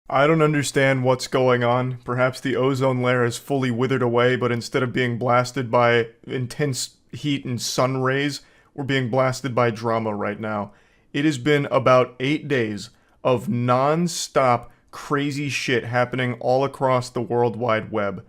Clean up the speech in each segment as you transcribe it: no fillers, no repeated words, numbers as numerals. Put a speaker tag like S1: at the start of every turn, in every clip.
S1: I don't understand what's going on. Perhaps the ozone layer has fully withered away, but instead of being blasted by intense heat and sun rays, we're being blasted by drama right now. It has been about 8 days of non-stop crazy shit happening all across the World Wide Web.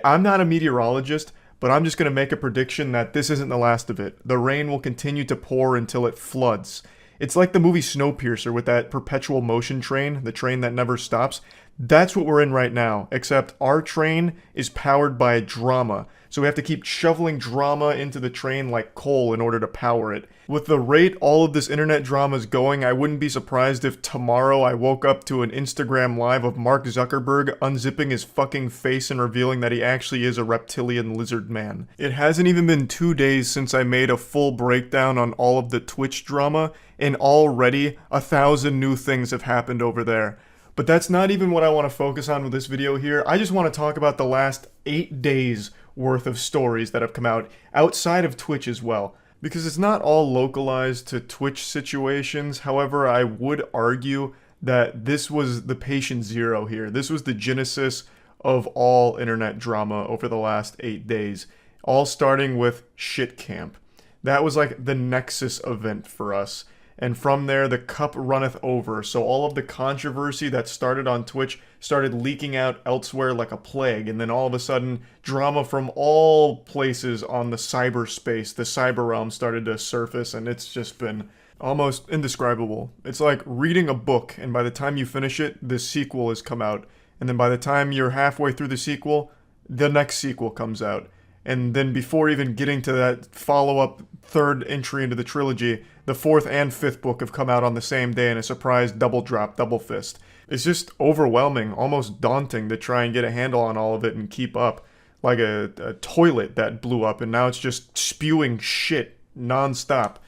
S1: I'm not a meteorologist, but I'm just going to make a prediction that this isn't the last of it. The rain will continue to pour until it floods. It's like the movie Snowpiercer with that perpetual motion train, the train that never stops. That's what we're in right now, except our train is powered by drama. So we have to keep shoveling drama into the train like coal in order to power it. With the rate all of this internet drama is going, I wouldn't be surprised if tomorrow I woke up to an Instagram live of Mark Zuckerberg unzipping his fucking face and revealing that he actually is a reptilian lizard man. It hasn't even been 2 days since I made a full breakdown on all of the Twitch drama, and already 1,000 new things have happened over there. But that's not even what I want to focus on with this video here. I just want to talk about the last 8 days worth of stories that have come out outside of Twitch as well. Because it's not all localized to Twitch situations. However, I would argue that this was the patient zero here. This was the genesis of all internet drama over the last 8 days. All starting with Shit Camp. That was like the nexus event for us. And from there, the cup runneth over. So all of the controversy that started on Twitch started leaking out elsewhere like a plague. And then all of a sudden, drama from all places on the cyberspace, the cyber realm started to surface. And it's just been almost indescribable. It's like reading a book, and by the time you finish it, the sequel has come out. And then by the time you're halfway through the sequel, the next sequel comes out. And then before even getting to that follow-up third entry into the trilogy, the fourth and fifth book have come out on the same day in a surprise double drop, double fist. It's just overwhelming, almost daunting to try and get a handle on all of it and keep up. Like a toilet that blew up and now it's just spewing shit non-stop.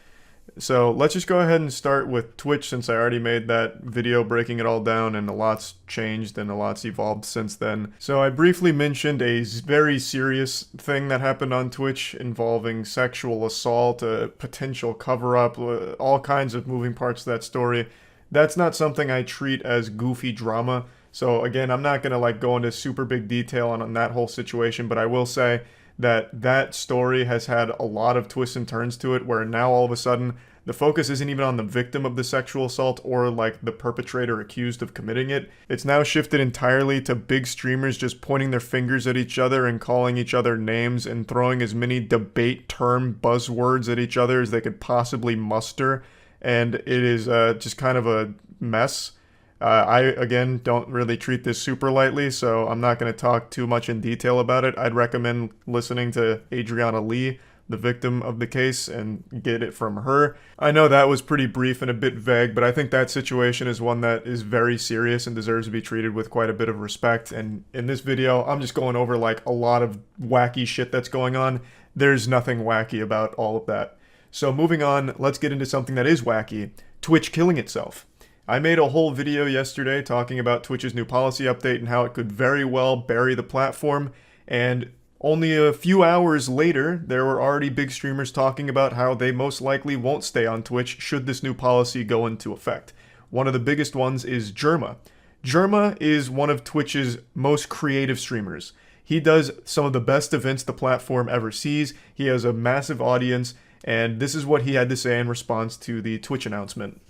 S1: So let's just go ahead and start with Twitch, since I already made that video breaking it all down and a lot's changed and a lot's evolved since then. So I briefly mentioned a very serious thing that happened on Twitch involving sexual assault, a potential cover-up, all kinds of moving parts to that story. That's not something I treat as goofy drama. So again, I'm not going to go into super big detail on that whole situation, but I will say that story has had a lot of twists and turns to it, where now all of a sudden the focus isn't even on the victim of the sexual assault or the perpetrator accused of committing it. It's now shifted entirely to big streamers just pointing their fingers at each other and calling each other names and throwing as many debate term buzzwords at each other as they could possibly muster. And it is just kind of a mess. I, again, don't really treat this super lightly, so I'm not going to talk too much in detail about it. I'd recommend listening to Adriana Lee, the victim of the case, and get it from her. I know that was pretty brief and a bit vague, but I think that situation is one that is very serious and deserves to be treated with quite a bit of respect. And in this video, I'm just going over a lot of wacky shit that's going on. There's nothing wacky about all of that. So moving on, let's get into something that is wacky. Twitch killing itself. I made a whole video yesterday talking about Twitch's new policy update and how it could very well bury the platform, and only a few hours later, there were already big streamers talking about how they most likely won't stay on Twitch should this new policy go into effect. One of the biggest ones is Jerma. Jerma is one of Twitch's most creative streamers. He does some of the best events the platform ever sees. He has a massive audience, and this is what he had to say in response to the Twitch announcement.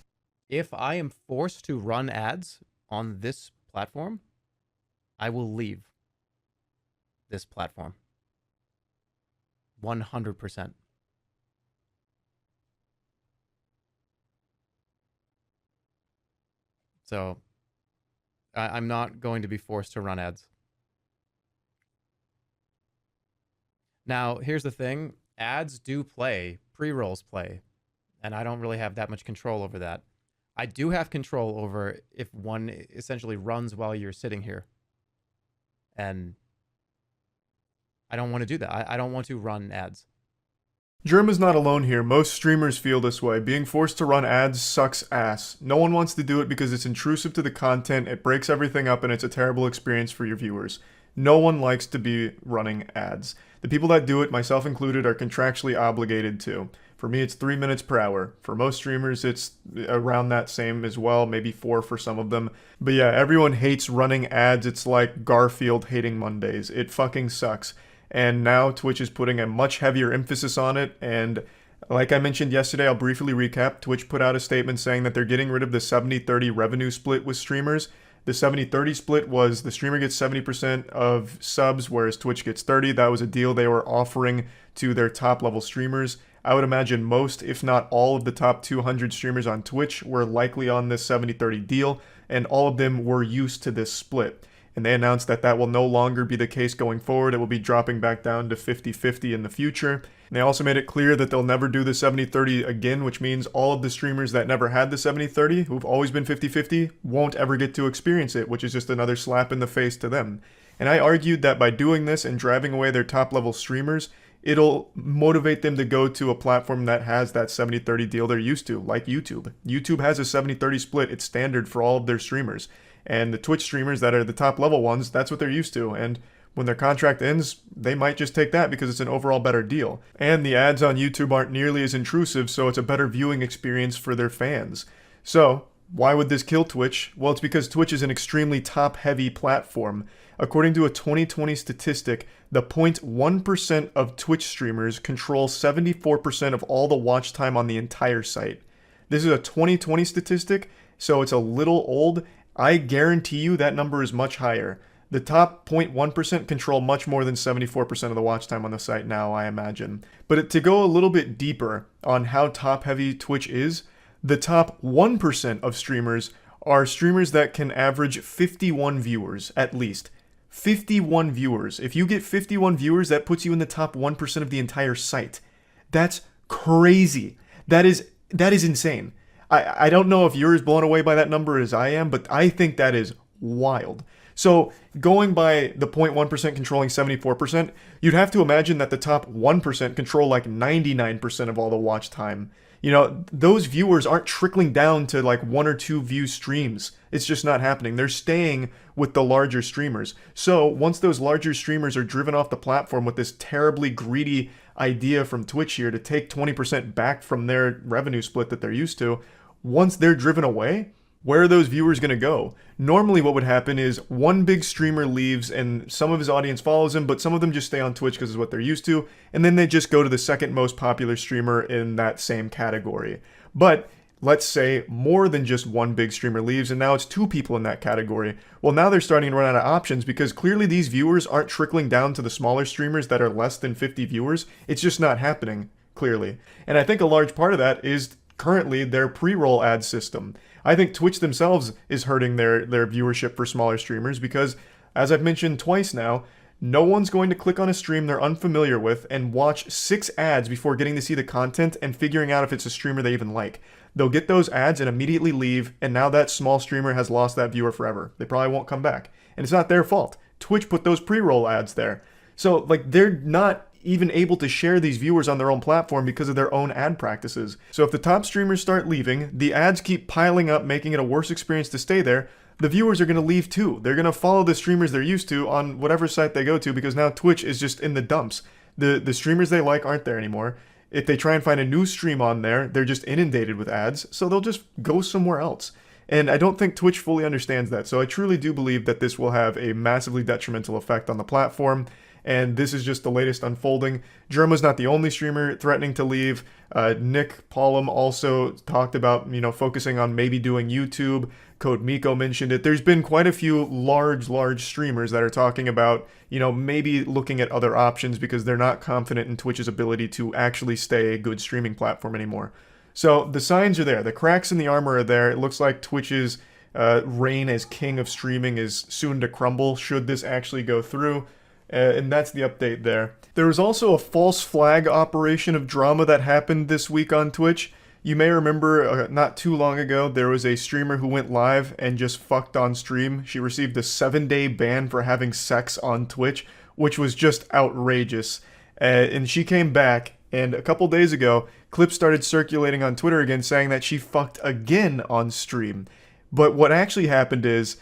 S2: If I am forced to run ads on this platform, I will leave this platform. 100%. So, I'm not going to be forced to run ads. Now, here's the thing. Ads do play. Pre-rolls play. And I don't really have that much control over that. I do have control over if one essentially runs while you're sitting here. And I don't want to do that. I don't want to run ads.
S1: Jerma's not alone here. Most streamers feel this way. Being forced to run ads sucks ass. No one wants to do it because it's intrusive to the content, it breaks everything up, and it's a terrible experience for your viewers. No one likes to be running ads. The people that do it, myself included, are contractually obligated to. For me, it's 3 minutes per hour. For most streamers, it's around that same as well, maybe 4 for some of them. But yeah, everyone hates running ads. It's like Garfield hating Mondays. It fucking sucks. And now Twitch is putting a much heavier emphasis on it. And like I mentioned yesterday, I'll briefly recap. Twitch put out a statement saying that they're getting rid of the 70-30 revenue split with streamers. The 70-30 split was the streamer gets 70% of subs, whereas Twitch gets 30. That was a deal they were offering to their top level streamers. I would imagine most, if not all, of the top 200 streamers on Twitch were likely on this 70-30 deal, and all of them were used to this split. And they announced that that will no longer be the case going forward. It will be dropping back down to 50-50 in the future. And they also made it clear that they'll never do the 70-30 again, which means all of the streamers that never had the 70-30, who've always been 50-50, won't ever get to experience it, which is just another slap in the face to them. And I argued that by doing this and driving away their top level streamers, it'll motivate them to go to a platform that has that 70-30 deal they're used to, like YouTube. YouTube has a 70-30 split. It's standard for all of their streamers. And the Twitch streamers that are the top level ones, that's what they're used to. And when their contract ends, they might just take that because it's an overall better deal. And the ads on YouTube aren't nearly as intrusive, so it's a better viewing experience for their fans. So, why would this kill Twitch? Well, it's because Twitch is an extremely top-heavy platform. According to a 2020 statistic, the 0.1% of Twitch streamers control 74% of all the watch time on the entire site. This is a 2020 statistic, so it's a little old. I guarantee you that number is much higher. The top 0.1% control much more than 74% of the watch time on the site now, I imagine. But to go a little bit deeper on how top-heavy Twitch is, the top 1% of streamers are streamers that can average 51 viewers, at least. 51 viewers. If you get 51 viewers, that puts you in the top 1% of the entire site. That's crazy. That is insane. I don't know if you're as blown away by that number as I am, but I think that is wild. So going by the 0.1% controlling 74%, you'd have to imagine that the top 1% control like 99% of all the watch time. You know, those viewers aren't trickling down to like 1 or 2 view streams. It's just not happening. They're staying with the larger streamers. So once those larger streamers are driven off the platform with this terribly greedy idea from Twitch here to take 20% back from their revenue split that they're used to, once they're driven away, where are those viewers going to go? Normally what would happen is one big streamer leaves and some of his audience follows him, but some of them just stay on Twitch because it's what they're used to, and then they just go to the second most popular streamer in that same category. But let's say more than just one big streamer leaves and now it's 2 people in that category. Well, now they're starting to run out of options because clearly these viewers aren't trickling down to the smaller streamers that are less than 50 viewers. It's just not happening, clearly. And I think a large part of that is currently their pre-roll ad system. I think Twitch themselves is hurting their viewership for smaller streamers because, as I've mentioned twice now, no one's going to click on a stream they're unfamiliar with and watch 6 ads before getting to see the content and figuring out if it's a streamer they even like. They'll get those ads and immediately leave, and now that small streamer has lost that viewer forever. They probably won't come back. And it's not their fault. Twitch put those pre-roll ads there. So, like, they're not even able to share these viewers on their own platform because of their own ad practices. So if the top streamers start leaving, the ads keep piling up, making it a worse experience to stay there, the viewers are going to leave too. They're going to follow the streamers they're used to on whatever site they go to because now Twitch is just in the dumps. The streamers they like aren't there anymore. If they try and find a new stream on there, they're just inundated with ads, so they'll just go somewhere else. And I don't think Twitch fully understands that, so I truly do believe that this will have a massively detrimental effect on the platform. And this is just the latest unfolding. Germa's not the only streamer threatening to leave. Nick Paulum also talked about, focusing on maybe doing YouTube. Code Miko mentioned it. There's been quite a few large streamers that are talking about, maybe looking at other options because they're not confident in Twitch's ability to actually stay a good streaming platform anymore. So the signs are there. The cracks in the armor are there. It looks like Twitch's reign as king of streaming is soon to crumble should this actually go through. And that's the update there. There was also a false flag operation of drama that happened this week on Twitch. You may remember not too long ago, there was a streamer who went live and just fucked on stream. She received a 7-day ban for having sex on Twitch, which was just outrageous. And she came back, and a couple days ago, clips started circulating on Twitter again saying that she fucked again on stream. But what actually happened is,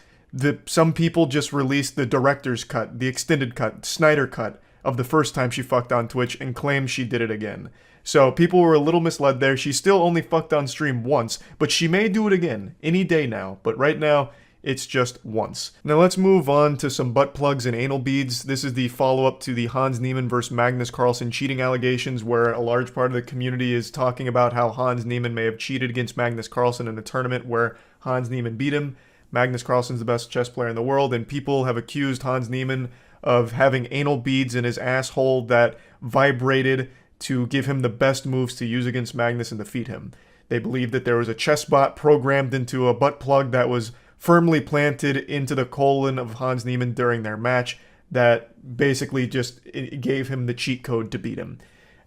S1: some people just released the director's cut, the extended cut, Snyder cut, of the first time she fucked on Twitch and claimed she did it again. So people were a little misled there. She still only fucked on stream once, but she may do it again any day now. But right now, it's just once. Now let's move on to some butt plugs and anal beads. This is the follow-up to the Hans Niemann versus Magnus Carlsen cheating allegations, where a large part of the community is talking about how Hans Niemann may have cheated against Magnus Carlsen in a tournament where Hans Niemann beat him. Magnus Carlsen's the best chess player in the world, and people have accused Hans Niemann of having anal beads in his asshole that vibrated to give him the best moves to use against Magnus and defeat him. They believe that there was a chess bot programmed into a butt plug that was firmly planted into the colon of Hans Niemann during their match that basically just gave him the cheat code to beat him.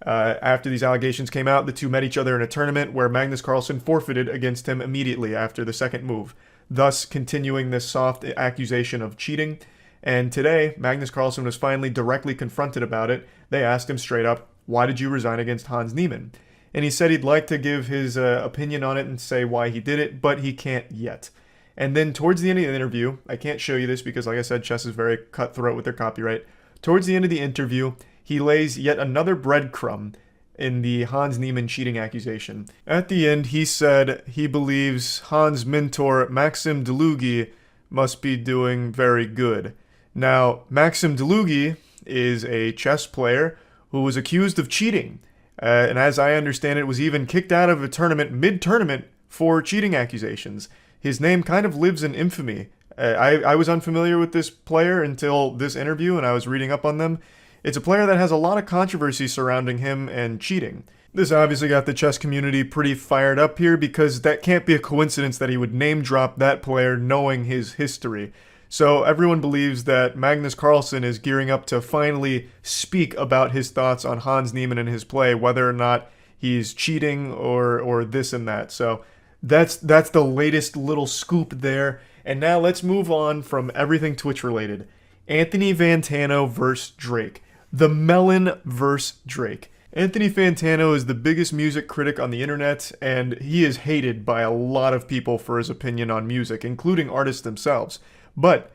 S1: After these allegations came out, the two met each other in a tournament where Magnus Carlsen forfeited against him immediately after the second move, thus continuing this soft accusation of cheating. And today, Magnus Carlsen was finally directly confronted about it. They asked him straight up, "Why did you resign against Hans Niemann?" And he said he'd like to give his opinion on it and say why he did it, but he can't yet. And then towards the end of the interview, I can't show you this because, like I said, chess is very cutthroat with their copyright. Towards the end of the interview, he lays yet another breadcrumb in the Hans Niemann cheating accusation. At the end, he said he believes Hans' mentor, Maxim Delugi, must be doing very good. Now, Maxim Delugi is a chess player who was accused of cheating. And as I understand it, was even kicked out of a tournament mid-tournament for cheating accusations. His name kind of lives in infamy. I was unfamiliar with this player until this interview, and I was reading up on them. It's a player that has a lot of controversy surrounding him and cheating. This obviously got the chess community pretty fired up here, because that can't be a coincidence that he would name drop that player knowing his history. So everyone believes that Magnus Carlsen is gearing up to finally speak about his thoughts on Hans Niemann and his play, whether or not he's cheating or this and that. So that's the latest little scoop there. And now let's move on from everything Twitch related. Anthony Fantano versus Drake. The Melon versus Drake. Anthony Fantano is the biggest music critic on the internet, and he is hated by a lot of people for his opinion on music, including artists themselves. But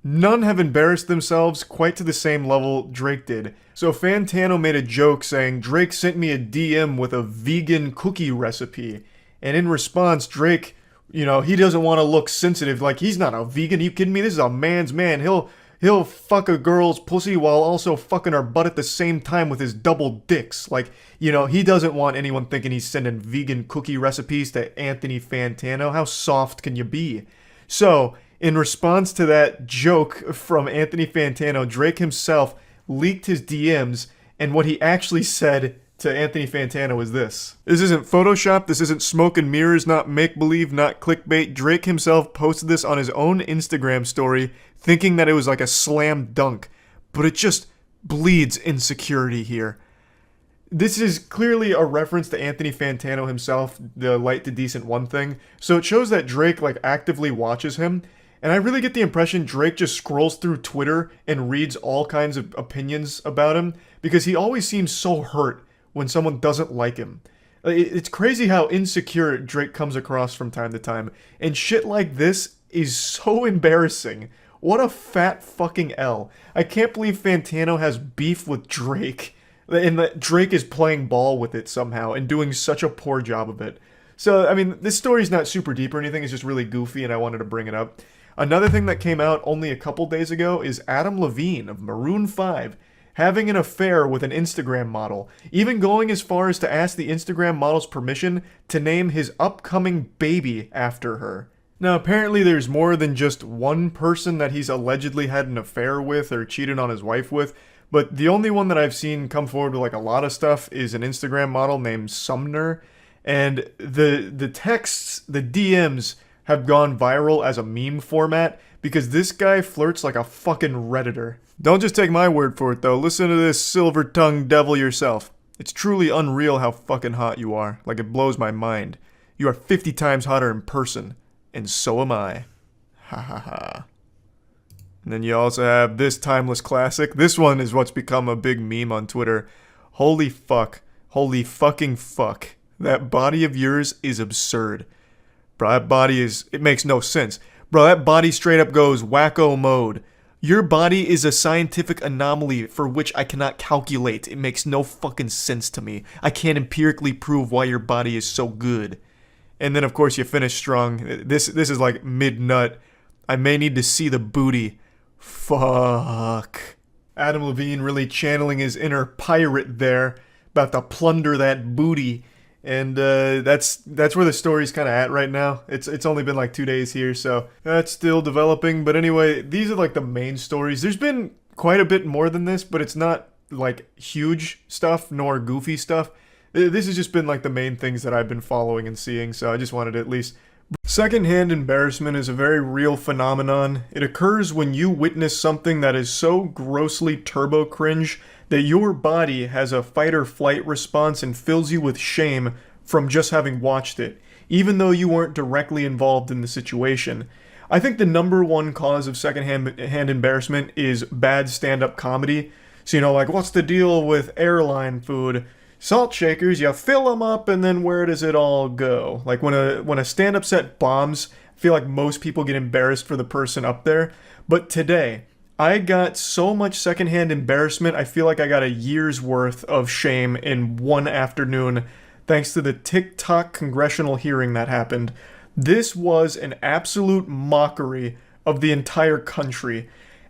S1: none have embarrassed themselves quite to the same level Drake did. So Fantano made a joke saying, "Drake sent me a DM with a vegan cookie recipe." And in response, Drake, he doesn't want to look sensitive. Like, he's not a vegan. Are you kidding me? This is a man's man. He'll fuck a girl's pussy while also fucking her butt at the same time with his double dicks. Like, he doesn't want anyone thinking he's sending vegan cookie recipes to Anthony Fantano. How soft can you be? So, in response to that joke from Anthony Fantano, Drake himself leaked his DMs, and what he actually said to Anthony Fantano is this. This isn't Photoshop, this isn't smoke and mirrors, not make-believe, not clickbait. Drake himself posted this on his own Instagram story, thinking that it was like a slam dunk, but it just bleeds insecurity here. This is clearly a reference to Anthony Fantano himself, the light to decent one thing, so it shows that Drake actively watches him. And I really get the impression Drake just scrolls through Twitter and reads all kinds of opinions about him, because he always seems so hurt when someone doesn't like him. It's crazy how insecure Drake comes across from time to time, and shit like this is so embarrassing. What a fat fucking L. I can't believe Fantano has beef with Drake, and that Drake is playing ball with it somehow and doing such a poor job of it. So, I mean, this story's not super deep or anything, it's just really goofy and I wanted to bring it up. Another thing that came out only a couple days ago is Adam Levine of Maroon 5 having an affair with an Instagram model, even going as far as to ask the Instagram model's permission to name his upcoming baby after her. Now, apparently there's more than just one person that he's allegedly had an affair with or cheated on his wife with, but the only one that I've seen come forward with a lot of stuff is an Instagram model named Sumner, and the texts, the DMs, have gone viral as a meme format because this guy flirts like a fucking Redditor. Don't just take my word for it though, listen to this silver-tongued devil yourself. It's truly unreal how fucking hot you are, it blows my mind. You are 50 times hotter in person, and so am I. Ha ha ha. And then you also have this timeless classic. This one is what's become a big meme on Twitter. Holy fuck. Holy fucking fuck. That body of yours is absurd. Bro, that body it makes no sense. Bro, that body straight up goes wacko mode. Your body is a scientific anomaly for which I cannot calculate. It makes no fucking sense to me. I can't empirically prove why your body is so good. And then, of course, you finish strong. This is like mid-nut. I may need to see the booty. Fuck. Adam Levine really channeling his inner pirate there, about to plunder that booty. And that's where the story's kind of at right now. It's only been like 2 days here, so that's still developing. But anyway, these are like the main stories. There's been quite a bit more than this, but it's not like huge stuff nor goofy stuff. This has just been like the main things that I've been following and seeing, so I just wanted to at least... Secondhand embarrassment is a very real phenomenon. It occurs when you witness something that is so grossly turbo cringe that your body has a fight or flight response and fills you with shame from just having watched it, even though you weren't directly involved in the situation. I think the number one cause of secondhand embarrassment is bad stand-up comedy. So, like, what's the deal with airline food? Salt shakers, you fill them up, and then where does it all go? Like, when a stand-up set bombs, I feel like most people get embarrassed for the person up there. But today, I got so much secondhand embarrassment, I feel like I got a year's worth of shame in one afternoon, thanks to the Tik Tok congressional hearing that happened. This was an absolute mockery of the entire country.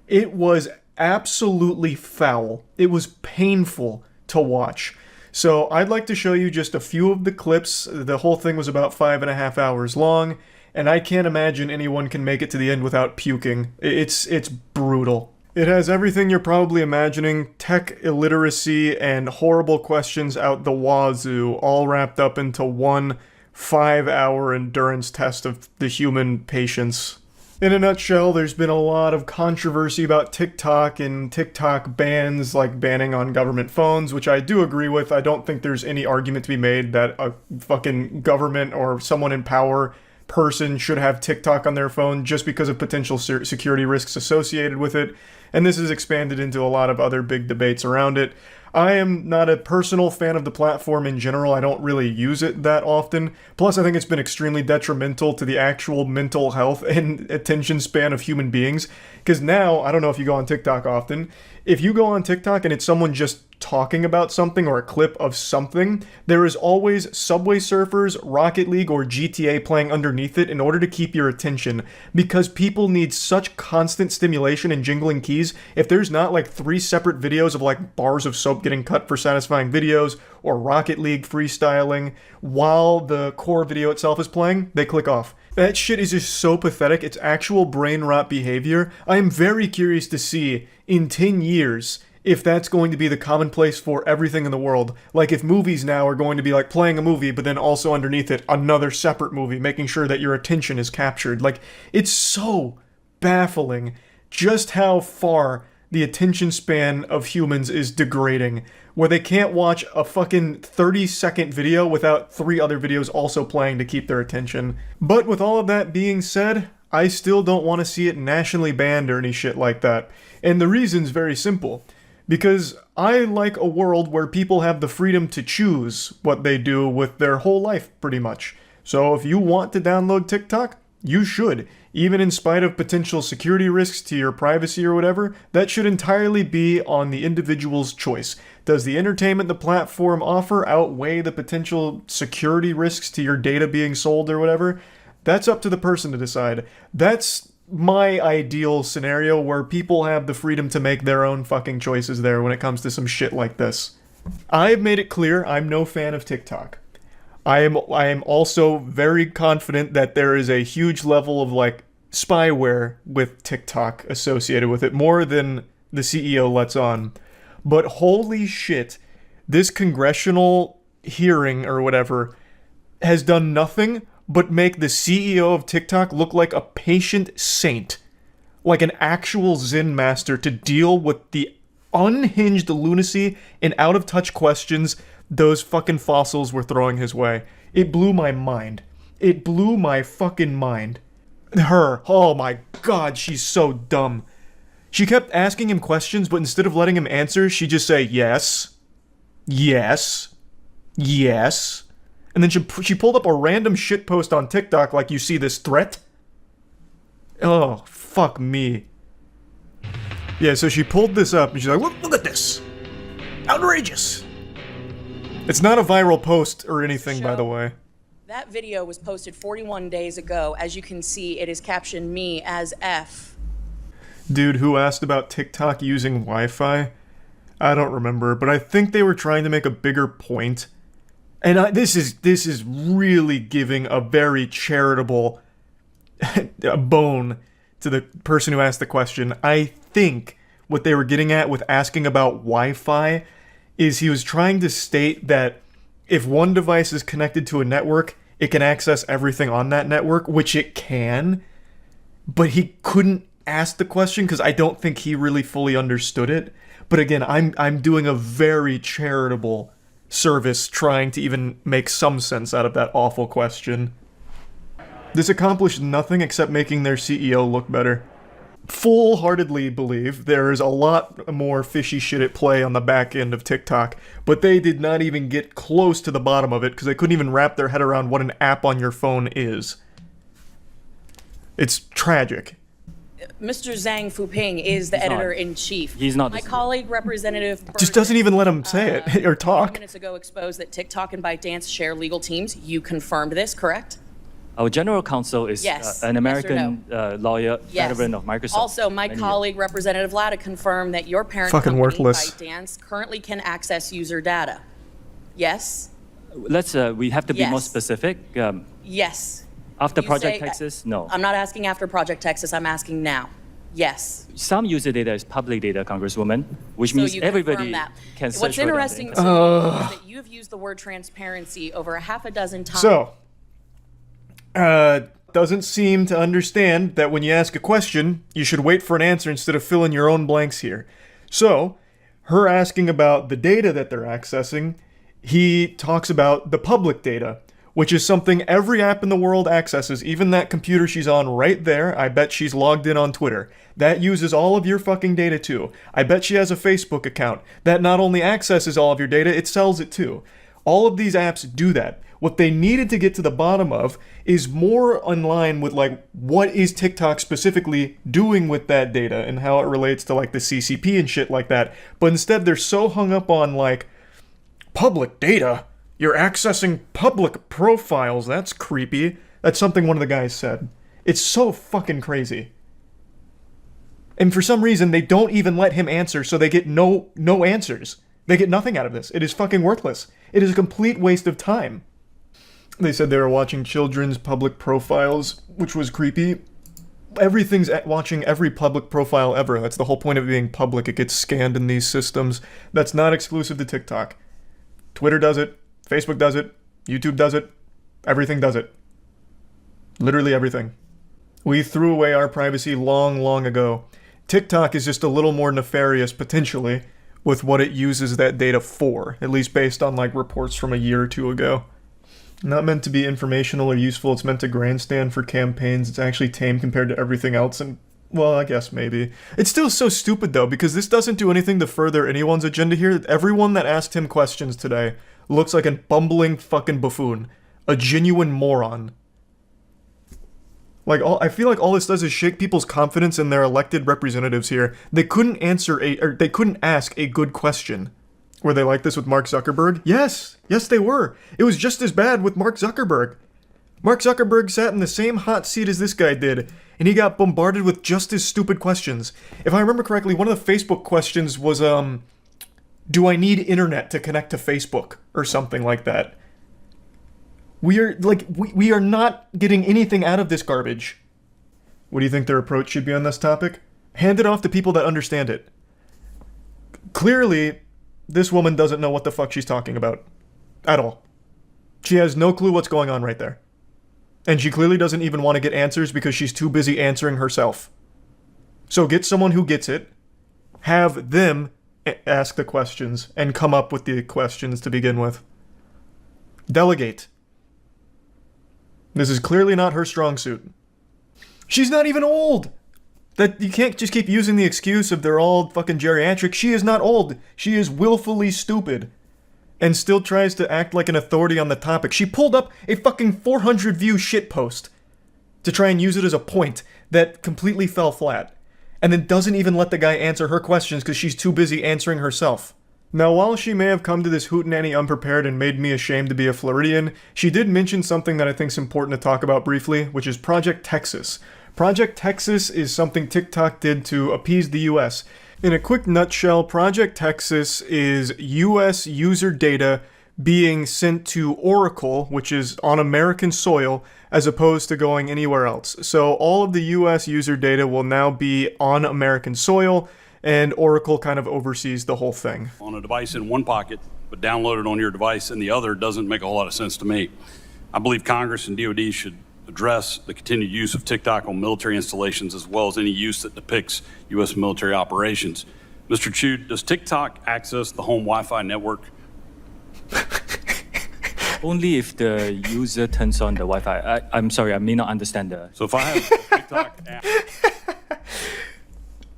S1: It was absolutely foul. It was painful to watch. So I'd like to show you just a few of the clips. The whole thing was about 5.5 hours long, and I can't imagine anyone can make it to the end without puking. It's brutal. It has everything you're probably imagining, tech illiteracy and horrible questions out the wazoo, all wrapped up into one 5-hour endurance test of the human patience. In a nutshell, there's been a lot of controversy about TikTok and TikTok bans, like banning on government phones, which I do agree with. I don't think there's any argument to be made that a fucking government or someone in power person should have TikTok on their phone just because of potential security risks associated with it. And this has expanded into a lot of other big debates around it. I am not a personal fan of the platform in general. I don't really use it that often. Plus, I think it's been extremely detrimental to the actual mental health and attention span of human beings. Because now, I don't know if you go on TikTok often, if you go on TikTok and it's someone just talking about something or a clip of something, there is always Subway Surfers, Rocket League, or GTA playing underneath it in order to keep your attention, because people need such constant stimulation and jingling keys. If there's not like 3 separate videos of like bars of soap getting cut for satisfying videos, or Rocket League freestyling while the core video itself is playing, they click off. That shit is just so pathetic. It's actual brain rot behavior. I am very curious to see in 10 years if that's going to be the commonplace for everything in the world. Like if movies now are going to be like playing a movie, but then also underneath it, another separate movie, making sure that your attention is captured. Like, it's so baffling just how far the attention span of humans is degrading, where they can't watch a fucking 30-second video without 3 other videos also playing to keep their attention. But with all of that being said, I still don't want to see it nationally banned or any shit like that. And the reason's very simple. Because I like a world where people have the freedom to choose what they do with their whole life, pretty much. So if you want to download TikTok, you should. Even in spite of potential security risks to your privacy or whatever, that should entirely be on the individual's choice. Does the entertainment the platform offer outweigh the potential security risks to your data being sold or whatever? That's up to the person to decide. That's my ideal scenario where people have the freedom to make their own fucking choices there when it comes to some shit like this. I've made it clear I'm no fan of TikTok. I am also very confident that there is a huge level of like spyware with TikTok associated with it, more than the CEO lets on. But holy shit, this congressional hearing or whatever has done nothing but make the CEO of TikTok look like a patient saint, like an actual Zen master to deal with the unhinged lunacy and out-of-touch questions those fucking fossils were throwing his way. It blew my mind. It blew my fucking mind. Her, oh my god, she's so dumb. She kept asking him questions, but instead of letting him answer, she'd just say, yes, yes, yes. And then she pulled up a random shitpost on TikTok like, you see this threat? Oh, fuck me. Yeah, so she pulled this up and she's like, look at this. Outrageous. It's not a viral post or anything, by the way.
S3: That video was posted 41 days ago. As you can see, it is captioned me as F.
S1: Dude who asked about TikTok using Wi-Fi? I don't remember, but I think they were trying to make a bigger point. And this is really giving a very charitable bone to the person who asked the question. I think what they were getting at with asking about Wi-Fi is he was trying to state that if one device is connected to a network, it can access everything on that network, which it can, but he couldn't ask the question because I don't think he really fully understood it. But again, I'm doing a very charitable service trying to even make some sense out of that awful question. This accomplished nothing except making their CEO look better. Full-heartedly believe there is a lot more fishy shit at play on the back end of TikTok, but they did not even get close to the bottom of it because they couldn't even wrap their head around what an app on your phone is. It's tragic.
S3: Mr. Zhang Fuping is the editor-in-chief.
S4: He's not.
S3: My colleague, Representative
S1: Just doesn't even let him say it or talk.
S3: minutes ago exposed that TikTok and ByteDance share legal teams. You confirmed this, correct?
S4: Our general counsel is
S3: Yes.
S4: an
S3: Yes or
S4: American lawyer,
S3: Yes.
S4: veteran of Microsoft.
S3: Also, my colleague, Representative Lada, confirmed that your parent
S1: Fucking
S3: company,
S1: worthless.
S3: ByteDance, currently can access user data. Yes?
S4: We have to be more
S3: Yes.
S4: specific.
S3: Yes.
S4: After
S3: You
S4: Project
S3: say-
S4: Texas, no.
S3: I'm not asking after Project Texas, I'm asking now. Yes.
S4: Some user data is public data, Congresswoman, which
S3: So
S4: means
S3: you
S4: everybody
S3: confirm that.
S4: can search
S3: What's
S4: for it on the
S3: interesting
S4: internet.
S3: to me is that you have used the word transparency over a half a dozen times.
S1: So, doesn't seem to understand that when you ask a question, you should wait for an answer instead of fill in your own blanks here. So, her asking about the data that they're accessing, he talks about the public data, which is something every app in the world accesses, even that computer she's on right there. I bet she's logged in on Twitter. That uses all of your fucking data too. I bet she has a Facebook account. That not only accesses all of your data, it sells it too. All of these apps do that. What they needed to get to the bottom of is more in line with like what is TikTok specifically doing with that data and how it relates to like the CCP and shit like that. But instead they're so hung up on like public data. You're accessing public profiles. That's creepy. That's something one of the guys said. It's so fucking crazy. And for some reason, they don't even let him answer, so they get no answers. They get nothing out of this. It is fucking worthless. It is a complete waste of time. They said they were watching children's public profiles, which was creepy. Everything's watching every public profile ever. That's the whole point of it being public. It gets scanned in these systems. That's not exclusive to TikTok. Twitter does it. Facebook does it. YouTube does it. Everything does it. Literally everything. We threw away our privacy long, long ago. TikTok is just a little more nefarious, potentially, with what it uses that data for, at least based on, like, reports from a year or two ago. Not meant to be informational or useful, it's meant to grandstand for campaigns. It's actually tame compared to everything else, and, well, I guess maybe. It's still so stupid, though, because this doesn't do anything to further anyone's agenda here. Everyone that asked him questions today looks like a bumbling fucking buffoon. A genuine moron. Like, I feel like all this does is shake people's confidence in their elected representatives here. They couldn't they couldn't ask a good question. Were they like this with Mark Zuckerberg? Yes! Yes, they were. It was just as bad with Mark Zuckerberg. Mark Zuckerberg sat in the same hot seat as this guy did, and he got bombarded with just as stupid questions. If I remember correctly, one of the Facebook questions was, do I need internet to connect to Facebook? Or something like that. We are not getting anything out of this garbage. What do you think their approach should be on this topic? Hand it off to people that understand it. Clearly, this woman doesn't know what the fuck she's talking about. At all. She has no clue what's going on right there. And she clearly doesn't even want to get answers because she's too busy answering herself. So get someone who gets it, have them ask the questions, and come up with the questions to begin with. Delegate. This is clearly not her strong suit. She's not even old! That you can't just keep using the excuse of they're all fucking geriatric. She is not old. She is willfully stupid. And still tries to act like an authority on the topic. She pulled up a fucking 400 view shitpost to try and use it as a point that completely fell flat. and then doesn't even let the guy answer her questions because she's too busy answering herself. Now, while she may have come to this hootenanny unprepared and made me ashamed to be a Floridian, she did mention something that I think is important to talk about briefly, which is Project Texas. Project Texas is something TikTok did to appease the US. In a quick nutshell, Project Texas is US user data being sent to Oracle, which is on American soil, as opposed to going anywhere else. So all of the US user data will now be on American soil, and Oracle kind of oversees the whole thing.
S5: On a device in one pocket, but downloaded on your device in the other doesn't make a whole lot of sense to me. I believe Congress and DoD should address the continued use of TikTok on military installations as well as any use that depicts U.S. military operations. Mr. Chu, does TikTok access the home Wi-Fi network?
S4: Only if the user turns on the Wi-Fi. I'm sorry, I may not understand the...
S5: So if I have a TikTok app...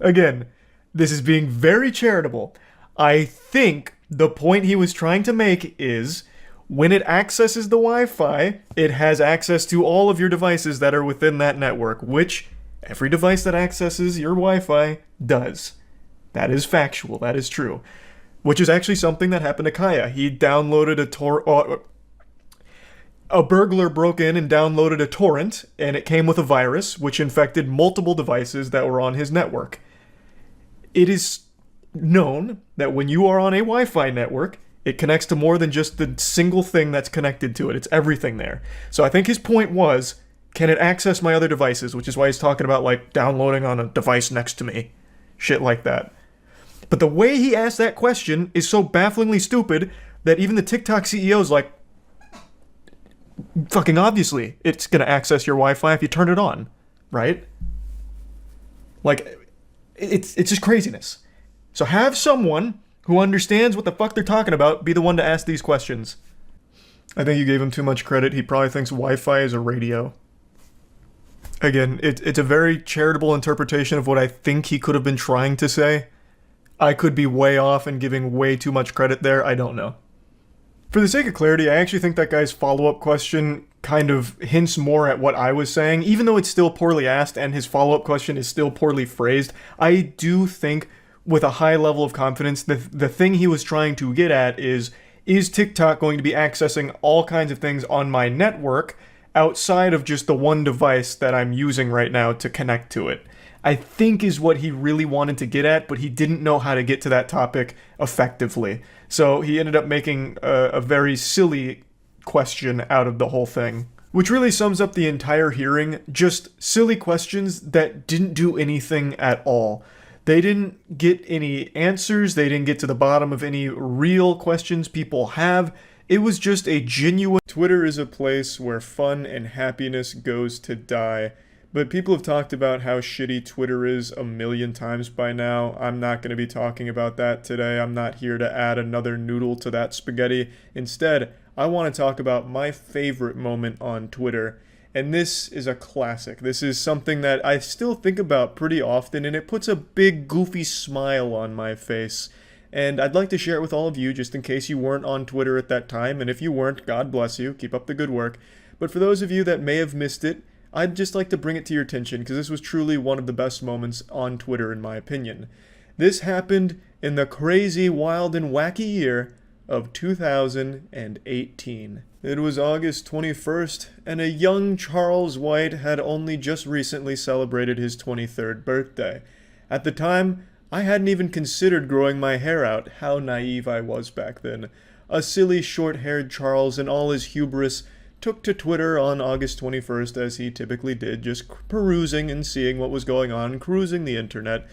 S1: Again, this is being very charitable. I think the point he was trying to make is when it accesses the Wi-Fi, it has access to all of your devices that are within that network, which every device that accesses your Wi-Fi does. That is factual. That is true. Which is actually something that happened to Kaya. He downloaded a burglar broke in and downloaded a torrent, and it came with a virus, which infected multiple devices that were on his network. It is known that when you are on a Wi-Fi network, it connects to more than just the single thing that's connected to it. It's everything there. So I think his point was, can it access my other devices? Which is why he's talking about, like, downloading on a device next to me. Shit like that. But the way he asked that question is so bafflingly stupid that even the TikTok CEO is like, fucking obviously, it's gonna access your Wi-Fi if you turn it on, right? Like, it's just craziness. So have someone who understands what the fuck they're talking about be the one to ask these questions. I think you gave him too much credit. He probably thinks Wi-Fi is a radio. Again, it's a very charitable interpretation of what I think he could have been trying to say. I could be way off and giving way too much credit there. I don't know. For the sake of clarity, I actually think that guy's follow-up question kind of hints more at what I was saying. Even though it's still poorly asked and his follow-up question is still poorly phrased, I do think with a high level of confidence that the thing he was trying to get at is TikTok going to be accessing all kinds of things on my network outside of just the one device that I'm using right now to connect to it? I think is what he really wanted to get at, but he didn't know how to get to that topic effectively. So he ended up making a very silly question out of the whole thing, which really sums up the entire hearing. Just silly questions that didn't do anything at all. They didn't get any answers. They didn't get to the bottom of any real questions people have. It was just a genuine... Twitter is a place where fun and happiness goes to die. But people have talked about how shitty Twitter is a million times by now. I'm not going to be talking about that today. I'm not here to add another noodle to that spaghetti. Instead, I want to talk about my favorite moment on Twitter. And this is a classic. This is something that I still think about pretty often, and it puts a big goofy smile on my face. And I'd like to share it with all of you, just in case you weren't on Twitter at that time. And if you weren't, God bless you. Keep up the good work. But for those of you that may have missed it, I'd just like to bring it to your attention because this was truly one of the best moments on Twitter in my opinion. This happened in the crazy, wild, and wacky year of 2018. It was August 21st, and a young Charles White had only just recently celebrated his 23rd birthday. At the time, I hadn't even considered growing my hair out. How naive I was back then. A silly, short-haired Charles in all his hubris took to Twitter on August 21st, as he typically did, just perusing and seeing what was going on, cruising the internet,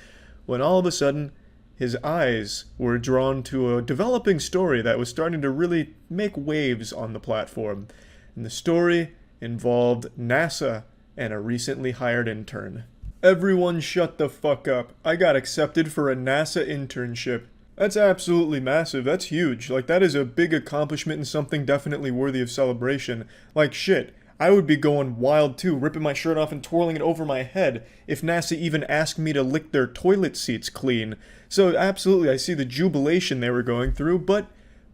S1: when all of a sudden, his eyes were drawn to a developing story that was starting to really make waves on the platform. And the story involved NASA and a recently hired intern. Everyone shut the fuck up. I got accepted for a NASA internship. That's absolutely massive. That's huge. Like, that is a big accomplishment and something definitely worthy of celebration. Like, shit, I would be going wild too, ripping my shirt off and twirling it over my head if NASA even asked me to lick their toilet seats clean. So absolutely, I see the jubilation they were going through, but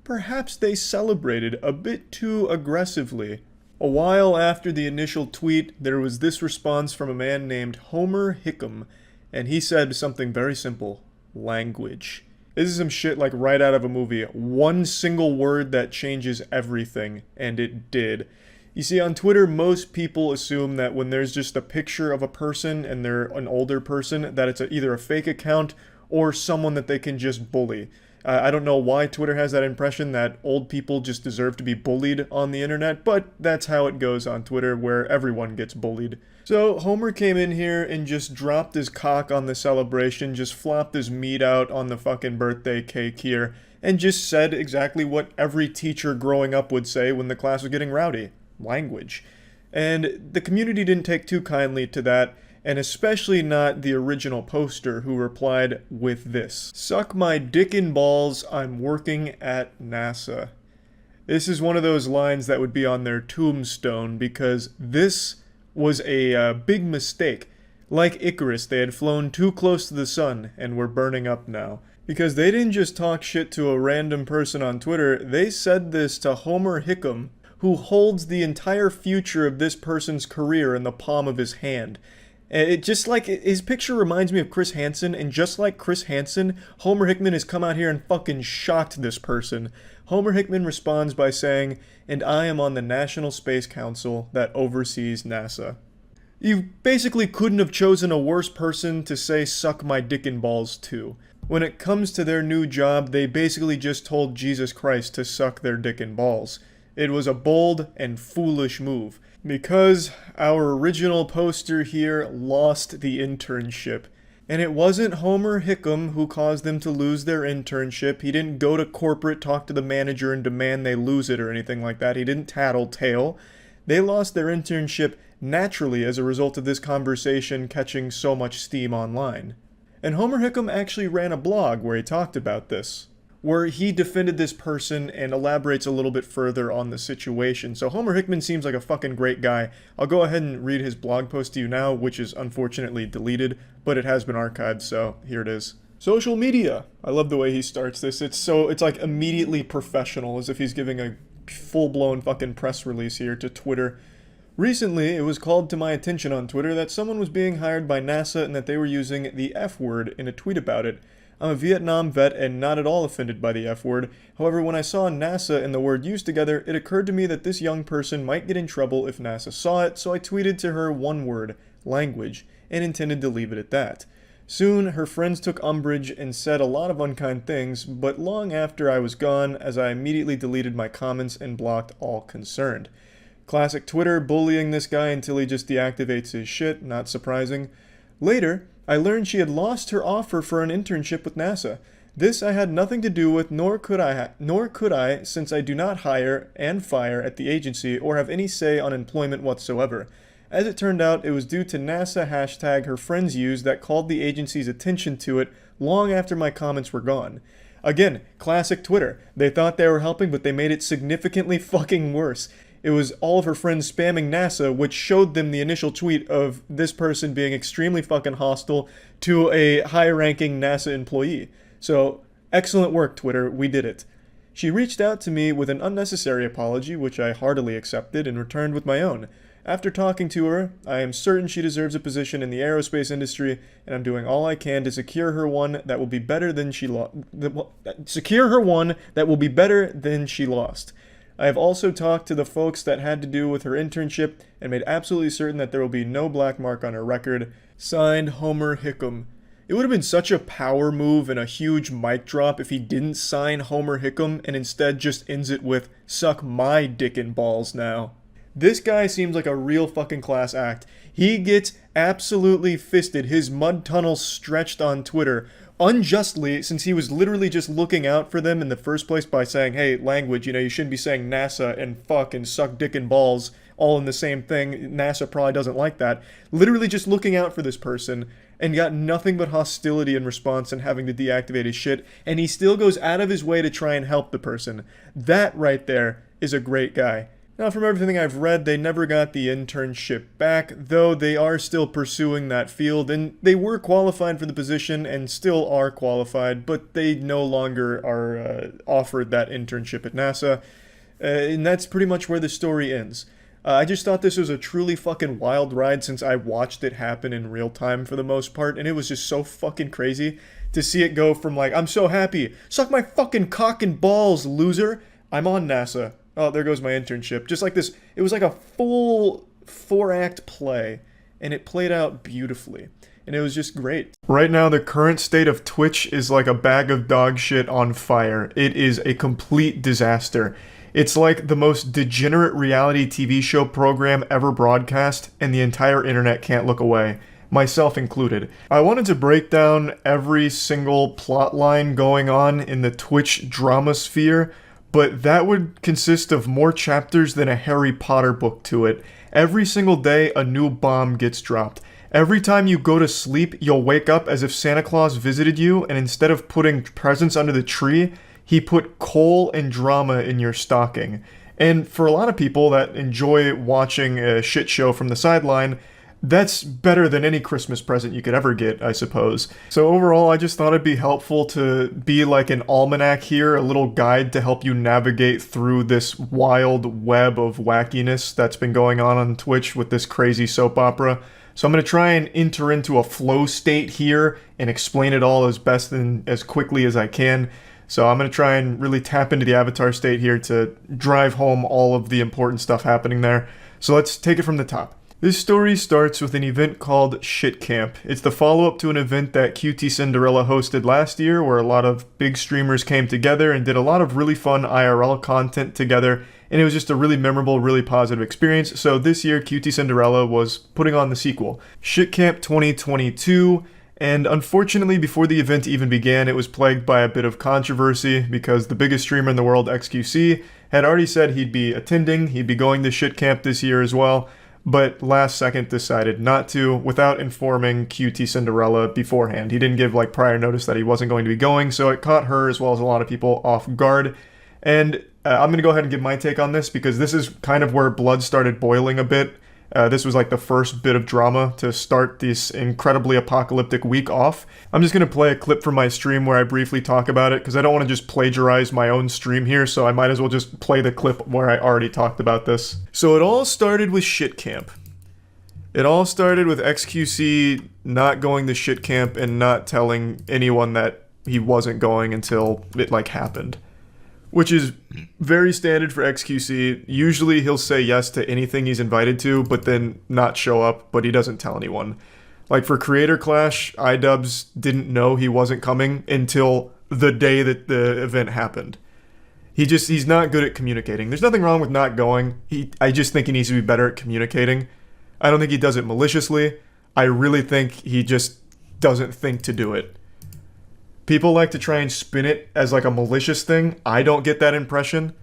S1: perhaps they celebrated a bit too aggressively. A while after the initial tweet, there was this response from a man named Homer Hickam. and he said something very simple: language. This is some shit like right out of a movie. One single word that changes everything, and it did. You see, on Twitter, most people assume that when there's just a picture of a person and they're an older person, that it's either a fake account or someone that they can just bully. I don't know why Twitter has that impression that old people just deserve to be bullied on the internet, but that's how it goes on Twitter, where everyone gets bullied. So Homer came in here and just dropped his cock on the celebration, just flopped his meat out on the fucking birthday cake here, and just said exactly what every teacher growing up would say when the class was getting rowdy: language. And the community didn't take too kindly to that, and especially not the original poster, who replied with this: "Suck my dick and balls, I'm working at NASA." This is one of those lines that would be on their tombstone, because this was a big mistake. Like Icarus, they had flown too close to the sun and were burning up now. Because they didn't just talk shit to a random person on Twitter, they said this to Homer Hickam, who holds the entire future of this person's career in the palm of his hand. It just like, his picture reminds me of Chris Hansen, and just like Chris Hansen, Homer Hickman has come out here and fucking shocked this person. Homer Hickman responds by saying, "And I am on the National Space Council that oversees NASA." You basically couldn't have chosen a worse person to say "suck my dick and balls" to. When it comes to their new job, they basically just told Jesus Christ to suck their dick and balls. It was a bold and foolish move, because our original poster here lost the internship. And it wasn't Homer Hickam who caused them to lose their internship. He didn't go to corporate, talk to the manager, and demand they lose it or anything like that. He didn't tattletale. They lost their internship naturally as a result of this conversation catching so much steam online. And Homer Hickam actually ran a blog where he talked about this, where he defended this person and elaborates a little bit further on the situation. So Homer Hickman seems like a fucking great guy. I'll go ahead and read his blog post to you now, which is unfortunately deleted, but it has been archived, so here it is. Social media. I love the way he starts this. It's like immediately professional, as if he's giving a full-blown fucking press release here to Twitter. Recently, it was called to my attention on Twitter that someone was being hired by NASA and that they were using the F word in a tweet about it. I'm a Vietnam vet and not at all offended by the F word. However, when I saw NASA and the word used together, it occurred to me that this young person might get in trouble if NASA saw it, so I tweeted to her one word: language, and intended to leave it at that. Soon, her friends took umbrage and said a lot of unkind things, but long after I was gone, as I immediately deleted my comments and blocked all concerned. Classic Twitter, bullying this guy until he just deactivates his shit, not surprising. Later, I learned she had lost her offer for an internship with NASA. This I had nothing to do with, nor could I, since I do not hire and fire at the agency or have any say on employment whatsoever. As it turned out, it was due to NASA hashtag her friends used that called the agency's attention to it long after my comments were gone. Again, classic Twitter. They thought they were helping, but they made it significantly fucking worse. It was all of her friends spamming NASA, which showed them the initial tweet of this person being extremely fucking hostile to a high-ranking NASA employee. So, excellent work, Twitter. We did it. She reached out to me with an unnecessary apology, which I heartily accepted and returned with my own. After talking to her, I am certain she deserves a position in the aerospace industry, and I'm doing all I can to secure her one that will be better than she lost. I have also talked to the folks that had to do with her internship and made absolutely certain that there will be no black mark on her record. Signed, Homer Hickam. It would have been such a power move and a huge mic drop if he didn't sign Homer Hickam and instead just ends it with "suck my dick and balls now." This guy seems like a real fucking class act. He gets absolutely fisted, his mud tunnel stretched on Twitter, unjustly, since he was literally just looking out for them in the first place by saying, hey, language, you shouldn't be saying NASA and fuck and suck dick and balls all in the same thing. NASA probably doesn't like that. Literally just looking out for this person, and got nothing but hostility in response and having to deactivate his shit, and he still goes out of his way to try and help the person. That right there is a great guy. Now, from everything I've read, they never got the internship back, though they are still pursuing that field, and they were qualified for the position and still are qualified, but they no longer are offered that internship at NASA, and that's pretty much where the story ends. I just thought this was a truly fucking wild ride since I watched it happen in real time for the most part, and it was just so fucking crazy to see it go from like, I'm so happy, suck my fucking cock and balls, loser, I'm on NASA. Oh, there goes my internship. Just like this, it was like a full 4-act play, and it played out beautifully. And it was just great. Right now, the current state of Twitch is like a bag of dog shit on fire. It is a complete disaster. It's like the most degenerate reality TV show program ever broadcast, and the entire internet can't look away, myself included. I wanted to break down every single plot line going on in the Twitch drama sphere, but that would consist of more chapters than a Harry Potter book to it. Every single day, a new bomb gets dropped. Every time you go to sleep, you'll wake up as if Santa Claus visited you, and instead of putting presents under the tree, he put coal and drama in your stocking. And for a lot of people that enjoy watching a shit show from the sideline, that's better than any Christmas present you could ever get, I suppose. So overall, I just thought it'd be helpful to be like an almanac here, a little guide to help you navigate through this wild web of wackiness that's been going on Twitch with this crazy soap opera. So I'm going to try and enter into a flow state here and explain it all as best and as quickly as I can. So I'm going to try and really tap into the avatar state here to drive home all of the important stuff happening there. So let's take it from the top. This story starts with an event called Shit Camp. It's the follow-up to an event that QT Cinderella hosted last year where a lot of big streamers came together and did a lot of really fun IRL content together, and it was just a really memorable, really positive experience. So this year, QT Cinderella was putting on the sequel, Shit Camp 2022, and unfortunately, before the event even began, it was plagued by a bit of controversy because the biggest streamer in the world, XQC, had already said he'd be attending, he'd be going to Shit Camp this year as well, but last second decided not to without informing QT Cinderella beforehand. He didn't give like prior notice that he wasn't going to be going, so it caught her as well as a lot of people off guard. And I'm going to go ahead and give my take on this because this is kind of where blood started boiling a bit. This was like the first bit of drama to start this incredibly apocalyptic week off. I'm just going to play a clip from my stream where I briefly talk about it because I don't want to just plagiarize my own stream here, so I might as well just play the clip where I already talked about this. So it all started with Shit Camp. It all started with XQC not going to Shit Camp and not telling anyone that he wasn't going until it like happened. Which is very standard for XQC. Usually he'll say yes to anything he's invited to, but then not show up, but he doesn't tell anyone. Like for Creator Clash, iDubbbz didn't know he wasn't coming until the day that the event happened. He's not good at communicating. There's nothing wrong with not going. I just think he needs to be better at communicating. I don't think he does it maliciously. I really think he just doesn't think to do it. People like to try and spin it as like a malicious thing. I don't get that impression.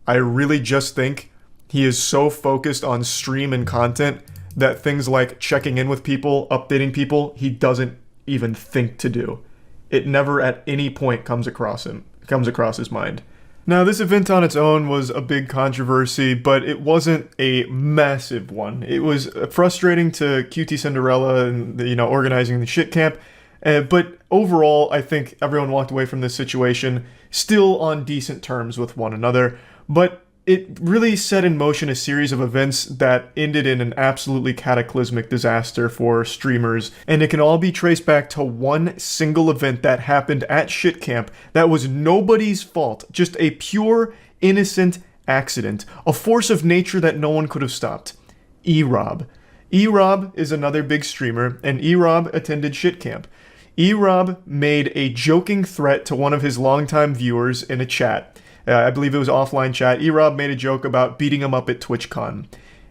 S1: I really just think he is so focused on stream and content that things like checking in with people, updating people, he doesn't even think to do. It never at any point comes across his mind. Now, this event on its own was a big controversy, but it wasn't a massive one. It was frustrating to QT Cinderella and organizing the Shit Camp. But overall, I think everyone walked away from this situation still on decent terms with one another. But it really set in motion a series of events that ended in an absolutely cataclysmic disaster for streamers. And it can all be traced back to one single event that happened at Shit Camp that was nobody's fault. Just a pure, innocent accident. A force of nature that no one could have stopped. E-Rob. E-Rob is another big streamer, and E-Rob attended Shit Camp. E-Rob made a joking threat to one of his longtime viewers in a chat. I believe it was offline chat. E-Rob made a joke about beating him up at TwitchCon.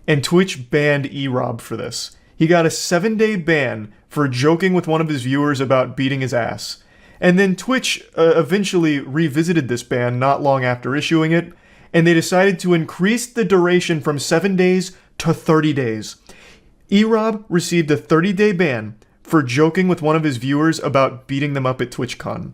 S1: And Twitch banned E-Rob for this. He got a 7-day ban for joking with one of his viewers about beating his ass. And then Twitch eventually revisited this ban not long after issuing it, and they decided to increase the duration from 7 days to 30 days. E-Rob received a 30-day ban for joking with one of his viewers about beating them up at TwitchCon.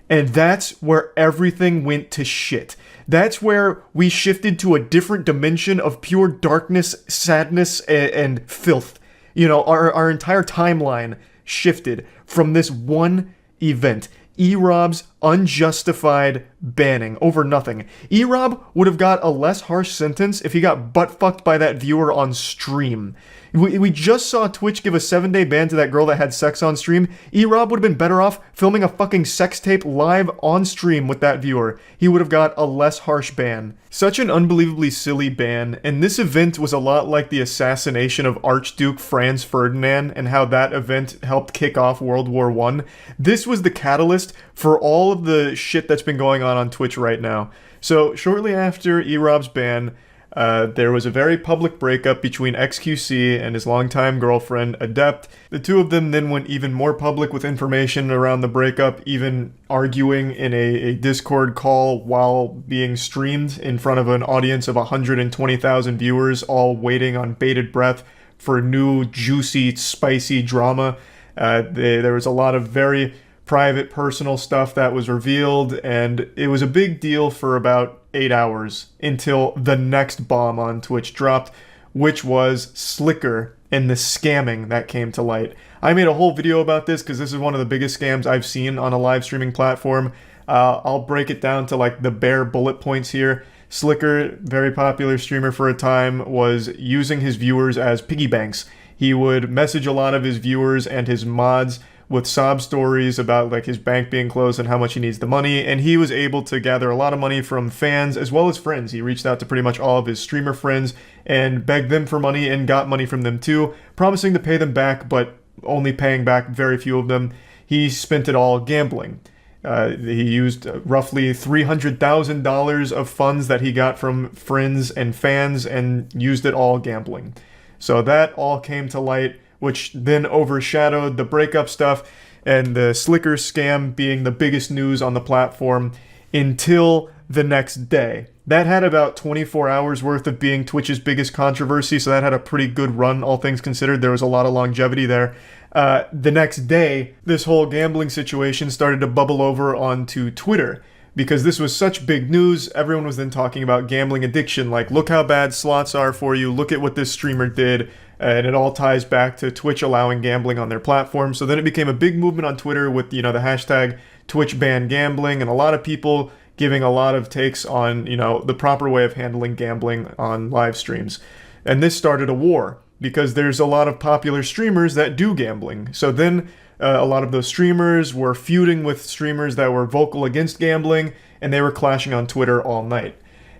S1: And that's where everything went to shit. That's where we shifted to a different dimension of pure darkness, sadness, and filth. Our entire timeline shifted from this one event. E-Rob's unjustified banning over nothing. E-Rob would have got a less harsh sentence if he got butt-fucked by that viewer on stream. We just saw Twitch give a 7-day ban to that girl that had sex on stream. E-Rob would have been better off filming a fucking sex tape live on stream with that viewer. He would have got a less harsh ban. Such an unbelievably silly ban, and this event was a lot like the assassination of Archduke Franz Ferdinand and how that event helped kick off World War I. This was the catalyst for all of the shit that's been going on Twitch right now. So shortly after E-Rob's ban, there was a very public breakup between XQC and his longtime girlfriend, Adept. The two of them then went even more public with information around the breakup, even arguing in a Discord call while being streamed in front of an audience of 120,000 viewers, all waiting on bated breath for new, juicy, spicy drama. There was a lot of very private, personal stuff that was revealed, and it was a big deal for about 8 hours until the next bomb on Twitch dropped, which was Slicker and the scamming that came to light. I made a whole video about this because this is one of the biggest scams I've seen on a live streaming platform. I'll break it down to like the bare bullet points here. Slicker, very popular streamer for a time, was using his viewers as piggy banks. He would message a lot of his viewers and his mods with sob stories about like his bank being closed and how much he needs the money, and he was able to gather a lot of money from fans as well as friends. He reached out to pretty much all of his streamer friends and begged them for money and got money from them too, promising to pay them back, but only paying back very few of them. He spent it all gambling. He used roughly $300,000 of funds that he got from friends and fans and used it all gambling. So that all came to light, which then overshadowed the breakup stuff and the Slicker scam being the biggest news on the platform until the next day. That had about 24 hours worth of being Twitch's biggest controversy, so that had a pretty good run, all things considered. There was a lot of longevity there. The next day, this whole gambling situation started to bubble over onto Twitter, because this was such big news. Everyone was then talking about gambling addiction, like, look how bad slots are for you, look at what this streamer did, and it all ties back to Twitch allowing gambling on their platform. So then it became a big movement on Twitter with, the hashtag Twitch ban gambling, and a lot of people giving a lot of takes on, the proper way of handling gambling on live streams. And this started a war, because there's a lot of popular streamers that do gambling. So then a lot of those streamers were feuding with streamers that were vocal against gambling, and they were clashing on Twitter all night.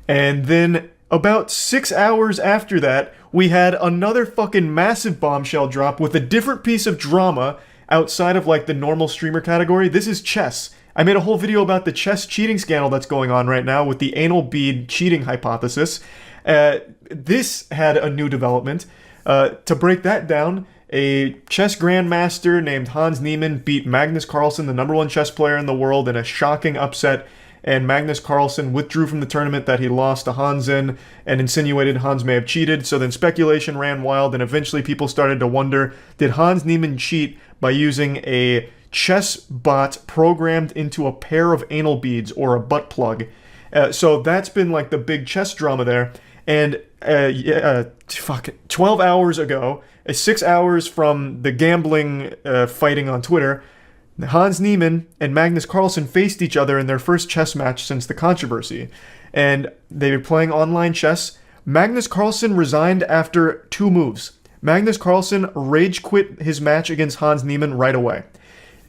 S1: And then about 6 hours after that, we had another fucking massive bombshell drop with a different piece of drama outside of like the normal streamer category. This is chess. I made a whole video about the chess cheating scandal that's going on right now with the anal bead cheating hypothesis. This had a new development. To break that down, a chess grandmaster named Hans Niemann beat Magnus Carlsen, the #1 chess player in the world, in a shocking upset, and Magnus Carlsen withdrew from the tournament that he lost to Hans in and insinuated Hans may have cheated. So then speculation ran wild, and eventually people started to wonder, did Hans Niemann cheat by using a chess bot programmed into a pair of anal beads or a butt plug? So that's been like the big chess drama there. And 12 hours ago, 6 hours from the gambling fighting on Twitter, Hans Niemann and Magnus Carlsen faced each other in their first chess match since the controversy. And they were playing online chess. Magnus Carlsen resigned after 2 moves. Magnus Carlsen rage quit his match against Hans Niemann right away,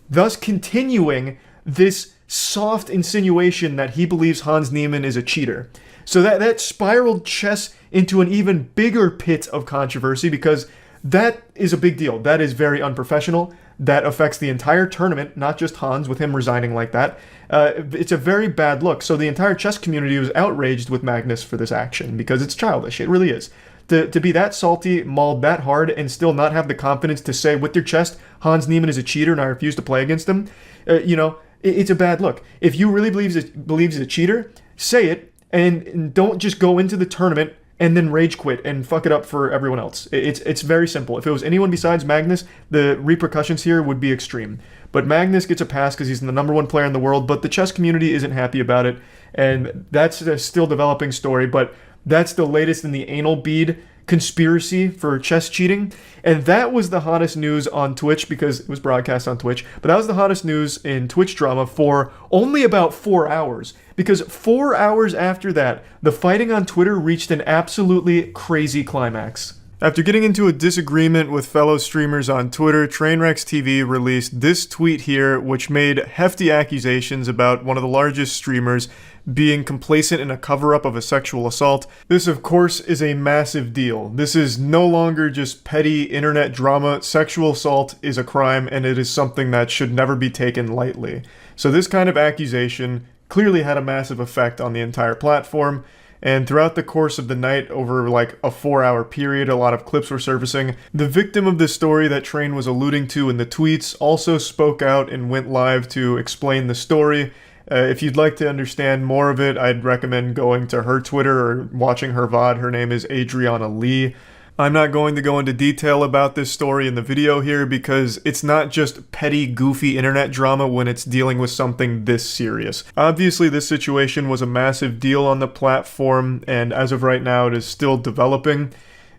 S1: thus continuing this soft insinuation that he believes Hans Niemann is a cheater. So that spiraled chess into an even bigger pit of controversy, because that is a big deal. That is very unprofessional. That affects the entire tournament, not just Hans, with him resigning like that. It's a very bad look. So the entire chess community was outraged with Magnus for this action, because it's childish. It really is. To be that salty, mauled that hard, and still not have the confidence to say with your chest, Hans Niemann is a cheater and I refuse to play against him, it's a bad look. If you really believes he's a cheater, say it, and don't just go into the tournament and then rage quit and fuck it up for everyone else. It's very simple. If it was anyone besides Magnus, the repercussions here would be extreme. But Magnus gets a pass because he's the #1 player in the world, but the chess community isn't happy about it, and that's a still developing story, but that's the latest in the anal bead conspiracy for chess cheating. And that was the hottest news on Twitch because it was broadcast on Twitch. But that was the hottest news in Twitch drama for only about 4 hours. Because 4 hours after that, the fighting on Twitter reached an absolutely crazy climax. After getting into a disagreement with fellow streamers on Twitter, Trainwrecks TV released this tweet here, which made hefty accusations about one of the largest streamers being complacent in a cover-up of a sexual assault. This, of course, is a massive deal. This is no longer just petty internet drama. Sexual assault is a crime, and it is something that should never be taken lightly. So this kind of accusation clearly had a massive effect on the entire platform. And throughout the course of the night, over like a 4-hour period, a lot of clips were surfacing. The victim of this story that Train was alluding to in the tweets also spoke out and went live to explain the story. If you'd like to understand more of it, I'd recommend going to her Twitter or watching her VOD. Her name is Adriana Lee. I'm not going to go into detail about this story in the video here because it's not just petty, goofy internet drama when it's dealing with something this serious. Obviously, this situation was a massive deal on the platform, and as of right now, it is still developing.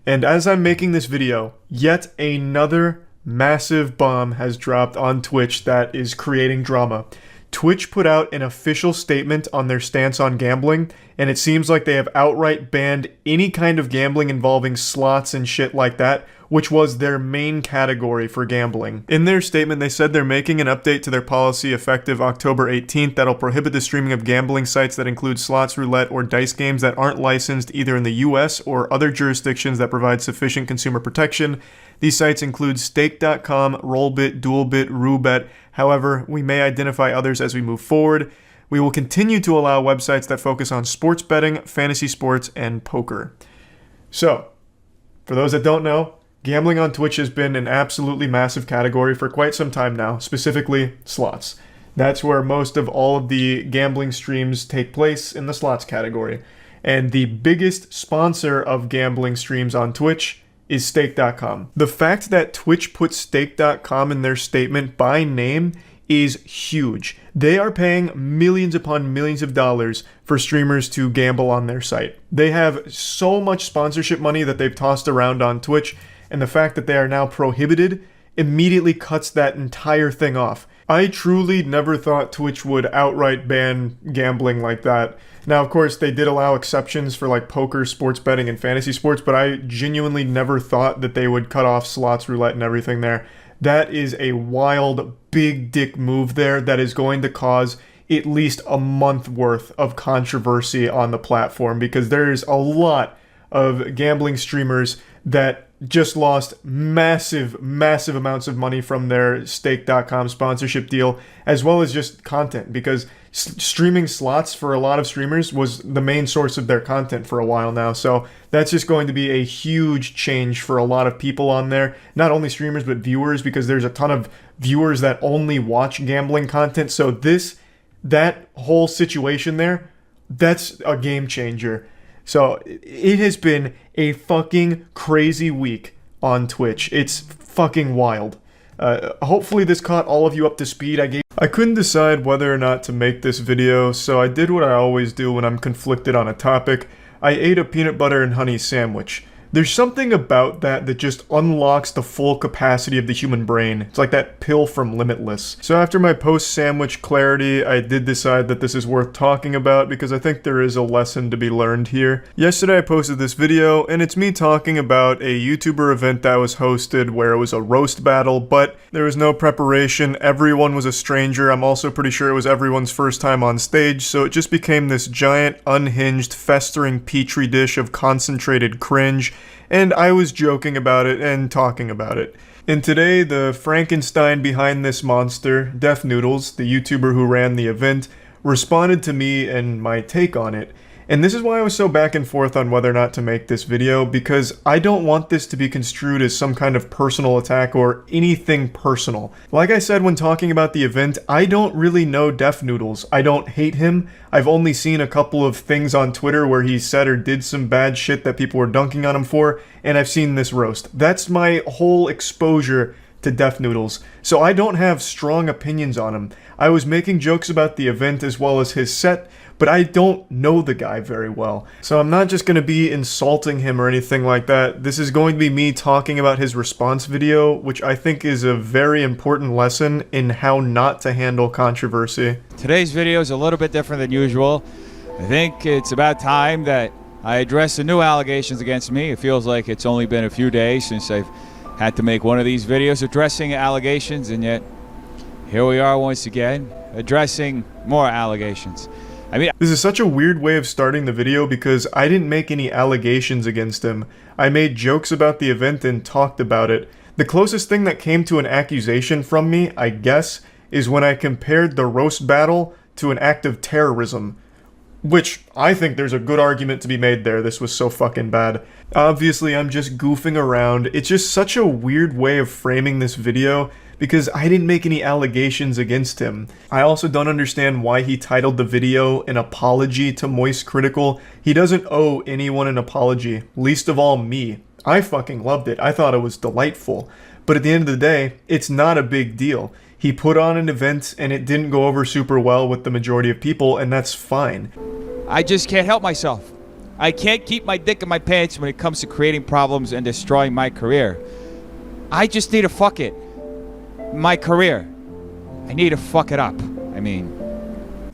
S1: And as I'm making this video, yet another massive bomb has dropped on Twitch that is creating drama. Twitch put out an official statement on their stance on gambling, and it seems like they have outright banned any kind of gambling involving slots and shit like that, which was their main category for gambling. In their statement, they said they're making an update to their policy effective October 18th that'll prohibit the streaming of gambling sites that include slots, roulette, or dice games that aren't licensed either in the US or other jurisdictions that provide sufficient consumer protection. These sites include Stake.com, Rollbit, Duelbit, Roobet. However, we may identify others as we move forward. We will continue to allow websites that focus on sports betting, fantasy sports, and poker. So, for those that don't know, gambling on Twitch has been an absolutely massive category for quite some time now, specifically slots. That's where most of all of the gambling streams take place, in the slots category. And the biggest sponsor of gambling streams on Twitch is Stake.com. The fact that Twitch put Stake.com in their statement by name is huge. They are paying millions upon millions of dollars for streamers to gamble on their site. They have so much sponsorship money that they've tossed around on Twitch, and the fact that they are now prohibited immediately cuts that entire thing off. I truly never thought Twitch would outright ban gambling like that. Now, of course, they did allow exceptions for like poker, sports betting, and fantasy sports, but I genuinely never thought that they would cut off slots, roulette, and everything there. That is a wild, big dick move there that is going to cause at least a month worth of controversy on the platform because there's a lot of gambling streamers that just lost massive amounts of money from their Stake.com sponsorship deal, as well as just content, because streaming slots for a lot of streamers was the main source of their content for a while now. So that's just going to be a huge change for a lot of people on there, not only streamers but viewers, because there's a ton of viewers that only watch gambling content. So that whole situation there, that's a game changer. So it has been a fucking crazy week on Twitch. It's fucking wild. Hopefully this caught all of you up to speed. I couldn't decide whether or not to make this video, so I did what I always do when I'm conflicted on a topic. I ate a peanut butter and honey sandwich. There's something about that just unlocks the full capacity of the human brain. It's like that pill from Limitless. So after my post-sandwich clarity, I did decide that this is worth talking about because I think there is a lesson to be learned here. Yesterday I posted this video, and it's me talking about a YouTuber event that was hosted where it was a roast battle, but there was no preparation. Everyone was a stranger. I'm also pretty sure it was everyone's first time on stage, so it just became this giant, unhinged, festering petri dish of concentrated cringe. And I was joking about it and talking about it. And today, the Frankenstein behind this monster, Def Noodles, the YouTuber who ran the event, responded to me and my take on it. And this is why I was so back and forth on whether or not to make this video, because I don't want this to be construed as some kind of personal attack or anything personal. Like I said when talking about the event, I don't really know Def Noodles. I don't hate him. I've only seen a couple of things on Twitter where he said or did some bad shit that people were dunking on him for, and I've seen this roast. That's my whole exposure to Def Noodles, so I don't have strong opinions on him. I was making jokes about the event as well as his set, but I don't know the guy very well. So I'm not just going to be insulting him or anything like that. This is going to be me talking about his response video, which I think is a very important lesson in how not to handle controversy.
S6: Today's video is a little bit different than usual. I think it's about time that I address the new allegations against me. It feels like it's only been a few days since I've had to make one of these videos addressing allegations, and yet here we are once again addressing more allegations. I mean,
S1: this is such a weird way of starting the video because I didn't make any allegations against him. I made jokes about the event and talked about it. The closest thing that came to an accusation from me, I guess, is when I compared the roast battle to an act of terrorism. Which, I think there's a good argument to be made there. This was so fucking bad. Obviously, I'm just goofing around. It's just such a weird way of framing this video because I didn't make any allegations against him. I also don't understand why he titled the video an apology to Moist Critical. He doesn't owe anyone an apology, least of all me. I fucking loved it. I thought it was delightful. But at the end of the day, it's not a big deal. He put on an event and it didn't go over super well with the majority of people, and that's fine.
S6: I just can't help myself. I can't keep my dick in my pants when it comes to creating problems and destroying my career. I just need to fuck it. My career. I need to fuck it up.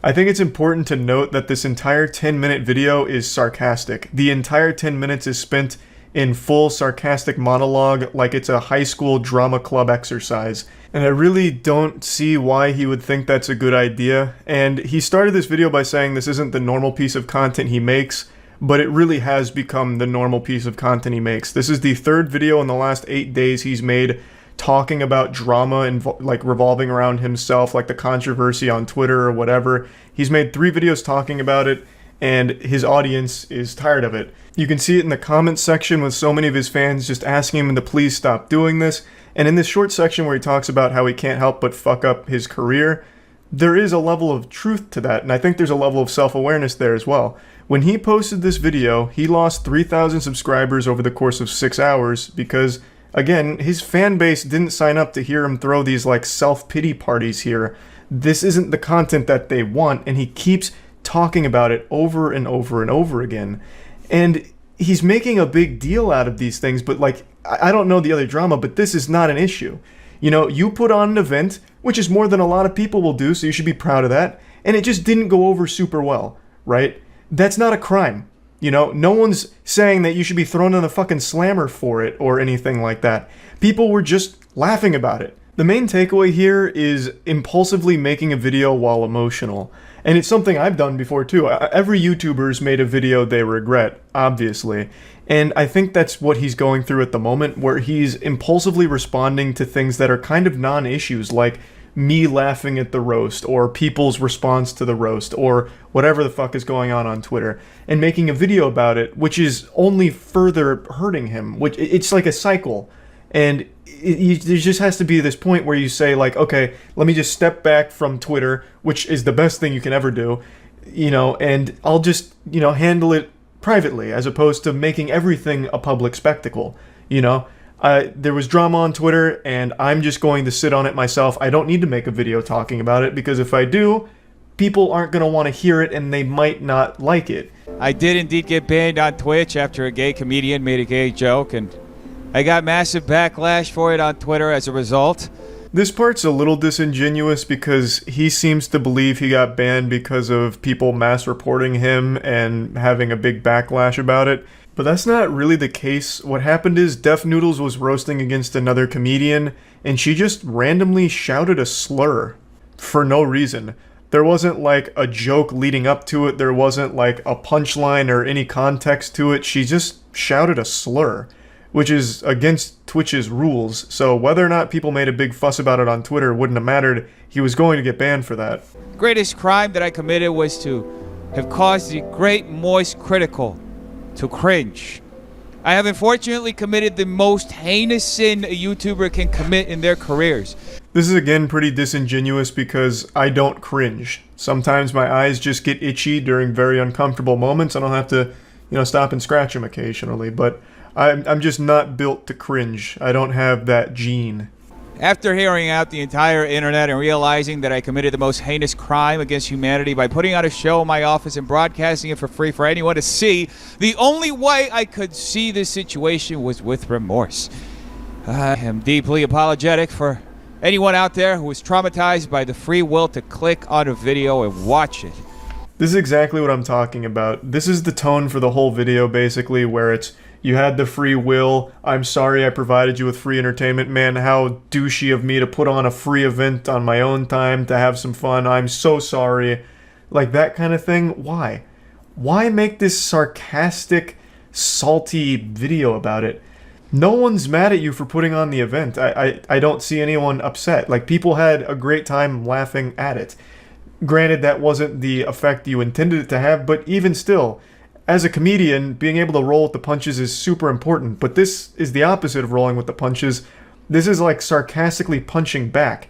S1: I think it's important to note that this entire 10-minute video is sarcastic. The entire 10 minutes is spent in full sarcastic monologue like it's a high school drama club exercise. And I really don't see why he would think that's a good idea. And he started this video by saying this isn't the normal piece of content he makes, but it really has become the normal piece of content he makes. This is the third video in the last 8 days he's made talking about drama and like revolving around himself, like the controversy on Twitter or whatever. He's made 3 videos talking about it, and his audience is tired of it. You can see it in the comments section with so many of his fans just asking him to please stop doing this. And in this short section where he talks about how he can't help but fuck up his career, there is a level of truth to that, and I think there's a level of self-awareness there as well. When he posted this video, he lost 3,000 subscribers over the course of 6 hours because, again, his fan base didn't sign up to hear him throw these like self-pity parties here. This isn't the content that they want, and he keeps talking about it over and over and over again. And he's making a big deal out of these things, but like, I don't know the other drama, but this is not an issue. You know, you put on an event, which is more than a lot of people will do, so you should be proud of that, and it just didn't go over super well, right? That's not a crime. You know, no one's saying that you should be thrown in a fucking slammer for it or anything like that. People were just laughing about it. The main takeaway here is impulsively making a video while emotional. And it's something I've done before too. Every YouTuber's made a video they regret, obviously. And I think that's what he's going through at the moment, where he's impulsively responding to things that are kind of non-issues, like me laughing at the roast, or people's response to the roast, or whatever the fuck is going on Twitter, and making a video about it, which is only further hurting him. Which it's like a cycle. And there just has to be this point where you say, like, okay, let me just step back from Twitter, which is the best thing you can ever do, you know, and I'll just, you know, handle it privately as opposed to making everything a public spectacle, you know. There was drama on Twitter, and I'm just going to sit on it myself. I don't need to make a video talking about it, because if I do, people aren't going to want to hear it, and they might not like it.
S6: I did indeed get banned on Twitch after a gay comedian made a gay joke, and I got massive backlash for it on Twitter as a result.
S1: This part's a little disingenuous because he seems to believe he got banned because of people mass reporting him and having a big backlash about it. But that's not really the case. What happened is Def Noodles was roasting against another comedian, and she just randomly shouted a slur for no reason. There wasn't like a joke leading up to it. There wasn't like a punchline or any context to it. She just shouted a slur, which is against Twitch's rules. So whether or not people made a big fuss about it on Twitter wouldn't have mattered. He was going to get banned for that.
S6: Greatest crime that I committed was to have caused the great Moist Critical to cringe. I have unfortunately committed the most heinous sin a YouTuber can commit in their careers.
S1: This is again pretty disingenuous because I don't cringe. Sometimes my eyes just get itchy during very uncomfortable moments and I'll have to, you know, stop and scratch them occasionally, but I'm just not built to cringe. I don't have that gene.
S6: After hearing out the entire internet and realizing that I committed the most heinous crime against humanity by putting on a show in my office and broadcasting it for free for anyone to see, the only way I could see this situation was with remorse. I am deeply apologetic for anyone out there who was traumatized by the free will to click on a video and watch it.
S1: This is exactly what I'm talking about. This is the tone for the whole video, basically, where it's, you had the free will, I'm sorry I provided you with free entertainment, man, how douchey of me to put on a free event on my own time to have some fun, I'm so sorry. Like, that kind of thing. Why? Why make this sarcastic, salty video about it? No one's mad at you for putting on the event. I don't see anyone upset. Like, people had a great time laughing at it. Granted, that wasn't the effect you intended it to have, but even still, as a comedian, being able to roll with the punches is super important. But this is the opposite of rolling with the punches. This is like sarcastically punching back.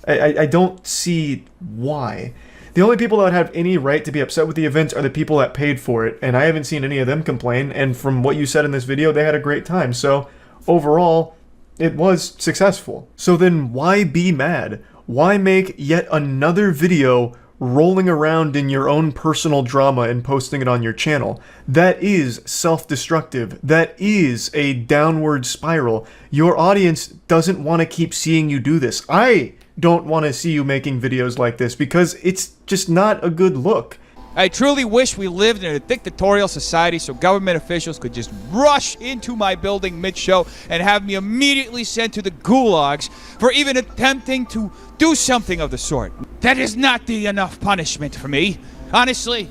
S1: I don't see why. The only people that would have any right to be upset with the event are the people that paid for it, and I haven't seen any of them complain, and from what you said in this video, they had a great time, so overall, it was successful. So then why be mad? Why make yet another video rolling around in your own personal drama and posting it on your channel? That is self-destructive. That is a downward spiral. Your audience doesn't want to keep seeing you do this. I don't want to see you making videos like this because it's just not a good look.
S6: I truly wish we lived in a dictatorial society so government officials could just rush into my building mid-show and have me immediately sent to the gulags for even attempting to do something of the sort. That is not the enough punishment for me. Honestly,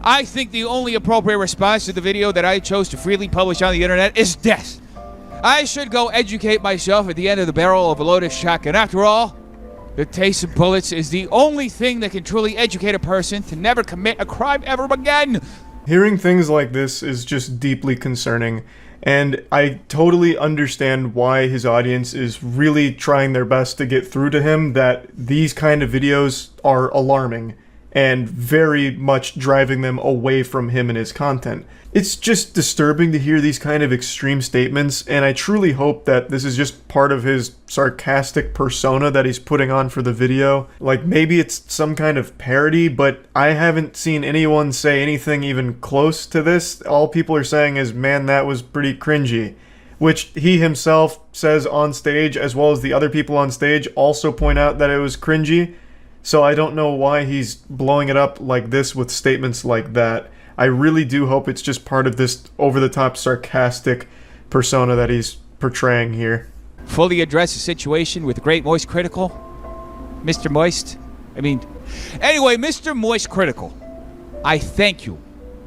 S6: I think the only appropriate response to the video that I chose to freely publish on the internet is death. I should go educate myself at the end of the barrel of a loaded shotgun. After all, the taste of bullets is the only thing that can truly educate a person to never commit a crime ever again.
S1: Hearing things like this is just deeply concerning, and I totally understand why his audience is really trying their best to get through to him that these kind of videos are alarming and very much driving them away from him and his content. It's just disturbing to hear these kind of extreme statements, and I truly hope that this is just part of his sarcastic persona that he's putting on for the video. Like, maybe it's some kind of parody, but I haven't seen anyone say anything even close to this. All people are saying is, man, that was pretty cringy. Which he himself says on stage, as well as the other people on stage also point out that it was cringy. So I don't know why he's blowing it up like this with statements like that. I really do hope it's just part of this over-the-top sarcastic persona that he's portraying here.
S6: Fully address the situation with Great Moist Critical. Mr. Moist. Anyway, Mr. Moist Critical, I thank you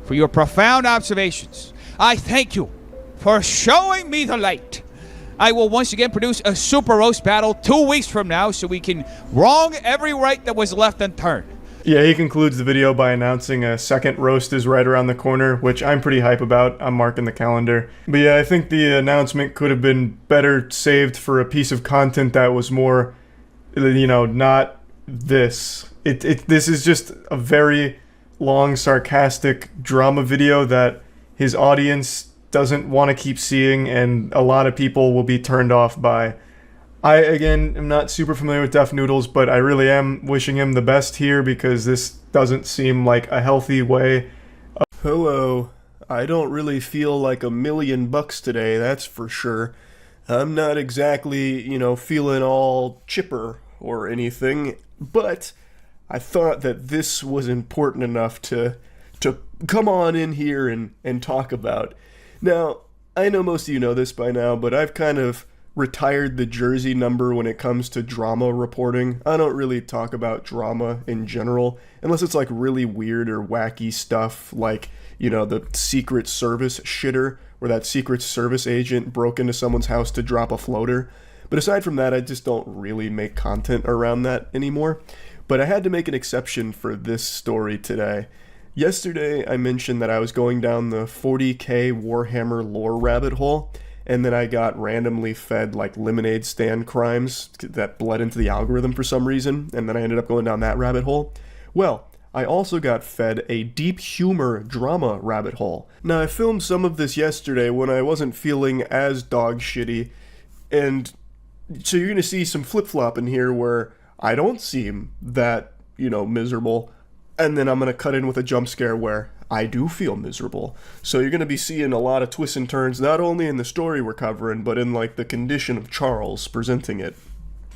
S6: for your profound observations. I thank you for showing me the light. I will once again produce a super roast battle 2 weeks from now so we can wrong every right that was left unturned.
S1: Yeah, he concludes the video by announcing a second roast is right around the corner, which I'm pretty hype about. I'm marking the calendar. But yeah, I think the announcement could have been better saved for a piece of content that was more, not this. This is just a very long, sarcastic drama video that his audience doesn't want to keep seeing, and a lot of people will be turned off by. I, again, am not super familiar with Def Noodles, but I really am wishing him the best here because this doesn't seem like a healthy way. Hello. I don't really feel like $1,000,000 today, that's for sure. I'm not exactly, feeling all chipper or anything, but I thought that this was important enough to come on in here and talk about. Now, I know most of you know this by now, but I've kind of retired the jersey number when it comes to drama reporting. I don't really talk about drama in general, unless it's like really weird or wacky stuff like, the Secret Service shitter, where that Secret Service agent broke into someone's house to drop a floater. But aside from that, I just don't really make content around that anymore. But I had to make an exception for this story today. Yesterday, I mentioned that I was going down the 40k Warhammer lore rabbit hole, and then I got randomly fed like lemonade stand crimes that bled into the algorithm for some reason, and then I ended up going down that rabbit hole. Well, I also got fed a deep humor drama rabbit hole. Now, I filmed some of this yesterday when I wasn't feeling as dog shitty, and So you're going to see some flip-flop in here where I don't seem that, miserable. And then I'm going to cut in with a jump scare where I do feel miserable. So you're going to be seeing a lot of twists and turns, not only in the story we're covering, but in like the condition of Charles presenting it.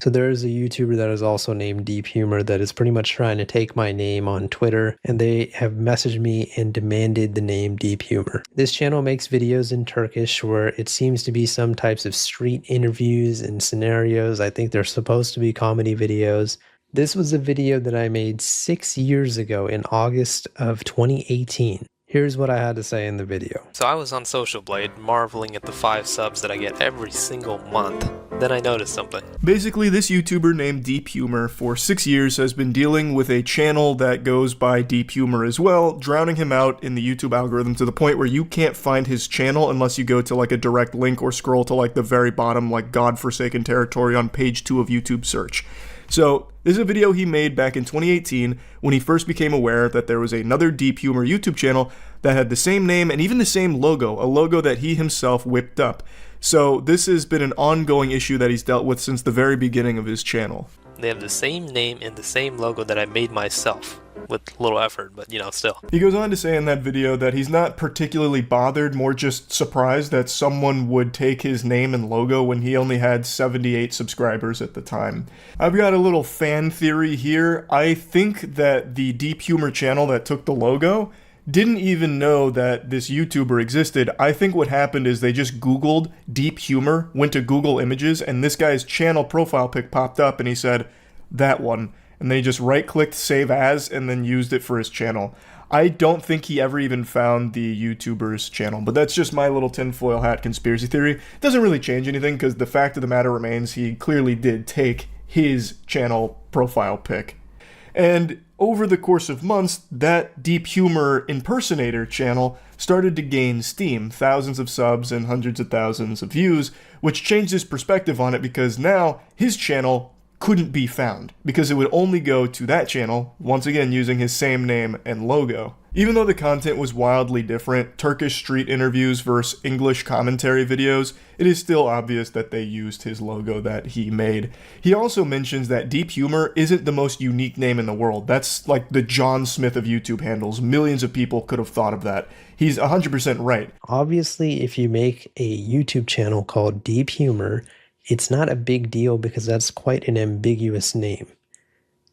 S7: So there is a YouTuber that is also named Deep Humor that is pretty much trying to take my name on Twitter, and they have messaged me and demanded the name Deep Humor. This channel makes videos in Turkish where it seems to be some types of street interviews and scenarios. I think they're supposed to be comedy videos. This was a video that I made 6 years ago in August of 2018. Here's what I had to say in the video.
S8: So I was on Social Blade, marveling at the 5 subs that I get every single month. Then I noticed something.
S1: Basically, this YouTuber named Deep Humor for 6 years has been dealing with a channel that goes by Deep Humor as well, drowning him out in the YouTube algorithm to the point where you can't find his channel unless you go to like a direct link or scroll to like the very bottom, like godforsaken territory on page 2 of YouTube search. So, this is a video he made back in 2018 when he first became aware that there was another Deep Humor YouTube channel that had the same name and even the same logo, a logo that he himself whipped up. So, this has been an ongoing issue that he's dealt with since the very beginning of his channel.
S8: They have the same name and the same logo that I made myself, with little effort, but still.
S1: He goes on to say in that video that he's not particularly bothered, more just surprised that someone would take his name and logo when he only had 78 subscribers at the time. I've got a little fan theory here. I think that the Deep Humor channel that took the logo didn't even know that this YouTuber existed. I think what happened is they just Googled Deep Humor, went to Google Images, and this guy's channel profile pic popped up and he said, that one. And then he just right-clicked Save As and then used it for his channel. I don't think he ever even found the YouTuber's channel, but that's just my little tinfoil hat conspiracy theory. It doesn't really change anything because the fact of the matter remains he clearly did take his channel profile pic. And over the course of months, that Deep Humor impersonator channel started to gain steam, thousands of subs and hundreds of thousands of views, which changed his perspective on it because now his channel couldn't be found because it would only go to that channel, once again using his same name and logo. Even though the content was wildly different, Turkish street interviews versus English commentary videos, it is still obvious that they used his logo that he made. He also mentions that Deep Humor isn't the most unique name in the world. That's like the John Smith of YouTube handles. Millions of people could have thought of that. He's 100% right.
S7: Obviously, if you make a YouTube channel called Deep Humor, it's not a big deal because that's quite an ambiguous name.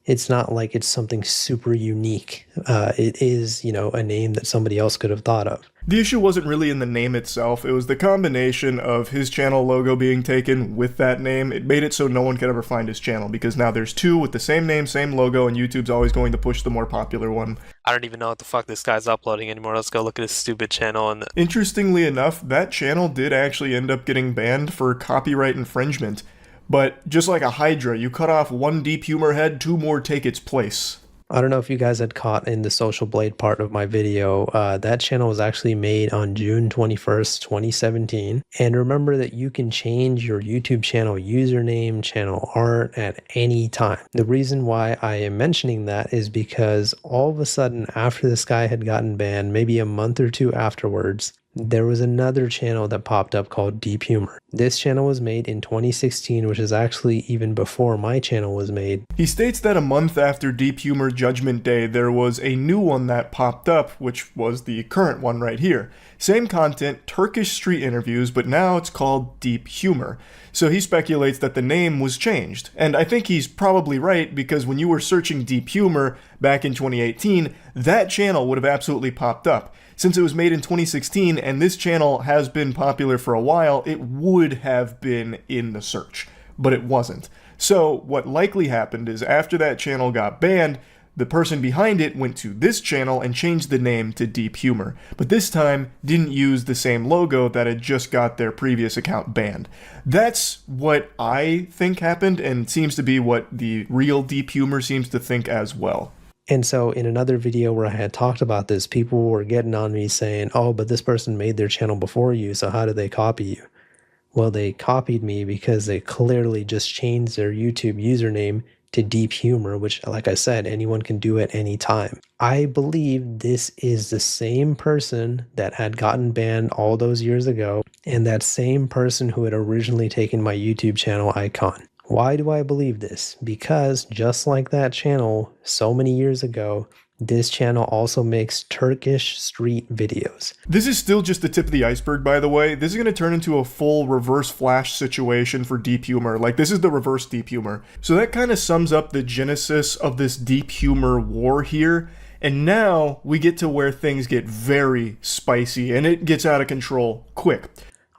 S7: It's not like it's something super unique. It is, a name that somebody else could have thought of.
S1: The issue wasn't really in the name itself. It was the combination of his channel logo being taken with that name. It made it so no one could ever find his channel because now there's two with the same name, same logo, and YouTube's always going to push the more popular one.
S8: I don't even know what the fuck this guy's uploading anymore. Let's go look at his stupid channel. And
S1: Interestingly enough, that channel did actually end up getting banned for copyright infringement. But just like a Hydra, you cut off one Deep Humor head, 2 more take its place.
S7: I don't know if you guys had caught in the Social Blade part of my video, that channel was actually made on June 21st, 2017. And remember that you can change your YouTube channel username, channel art at any time. The reason why I am mentioning that is because all of a sudden after this guy had gotten banned, maybe a month or 2 afterwards, there was another channel that popped up called Deep Humor. This channel was made in 2016, which is actually even before my channel was made.
S1: He states that a month after Deep Humor Judgment Day, there was a new one that popped up, which was the current one right here. Same content, Turkish street interviews, but now it's called Deep Humor. So he speculates that the name was changed. And I think he's probably right because when you were searching Deep Humor back in 2018, that channel would have absolutely popped up. Since it was made in 2016 and this channel has been popular for a while, it would have been in the search, but it wasn't. So what likely happened is after that channel got banned, the person behind it went to this channel and changed the name to Deep Humor, but this time didn't use the same logo that had just got their previous account banned. That's what I think happened and seems to be what the real Deep Humor seems to think as well.
S7: And so in another video where I had talked about this, people were getting on me saying, oh, but this person made their channel before you, so how did they copy you? Well, they copied me because they clearly just changed their YouTube username to deep humor, which, like I said, anyone can do at any time. I believe this is the same person that had gotten banned all those years ago, and that same person who had originally taken my YouTube channel icon. Why do I believe this? Because just like that channel so many years ago, this channel also makes Turkish street videos.
S1: This is still just the tip of the iceberg, by the way. This is going to turn into a full reverse flash situation for deep humor. Like, this is the reverse deep humor. So that kind of sums up the genesis of this deep humor war here. And now we get to where things get very spicy and it gets out of control quick.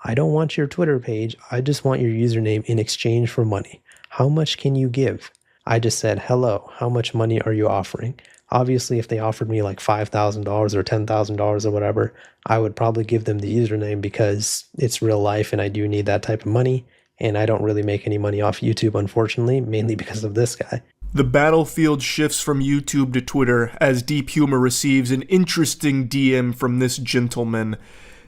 S7: I don't want your Twitter page. I just want your username in exchange for money. How much can you give? I just said, hello, how much money are you offering? Obviously, if they offered me like $5,000 or $10,000 or whatever, I would probably give them the username because it's real life and I do need that type of money. And I don't really make any money off YouTube, unfortunately, mainly because of this guy.
S1: The battlefield shifts from YouTube to Twitter as Deep Humor receives an interesting DM from this gentleman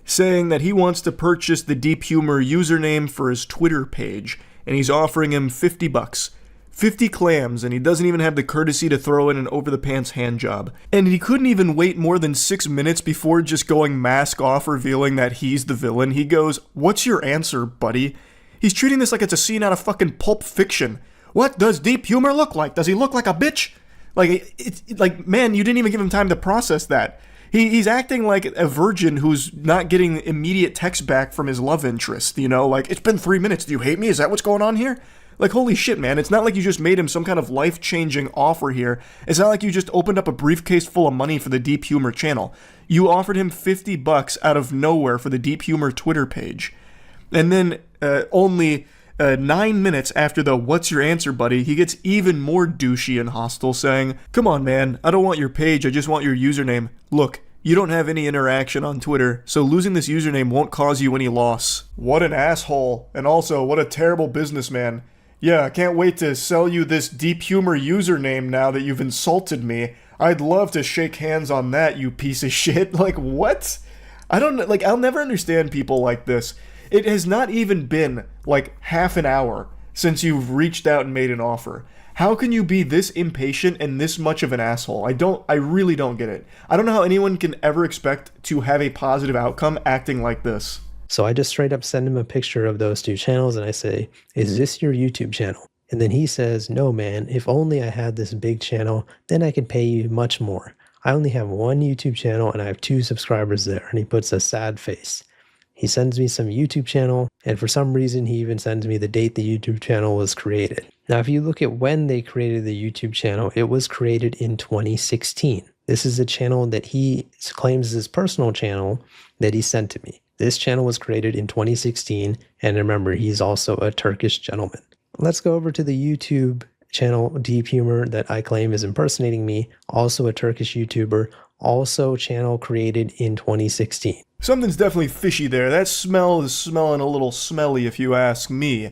S1: saying that he wants to purchase the Deep Humor username for his Twitter page, and he's offering him $50. 50 clams, and he doesn't even have the courtesy to throw in an over-the-pants hand job. And he couldn't even wait more than 6 minutes before just going mask off, revealing that he's the villain. He goes, "What's your answer, buddy?" He's treating this like it's a scene out of fucking Pulp Fiction. What does Deep Humor look like? Does he look like a bitch? Like, it's like, man, you didn't even give him time to process that. He's acting like a virgin who's not getting immediate text back from his love interest, you know? Like, it's been 3 minutes. Do you hate me? Is that what's going on here? Like, holy shit, man. It's not like you just made him some kind of life-changing offer here. It's not like you just opened up a briefcase full of money for the Deep Humor channel. You offered him $50 out of nowhere for the Deep Humor Twitter page. And then only 9 minutes after the "what's your answer, buddy," he gets even more douchey and hostile, saying, "Come on, man. I don't want your page. I just want your username. Look, you don't have any interaction on Twitter, so losing this username won't cause you any loss." What an asshole. And also, what a terrible businessman. Yeah, I can't wait to sell you this Deep Humor username now that you've insulted me. I'd love to shake hands on that, you piece of shit. Like, what? I don't, like, I'll never understand people like this. It has not even been, like, half an hour since you've reached out and made an offer. How can you be this impatient and this much of an asshole? I really don't get it. I don't know how anyone can ever expect to have a positive outcome acting like this.
S7: So I just straight up send him a picture of those two channels and I say, "Is this your YouTube channel?" And then he says, "No, man, if only I had this big channel, then I could pay you much more. I only have one YouTube channel and I have 2 subscribers there." And he puts a sad face. He sends me some YouTube channel, and for some reason he even sends me the date the YouTube channel was created. Now, if you look at when they created the YouTube channel, it was created in 2016. This is a channel that he claims is his personal channel that he sent to me. This channel was created in 2016, and remember, he's also a Turkish gentleman. Let's go over to the YouTube channel Deep Humor that I claim is impersonating me, also a Turkish YouTuber, also channel created in 2016.
S1: Something's definitely fishy there. That smell is smelling a little smelly if you ask me.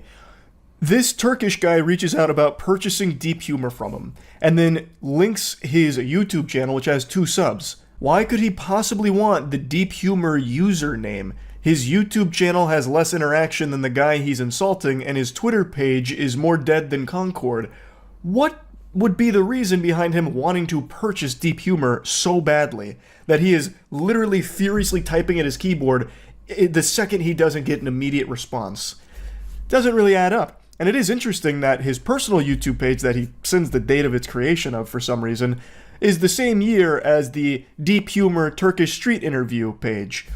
S1: This Turkish guy reaches out about purchasing Deep Humor from him, and then links his YouTube channel, which has 2 subs. Why could he possibly want the Deep Humor username? His YouTube channel has less interaction than the guy he's insulting, and his Twitter page is more dead than Concord. What would be the reason behind him wanting to purchase Deep Humor so badly that he is literally furiously typing at his keyboard the second he doesn't get an immediate response? Doesn't really add up. And it is interesting that his personal YouTube page that he sends the date of its creation of for some reason is the same year as the Deep Humor Turkish Street Interview page.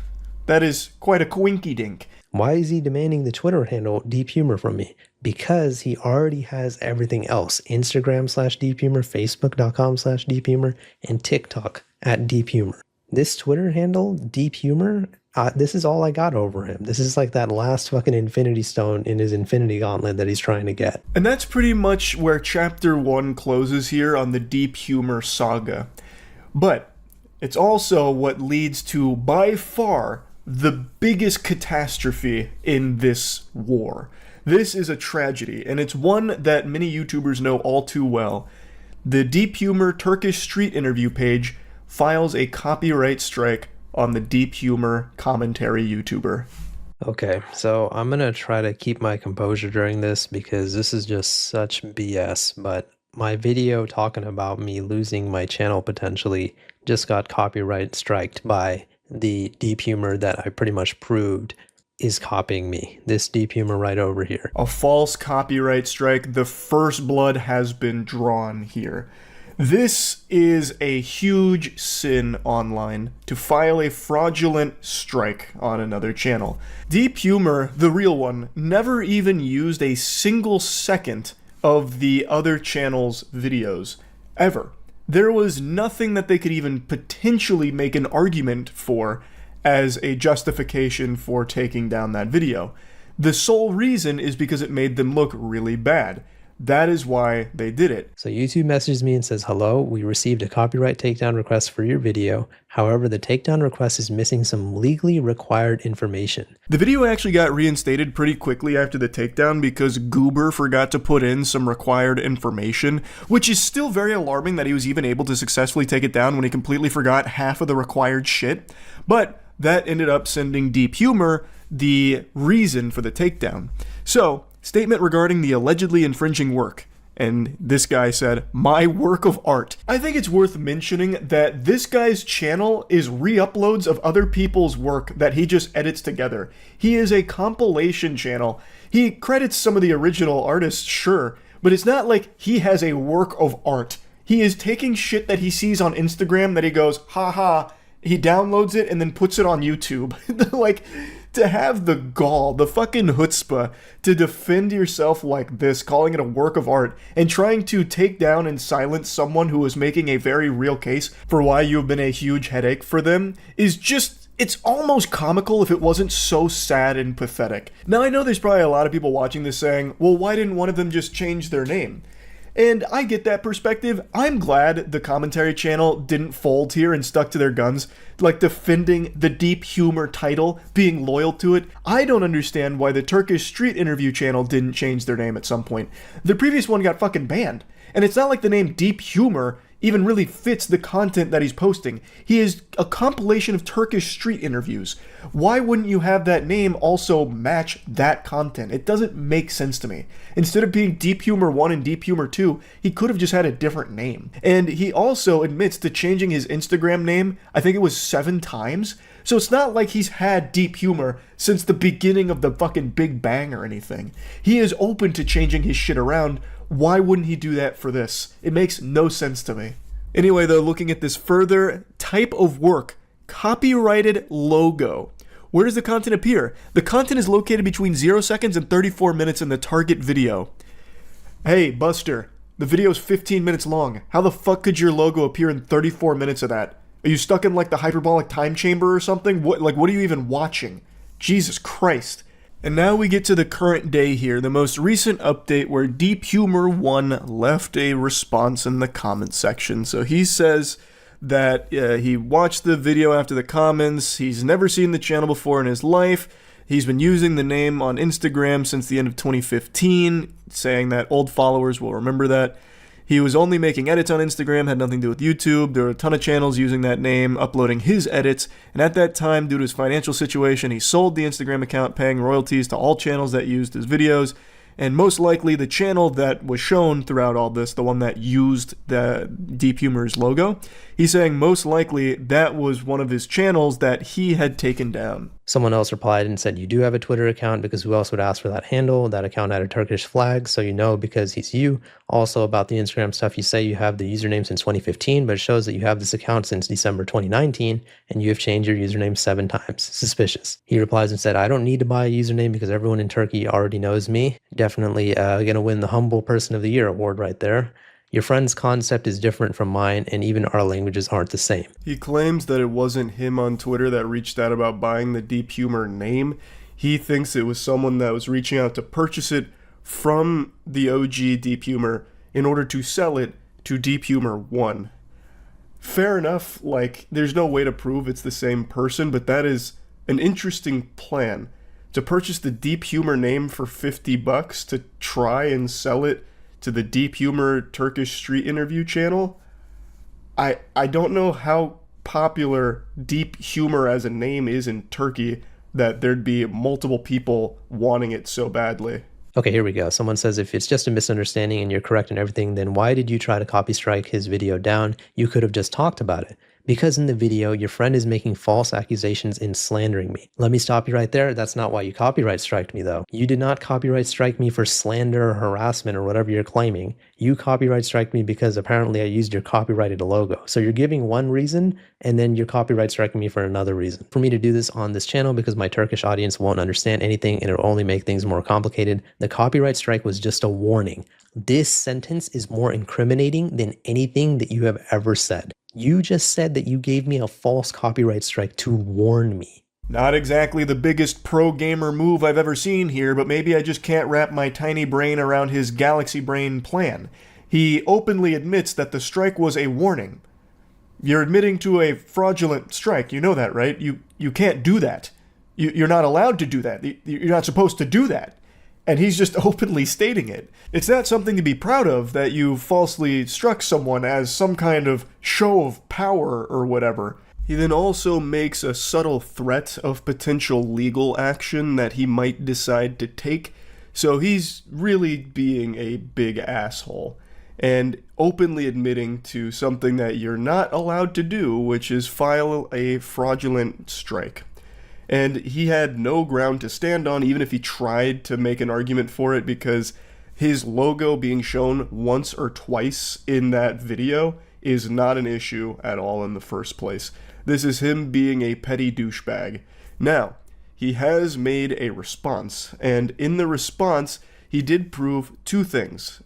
S1: That is quite a coinky-dink.
S7: Why is he demanding the Twitter handle Deep Humor from me? Because he already has everything else. Instagram/Deep Humor, Facebook.com/Deep Humor, and TikTok @Deep Humor. This Twitter handle, Deep Humor, this is all I got over him. This is like that last fucking Infinity Stone in his Infinity Gauntlet that he's trying to get.
S1: And that's pretty much where Chapter 1 closes here on the Deep Humor saga. But it's also what leads to, by far, the biggest catastrophe in this war. This is a tragedy, and it's one that many YouTubers know all too well. The Deep Humor Turkish Street Interview page files a copyright strike on the Deep Humor commentary YouTuber.
S7: Okay, so I'm gonna try to keep my composure during this because this is just such BS, but my video talking about me losing my channel potentially just got copyright striked by the deep humor that I pretty much proved is copying me. This deep humor right over here.
S1: A false copyright strike. The first blood has been drawn here. This is a huge sin online, to file a fraudulent strike on another channel. Deep Humor, the real one, never even used a single second of the other channel's videos, ever. There was nothing that they could even potentially make an argument for as a justification for taking down that video. The sole reason is because it made them look really bad. That is why they did it.
S7: So YouTube messages me and says, hello, we received a copyright takedown request for your video. However, the takedown request is missing some legally required information.
S1: The video actually got reinstated pretty quickly after the takedown because Goober forgot to put in some required information, which is still very alarming that he was even able to successfully take it down when he completely forgot half of the required shit. But that ended up sending Deep Humor the reason for the takedown. So, statement regarding the allegedly infringing work. And this guy said, my work of art. I think it's worth mentioning that this guy's channel is re-uploads of other people's work that he just edits together. He is a compilation channel. He credits some of the original artists, sure, but it's not like he has a work of art. He is taking shit that he sees on Instagram that he goes, haha, he downloads it and then puts it on YouTube. Like, to have the gall, the fucking chutzpah, to defend yourself like this, calling it a work of art, and trying to take down and silence someone who is making a very real case for why you have been a huge headache for them, is just, it's almost comical if it wasn't so sad and pathetic. Now, I know there's probably a lot of people watching this saying, well, why didn't one of them just change their name? And I get that perspective. I'm glad the commentary channel didn't fold here and stuck to their guns, like defending the Deep Humor title, being loyal to it. I don't understand why the Turkish Street Interview channel didn't change their name at some point. The previous one got fucking banned. And it's not like the name Deep Humor even really fits the content that he's posting. He is a compilation of Turkish street interviews. Why wouldn't you have that name also match that content? It doesn't make sense to me. Instead of being Deep Humor 1 and Deep Humor 2, he could have just had a different name. And he also admits to changing his Instagram name, I think it was 7 times. So it's not like he's had Deep Humor since the beginning of the fucking Big Bang or anything. He is open to changing his shit around. Why wouldn't he do that for this? It makes no sense to me. Anyway, though, looking at this further, type of work, copyrighted logo. Where does the content appear? The content is located between 0 seconds and 34 minutes in the target video. Hey, Buster, the video is 15 minutes long. How the fuck could your logo appear in 34 minutes of that? Are you stuck in like the hyperbolic time chamber or something? What are you even watching? Jesus Christ. And now we get to the current day here, the most recent update where Deep Humor 1 left a response in the comment section. So he says that he watched the video after the comments, he's never seen the channel before in his life, he's been using the name on Instagram since the end of 2015, saying that old followers will remember that. He was only making edits on Instagram, had nothing to do with YouTube. There were a ton of channels using that name, uploading his edits, and at that time, due to his financial situation, he sold the Instagram account, paying royalties to all channels that used his videos, and most likely the channel that was shown throughout all this, the one that used the Deep Humor's logo, he's saying most likely that was one of his channels that he had taken down.
S7: Someone else replied and said, you do have a Twitter account, because who else would ask for that handle? That account had a Turkish flag, so you know because he's you. Also about the Instagram stuff, you say you have the username since 2015, but it shows that you have this account since December 2019, and you have changed your username 7 times. Suspicious. He replies and said, I don't need to buy a username because everyone in Turkey already knows me. Definitely gonna win the Humble Person of the Year award right there. Your friend's concept is different from mine, and even our languages aren't the same.
S1: He claims that it wasn't him on Twitter that reached out about buying the Deep Humor name. He thinks it was someone that was reaching out to purchase it from the OG Deep Humor in order to sell it to Deep Humor 1. Fair enough, like, there's no way to prove it's the same person, but that is an interesting plan. To purchase the Deep Humor name for $50 to try and sell it to the Deep Humor Turkish Street Interview channel. I don't know how popular Deep Humor as a name is in Turkey that there'd be multiple people wanting it so badly.
S7: Okay, here we go. Someone says, if it's just a misunderstanding and you're correct in everything, then why did you try to copy strike his video down? You could have just talked about it. Because in the video, your friend is making false accusations and slandering me. Let me stop you right there. That's not why you copyright striked me, though. You did not copyright strike me for slander or harassment or whatever you're claiming. You copyright striked me because apparently I used your copyrighted logo. So you're giving one reason, and then you're copyright striking me for another reason. For me to do this on this channel, because my Turkish audience won't understand anything and it'll only make things more complicated, the copyright strike was just a warning. This sentence is more incriminating than anything that you have ever said. You just said that you gave me a false copyright strike to warn me.
S1: Not exactly the biggest pro-gamer move I've ever seen here, but maybe I just can't wrap my tiny brain around his galaxy brain plan. He openly admits that the strike was a warning. You're admitting to a fraudulent strike, you know that, right? You can't do that. You're not allowed to do that. You're not supposed to do that. And he's just openly stating it. It's not something to be proud of that you falsely struck someone as some kind of show of power or whatever. He then also makes a subtle threat of potential legal action that he might decide to take. So he's really being a big asshole and openly admitting to something that you're not allowed to do, which is file a fraudulent strike. And he had no ground to stand on, even if he tried to make an argument for it, because his logo being shown once or twice in that video is not an issue at all in the first place. This is him being a petty douchebag. Now, he has made a response, and in the response, he did prove two things.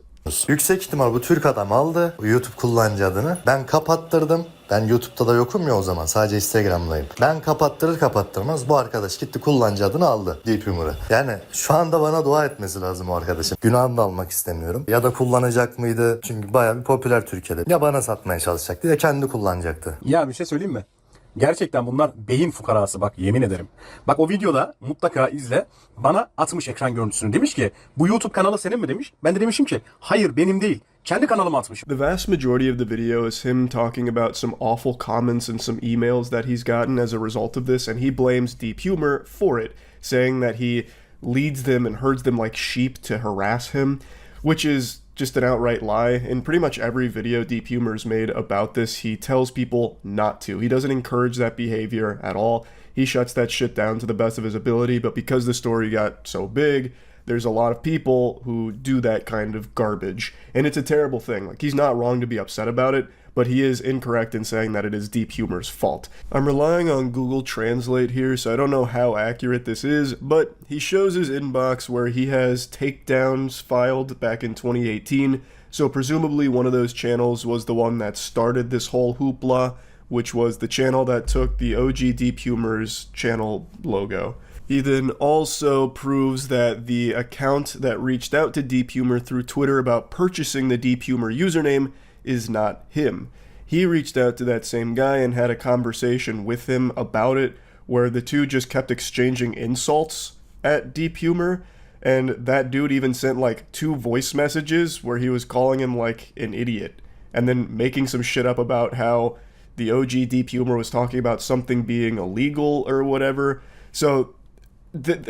S9: Yüksek ihtimal bu Türk adam aldı YouTube kullanıcı adını. Ben kapattırdım. Ben YouTube'da da yokum ya o zaman. Sadece Instagram'dayım. Ben kapattırır kapattırmaz bu arkadaş gitti kullanıcı adını aldı Deep Humor'ı. Yani şu anda bana dua etmesi lazım o arkadaşın. Günahını da almak istemiyorum. Ya da kullanacak mıydı? Çünkü bayağı bir popüler Türkiye'de. Ya bana satmaya çalışacaktı ya kendi kullanacaktı.
S10: Ya bir şey söyleyeyim mi? Gerçekten bunlar beyin fukarası bak yemin ederim. Bak o videoda mutlaka izle. Bana atmış ekran görüntüsünü. Demiş ki bu YouTube kanalı senin mi demiş. Ben de demişim ki hayır benim değil. Kendi kanalıma atmış.
S1: The vast majority of the video is him talking about some awful comments and some emails that he's gotten as a result of this, and he blames Deep Humor for it, saying that he leads them and herds them like sheep to harass him, which is just an outright lie. In pretty much every video Deep Humor's made about this, he tells people not to. He doesn't encourage that behavior at all. He shuts that shit down to the best of his ability, but because the story got so big, there's a lot of people who do that kind of garbage. And it's a terrible thing. Like, he's not wrong to be upset about it, but he is incorrect in saying that it is Deep Humor's fault. I'm relying on Google Translate here, so I don't know how accurate this is, but he shows his inbox where he has takedowns filed back in 2018, so presumably one of those channels was the one that started this whole hoopla, which was the channel that took the OG Deep Humor's channel logo. He then also proves that the account that reached out to Deep Humor through Twitter about purchasing the Deep Humor username is not him. He reached out to that same guy and had a conversation with him about it, where the two just kept exchanging insults at Deep Humor, and that dude even sent like 2 voice messages where he was calling him like an idiot, and then making some shit up about how the OG Deep Humor was talking about something being illegal or whatever. So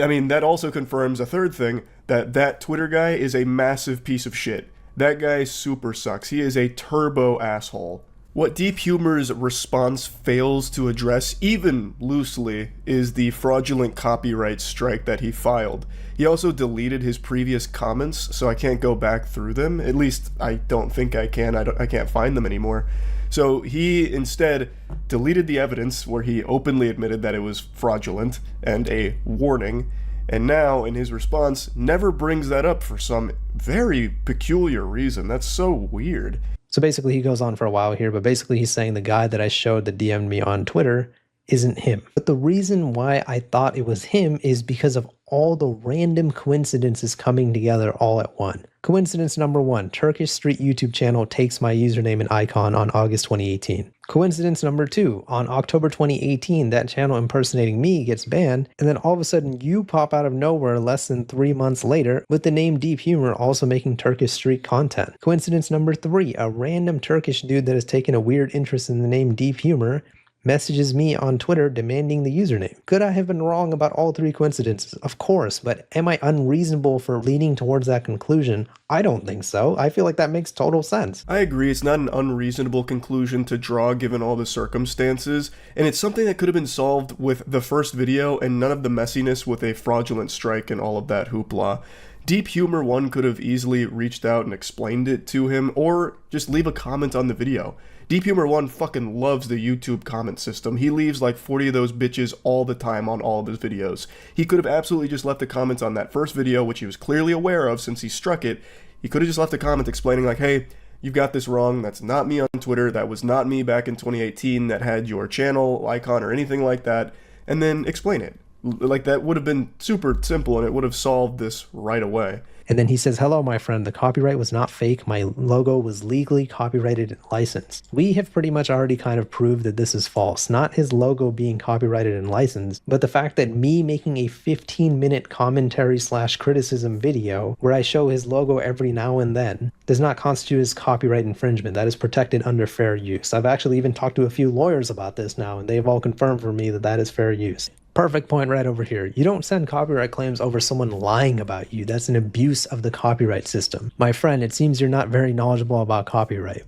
S1: I mean, that also confirms a third thing, that Twitter guy is a massive piece of shit. That guy super sucks. He is a turbo asshole. What Deep Humor's response fails to address, even loosely, is the fraudulent copyright strike that he filed. He also deleted his previous comments, so I can't go back through them. At least, I don't think I can. I can't find them anymore. So he instead deleted the evidence where he openly admitted that it was fraudulent and a warning, and now, in his response, never brings that up for some very peculiar reason. That's so weird.
S7: So basically he goes on for a while here, but basically he's saying the guy that I showed that DM'd me on Twitter isn't him. But the reason why I thought it was him is because of all the random coincidences coming together all at once. Coincidence number 1, Turkish Street YouTube channel takes my username and icon on August 2018. Coincidence number 2, on October 2018, that channel impersonating me gets banned, and then all of a sudden you pop out of nowhere less than 3 months later with the name Deep Humor also making Turkish Street content. Coincidence number 3, a random Turkish dude that has taken a weird interest in the name Deep Humor messages me on Twitter demanding the username. Could I have been wrong about all 3 coincidences? Of course, but am I unreasonable for leaning towards that conclusion? I don't think so. I feel like that makes total sense.
S1: I agree, it's not an unreasonable conclusion to draw given all the circumstances, and it's something that could have been solved with the first video and none of the messiness with a fraudulent strike and all of that hoopla. Deep Humor 1 could have easily reached out and explained it to him, or just leave a comment on the video. Deep Humor 1 fucking loves the YouTube comment system. He leaves like 40 of those bitches all the time on all of his videos. He could have absolutely just left a comment on that first video, which he was clearly aware of since he struck it. He could have just left a comment explaining like, hey, you've got this wrong, that's not me on Twitter, that was not me back in 2018 that had your channel icon or anything like that, and then explain it. Like, that would have been super simple and it would have solved this right away.
S7: And then he says, hello, my friend, the copyright was not fake. My logo was legally copyrighted and licensed. We have pretty much already kind of proved that this is false. Not his logo being copyrighted and licensed, but the fact that me making a 15-minute commentary/criticism video where I show his logo every now and then does not constitute as copyright infringement. That is protected under fair use. I've actually even talked to a few lawyers about this now, and they've all confirmed for me that that is fair use. Perfect point right over here. You don't send copyright claims over someone lying about you. That's an abuse of the copyright system. My friend, it seems you're not very knowledgeable about copyright.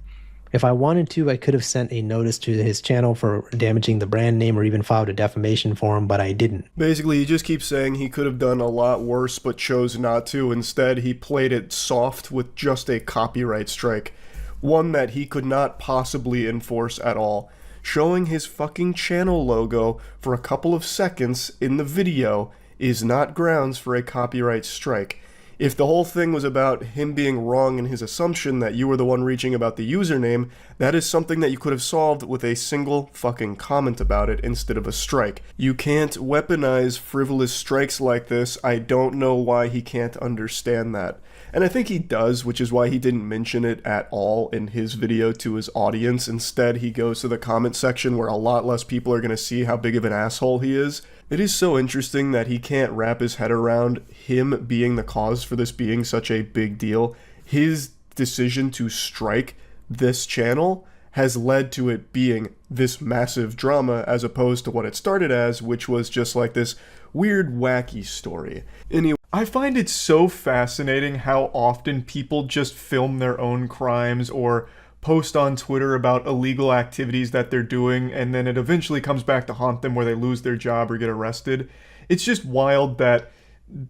S7: If I wanted to, I could have sent a notice to his channel for damaging the brand name or even filed a defamation for him, but I didn't.
S1: Basically, he just keeps saying he could have done a lot worse but chose not to. Instead, he played it soft with just a copyright strike. One that he could not possibly enforce at all. Showing his fucking channel logo for a couple of seconds in the video is not grounds for a copyright strike. If the whole thing was about him being wrong in his assumption that you were the one reaching about the username, that is something that you could have solved with a single fucking comment about it instead of a strike. You can't weaponize frivolous strikes like this. I don't know why he can't understand that. And I think he does, which is why he didn't mention it at all in his video to his audience. Instead, he goes to the comment section where a lot less people are going to see how big of an asshole he is. It is so interesting that he can't wrap his head around him being the cause for this being such a big deal. His decision to strike this channel has led to it being this massive drama as opposed to what it started as, which was just like this weird, wacky story. Anyway, I find it so fascinating how often people just film their own crimes or post on Twitter about illegal activities that they're doing, and then it eventually comes back to haunt them where they lose their job or get arrested. It's just wild that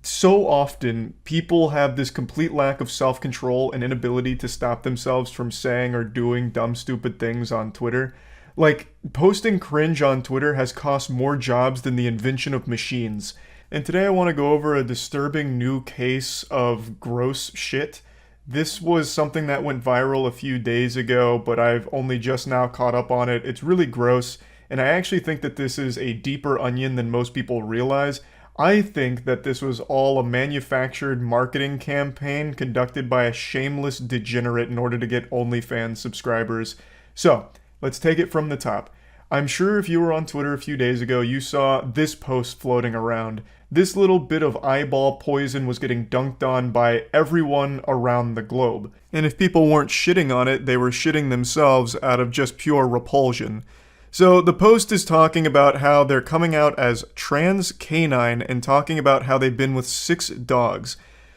S1: so often people have this complete lack of self-control and inability to stop themselves from saying or doing dumb, stupid things on Twitter. Like, posting cringe on Twitter has cost more jobs than the invention of machines. And today I want to go over a disturbing new case of gross shit. This was something that went viral a few days ago, but I've only just now caught up on it. It's really gross, and I actually think that this is a deeper onion than most people realize. I think that this was all a manufactured marketing campaign conducted by a shameless degenerate in order to get OnlyFans subscribers. So, let's take it from the top. I'm sure if you were on Twitter a few days ago, you saw this post floating around. This little bit of eyeball poison was getting dunked on by everyone around the globe. And if people weren't shitting on it, they were shitting themselves out of just pure repulsion. So the post is talking about how they're coming out as trans canine and talking about how they've been with 6 dogs.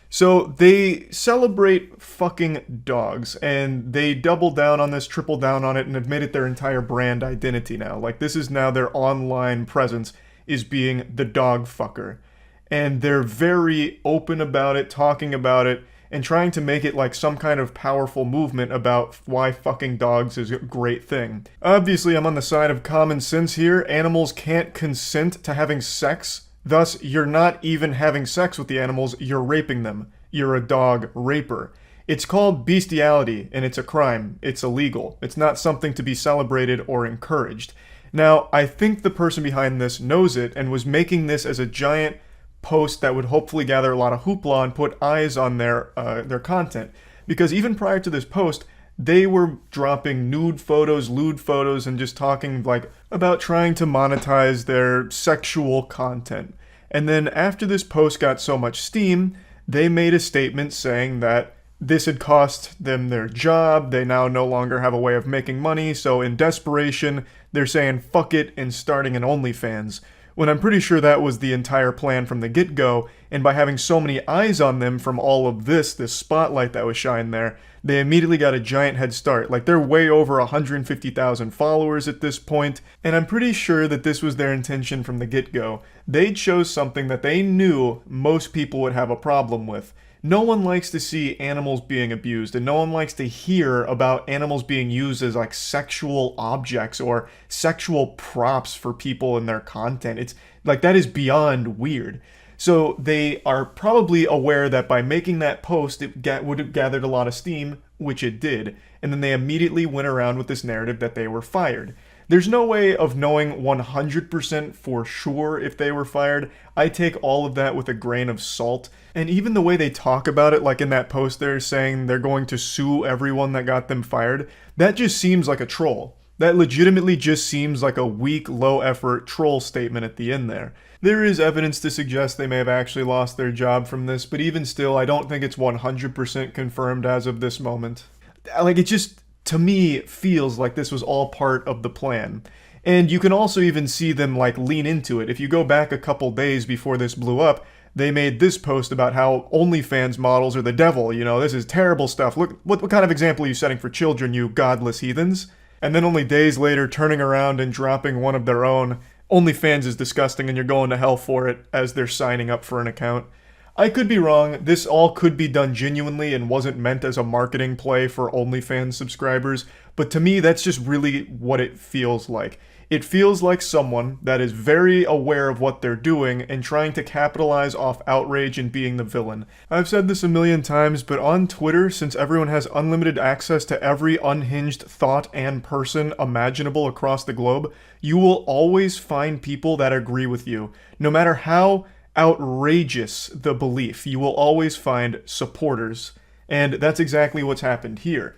S1: So they celebrate fucking dogs, and they double down on this, triple down on it, and have made it their entire brand identity now. Like, this is now their online presence, is being the dog fucker. And they're very open about it, talking about it, and trying to make it like some kind of powerful movement about why fucking dogs is a great thing. Obviously, I'm on the side of common sense here. Animals can't consent to having sex. Thus, you're not even having sex with the animals, you're raping them. You're a dog raper. It's called bestiality, and it's a crime. It's illegal. It's not something to be celebrated or encouraged. Now, I think the person behind this knows it and was making this as a giant post that would hopefully gather a lot of hoopla and put eyes on their content. Because even prior to this post, they were dropping nude photos, lewd photos, and just talking like about trying to monetize their sexual content. And then after this post got so much steam, they made a statement saying that this had cost them their job. They now no longer have a way of making money, so in desperation, they're saying fuck it and starting an OnlyFans. When I'm pretty sure that was the entire plan from the get-go, and by having so many eyes on them from all of this spotlight that was shined there, they immediately got a giant head start. Like, they're way over 150,000 followers at this point, and I'm pretty sure that this was their intention from the get-go. They chose something that they knew most people would have a problem with. No one likes to see animals being abused, and no one likes to hear about animals being used as like sexual objects or sexual props for people in their content. It's like, that is beyond weird. So they are probably aware that by making that post, it would have gathered a lot of steam, which it did, and then they immediately went around with this narrative that they were fired. There's no way of knowing 100% for sure if they were fired. I take all of that with a grain of salt. And even the way they talk about it, like in that post they're saying they're going to sue everyone that got them fired, that just seems like a troll. That legitimately just seems like a weak, low-effort troll statement at the end there. There is evidence to suggest they may have actually lost their job from this, but even still, I don't think it's 100% confirmed as of this moment. Like, it just, to me, feels like this was all part of the plan. And you can also even see them, like, lean into it. If you go back a couple days before this blew up, they made this post about how OnlyFans models are the devil. You know, this is terrible stuff. Look, what kind of example are you setting for children, you godless heathens? And then only days later, turning around and dropping one of their own. OnlyFans is disgusting and you're going to hell for it, as they're signing up for an account. I could be wrong. This all could be done genuinely and wasn't meant as a marketing play for OnlyFans subscribers, but to me, that's just really what it feels like. It feels like someone that is very aware of what they're doing and trying to capitalize off outrage and being the villain. I've said this a million times, but on Twitter, since everyone has unlimited access to every unhinged thought and person imaginable across the globe, you will always find people that agree with you. No matter how outrageous the belief, you will always find supporters. And that's exactly what's happened here.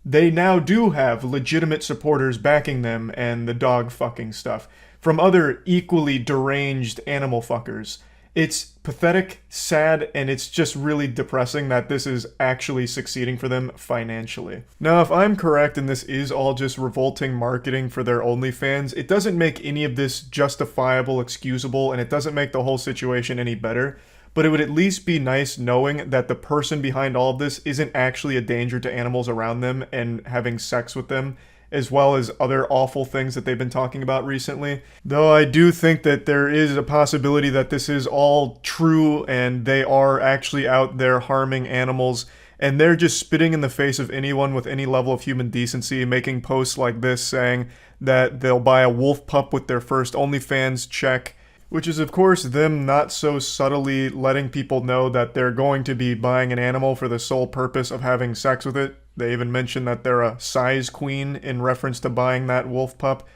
S1: They now do have legitimate supporters backing them and the dog fucking stuff from other equally deranged animal fuckers. It's pathetic, sad, and it's just really depressing that this is actually succeeding for them financially. Now, if I'm correct and this is all just revolting marketing for their OnlyFans, it doesn't make any of this justifiable, excusable, and it doesn't make the whole situation any better. But it would at least be nice knowing that the person behind all of this isn't actually a danger to animals around them and having sex with them, as well as other awful things that they've been talking about recently. Though I do think that there is a possibility that this is all true and they are actually out there harming animals, and they're just spitting in the face of anyone with any level of human decency, making posts like this saying that they'll buy a wolf pup with their first OnlyFans check, which is, of course, them not so subtly letting people know that they're going to be buying an animal for the sole purpose of having sex with it. They even mention that they're a size queen in reference to buying that wolf pup.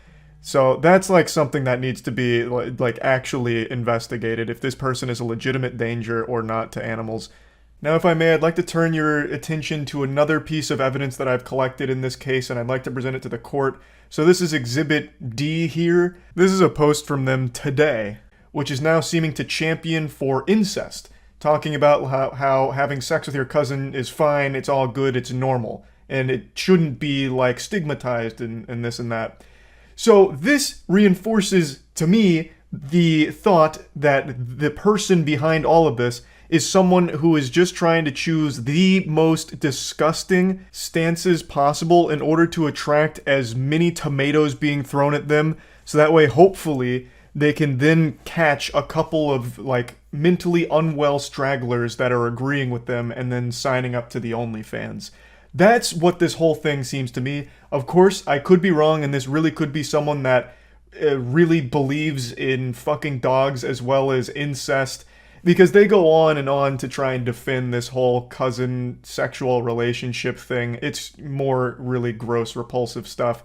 S1: So that's like something that needs to be like actually investigated, if this person is a legitimate danger or not to animals. Now, if I may, I'd like to turn your attention to another piece of evidence that I've collected in this case, and I'd like to present it to the court. So this is Exhibit D here. This is a post from them today, which is now seeming to champion for incest, talking about how having sex with your cousin is fine, it's all good, it's normal, and it shouldn't be like stigmatized and this and that. So this reinforces to me the thought that the person behind all of this is someone who is just trying to choose the most disgusting stances possible in order to attract as many tomatoes being thrown at them, so that way, hopefully, they can then catch a couple of, like, mentally unwell stragglers that are agreeing with them and then signing up to the OnlyFans. That's what this whole thing seems to me. Of course, I could be wrong, and this really could be someone that really believes in fucking dogs as well as incest, because they go on and on to try and defend this whole cousin sexual relationship thing. It's more really gross, repulsive stuff.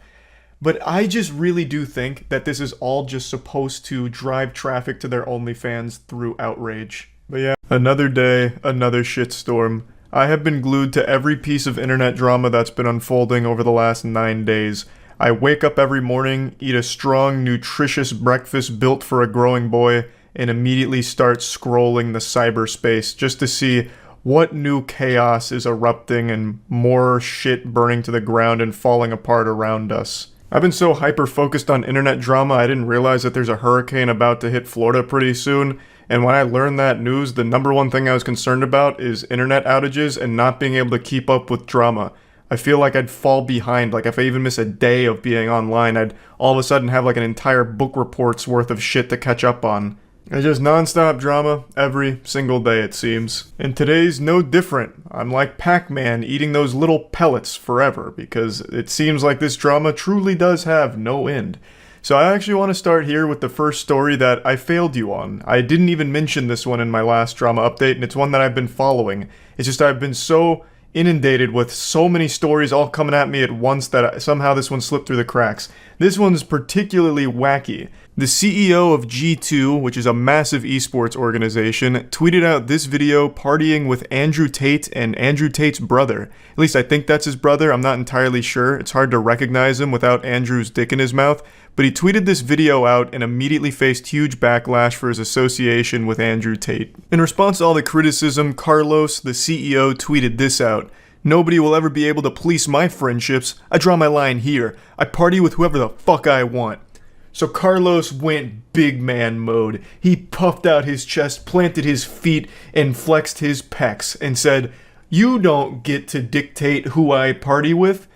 S1: But I just really do think that this is all just supposed to drive traffic to their OnlyFans through outrage. But yeah, another day, another shitstorm. I have been glued to every piece of internet drama that's been unfolding over the last 9 days. I wake up every morning, eat a strong, nutritious breakfast built for a growing boy, and immediately start scrolling the cyberspace just to see What new chaos is erupting and more shit burning to the ground and falling apart around us? I've been so hyper-focused on internet drama, I didn't realize that there's a hurricane about to hit Florida pretty soon. And when I learned that news, the number one thing I was concerned about is internet outages and not being able to keep up with drama. I feel like I'd fall behind. Like if I even miss a day of being online, I'd all of a sudden have like an entire book report's worth of shit to catch up on. It's just non-stop drama every single day, it seems. And today's no different. I'm like Pac-Man eating those little pellets forever because it seems like this drama truly does have no end. So I actually want to start here with the first story that I failed you on. I didn't even mention this one in my last drama update, and it's one that I've been following. It's just I've been so inundated with so many stories all coming at me at once that somehow this one slipped through the cracks. This one's particularly wacky. The CEO of G2, which is a massive esports organization, tweeted out this video partying with Andrew Tate and Andrew Tate's brother. At least I think that's his brother, I'm not entirely sure. It's hard to recognize him without Andrew's dick in his mouth. But he tweeted this video out and immediately faced huge backlash for his association with Andrew Tate. In response to all the criticism, Carlos, the CEO, tweeted this out. "Nobody will ever be able to police my friendships. I draw my line here. I party with whoever the fuck I want." So Carlos went big man mode. He puffed out his chest, planted his feet, and flexed his pecs and said, "You don't get to dictate who I party with."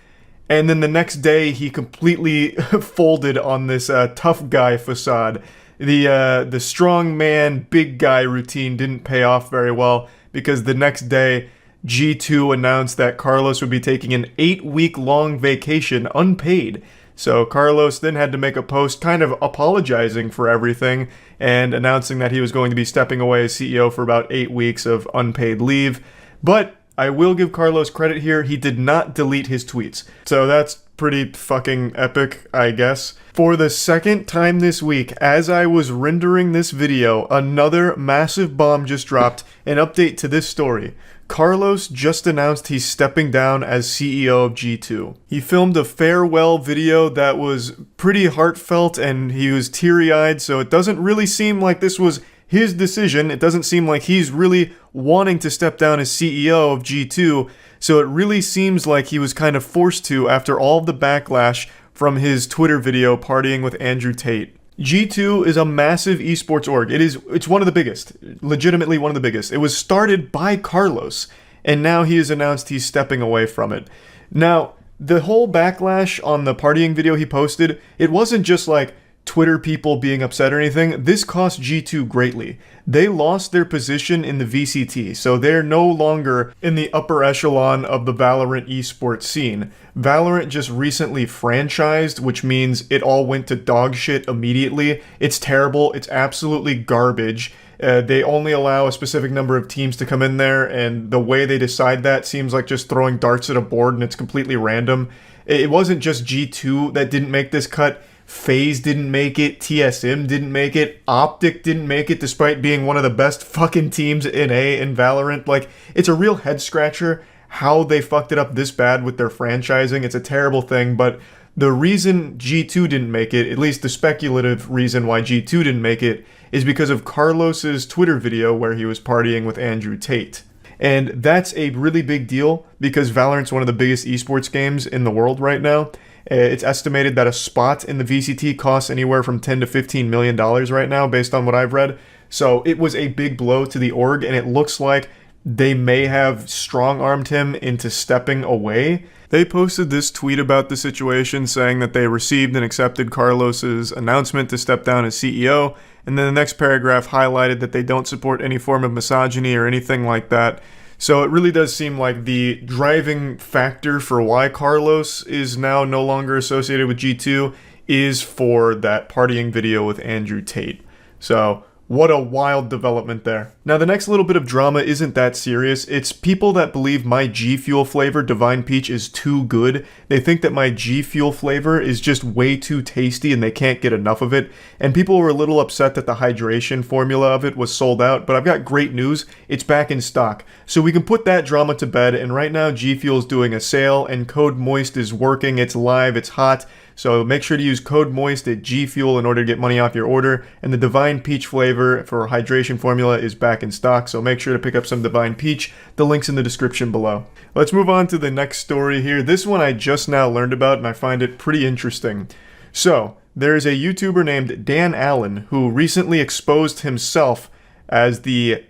S1: And then the next day, he completely folded on this tough guy facade. The strong man, big guy routine didn't pay off very well because the next day, G2 announced that Carlos would be taking an 8-week-long vacation unpaid. So Carlos then had to make a post kind of apologizing for everything and announcing that he was going to be stepping away as CEO for about 8 weeks of unpaid leave. But I will give Carlos credit here, he did not delete his tweets. So that's pretty fucking epic, I guess. For the second time this week, as I was rendering this video, another massive bomb just dropped. An update to this story. Carlos just announced he's stepping down as CEO of G2. He filmed a farewell video that was pretty heartfelt and he was teary-eyed, so it doesn't really seem like this was his decision. It doesn't seem like he's really wanting to step down as CEO of G2, so it really seems like he was kind of forced to after all of the backlash from his Twitter video partying with Andrew Tate. G2 is a massive esports org. It's one of the biggest, legitimately one of the biggest. It was started by Carlos, and now he has announced he's stepping away from it. Now, the whole backlash on the partying video he posted, it wasn't just like Twitter people being upset or anything. This cost G2 greatly. They lost their position in the VCT, so they're no longer in the upper echelon of the Valorant esports scene. Valorant just recently franchised, which means it all went to dog shit immediately. It's terrible. It's absolutely garbage. They only allow a specific number of teams to come in there, and the way they decide that seems like just throwing darts at a board, and it's completely random. It wasn't just G2 that didn't make this cut. FaZe didn't make it, TSM didn't make it, Optic didn't make it despite being one of the best fucking teams in Valorant. Like, it's a real head scratcher how they fucked it up this bad with their franchising. It's a terrible thing, but the reason G2 didn't make it, at least the speculative reason why G2 didn't make it, is because of Carlos's Twitter video where he was partying with Andrew Tate. And that's a really big deal because Valorant's one of the biggest esports games in the world right now. It's estimated that a spot in the VCT costs anywhere from $10 to $15 million right now, based on what I've read. So it was a big blow to the org, and it looks like they may have strong-armed him into stepping away. They posted this tweet about the situation saying that they received and accepted Carlos's announcement to step down as CEO, and then the next paragraph highlighted that they don't support any form of misogyny or anything like that. So it really does seem like the driving factor for why Carlos is now no longer associated with G2 is for that partying video with Andrew Tate. So what a wild development there. Now the next little bit of drama isn't that serious. It's people that believe my G Fuel flavor Divine Peach is too good. They think that my G Fuel flavor is just way too tasty and they can't get enough of it. And people were a little upset that the hydration formula of it was sold out, but I've got great news. It's back in stock. So we can put that drama to bed, and right now G Fuel's doing a sale and code Moist is working. It's live, it's hot. So make sure to use code MOIST at G Fuel in order to get money off your order. And the Divine Peach flavor for hydration formula is back in stock, so make sure to pick up some Divine Peach. The link's in the description below. Let's move on to the next story here. This one I just now learned about, and I find it pretty interesting. So, there's a YouTuber named Dan Allen who recently exposed himself as the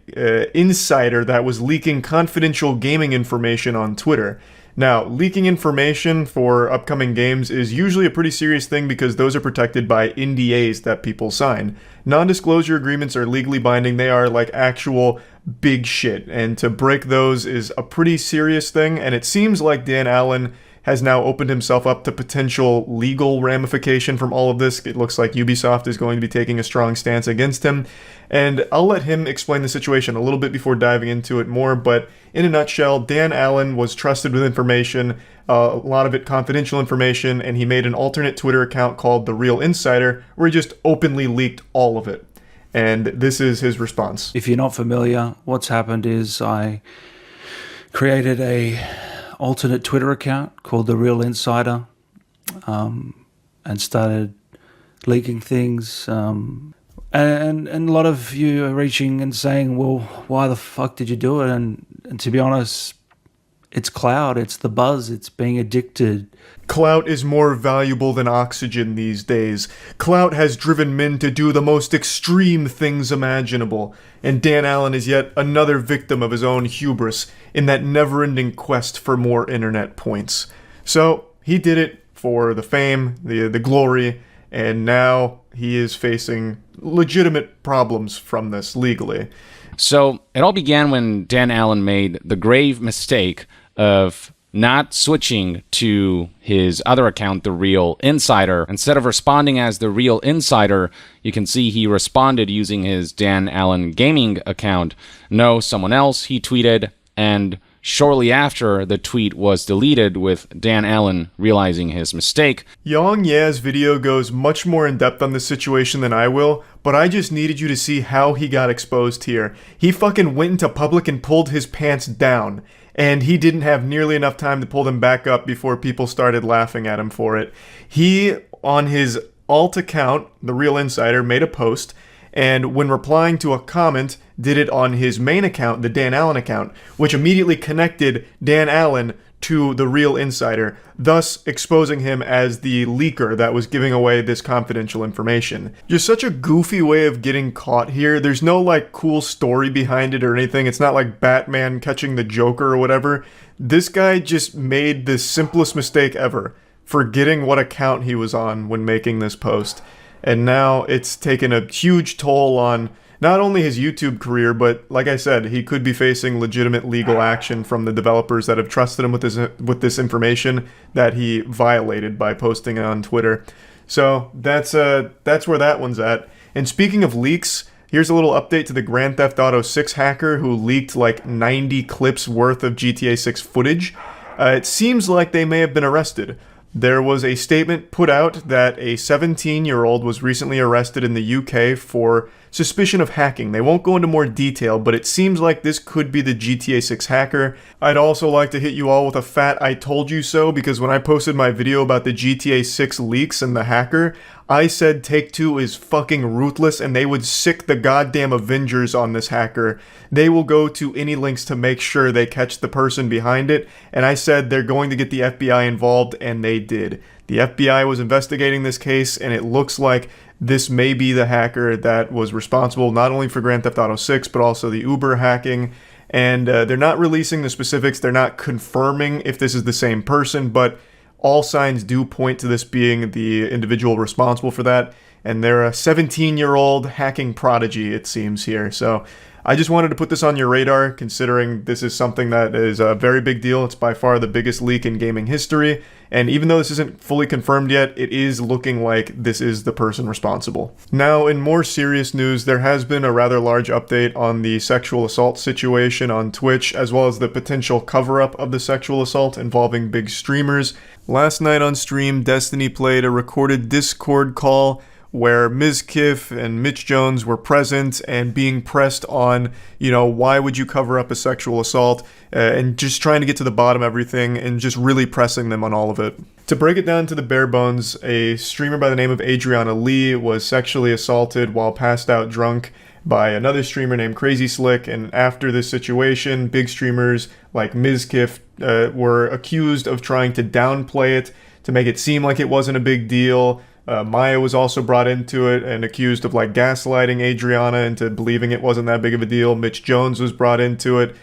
S1: insider that was leaking confidential gaming information on Twitter. Now, leaking information for upcoming games is usually a pretty serious thing because those are protected by NDAs that people sign. Non-disclosure agreements are legally binding. They are like actual big shit, and to break those is a pretty serious thing, and it seems like Dan Allen has now opened himself up to potential legal ramification from all of this. It looks like Ubisoft is going to be taking a strong stance against him, and I'll let him explain the situation a little bit before diving into it more, but in a nutshell, Dan Allen was trusted with information, a lot of it confidential information, and he made an alternate Twitter account called The Real Insider, where he just openly leaked all of it. And this is his response.
S11: If you're not familiar, what's happened is I created a alternate Twitter account called The Real Insider, and started leaking things. And a lot of you are reaching and saying, well, why the fuck did you do it? And to be honest, it's clout, it's the buzz, it's being addicted.
S1: Clout is more valuable than oxygen these days. Clout has driven men to do the most extreme things imaginable, and Dan Allen is yet another victim of his own hubris in that never-ending quest for more internet points. So, he did it for the fame, the glory, and now he is facing legitimate problems from this legally.
S12: So, it all began when Dan Allen made the grave mistake of not switching to his other account, The Real Insider. Instead of responding as The Real Insider, you can see he responded using his Dan Allen Gaming account. No, someone else, he tweeted, and shortly after, the tweet was deleted with Dan Allen realizing his mistake.
S1: Yong Ye's video goes much more in depth on this situation than I will, but I just needed you to see how he got exposed here. He fucking went into public and pulled his pants down, and he didn't have nearly enough time to pull them back up before people started laughing at him for it. He, on his alt account, The Real Insider, made a post, and when replying to a comment, did it on his main account, the Dan Allen account, which immediately connected Dan Allen to The Real Insider, thus exposing him as the leaker that was giving away this confidential information. Just such a goofy way of getting caught here. There's no like cool story behind it or anything. It's not like Batman catching the Joker or whatever. This guy just made the simplest mistake ever, forgetting what account he was on when making this post. And now it's taken a huge toll on not only his YouTube career, but like I said, he could be facing legitimate legal action from the developers that have trusted him with this information that he violated by posting it on Twitter. So that's where that one's at. And speaking of leaks, here's a little update to the Grand Theft Auto 6 hacker who leaked like 90 clips worth of GTA 6 footage. It seems like they may have been arrested. There was a statement put out that a 17-year-old was recently arrested in the UK for suspicion of hacking. They won't go into more detail, but it seems like this could be the GTA 6 hacker. I'd also like to hit you all with a fat I told you so, because when I posted my video about the GTA 6 leaks and the hacker, I said Take-Two is fucking ruthless and they would sick the goddamn Avengers on this hacker. They will go to any lengths to make sure they catch the person behind it, and I said they're going to get the FBI involved, and they did. The FBI was investigating this case, and it looks like this may be the hacker that was responsible not only for Grand Theft Auto 6, but also the Uber hacking. And they're not releasing the specifics. They're not confirming if this is the same person, but all signs do point to this being the individual responsible for that. And they're a 17-year-old hacking prodigy, it seems here. So I just wanted to put this on your radar, considering this is something that is a very big deal. It's by far the biggest leak in gaming history. And even though this isn't fully confirmed yet, it is looking like this is the person responsible. Now, in more serious news, there has been a rather large update on the sexual assault situation on Twitch, as well as the potential cover-up of the sexual assault involving big streamers. Last night on stream, Destiny played a recorded Discord call where Ms. Kiff and Mitch Jones were present and being pressed on, why would you cover up a sexual assault, and just trying to get to the bottom of everything and just really pressing them on all of it. To break it down to the bare bones, a streamer by the name of Adriana Lee was sexually assaulted while passed out drunk by another streamer named Crazy Slick, and after this situation, big streamers like Ms. Kiff were accused of trying to downplay it, to make it seem like it wasn't a big deal. Maya was also brought into it and accused of gaslighting Adriana into believing it wasn't that big of a deal. Mitch Jones was brought into it,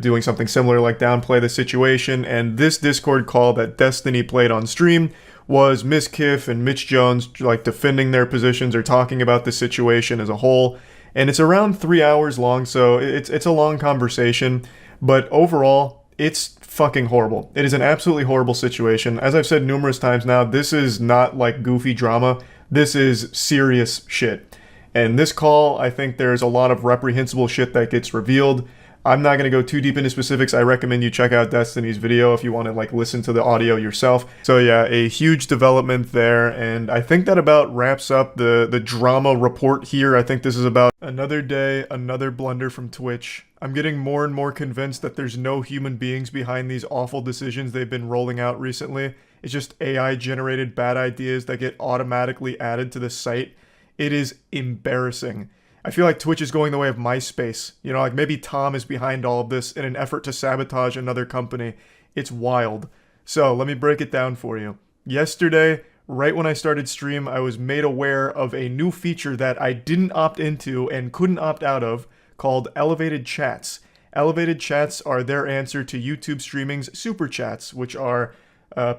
S1: doing something similar like downplay the situation. And this Discord call that Destiny played on stream was Ms. Kiff and Mitch Jones defending their positions or talking about the situation as a whole. And it's around 3 hours long, so it's a long conversation. But overall, it's fucking horrible. It is an absolutely horrible situation. As I've said numerous times now, this is not goofy drama. This is serious shit. And this call, I think there's a lot of reprehensible shit that gets revealed. I'm not going to go too deep into specifics. I recommend you check out Destiny's video if you want to listen to the audio yourself. So yeah, a huge development there, and I think that about wraps up the drama report here. I think this is about another day, another blunder from Twitch. I'm getting more and more convinced that there's no human beings behind these awful decisions they've been rolling out recently. It's just AI-generated bad ideas that get automatically added to the site. It is embarrassing. I feel like Twitch is going the way of MySpace. Maybe Tom is behind all of this in an effort to sabotage another company. It's wild. So, let me break it down for you. Yesterday, right when I started stream, I was made aware of a new feature that I didn't opt into and couldn't opt out of, called Elevated Chats. Elevated Chats are their answer to YouTube streaming's Super Chats, which are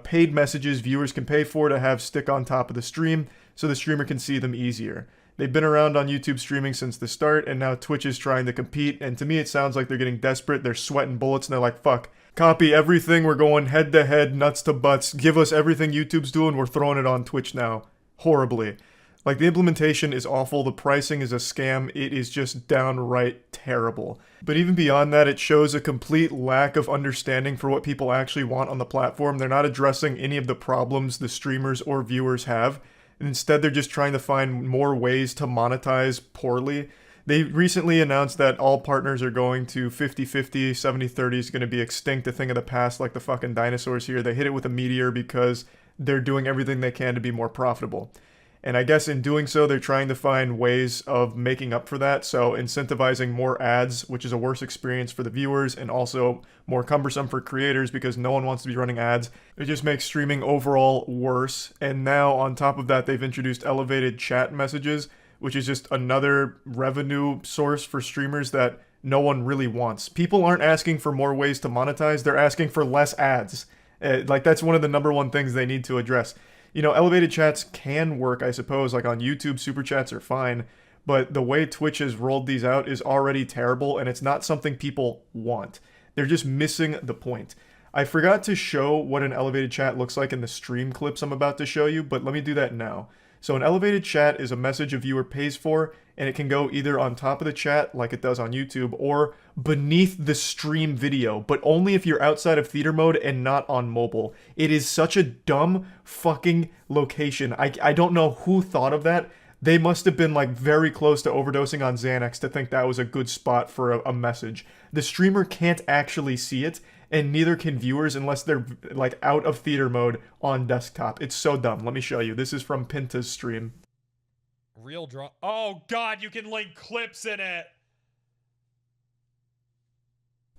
S1: paid messages viewers can pay for to have stick on top of the stream so the streamer can see them easier. They've been around on YouTube streaming since the start, and now Twitch is trying to compete, and to me it sounds like they're getting desperate, they're sweating bullets, and they're like, fuck, copy everything, we're going head to head, nuts to butts, give us everything YouTube's doing, we're throwing it on Twitch now. Horribly. The implementation is awful, the pricing is a scam, it is just downright terrible. But even beyond that, it shows a complete lack of understanding for what people actually want on the platform. They're not addressing any of the problems the streamers or viewers have. Instead, they're just trying to find more ways to monetize poorly. They recently announced that all partners are going to 50-50, 70-30 is going to be extinct, a thing of the past like the fucking dinosaurs here. They hit it with a meteor because they're doing everything they can to be more profitable. And I guess in doing so, they're trying to find ways of making up for that. So incentivizing more ads, which is a worse experience for the viewers and also more cumbersome for creators because no one wants to be running ads. It just makes streaming overall worse. And now on top of that, they've introduced elevated chat messages, which is just another revenue source for streamers that no one really wants. People aren't asking for more ways to monetize. They're asking for less ads. That's one of the number one things they need to address. Elevated chats can work, I suppose, on YouTube, super chats are fine, but the way Twitch has rolled these out is already terrible, and it's not something people want. They're just missing the point. I forgot to show what an elevated chat looks like in the stream clips I'm about to show you, but let me do that now. So an elevated chat is a message a viewer pays for, and it can go either on top of the chat, like it does on YouTube, or beneath the stream video, but only if you're outside of theater mode and not on mobile. It is such a dumb fucking location. I don't know who thought of that. They must have been very close to overdosing on Xanax to think that was a good spot for a message. The streamer can't actually see it, and neither can viewers unless they're out of theater mode on desktop. It's so dumb. Let me show you. This is from Pinta's stream.
S13: Real draw. Oh god, you can link clips in it.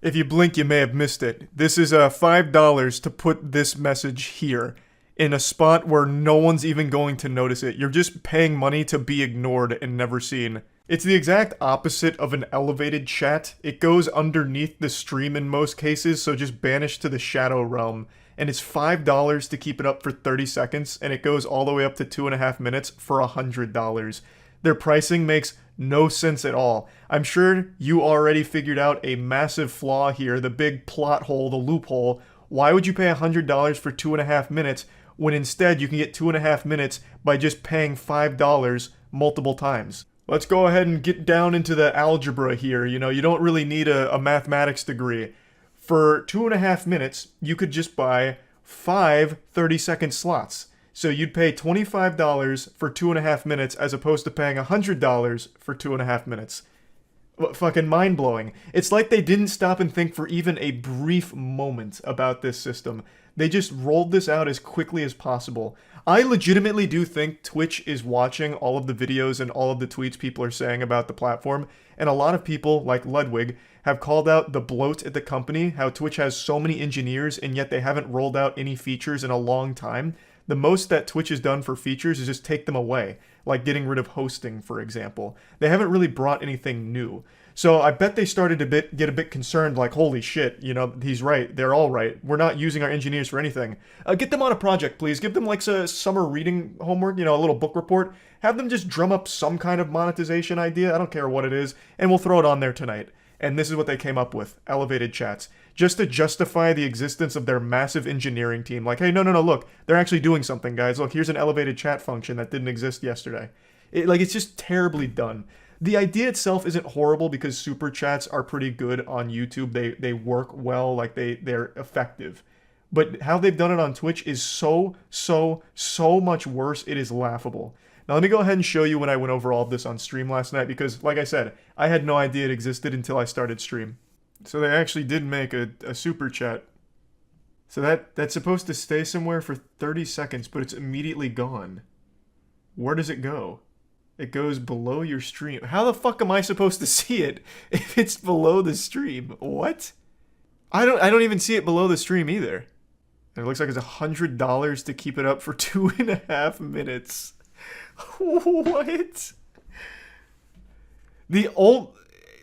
S1: If you blink, you may have missed it. This is $5 to put this message here in a spot where no one's even going to notice it. You're just paying money to be ignored and never seen. It's the exact opposite of an elevated chat. It goes underneath the stream in most cases, so just banish to the shadow realm. And it's $5 to keep it up for 30 seconds, and it goes all the way up to 2.5 minutes for $100. Their pricing makes no sense at all. I'm sure you already figured out a massive flaw here, the big plot hole, the loophole. Why would you pay $100 for 2.5 minutes when instead you can get 2.5 minutes by just paying $5 multiple times? Let's go ahead and get down into the algebra here. You don't really need a mathematics degree. For 2.5 minutes, you could just buy 5 30-second slots. So you'd pay $25 for 2.5 minutes as opposed to paying $100 for 2.5 minutes. Fucking mind-blowing. It's like they didn't stop and think for even a brief moment about this system. They just rolled this out as quickly as possible. I legitimately do think Twitch is watching all of the videos and all of the tweets people are saying about the platform, and a lot of people, like Ludwig, have called out the bloat at the company, how Twitch has so many engineers and yet they haven't rolled out any features in a long time. The most that Twitch has done for features is just take them away, like getting rid of hosting, for example. They haven't really brought anything new. So I bet they started to get a bit concerned, like, holy shit, you know, he's right, they're all right. We're not using our engineers for anything. Get them on a project, please. Give them, like, a summer reading homework, you know, a little book report. Have them just drum up some kind of monetization idea, I don't care what it is, and we'll throw it on there tonight. And this is what they came up with, elevated chats. Just to justify the existence of their massive engineering team. Like, hey, no, look, they're actually doing something, guys. Look, here's an elevated chat function that didn't exist yesterday. It's just terribly done. The idea itself isn't horrible because super chats are pretty good on YouTube. They work well, like they're effective. But how they've done it on Twitch is so much worse, it is laughable. Now let me go ahead and show you when I went over all of this on stream last night because, like I said, I had no idea it existed until I started stream. So they actually did make a super chat. So that's supposed to stay somewhere for 30 seconds, but it's immediately gone. Where does it go? It goes below your stream. How the fuck am I supposed to see it if it's below the stream? What? I don't even see it below the stream either. And it looks like it's $100 to keep it up for 2.5 minutes. What?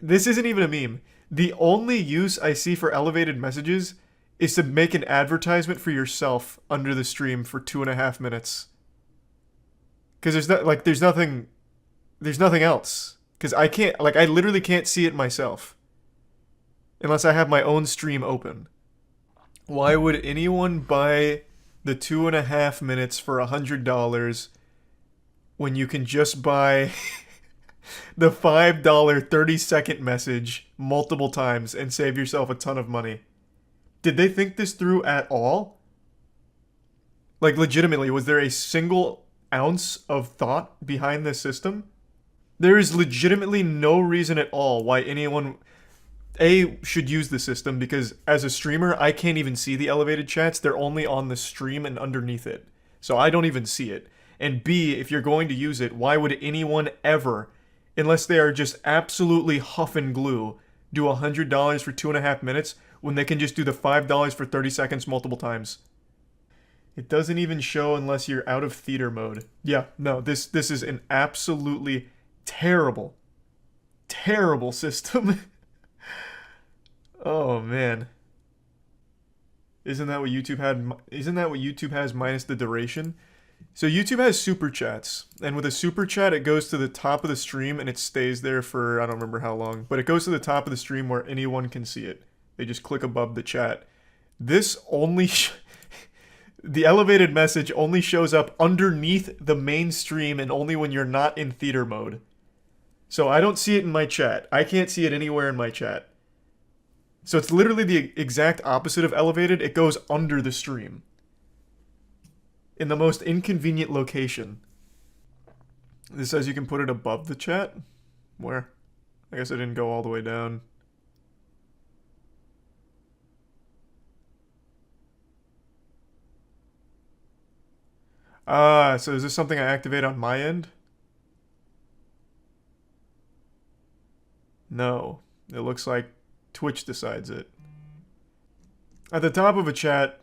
S1: This isn't even a meme. The only use I see for elevated messages is to make an advertisement for yourself under the stream for 2.5 minutes. Because there's nothing else. Because I literally can't see it myself. Unless I have my own stream open. Why would anyone buy the 2.5 minutes for $100 when you can just buy the $5 30-second message multiple times and save yourself a ton of money? Did they think this through at all? Like, legitimately, was there a single ounce of thought behind this system? There is legitimately no reason at all why anyone should use the system, because as a streamer, I can't even see the elevated chats. They're only on the stream and underneath it. So I don't even see it. And B, if you're going to use it, why would anyone ever, unless they are just absolutely huff and glue, do $100 for 2.5 minutes when they can just do the $5 for 30 seconds multiple times? It doesn't even show unless you're out of theater mode. Yeah, no, this is an absolutely terrible system. Oh man. Isn't that what YouTube has minus the duration? So YouTube has super chats, and with a super chat it goes to the top of the stream and it stays there for I don't remember how long, but it goes to the top of the stream where anyone can see it. They just click above the chat. This only the elevated message only shows up underneath the main stream and only when you're not in theater mode. So I don't see it in my chat. I can't see it anywhere in my chat. So it's literally the exact opposite of elevated. It goes under the stream. In the most inconvenient location. This says you can put it above the chat? Where? I guess I didn't go all the way down. So is this something I activate on my end? No. It looks like Twitch decides it. At the top of a chat,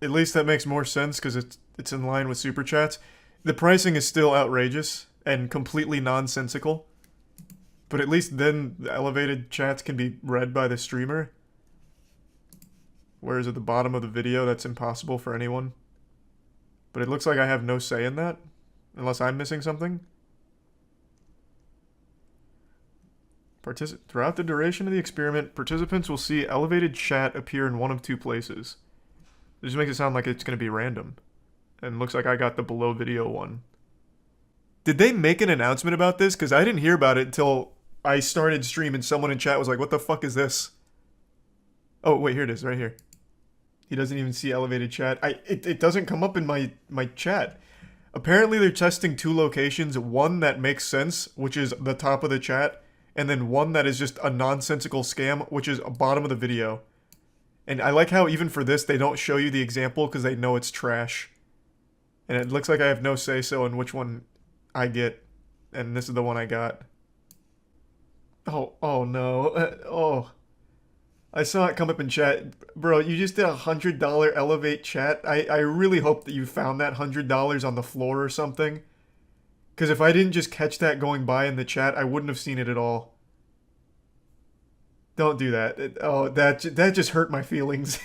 S1: at least that makes more sense because it's in line with super chats. The pricing is still outrageous and completely nonsensical. But at least then the elevated chats can be read by the streamer. Whereas at the bottom of the video, that's impossible for anyone. But it looks like I have no say in that, unless I'm missing something. Throughout the duration of the experiment, participants will see elevated chat appear in one of two places. It just makes it sound like it's going to be random. And looks like I got the below video one. Did they make an announcement about this? Because I didn't hear about it until I started stream and someone in chat was like, what the fuck is this? Oh, wait, here it is, right here. He doesn't even see elevated chat. It doesn't come up in my chat. Apparently they're testing 2 locations, one that makes sense, which is the top of the chat, and then one that is just a nonsensical scam, which is bottom of the video. And I like how even for this, they don't show you the example because they know it's trash. And it looks like I have no say-so in which one I get. And this is the one I got. Oh no. I saw it come up in chat. Bro, you just did $100 elevate chat. I really hope that you found that $100 on the floor or something. Because if I didn't just catch that going by in the chat, I wouldn't have seen it at all. Don't do that. That just hurt my feelings.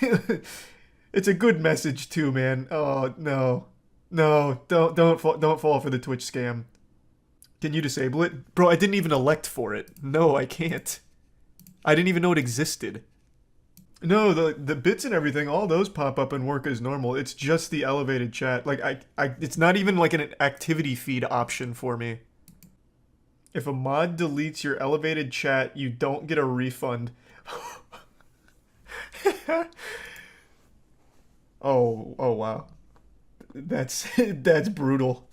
S1: It's a good message too, man. Oh, no. No, don't fall for the Twitch scam. Can you disable it? Bro, I didn't even elect for it. No, I can't. I didn't even know it existed. No, the bits and everything, all those pop up and work as normal. It's just the elevated chat. Like, it's not even like an activity feed option for me. If a mod deletes your elevated chat, you don't get a refund. Oh wow. That's brutal.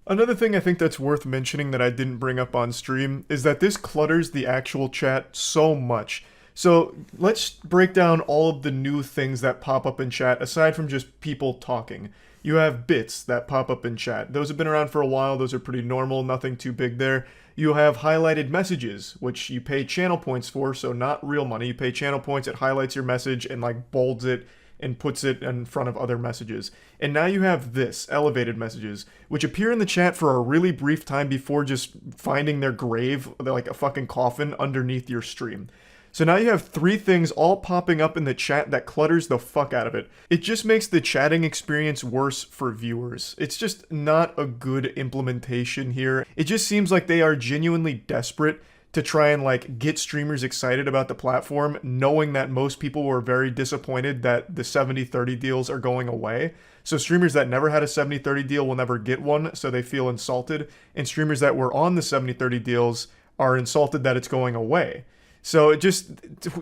S1: Another thing I think that's worth mentioning that I didn't bring up on stream is that this clutters the actual chat so much. So let's break down all of the new things that pop up in chat aside from just people talking. You have bits that pop up in chat. Those have been around for a while. Those are pretty normal, nothing too big there. You have highlighted messages, which you pay channel points for, so not real money. You pay channel points, it highlights your message and like bolds it and puts it in front of other messages. And now you have this, elevated messages, which appear in the chat for a really brief time before just finding their grave, like a fucking coffin, underneath your stream. So now you have 3 things all popping up in the chat that clutters the fuck out of it. It just makes the chatting experience worse for viewers. It's just not a good implementation here. It just seems like they are genuinely desperate to try and like get streamers excited about the platform, knowing that most people were very disappointed that the 70-30 deals are going away. So streamers that never had a 70-30 deal will never get one, so they feel insulted. And streamers that were on the 70-30 deals are insulted that it's going away. So it just,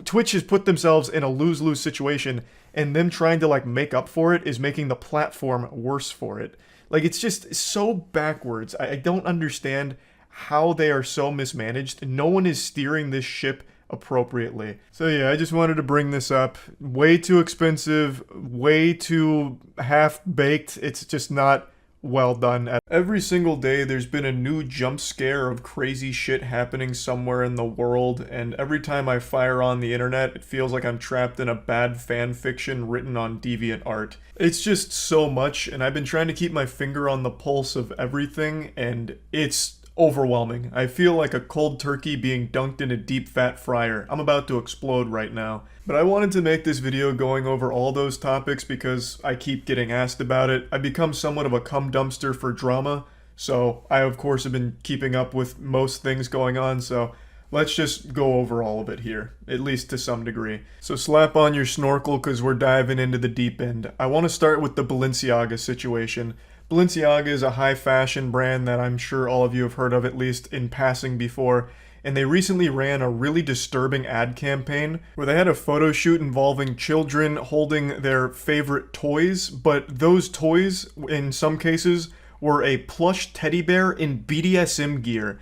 S1: Twitch has put themselves in a lose-lose situation, and them trying to like make up for it is making the platform worse for it. Like, it's just so backwards. I don't understand how they are so mismanaged. No one is steering this ship appropriately. So yeah, I just wanted to bring this up. Way too expensive, way too half-baked. It's just not well done. Every single day there's been a new jump scare of crazy shit happening somewhere in the world, and every time I fire on the internet it feels like I'm trapped in a bad fan fiction written on DeviantArt. It's just so much, and I've been trying to keep my finger on the pulse of everything, and it's overwhelming. I feel like a cold turkey being dunked in a deep fat fryer. I'm about to explode right now. But I wanted to make this video going over all those topics because I keep getting asked about it. I've become somewhat of a cum dumpster for drama, so I of course have been keeping up with most things going on, so let's just go over all of it here, at least to some degree. So slap on your snorkel because we're diving into the deep end. I want to start with the Balenciaga situation. Balenciaga is a high fashion brand that I'm sure all of you have heard of at least in passing before, and they recently ran a really disturbing ad campaign where they had a photo shoot involving children holding their favorite toys, but those toys, in some cases, were a plush teddy bear in BDSM gear.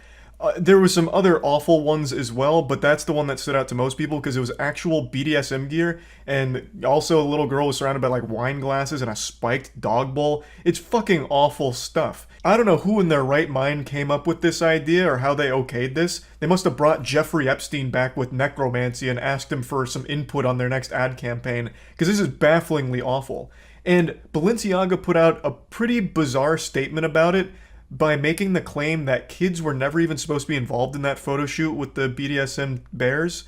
S1: There were some other awful ones as well, but that's the one that stood out to most people because it was actual BDSM gear, and also a little girl was surrounded by like wine glasses and a spiked dog bowl. It's fucking awful stuff. I don't know who in their right mind came up with this idea or how they okayed this. They must have brought Jeffrey Epstein back with necromancy and asked him for some input on their next ad campaign, because this is bafflingly awful. And Balenciaga put out a pretty bizarre statement about it, by making the claim that kids were never even supposed to be involved in that photo shoot with the BDSM bears.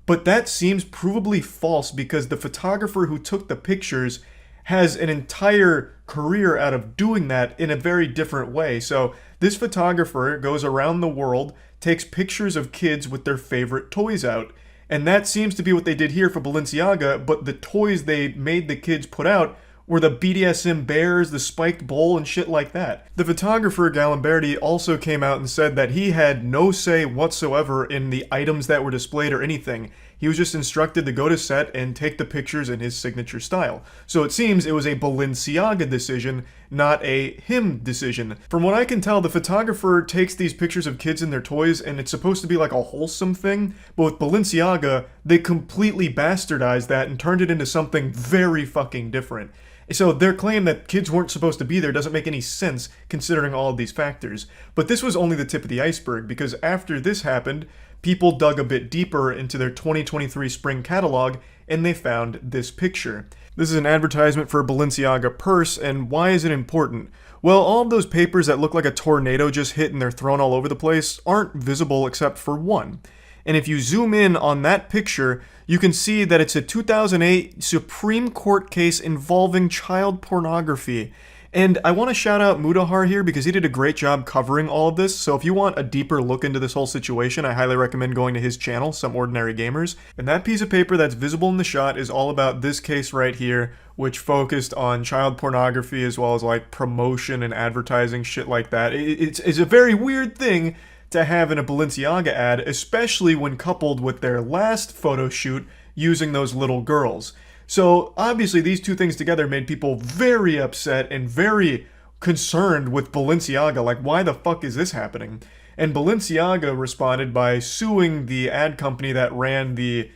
S1: But that seems provably false because the photographer who took the pictures has an entire career out of doing that in a very different way. So this photographer goes around the world, takes pictures of kids with their favorite toys out. And that seems to be what they did here for Balenciaga, but the toys they made the kids put out were the BDSM bears, the spiked bowl, and shit like that. The photographer, Galimberti, also came out and said that he had no say whatsoever in the items that were displayed or anything. He was just instructed to go to set and take the pictures in his signature style. So it seems it was a Balenciaga decision, not a him decision. From what I can tell, the photographer takes these pictures of kids and their toys, and it's supposed to be like a wholesome thing, but with Balenciaga, they completely bastardized that and turned it into something very fucking different. So their claim that kids weren't supposed to be there doesn't make any sense considering all of these factors. But this was only the tip of the iceberg, because after this happened, people dug a bit deeper into their 2023 spring catalog and they found this picture. This is an advertisement for a Balenciaga purse, and why is it important? Well, all of those papers that look like a tornado just hit and they're thrown all over the place aren't visible except for one. And if you zoom in on that picture, you can see that it's a 2008 Supreme Court case involving child pornography. And I want to shout out Mudahar here because he did a great job covering all of this. So if you want a deeper look into this whole situation, I highly recommend going to his channel, Some Ordinary Gamers. And that piece of paper that's visible in the shot is all about this case right here, which focused on child pornography as well as like promotion and advertising, shit like that. It's a very weird thing to have in a Balenciaga ad, especially when coupled with their last photo shoot using those little girls. So obviously these two things together made people very upset and very concerned with Balenciaga, like why the fuck is this happening? And Balenciaga responded by suing the ad company that ran the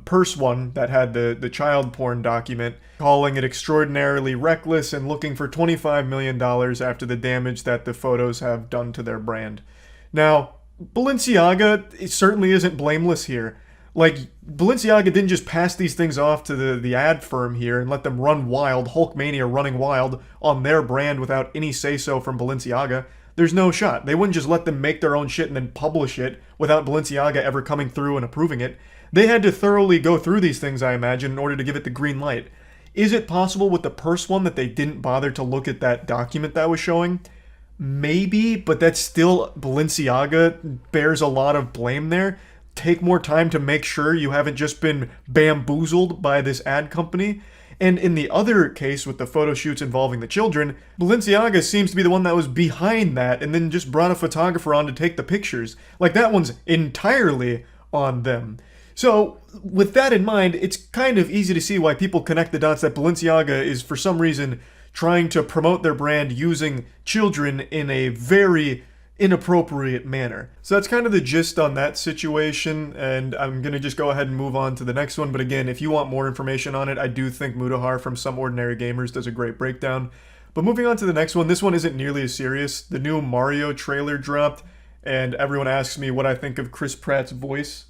S1: purse one that had the child porn document, calling it extraordinarily reckless and looking for $25 million after the damage that the photos have done to their brand. Now, Balenciaga it certainly isn't blameless here. Like, Balenciaga didn't just pass these things off to the ad firm here and let them run wild, Hulkmania running wild on their brand without any say-so from Balenciaga. There's no shot. They wouldn't just let them make their own shit and then publish it without Balenciaga ever coming through and approving it. They had to thoroughly go through these things, I imagine, in order to give it the green light. Is it possible with the purse one that they didn't bother to look at that document that was showing? Maybe, but that's still Balenciaga bears a lot of blame there. Take more time to make sure you haven't just been bamboozled by this ad company. And in the other case with the photo shoots involving the children, Balenciaga seems to be the one that was behind that and then just brought a photographer on to take the pictures. Like that one's entirely on them. So with that in mind, it's kind of easy to see why people connect the dots that Balenciaga is for some reason trying to promote their brand using children in a very inappropriate manner. So that's kind of the gist on that situation, and I'm going to just go ahead and move on to the next one. But again, if you want more information on it, I do think Mudahar from Some Ordinary Gamers does a great breakdown. But moving on to the next one, this one isn't nearly as serious. The new Mario trailer dropped, and everyone asks me what I think of Chris Pratt's voice.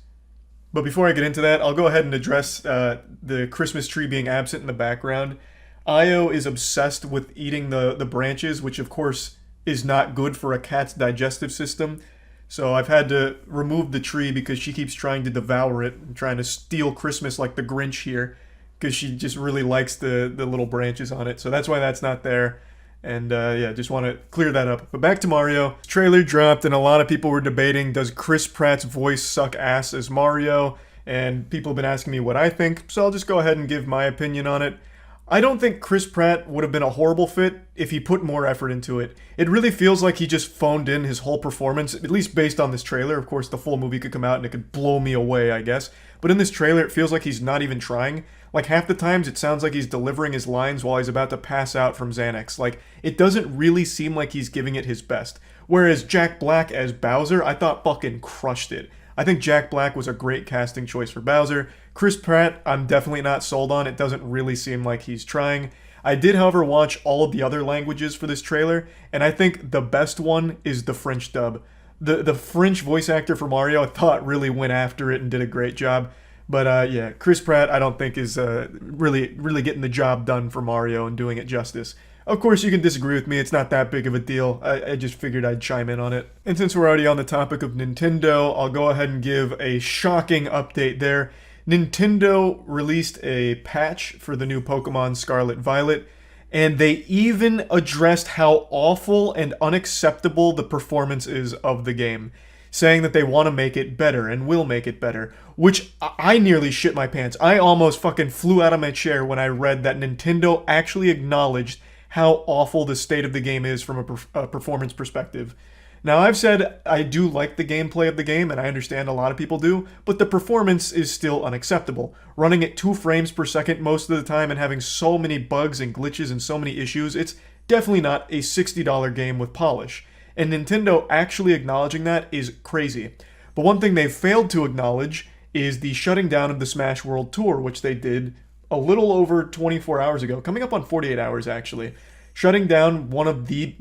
S1: But before I get into that, I'll go ahead and address the Christmas tree being absent in the background. Io is obsessed with eating the branches, which of course is not good for a cat's digestive system. So I've had to remove the tree because she keeps trying to devour it and trying to steal Christmas like the Grinch here because she just really likes the little branches on it. So that's why that's not there. And yeah, just want to clear that up. But back to Mario. Trailer dropped and a lot of people were debating, does Chris Pratt's voice suck ass as Mario? And people have been asking me what I think, so I'll just go ahead and give my opinion on it. I don't think Chris Pratt would have been a horrible fit if he put more effort into it. It really feels like he just phoned in his whole performance, at least based on this trailer. Of course, the full movie could come out and it could blow me away, I guess. But in this trailer, it feels like he's not even trying. Like, half the times, it sounds like he's delivering his lines while he's about to pass out from Xanax. Like, it doesn't really seem like he's giving it his best. Whereas Jack Black as Bowser, I thought fucking crushed it. I think Jack Black was a great casting choice for Bowser. Chris Pratt, I'm definitely not sold on. It doesn't really seem like he's trying. I did, however, watch all of the other languages for this trailer, and I think the best one is the French dub. The French voice actor for Mario, I thought, really went after it and did a great job. But yeah, Chris Pratt, I don't think is really getting the job done for Mario and doing it justice. Of course, you can disagree with me. It's not that big of a deal. I just figured I'd chime in on it. And since we're already on the topic of Nintendo, I'll go ahead and give a shocking update there. Nintendo released a patch for the new Pokemon Scarlet Violet, and they even addressed how awful and unacceptable the performance is of the game, saying that they want to make it better and will make it better, which I nearly shit my pants. I almost fucking flew out of my chair when I read that Nintendo actually acknowledged how awful the state of the game is from a performance perspective. Now, I've said I do like the gameplay of the game, and I understand a lot of people do, but the performance is still unacceptable. Running at 2 frames per second most of the time and having so many bugs and glitches and so many issues, it's definitely not a $60 game with polish. And Nintendo actually acknowledging that is crazy. But one thing they've failed to acknowledge is the shutting down of the Smash World Tour, which they did a little over 24 hours ago, coming up on 48 hours actually. Shutting down one of the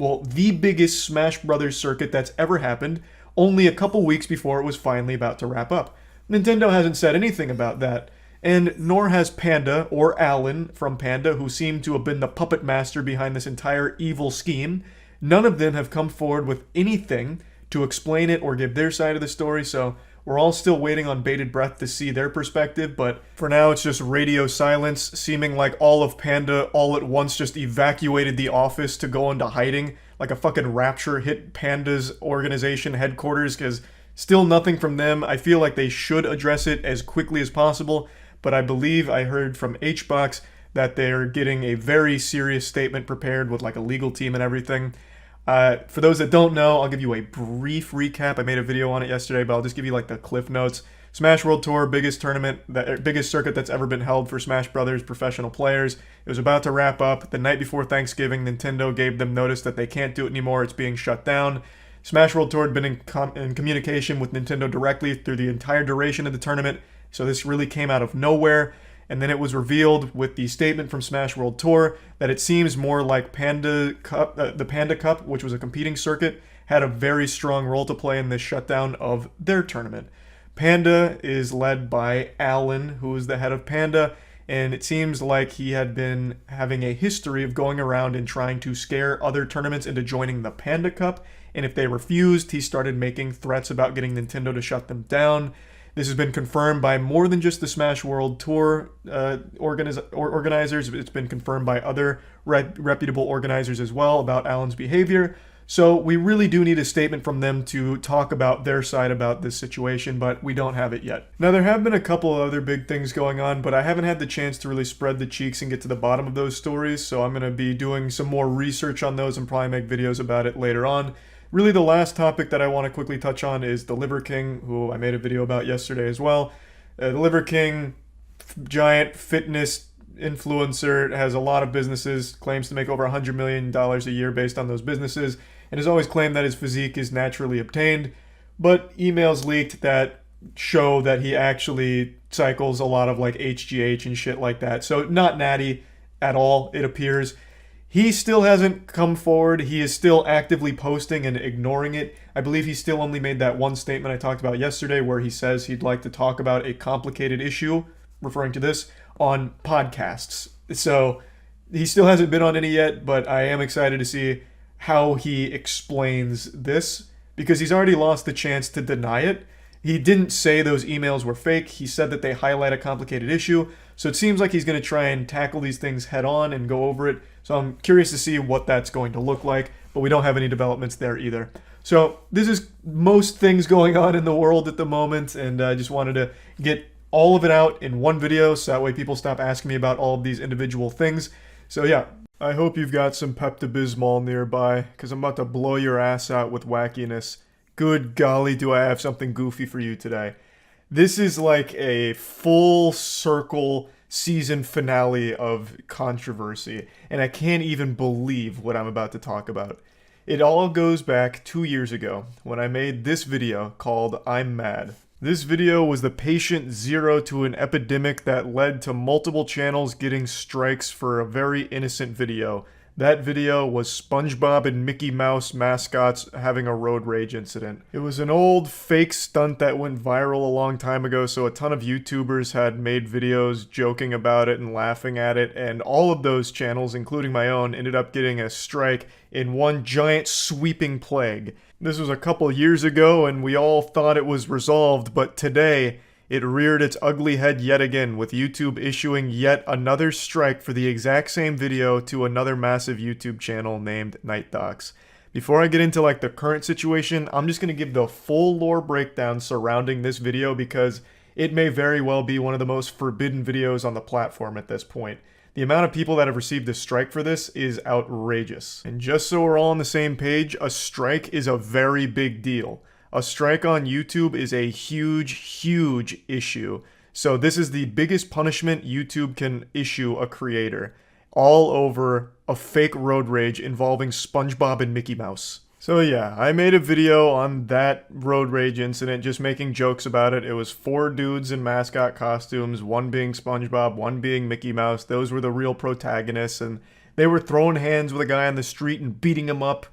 S1: biggest Smash Brothers circuit that's ever happened, only a couple weeks before it was finally about to wrap up. Nintendo hasn't said anything about that, and nor has Panda, or Alan from Panda, who seemed to have been the puppet master behind this entire evil scheme. None of them have come forward with anything to explain it or give their side of the story, so we're all still waiting on bated breath to see their perspective, but for now it's just radio silence, seeming like all of Panda all at once just evacuated the office to go into hiding, like a fucking rapture hit Panda's organization headquarters, because still nothing from them. I feel like they should address it as quickly as possible, but I believe I heard from HBox that they're getting a very serious statement prepared with like a legal team and everything. For those that don't know, I'll give you a brief recap. I made a video on it yesterday, but I'll just give you like the cliff notes. Smash World Tour, biggest circuit that's ever been held for Smash Brothers professional players. It was about to wrap up. The night before Thanksgiving, Nintendo gave them notice that they can't do it anymore. It's being shut down. Smash World Tour had been in communication with Nintendo directly through the entire duration of the tournament, so this really came out of nowhere. And then it was revealed with the statement from Smash World Tour that it seems more like Panda Cup, the Panda Cup, which was a competing circuit, had a very strong role to play in this shutdown of their tournament. Panda is led by Alan, who is the head of Panda, and it seems like he had been having a history of going around and trying to scare other tournaments into joining the Panda Cup, and if they refused, he started making threats about getting Nintendo to shut them down. This has been confirmed by more than just the Smash World Tour organizers. It's been confirmed by other reputable organizers as well about Alan's behavior. So we really do need a statement from them to talk about their side about this situation, but we don't have it yet. Now, there have been a couple of other big things going on, but I haven't had the chance to really spread the cheeks and get to the bottom of those stories, so I'm going to be doing some more research on those and probably make videos about it later on. Really, the last topic that I want to quickly touch on is the Liver King, who I made a video about yesterday as well. The Liver King, giant fitness influencer, has a lot of businesses, claims to make over $100 million a year based on those businesses, and has always claimed that his physique is naturally obtained, but emails leaked that show that he actually cycles a lot of like HGH and shit like that. So not natty at all, it appears. He still hasn't come forward. He is still actively posting and ignoring it. I believe he still only made that one statement I talked about yesterday where he says he'd like to talk about a complicated issue, referring to this, on podcasts. So he still hasn't been on any yet, but I am excited to see how he explains this, because he's already lost the chance to deny it. He didn't say those emails were fake. He said that they highlight a complicated issue. So it seems like he's going to try and tackle these things head on and go over it. So I'm curious to see what that's going to look like, but we don't have any developments there either. So this is most things going on in the world at the moment, and I just wanted to get all of it out in one video so that way people stop asking me about all of these individual things. So yeah, I hope you've got some Pepto-Bismol nearby, because I'm about to blow your ass out with wackiness. Good golly, do I have something goofy for you today. This is like a full circle season finale of controversy, and I can't even believe what I'm about to talk about. It all goes back 2 years ago when I made this video called I'm Mad. This video was the patient zero to an epidemic that led to multiple channels getting strikes for a very innocent video. That video was SpongeBob and Mickey Mouse mascots having a road rage incident. It was an old fake stunt that went viral a long time ago, so a ton of YouTubers had made videos joking about it and laughing at it, and all of those channels, including my own, ended up getting a strike in one giant sweeping plague. This was a couple years ago, and we all thought it was resolved, but today, it reared its ugly head yet again, with YouTube issuing yet another strike for the exact same video to another massive YouTube channel named Night Docs. Before I get into like the current situation, I'm just going to give the full lore breakdown surrounding this video because it may very well be one of the most forbidden videos on the platform at this point. The amount of people that have received a strike for this is outrageous. And just so we're all on the same page, a strike is a very big deal. A strike on YouTube is a huge, huge issue. So this is the biggest punishment YouTube can issue a creator, all over a fake road rage involving SpongeBob and Mickey Mouse. So yeah, I made a video on that road rage incident, just making jokes about it. It was 4 dudes in mascot costumes, one being SpongeBob, one being Mickey Mouse. Those were the real protagonists, and they were throwing hands with a guy on the street and beating him up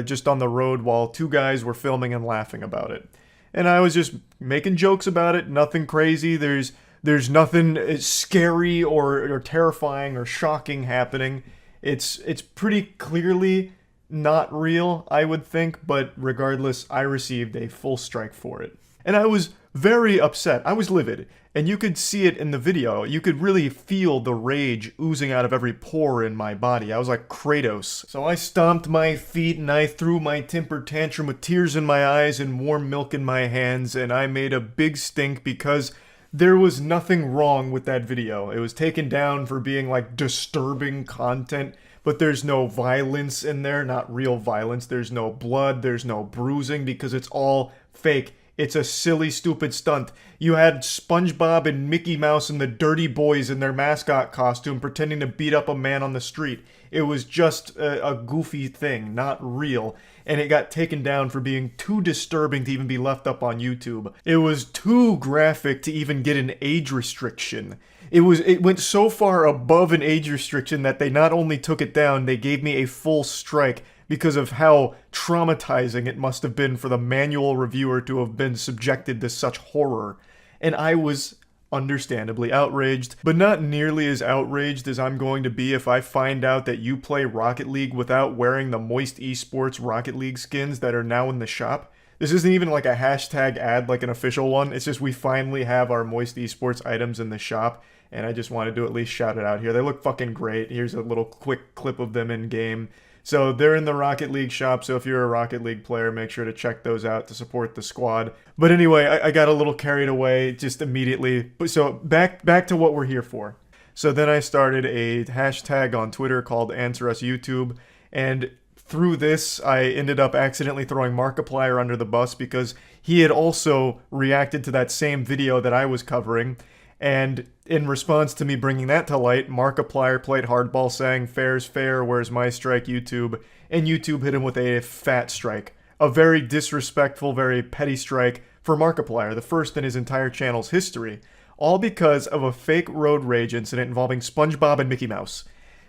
S1: just on the road while 2 guys were filming and laughing about it. And I was just making jokes about it, nothing crazy. There's nothing scary or terrifying or shocking happening. It's pretty clearly not real, I would think, but regardless, I received a full strike for it. And I was very upset. I was livid. And you could see it in the video. You could really feel the rage oozing out of every pore in my body. I was like Kratos. So I stomped my feet and I threw my temper tantrum with tears in my eyes and warm milk in my hands, and I made a big stink because there was nothing wrong with that video. It was taken down for being like disturbing content, but there's no violence in there, not real violence. There's no blood, there's no bruising because it's all fake. It's a silly, stupid stunt. You had SpongeBob and Mickey Mouse and the Dirty Boys in their mascot costume pretending to beat up a man on the street. It was just a goofy thing, not real. And it got taken down for being too disturbing to even be left up on YouTube. It was too graphic to even get an age restriction. It went so far above an age restriction that they not only took it down, they gave me a full strike because of how traumatizing it must have been for the manual reviewer to have been subjected to such horror. And I was understandably outraged, but not nearly as outraged as I'm going to be if I find out that you play Rocket League without wearing the Moist Esports Rocket League skins that are now in the shop. This isn't even like a hashtag ad like an official one, it's just we finally have our Moist Esports items in the shop, and I just wanted to at least shout it out here. They look fucking great. Here's a little quick clip of them in game. So they're in the Rocket League shop, so if you're a Rocket League player, make sure to check those out to support the squad. But anyway, I got a little carried away just immediately. So back to what we're here for. So then I started a hashtag on Twitter called AnswerUsYouTube, and through this, I ended up accidentally throwing Markiplier under the bus because he had also reacted to that same video that I was covering. And in response to me bringing that to light, Markiplier played hardball saying, "Fair's fair, where's my strike, YouTube?" And YouTube hit him with a fat strike. A very disrespectful, very petty strike for Markiplier, the first in his entire channel's history. All because of a fake road rage incident involving SpongeBob and Mickey Mouse.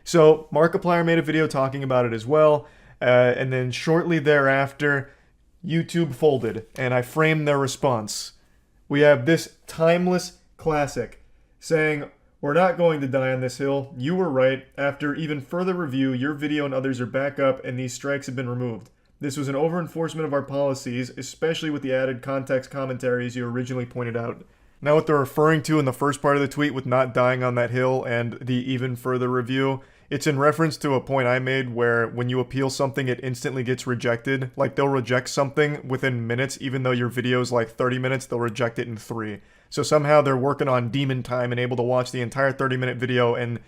S1: So Markiplier made a video talking about it as well, and then shortly thereafter, YouTube folded, and I framed their response. We have this timeless classic saying, "We're not going to die on this hill. You were right. After even further review, your video and others are back up and these strikes have been removed. This was an over-enforcement of our policies, especially with the added context commentaries you originally pointed out." Now what they're referring to in the first part of the tweet with not dying on that hill and the even further review, it's in reference to a point I made where when you appeal something, it instantly gets rejected. Like they'll reject something within minutes, even though your video's like 30 minutes, they'll reject it in 3. So somehow they're working on demon time and able to watch the entire 30-minute video and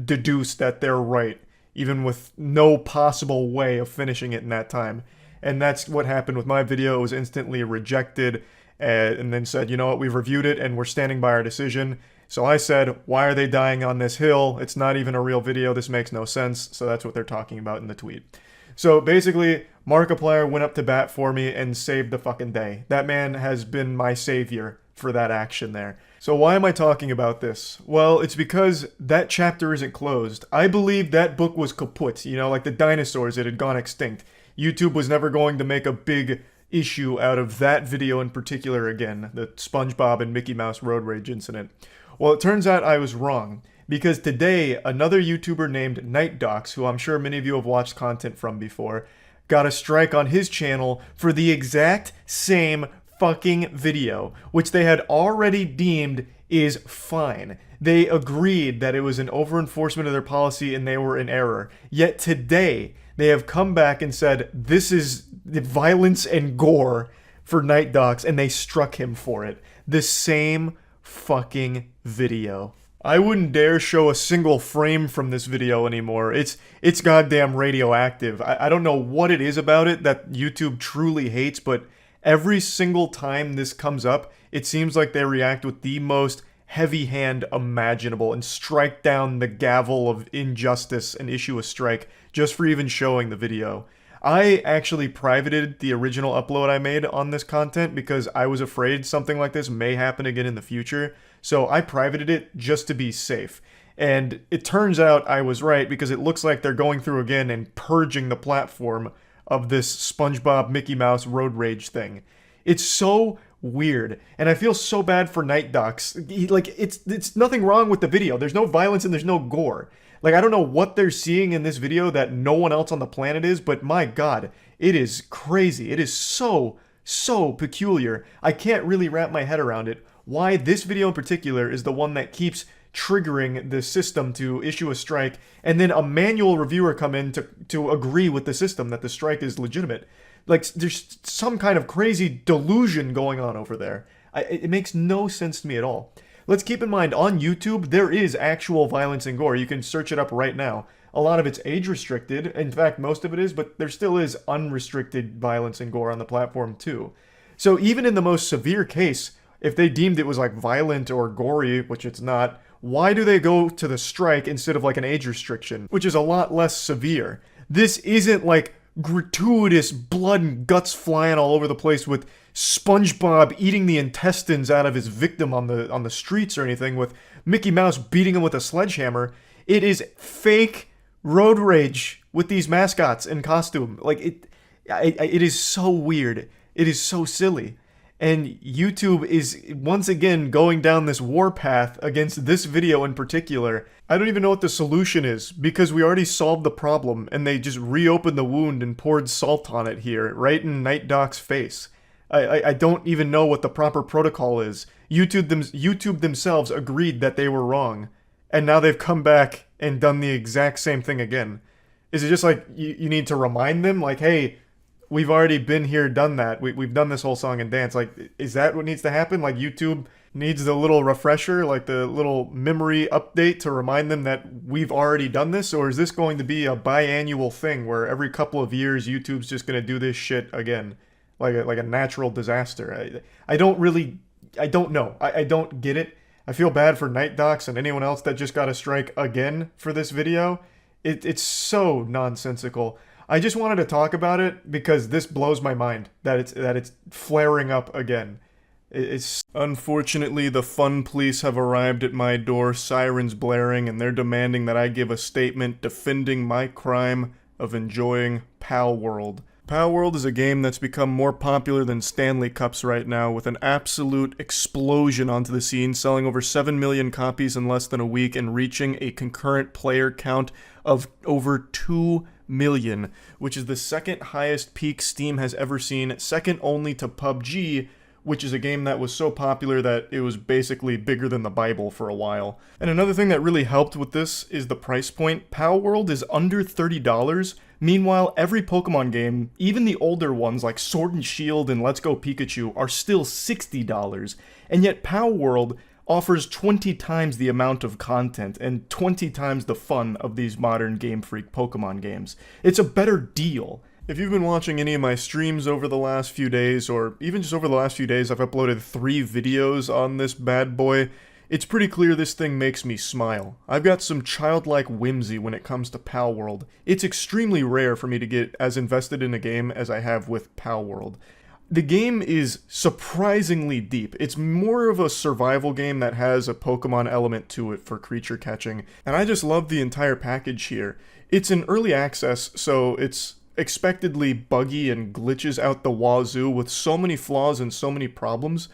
S1: deduce that they're right, even with no possible way of finishing it in that time. And that's what happened with my video. It was instantly rejected and then said, you know what, we've reviewed it and we're standing by our decision. So I said, why are they dying on this hill? It's not even a real video. This makes no sense. So that's what they're talking about in the tweet. So basically, Markiplier went up to bat for me and saved the fucking day. That man has been my savior for that action there. So why am I talking about this? Well, it's because that chapter isn't closed. I believe that book was kaput, you know, like the dinosaurs, it had gone extinct. YouTube was never going to make a big issue out of that video in particular again, the SpongeBob and Mickey Mouse road rage incident. Well, it turns out I was wrong, because today another YouTuber named NightDocs, who I'm sure many of you have watched content from before, got a strike on his channel for the exact same fucking video, which they had already deemed is fine. They agreed that it was an over-enforcement of their policy and they were in error. Yet today, they have come back and said, this is violence and gore for NightDocs, and they struck him for it. The same fucking video. I wouldn't dare show a single frame from this video anymore. It's goddamn radioactive. I don't know what it is about it that YouTube truly hates, but every single time this comes up, it seems like they react with the most heavy hand imaginable and strike down the gavel of injustice and issue a strike just for even showing the video. I actually privated the original upload I made on this content because I was afraid something like this may happen again in the future. So I privated it just to be safe. And it turns out I was right because it looks like they're going through again and purging the platform of this SpongeBob Mickey Mouse road rage thing. It's so weird. And I feel so bad for Night Docs. It's nothing wrong with the video. There's no violence and there's no gore. Like, I don't know what they're seeing in this video that no one else on the planet is, but my god, it is crazy. It is so peculiar. I can't really wrap my head around it. Why this video in particular is the one that keeps triggering the system to issue a strike, and then a manual reviewer come in to agree with the system that the strike is legitimate. Like, there's some kind of crazy delusion going on over there. It makes no sense to me at all. Let's keep in mind, on YouTube, there is actual violence and gore. You can search it up right now. A lot of it's age restricted. In fact, most of it is, but there still is unrestricted violence and gore on the platform too. So even in the most severe case, if they deemed it was like violent or gory, which it's not, why do they go to the strike instead of like an age restriction, which is a lot less severe? This isn't like gratuitous blood and guts flying all over the place with SpongeBob eating the intestines out of his victim on the streets or anything, with Mickey Mouse beating him with a sledgehammer. It is fake road rage with these mascots in costume. Like, it is so weird. It is so silly. And YouTube is once again going down this warpath against this video in particular. I don't even know what the solution is, because we already solved the problem and they just reopened the wound and poured salt on it here, right in Night Doc's face. I don't even know what the proper protocol is. YouTube themselves agreed that they were wrong, and now they've come back and done the exact same thing again. Is it just like you need to remind them, like, hey, we've already been here, done that. We've done this whole song and dance. Like, is that what needs to happen? Like, YouTube needs the little refresher, like the little memory update to remind them that we've already done this? Or is this going to be a biannual thing where every couple of years YouTube's just going to do this shit again? Like a natural disaster. I don't know. I don't get it. I feel bad for Night Docs and anyone else that just got a strike again for this video. It's so nonsensical. I just wanted to talk about it because this blows my mind that it's flaring up again. It's unfortunately, the fun police have arrived at my door, sirens blaring, and they're demanding that I give a statement defending my crime of enjoying Palworld. Palworld is a game that's become more popular than Stanley Cups right now, with an absolute explosion onto the scene, selling over 7 million copies in less than a week and reaching a concurrent player count of over 2 million, which is the second highest peak Steam has ever seen, second only to PUBG, which is a game that was so popular that it was basically bigger than the Bible for a while. And another thing that really helped with this is the price point. Palworld is under $30. Meanwhile, every Pokemon game, even the older ones like Sword and Shield and Let's Go Pikachu, are still $60. And yet Palworld offers 20 times the amount of content and 20 times the fun of these modern Game Freak Pokemon games. It's a better deal. If you've been watching any of my streams over the last few days, or even just over the last few days, I've uploaded 3 videos on this bad boy. It's pretty clear this thing makes me smile. I've got some childlike whimsy when it comes to Palworld. It's extremely rare for me to get as invested in a game as I have with Palworld. The game is surprisingly deep. It's more of a survival game that has a Pokemon element to it for creature catching, and I just love the entire package here. It's in early access, so it's expectedly buggy and glitches out the wazoo with so many flaws and so many problems,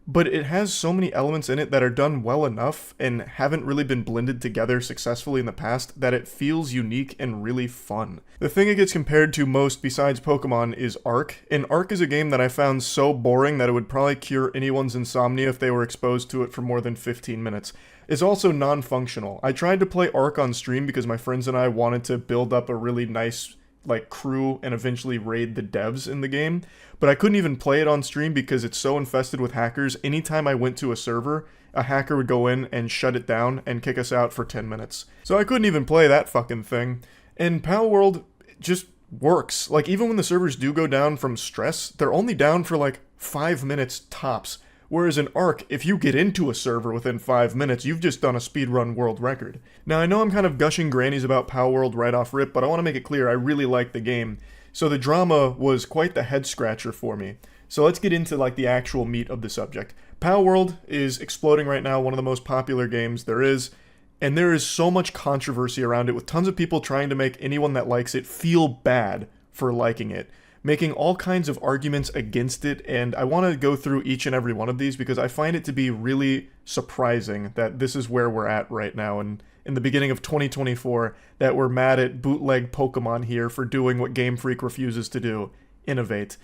S1: but it has so many elements in it that are done well enough and haven't really been blended together successfully in the past that it feels unique and really fun. The thing it gets compared to most besides Pokemon is Ark, and Ark is a game that I found so boring that it would probably cure anyone's insomnia if they were exposed to it for more than 15 minutes. It's also non-functional. I tried to play Ark on stream because my friends and I wanted to build up a really nice like crew and eventually raid the devs in the game, but I couldn't even play it on stream because it's so infested with hackers. Anytime I went to a server, a hacker would go in and shut it down and kick us out for 10 minutes. So I couldn't even play that fucking thing. And Palworld just works. Like, even when the servers do go down from stress, they're only down for like 5 minutes tops. Whereas in Ark, if you get into a server within 5 minutes, you've just done a speedrun world record. Now, I know I'm kind of gushing grannies about Palworld right off rip, but I want to make it clear I really like the game. So the drama was quite the head scratcher for me. So let's get into like the actual meat of the subject. Palworld is exploding right now, one of the most popular games there is, and there is so much controversy around it with tons of people trying to make anyone that likes it feel bad for liking it, making all kinds of arguments against it, and I want to go through each and every one of these because I find it to be really surprising that this is where we're at right now, and in the beginning of 2024, that we're mad at bootleg Pokemon here for doing what Game Freak refuses to do, innovate.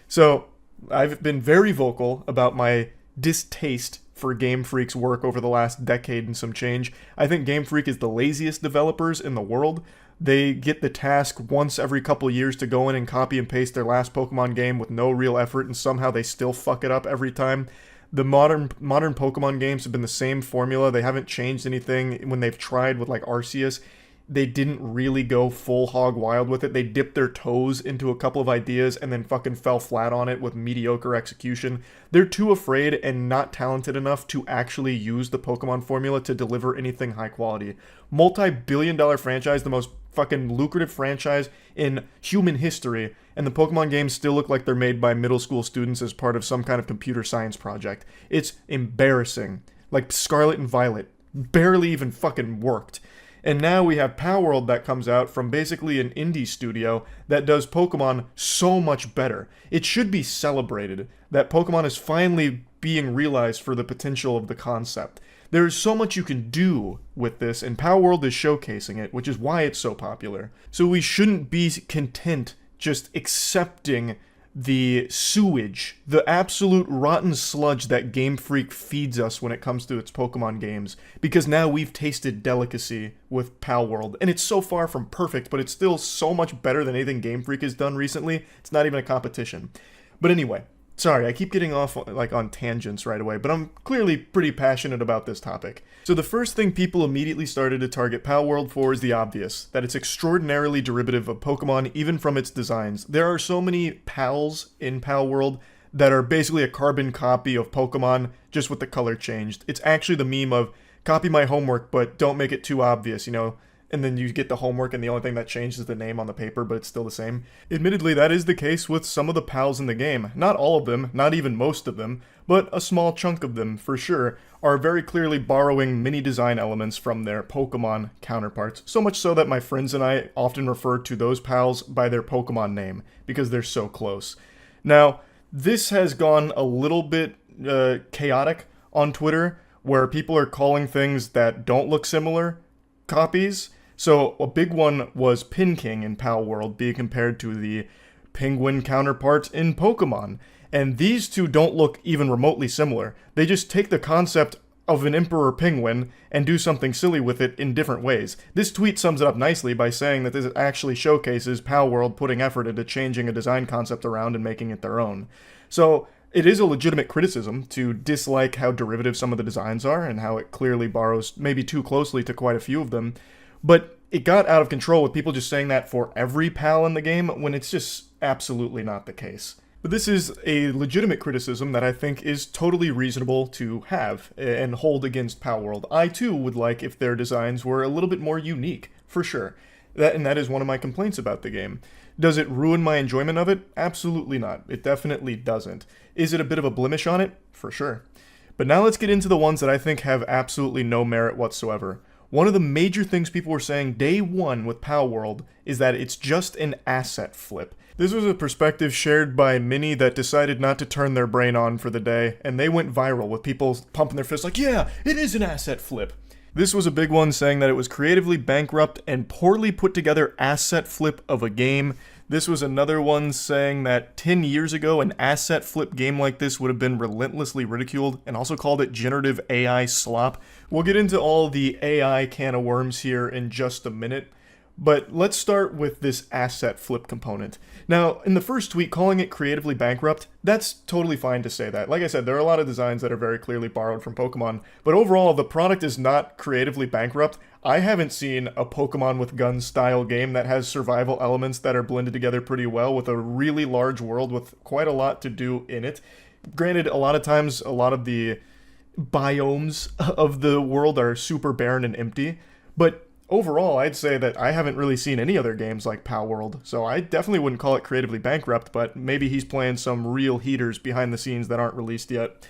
S1: So, I've been very vocal about my distaste for Game Freak's work over the last decade and some change. I think Game Freak is the laziest developers in the world. They get the task once every couple years to go in and copy and paste their last Pokemon game with no real effort, and somehow they still fuck it up every time. The modern Pokemon games have been the same formula. They haven't changed anything. When they've tried with like Arceus, they didn't really go full hog wild with it. They dipped their toes into a couple of ideas and then fucking fell flat on it with mediocre execution. They're too afraid and not talented enough to actually use the Pokemon formula to deliver anything high quality. Multi-billion-dollar franchise, the most fucking lucrative franchise in human history, and the Pokemon games still look like they're made by middle school students as part of some kind of computer science project. It's embarrassing. Like Scarlet and Violet barely even fucking worked. And now we have Palworld that comes out from basically an indie studio that does Pokemon so much better. It should be celebrated that Pokemon is finally being realized for the potential of the concept. There is so much you can do with this, and Palworld is showcasing it, which is why it's so popular. So we shouldn't be content just accepting the sewage, the absolute rotten sludge that Game Freak feeds us when it comes to its Pokemon games, because now we've tasted delicacy with Palworld, and it's so far from perfect, but it's still so much better than anything Game Freak has done recently, it's not even a competition. But anyway, sorry, I keep getting off like on tangents right away, but I'm clearly pretty passionate about this topic. So the first thing people immediately started to target Palworld for is the obvious, that it's extraordinarily derivative of Pokemon even from its designs. There are so many pals in Palworld that are basically a carbon copy of Pokemon, just with the color changed. It's actually the meme of, copy my homework, but don't make it too obvious, you know? And then you get the homework and the only thing that changed is the name on the paper, but it's still the same. Admittedly, that is the case with some of the pals in the game. Not all of them, not even most of them, but a small chunk of them, for sure, are very clearly borrowing many design elements from their Pokemon counterparts. So much so that my friends and I often refer to those pals by their Pokemon name, because they're so close. Now, this has gone a little bit chaotic on Twitter, where people are calling things that don't look similar copies. So a big one was Pinking in Palworld being compared to the Penguin counterpart in Pokemon. And these two don't look even remotely similar. They just take the concept of an Emperor Penguin and do something silly with it in different ways. This tweet sums it up nicely by saying that this actually showcases Palworld putting effort into changing a design concept around and making it their own. So it is a legitimate criticism to dislike how derivative some of the designs are and how it clearly borrows maybe too closely to quite a few of them. But it got out of control with people just saying that for every pal in the game when it's just absolutely not the case. But this is a legitimate criticism that I think is totally reasonable to have and hold against Palworld. I too would like if their designs were a little bit more unique, for sure. That is one of my complaints about the game. Does it ruin my enjoyment of it? Absolutely not. It definitely doesn't. Is it a bit of a blemish on it? For sure. But now let's get into the ones that I think have absolutely no merit whatsoever. One of the major things people were saying day one with Palworld is that it's just an asset flip. This was a perspective shared by many that decided not to turn their brain on for the day, and they went viral with people pumping their fists like, yeah, it is an asset flip. This was a big one, saying that it was creatively bankrupt and poorly put together asset flip of a game. This was another one saying that 10 years ago, an asset flip game like this would have been relentlessly ridiculed, and also called it generative AI slop. We'll get into all the AI can of worms here in just a minute, But let's start with this asset flip component. Now, in the first tweet, calling it creatively bankrupt, that's totally fine to say that. Like I said, there are a lot of designs that are very clearly borrowed from Pokemon, but overall, the product is not creatively bankrupt. I haven't seen a Pokemon with guns style game that has survival elements that are blended together pretty well with a really large world with quite a lot to do in it. Granted, a lot of times, a lot of the biomes of the world are super barren and empty, but overall, I'd say that I haven't really seen any other games like Palworld, so I definitely wouldn't call it creatively bankrupt, but maybe he's playing some real heaters behind the scenes that aren't released yet.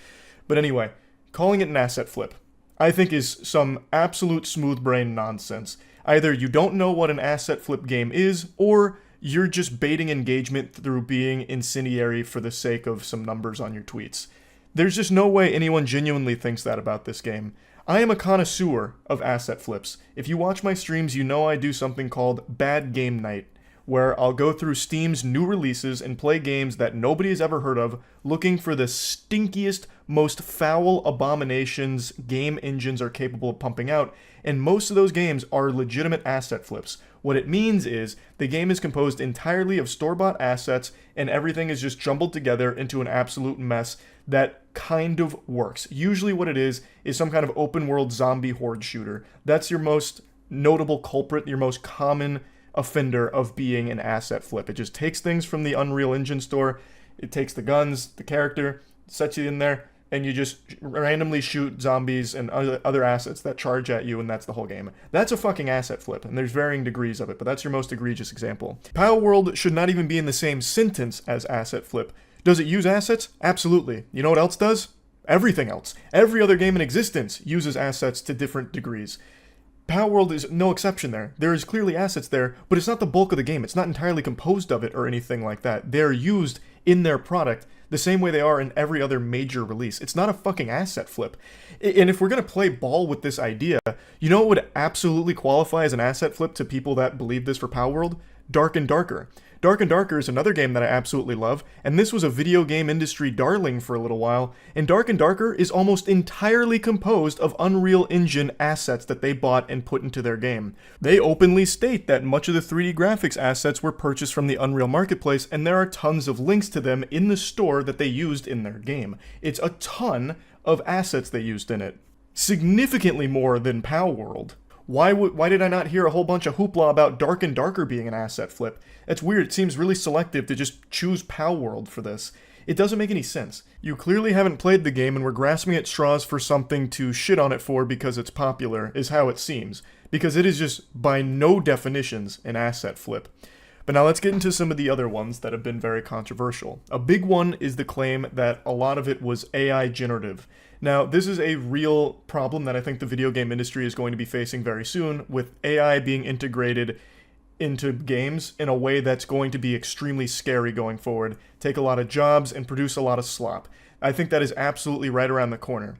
S1: But anyway, calling it an asset flip, I think is some absolute smooth brain nonsense. Either you don't know what an asset flip game is, or you're just baiting engagement through being incendiary for the sake of some numbers on your tweets. There's just no way anyone genuinely thinks that about this game. I am a connoisseur of asset flips. If you watch my streams, you know I do something called Bad Game Night, where I'll go through Steam's new releases and play games that nobody has ever heard of, looking for the stinkiest, most foul abominations game engines are capable of pumping out, and most of those games are legitimate asset flips. What it means is the game is composed entirely of store-bought assets, and everything is just jumbled together into an absolute mess that kind of works. Usually what it is some kind of open world zombie horde shooter. That's your most notable culprit, your most common offender of being an asset flip. It just takes things from the Unreal Engine store, it takes the guns, the character, sets you in there, and you just randomly shoot zombies and other assets that charge at you, and that's the whole game. That's a fucking asset flip, and there's varying degrees of it, but that's your most egregious example. Palworld should not even be in the same sentence as asset flip. Does it use assets? Absolutely. You know what else does? Everything else. Every other game in existence uses assets to different degrees. Palworld is no exception there. There is clearly assets there, but it's not the bulk of the game. It's not entirely composed of it or anything like that. They're used in their product the same way they are in every other major release. It's not a fucking asset flip. And if we're going to play ball with this idea, you know what would absolutely qualify as an asset flip to people that believe this for Palworld? Dark and Darker. Dark and Darker is another game that I absolutely love, and this was a video game industry darling for a little while, and Dark and Darker is almost entirely composed of Unreal Engine assets that they bought and put into their game. They openly state that much of the 3D graphics assets were purchased from the Unreal Marketplace, and there are tons of links to them in the store that they used in their game. It's a ton of assets they used in it. Significantly more than Palworld. Why did I not hear a whole bunch of hoopla about Dark and Darker being an asset flip? That's weird. It seems really selective to just choose Palworld for this. It doesn't make any sense. You clearly haven't played the game and were grasping at straws for something to shit on it for because it's popular, is how it seems. Because it is just, by no definitions, an asset flip. But now let's get into some of the other ones that have been very controversial. A big one is the claim that a lot of it was AI generative. Now, this is a real problem that I think the video game industry is going to be facing very soon, with AI being integrated into games in a way that's going to be extremely scary going forward, take a lot of jobs, and produce a lot of slop. I think that is absolutely right around the corner.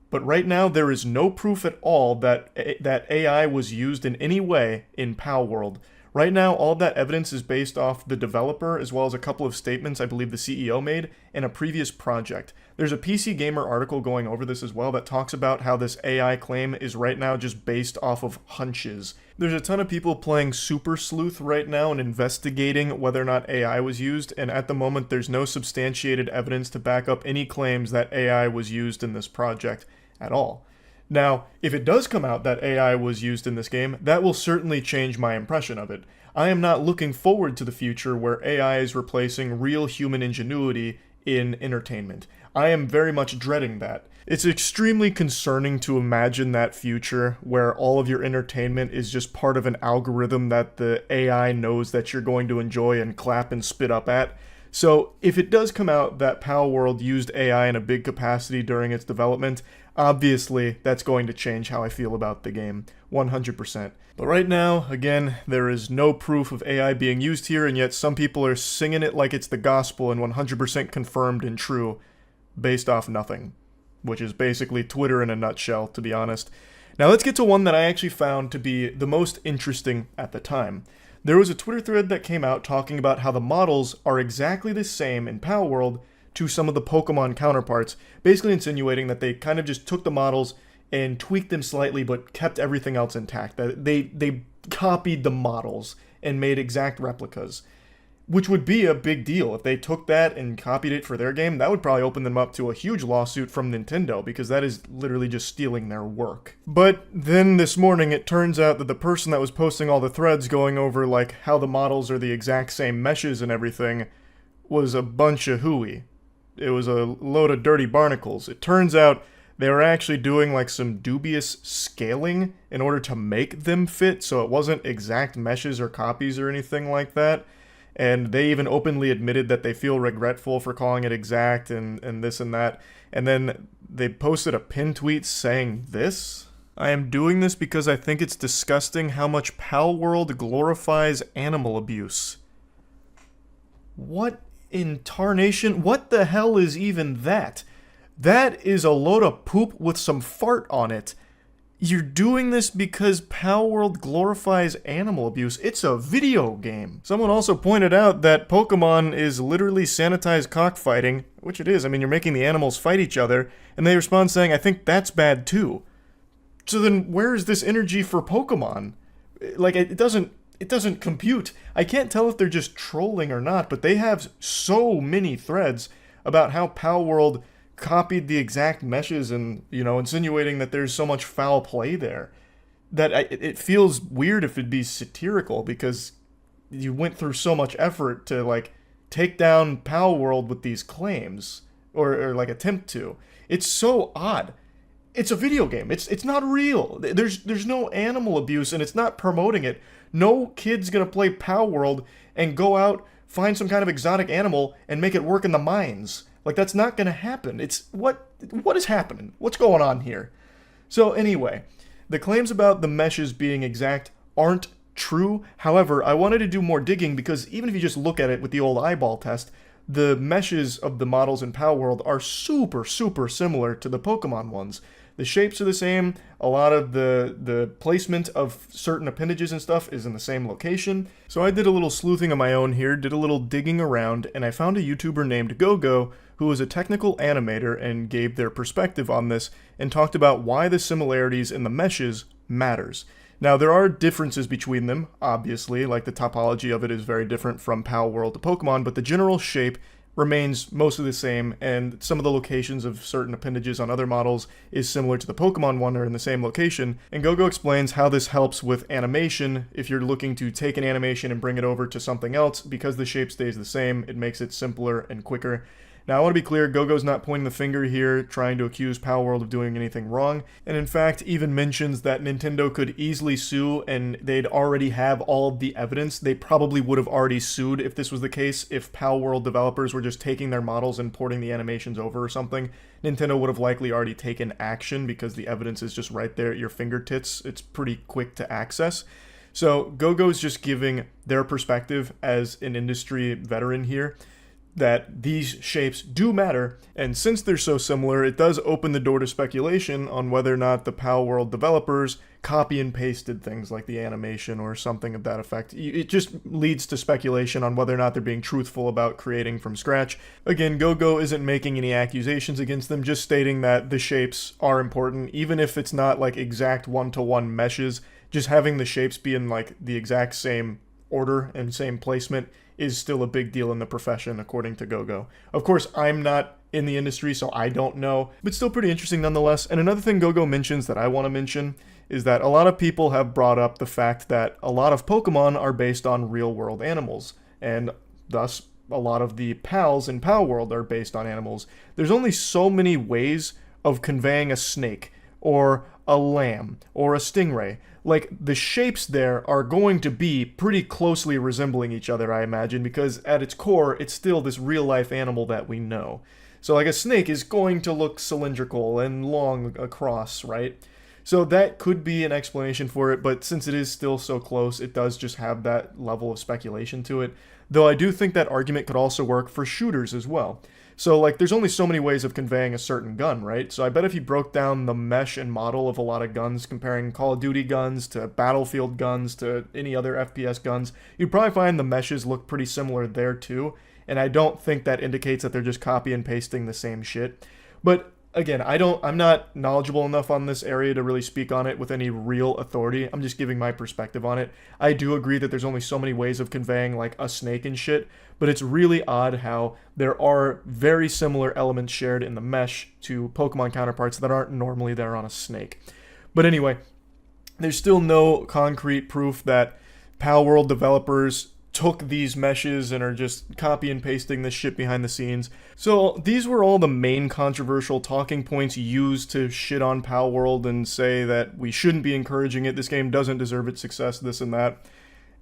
S1: But right now, there is no proof at all that AI was used in any way in Palworld. Right now, all that evidence is based off the developer, as well as a couple of statements I believe the CEO made in a previous project. There's a PC Gamer article going over this as well that talks about how this AI claim is right now just based off of hunches. There's a ton of people playing Super Sleuth right now and investigating whether or not AI was used, and at the moment there's no substantiated evidence to back up any claims that AI was used in this project at all. Now, if it does come out that AI was used in this game, that will certainly change my impression of it. I am not looking forward to the future where AI is replacing real human ingenuity in entertainment. I am very much dreading that. It's extremely concerning to imagine that future where all of your entertainment is just part of an algorithm that the AI knows that you're going to enjoy and clap and spit up at. So if it does come out that Palworld used AI in a big capacity during its development, obviously that's going to change how I feel about the game, 100%. But right now, again, there is no proof of AI being used here, and yet some people are singing it like it's the gospel and 100% confirmed and true, based off nothing. Which is basically Twitter in a nutshell, to be honest. Now let's get to one that I actually found to be the most interesting at the time. There was a Twitter thread that came out talking about how the models are exactly the same in Palworld to some of the Pokemon counterparts, basically insinuating that they kind of just took the models and tweaked them slightly but kept everything else intact. They copied the models and made exact replicas, which would be a big deal. If they took that and copied it for their game, that would probably open them up to a huge lawsuit from Nintendo, because that is literally just stealing their work. But then this morning, it turns out that the person that was posting all the threads going over like how the models are the exact same meshes and everything was a bunch of hooey. It was a load of dirty barnacles. It turns out they were actually doing like some dubious scaling in order to make them fit, so it wasn't exact meshes or copies or anything like that. And they even openly admitted that they feel regretful for calling it exact and this and that. And then they posted a pin tweet saying this: "I am doing this because I think it's disgusting how much Palworld glorifies animal abuse." What in tarnation? What the hell is even that? That is a load of poop with some fart on it. You're doing this because Palworld glorifies animal abuse. It's a video game. Someone also pointed out that Pokemon is literally sanitized cockfighting, which it is. I mean, you're making the animals fight each other, and they respond saying, "I think that's bad too." So then where is this energy for Pokemon? Like, it doesn't compute. I can't tell if they're just trolling or not, but they have so many threads about how Palworld copied the exact meshes and, insinuating that there's so much foul play there that it feels weird if it'd be satirical, because you went through so much effort to like take down Palworld with these claims or like attempt to. It's so odd. It's a video game. It's not real. There's no animal abuse, and it's not promoting it. No kid's gonna play Palworld and go out, find some kind of exotic animal and make it work in the mines. Like, that's not going to happen. It's what is happening? What's going on here? So anyway, the claims about the meshes being exact aren't true. However, I wanted to do more digging, because even if you just look at it with the old eyeball test, the meshes of the models in Palworld are super, super similar to the Pokemon ones. The shapes are the same. A lot of the placement of certain appendages and stuff is in the same location. So I did a little sleuthing of my own here, did a little digging around, and I found a YouTuber named GoGo, who is a technical animator, and gave their perspective on this and talked about why the similarities in the meshes matters. Now, there are differences between them, obviously, like the topology of it is very different from Palworld to Pokemon, but the general shape remains mostly the same, and some of the locations of certain appendages on other models is similar to the Pokemon one, or in the same location. And GoGo explains how this helps with animation. If you're looking to take an animation and bring it over to something else, because the shape stays the same, it makes it simpler and quicker. Now, I want to be clear, GoGo's not pointing the finger here, trying to accuse Palworld of doing anything wrong, and in fact even mentions that Nintendo could easily sue, and they'd already have all of the evidence. They probably would have already sued if this was the case. If Palworld developers were just taking their models and porting the animations over or something, Nintendo would have likely already taken action, because the evidence is just right there at your fingertips. It's pretty quick to access. So GoGo's just giving their perspective as an industry veteran here, that these shapes do matter, and since they're so similar, it does open the door to speculation on whether or not the Palworld developers copy and pasted things like the animation or something of that effect. It just leads to speculation on whether or not they're being truthful about creating from scratch. Again, GoGo isn't making any accusations against them, just stating that the shapes are important, even if it's not like exact one-to-one meshes. Just having the shapes be in like the exact same order and same placement is still a big deal in the profession, according to GoGo. Of course, I'm not in the industry, so I don't know, but still pretty interesting nonetheless. And another thing GoGo mentions that I want to mention is that a lot of people have brought up the fact that a lot of Pokemon are based on real-world animals, and thus a lot of the pals in Palworld are based on animals. There's only so many ways of conveying a snake, or a lamb, or a stingray. Like, the shapes there are going to be pretty closely resembling each other, I imagine, because at its core, it's still this real-life animal that we know. So, like, a snake is going to look cylindrical and long across, right? So that could be an explanation for it, but since it is still so close, it does just have that level of speculation to it. Though I do think that argument could also work for shooters as well. So, like, there's only so many ways of conveying a certain gun, right? So I bet if you broke down the mesh and model of a lot of guns, comparing Call of Duty guns to Battlefield guns to any other FPS guns, you'd probably find the meshes look pretty similar there too, and I don't think that indicates that they're just copy and pasting the same shit. But again, I'm not knowledgeable enough on this area to really speak on it with any real authority. I'm just giving my perspective on it. I do agree that there's only so many ways of conveying like a snake and shit, but it's really odd how there are very similar elements shared in the mesh to Pokemon counterparts that aren't normally there on a snake. But anyway, there's still no concrete proof that Palworld developers took these meshes and are just copy and pasting this shit behind the scenes. So these were all the main controversial talking points used to shit on Palworld and say that we shouldn't be encouraging it, this game doesn't deserve its success, this and that.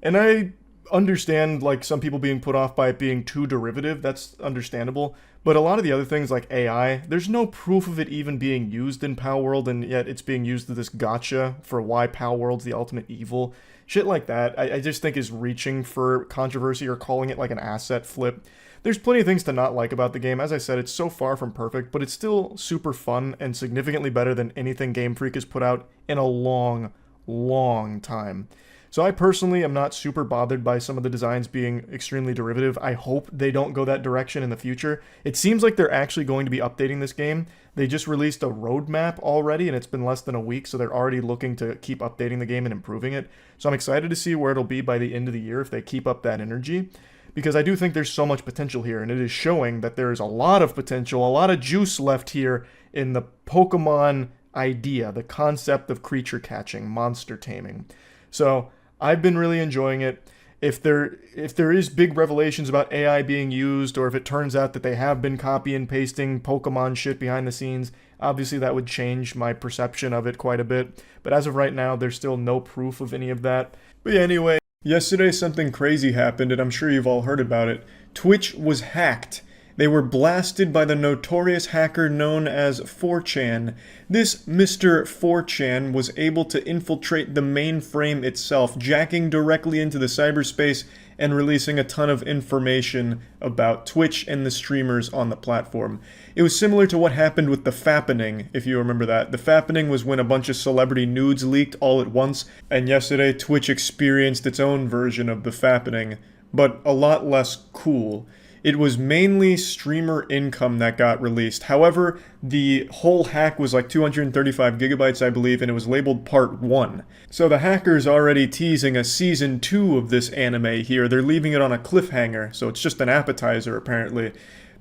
S1: And I understand like some people being put off by it being too derivative, that's understandable. But a lot of the other things like AI, there's no proof of it even being used in Palworld, and yet it's being used as this gotcha for why Palworld's the ultimate evil. Shit like that, I just think is reaching for controversy or calling it like an asset flip. There's plenty of things to not like about the game. As I said, it's so far from perfect, but it's still super fun and significantly better than anything Game Freak has put out in a long, long time. So I personally am not super bothered by some of the designs being extremely derivative. I hope they don't go that direction in the future. It seems like they're actually going to be updating this game. They just released a roadmap already, and it's been less than a week, so they're already looking to keep updating the game and improving it. So I'm excited to see where it'll be by the end of the year if they keep up that energy, because I do think there's so much potential here, and it is showing that there is a lot of potential, a lot of juice left here in the Pokemon idea, the concept of creature catching, monster taming. So I've been really enjoying it. If there is big revelations about AI being used, or if it turns out that they have been copy and pasting Pokemon shit behind the scenes, obviously that would change my perception of it quite a bit. But as of right now, there's still no proof of any of that. But yeah, anyway, yesterday something crazy happened, and I'm sure you've all heard about it. Twitch was hacked. They were blasted by the notorious hacker known as 4chan. This Mr. 4chan was able to infiltrate the mainframe itself, jacking directly into the cyberspace and releasing a ton of information about Twitch and the streamers on the platform. It was similar to what happened with the fappening, if you remember that. The fappening was when a bunch of celebrity nudes leaked all at once, and yesterday Twitch experienced its own version of the fappening, but a lot less cool. It was mainly streamer income that got released. However, the whole hack was like 235 gigabytes, I believe, and it was labeled Part 1. So the hacker's already teasing a Season 2 of this anime here. They're leaving it on a cliffhanger, so it's just an appetizer, apparently.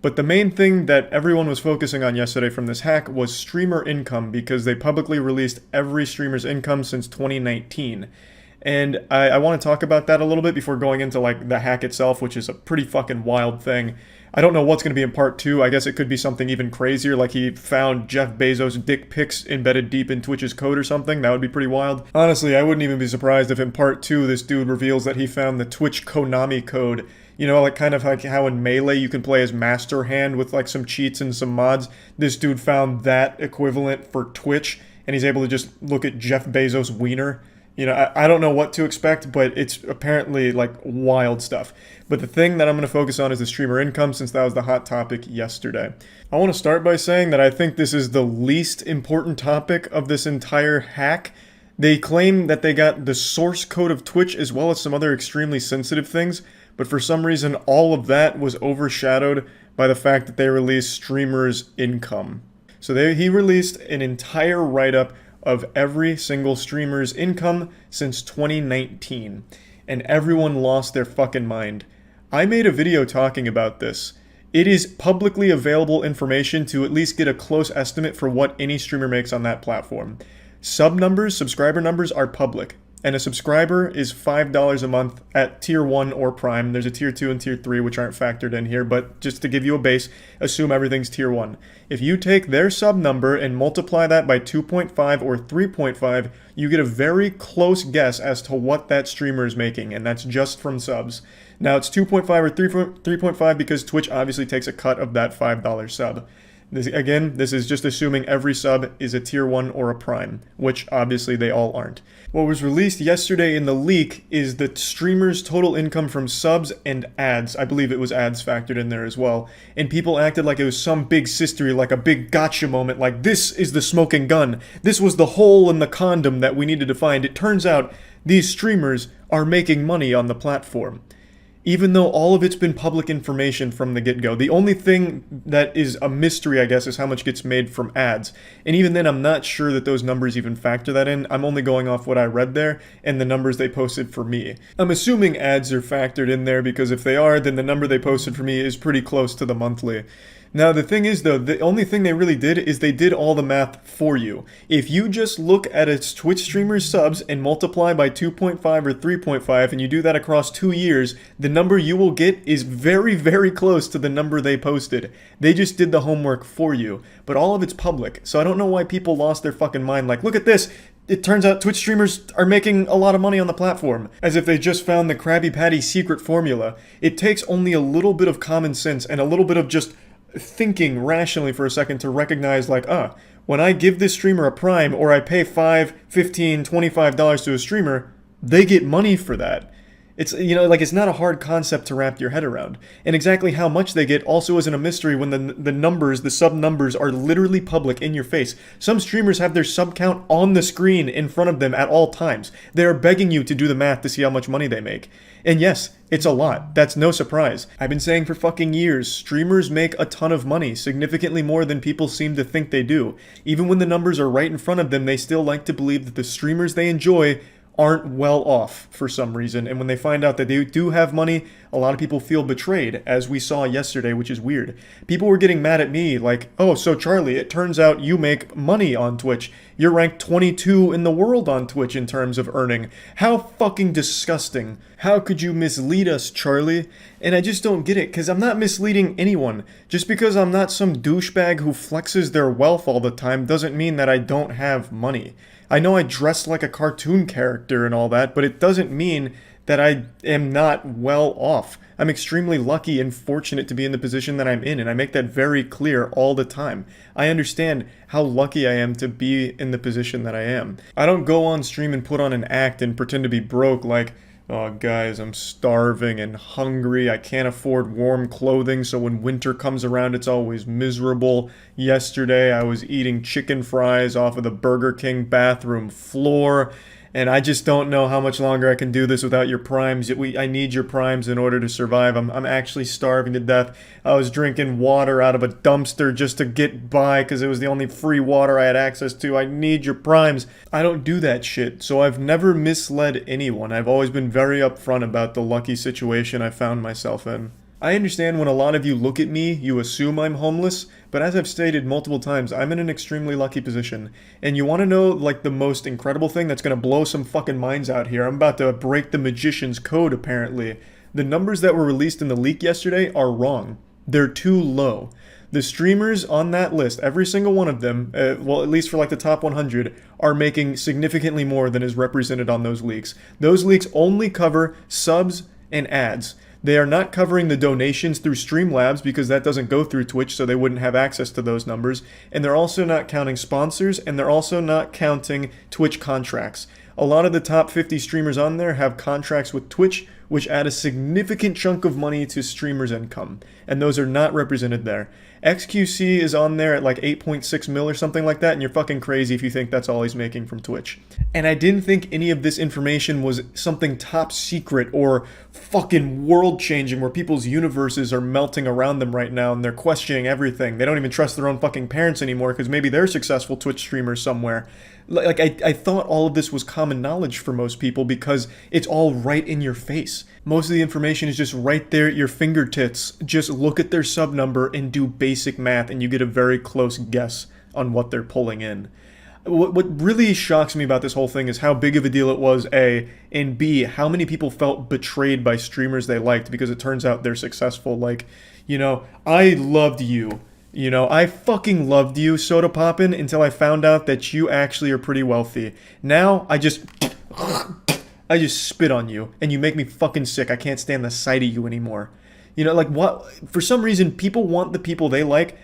S1: But the main thing that everyone was focusing on yesterday from this hack was streamer income, because they publicly released every streamer's income since 2019. And I want to talk about that a little bit before going into like the hack itself, which is a pretty fucking wild thing. I don't know what's going to be in part 2. I guess it could be something even crazier, like he found Jeff Bezos' dick pics embedded deep in Twitch's code or something. That would be pretty wild. Honestly, I wouldn't even be surprised if in part 2 this dude reveals that he found the Twitch Konami code. You know, like kind of like how in Melee you can play as Master Hand with like some cheats and some mods. This dude found that equivalent for Twitch, and he's able to just look at Jeff Bezos' wiener. You know, I don't know what to expect, but it's apparently like wild stuff. But the thing that I'm going to focus on is the streamer income, since that was the hot topic yesterday. I want to start by saying that I think this is the least important topic of this entire hack. They claim that they got the source code of Twitch as well as some other extremely sensitive things, but for some reason all of that was overshadowed by the fact that they released streamers' income. So he released an entire write-up of every single streamer's income since 2019, and everyone lost their fucking mind. I made a video talking about this. It is publicly available information to at least get a close estimate for what any streamer makes on that platform. Subscriber numbers are public, and a subscriber is $5 a month at Tier 1 or Prime. There's a Tier 2 and Tier 3 which aren't factored in here, but just to give you a base, assume everything's Tier 1. If you take their sub number and multiply that by 2.5 or 3.5, you get a very close guess as to what that streamer is making, and that's just from subs. Now it's 2.5 or 3.5 because Twitch obviously takes a cut of that $5 sub. This is just assuming every sub is a Tier 1 or a Prime, which obviously they all aren't. What was released yesterday in the leak is the streamer's total income from subs and ads. I believe it was ads factored in there as well. And people acted like it was some big sistery, like a big gotcha moment, like this is the smoking gun. This was the hole in the condom that we needed to find. It turns out these streamers are making money on the platform. even though all of it's been public information from the get-go. The only thing that is a mystery, I guess, is how much gets made from ads. And even then, I'm not sure that those numbers even factor that in. I'm only going off what I read there and the numbers they posted for me. I'm assuming ads are factored in there, because if they are, then the number they posted for me is pretty close to the monthly. Now, the thing is, though, the only thing they really did is they did all the math for you. If you just look at a Twitch streamer's subs and multiply by 2.5 or 3.5, and you do that across 2 years, the number you will get is very, very close to the number they posted. They just did the homework for you. But all of it's public, so I don't know why people lost their fucking mind. Like, look at this! It turns out Twitch streamers are making a lot of money on the platform, as if they just found the Krabby Patty secret formula. It takes only a little bit of common sense and a little bit of just thinking rationally for a second to recognize, like, when I give this streamer a prime, or I pay $5, $15, $25 to a streamer, they get money for that. It's, it's not a hard concept to wrap your head around. And exactly how much they get also isn't a mystery when the numbers, the sub numbers, are literally public in your face. Some streamers have their sub count on the screen in front of them at all times. They are begging you to do the math to see how much money they make. And yes, it's a lot. That's no surprise. I've been saying for fucking years, streamers make a ton of money, significantly more than people seem to think they do. Even when the numbers are right in front of them, they still like to believe that the streamers they enjoy aren't well off for some reason, and when they find out that they do have money, a lot of people feel betrayed, as we saw yesterday, which is weird. People were getting mad at me, like, oh, so Charlie, it turns out you make money on Twitch. You're ranked 22 in the world on Twitch in terms of earning. How fucking disgusting. How could you mislead us, Charlie? And I just don't get it, because I'm not misleading anyone. Just because I'm not some douchebag who flexes their wealth all the time doesn't mean that I don't have money. I know I dress like a cartoon character and all that, but it doesn't mean that I am not well off. I'm extremely lucky and fortunate to be in the position that I'm in, and I make that very clear all the time. I understand how lucky I am to be in the position that I am. I don't go on stream and put on an act and pretend to be broke like, oh guys, I'm starving and hungry, I can't afford warm clothing, so when winter comes around it's always miserable. Yesterday I was eating chicken fries off of the Burger King bathroom floor, and I just don't know how much longer I can do this without your primes. I need your primes in order to survive. I'm actually starving to death. I was drinking water out of a dumpster just to get by because it was the only free water I had access to. I need your primes. I don't do that shit, so I've never misled anyone. I've always been very upfront about the lucky situation I found myself in. I understand when a lot of you look at me, you assume I'm homeless, but as I've stated multiple times, I'm in an extremely lucky position. And you want to know, like, the most incredible thing that's going to blow some fucking minds out here? I'm about to break the magician's code, apparently. The numbers that were released in the leak yesterday are wrong. They're too low. The streamers on that list, every single one of them, well, at least for like the top 100, are making significantly more than is represented on those leaks. Those leaks only cover subs and ads. They are not covering the donations through Streamlabs because that doesn't go through Twitch, so they wouldn't have access to those numbers. And they're also not counting sponsors, and they're also not counting Twitch contracts. A lot of the top 50 streamers on there have contracts with Twitch, which add a significant chunk of money to streamers' income, and those are not represented there. XQC is on there at like 8.6 mil or something like that, and you're fucking crazy if you think that's all he's making from Twitch. And I didn't think any of this information was something top secret or fucking world-changing where people's universes are melting around them right now and they're questioning everything. They don't even trust their own fucking parents anymore because maybe they're successful Twitch streamers somewhere. Like, I thought all of this was common knowledge for most people because it's all right in your face. Most of the information is just right there at your fingertips. Just look at their sub number and do basic math and you get a very close guess on what they're pulling in. What really shocks me about this whole thing is how big of a deal it was, A, and B, how many people felt betrayed by streamers they liked because it turns out they're successful. Like, I loved you. I fucking loved you, Soda Poppin', until I found out that you actually are pretty wealthy. Now, I just spit on you, and you make me fucking sick. I can't stand the sight of you anymore. What? For some reason, people want the people they like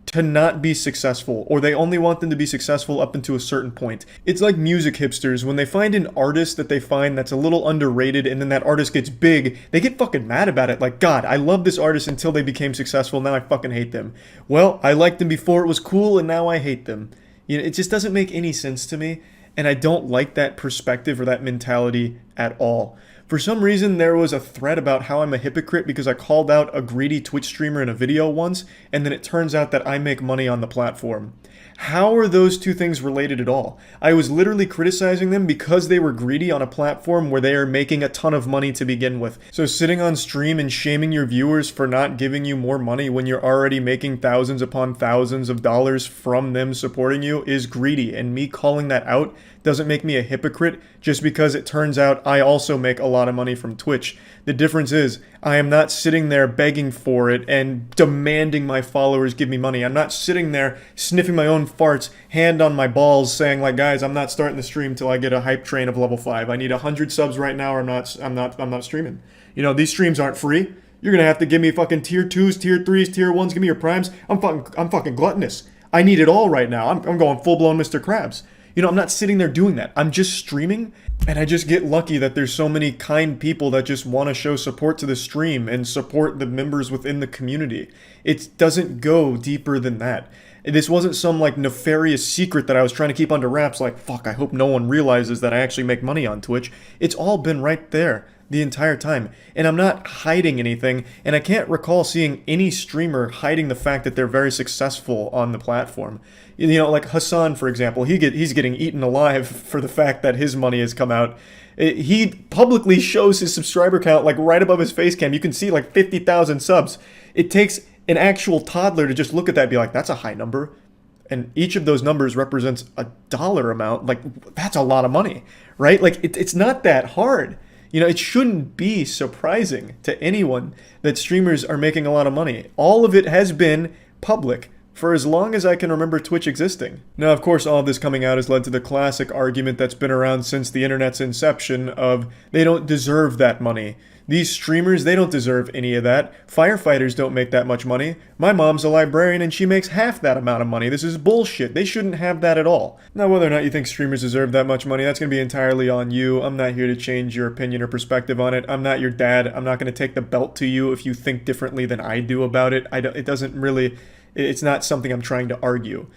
S1: to not be successful, or they only want them to be successful up until a certain point. It's like music hipsters. When they find an artist that they find that's a little underrated and then that artist gets big, they get fucking mad about it. Like, God, I love this artist until they became successful, now I fucking hate them. Well, I liked them before it was cool and now I hate them. It just doesn't make any sense to me, and I don't like that perspective or that mentality at all. For some reason, there was a thread about how I'm a hypocrite because I called out a greedy Twitch streamer in a video once, and then it turns out that I make money on the platform. How are those two things related at all? I was literally criticizing them because they were greedy on a platform where they are making a ton of money to begin with. So sitting on stream and shaming your viewers for not giving you more money when you're already making thousands upon thousands of dollars from them supporting you is greedy, and me calling that out doesn't make me a hypocrite just because it turns out I also make a lot of money from Twitch. The difference is I am not sitting there begging for it and demanding my followers give me money. I'm not sitting there sniffing my own farts, hand on my balls, saying like, guys, I'm not starting the stream till I get a hype train of level 5. I need 100 subs right now or I'm not streaming. You know, these streams aren't free. You're gonna have to give me fucking tier 2s, tier 3s, tier 1s, give me your primes. I'm fucking gluttonous. I need it all right now. I'm going full-blown Mr. Krabs. You know, I'm not sitting there doing that. I'm just streaming, and I just get lucky that there's so many kind people that just want to show support to the stream and support the members within the community. It doesn't go deeper than that. This wasn't some like nefarious secret that I was trying to keep under wraps like, fuck, I hope no one realizes that I actually make money on Twitch. It's all been right there the entire time, and I'm not hiding anything, and I can't recall seeing any streamer hiding the fact that they're very successful on the platform. You know, like Hassan, for example, he's getting eaten alive for the fact that his money has come out. He publicly shows his subscriber count like right above his face cam. You can see like 50,000 subs. It takes an actual toddler to just look at that and be like, that's a high number. And each of those numbers represents a dollar amount. Like, that's a lot of money, right? Like, it's not that hard. You know, it shouldn't be surprising to anyone that streamers are making a lot of money. All of it has been public for as long as I can remember Twitch existing. Now, of course, all of this coming out has led to the classic argument that's been around since the internet's inception of they don't deserve that money. These streamers, they don't deserve any of that. Firefighters don't make that much money. My mom's a librarian and she makes half that amount of money. This is bullshit. They shouldn't have that at all. Now, whether or not you think streamers deserve that much money, that's going to be entirely on you. I'm not here to change your opinion or perspective on it. I'm not your dad. I'm not going to take the belt to you if you think differently than I do about it. It's not something I'm trying to argue.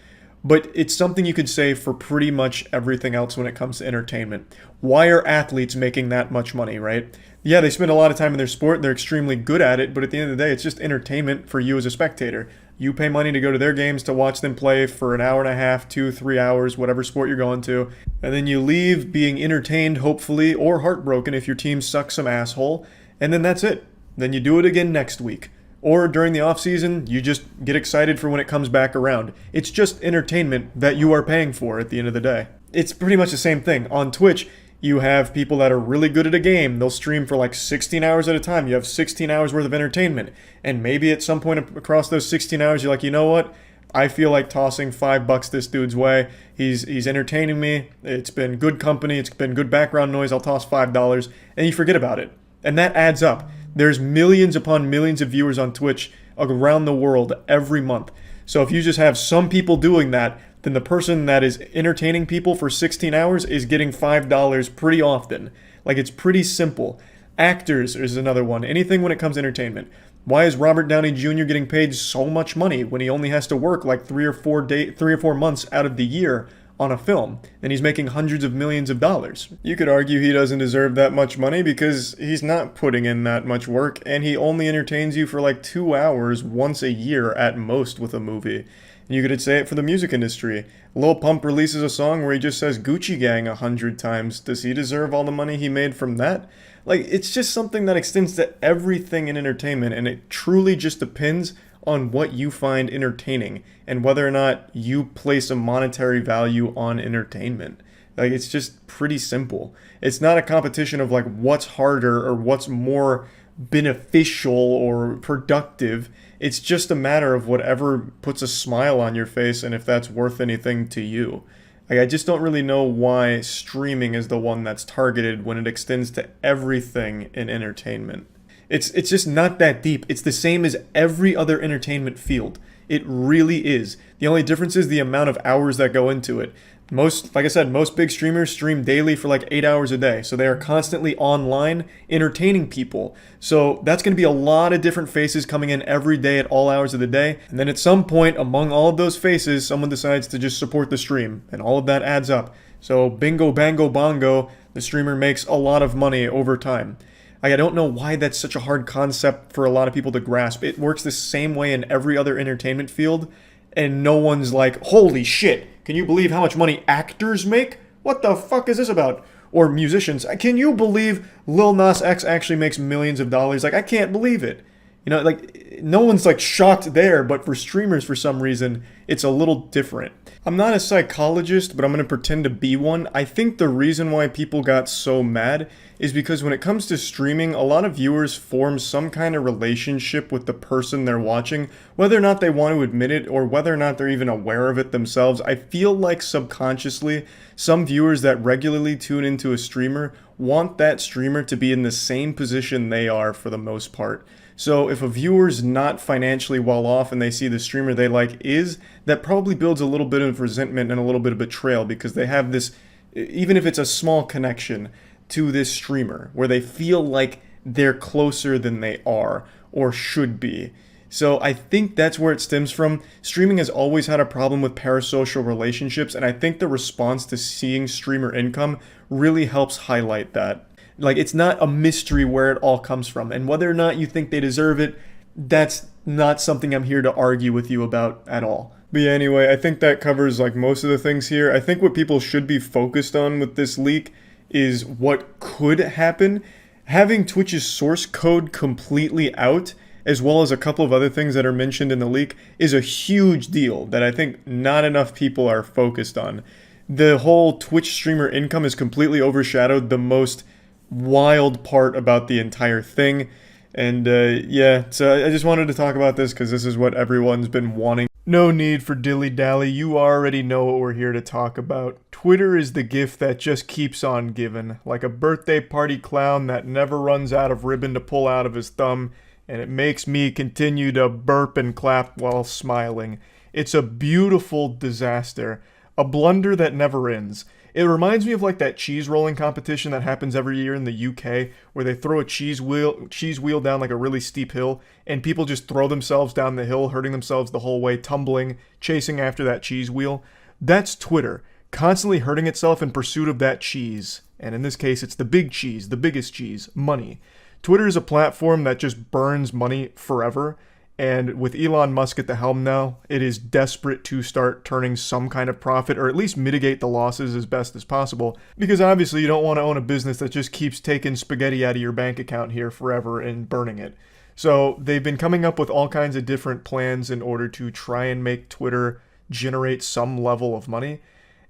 S1: But it's something you could say for pretty much everything else when it comes to entertainment. Why are athletes making that much money, right? Yeah, they spend a lot of time in their sport, they're extremely good at it, but at the end of the day, it's just entertainment for you as a spectator. You pay money to go to their games to watch them play for an hour and a half, 2-3 hours, whatever sport you're going to, and then you leave being entertained, hopefully, or heartbroken if your team sucks some asshole, and then that's it. Then you do it again next week. Or during the off season, you just get excited for when it comes back around. It's just entertainment that you are paying for at the end of the day. It's pretty much the same thing. On Twitch, you have people that are really good at a game. They'll stream for like 16 hours at a time. You have 16 hours worth of entertainment. And maybe at some point across those 16 hours, you're like, you know what? I feel like tossing $5 this dude's way. He's entertaining me. It's been good company. It's been good background noise. I'll toss $5. And you forget about it. And that adds up. There's millions upon millions of viewers on Twitch around the world every month. So if you just have some people doing that, then the person that is entertaining people for 16 hours is getting $5 pretty often. Like, it's pretty simple. Actors is another one. Anything when it comes to entertainment. Why is Robert Downey Jr. getting paid so much money when he only has to work like 3 or 4 months out of the year on a film, and he's making hundreds of millions of dollars? You could argue he doesn't deserve that much money because he's not putting in that much work, and he only entertains you for like 2 hours once a year at most with a movie. And you could say it for the music industry. Lil Pump releases a song where he just says Gucci Gang 100 times. Does he deserve all the money he made from that? Like, it's just something that extends to everything in entertainment, and it truly just depends on what you find entertaining and whether or not you place a monetary value on entertainment. Like, it's just pretty simple. It's not a competition of like what's harder or what's more beneficial or productive. It's just a matter of whatever puts a smile on your face and if that's worth anything to you. Like, I just don't really know why streaming is the one that's targeted when it extends to everything in entertainment. It's just not that deep. It's the same as every other entertainment field. It really is. The only difference is the amount of hours that go into it. Like I said, most big streamers stream daily for like 8 hours a day. So they are constantly online entertaining people. So that's going to be a lot of different faces coming in every day at all hours of the day. And then at some point among all of those faces, someone decides to just support the stream. And all of that adds up. So bingo, bango, bongo. The streamer makes a lot of money over time. I don't know why that's such a hard concept for a lot of people to grasp. It works the same way in every other entertainment field, and no one's like, holy shit, can you believe how much money actors make? What the fuck is this about? Or musicians. Can you believe Lil Nas X actually makes millions of dollars? Like, I can't believe it. You know, like, no one's like shocked there, but for streamers, for some reason, it's a little different. I'm not a psychologist, but I'm going to pretend to be one. I think the reason why people got so mad is because when it comes to streaming, a lot of viewers form some kind of relationship with the person they're watching, whether or not they want to admit it or whether or not they're even aware of it themselves. I feel like subconsciously, some viewers that regularly tune into a streamer want that streamer to be in the same position they are for the most part. So if a viewer's not financially well off and they see the streamer they like is, that probably builds a little bit of resentment and a little bit of betrayal because they have this, even if it's a small connection to this streamer, where they feel like they're closer than they are or should be. So I think that's where it stems from. Streaming has always had a problem with parasocial relationships, and I think the response to seeing streamer income really helps highlight that. Like, it's not a mystery where it all comes from, and whether or not you think they deserve it, that's not something I'm here to argue with you about at all. But yeah, anyway, I think that covers like most of the things here. I think what people should be focused on with this leak is what could happen. Having Twitch's source code completely out, as well as a couple of other things that are mentioned in the leak, is a huge deal that I think not enough people are focused on. The whole Twitch streamer income has completely overshadowed the most wild part about the entire thing. And yeah, so I just wanted to talk about this because this is what everyone's been wanting. No need for dilly-dally, you already know what we're here to talk about. Twitter is the gift that just keeps on giving, like a birthday party clown that never runs out of ribbon to pull out of his thumb, and it makes me continue to burp and clap while smiling. It's a beautiful disaster, a blunder that never ends. It reminds me of like that cheese rolling competition that happens every year in the UK, where they throw a cheese wheel down like a really steep hill, and people just throw themselves down the hill, hurting themselves the whole way, tumbling, chasing after that cheese wheel. That's Twitter, constantly hurting itself in pursuit of that cheese. And in this case, it's the big cheese, the biggest cheese, money. Twitter is a platform that just burns money forever. And with Elon Musk at the helm now, it is desperate to start turning some kind of profit, or at least mitigate the losses as best as possible. Because obviously you don't want to own a business that just keeps taking spaghetti out of your bank account here forever and burning it. So they've been coming up with all kinds of different plans in order to try and make Twitter generate some level of money.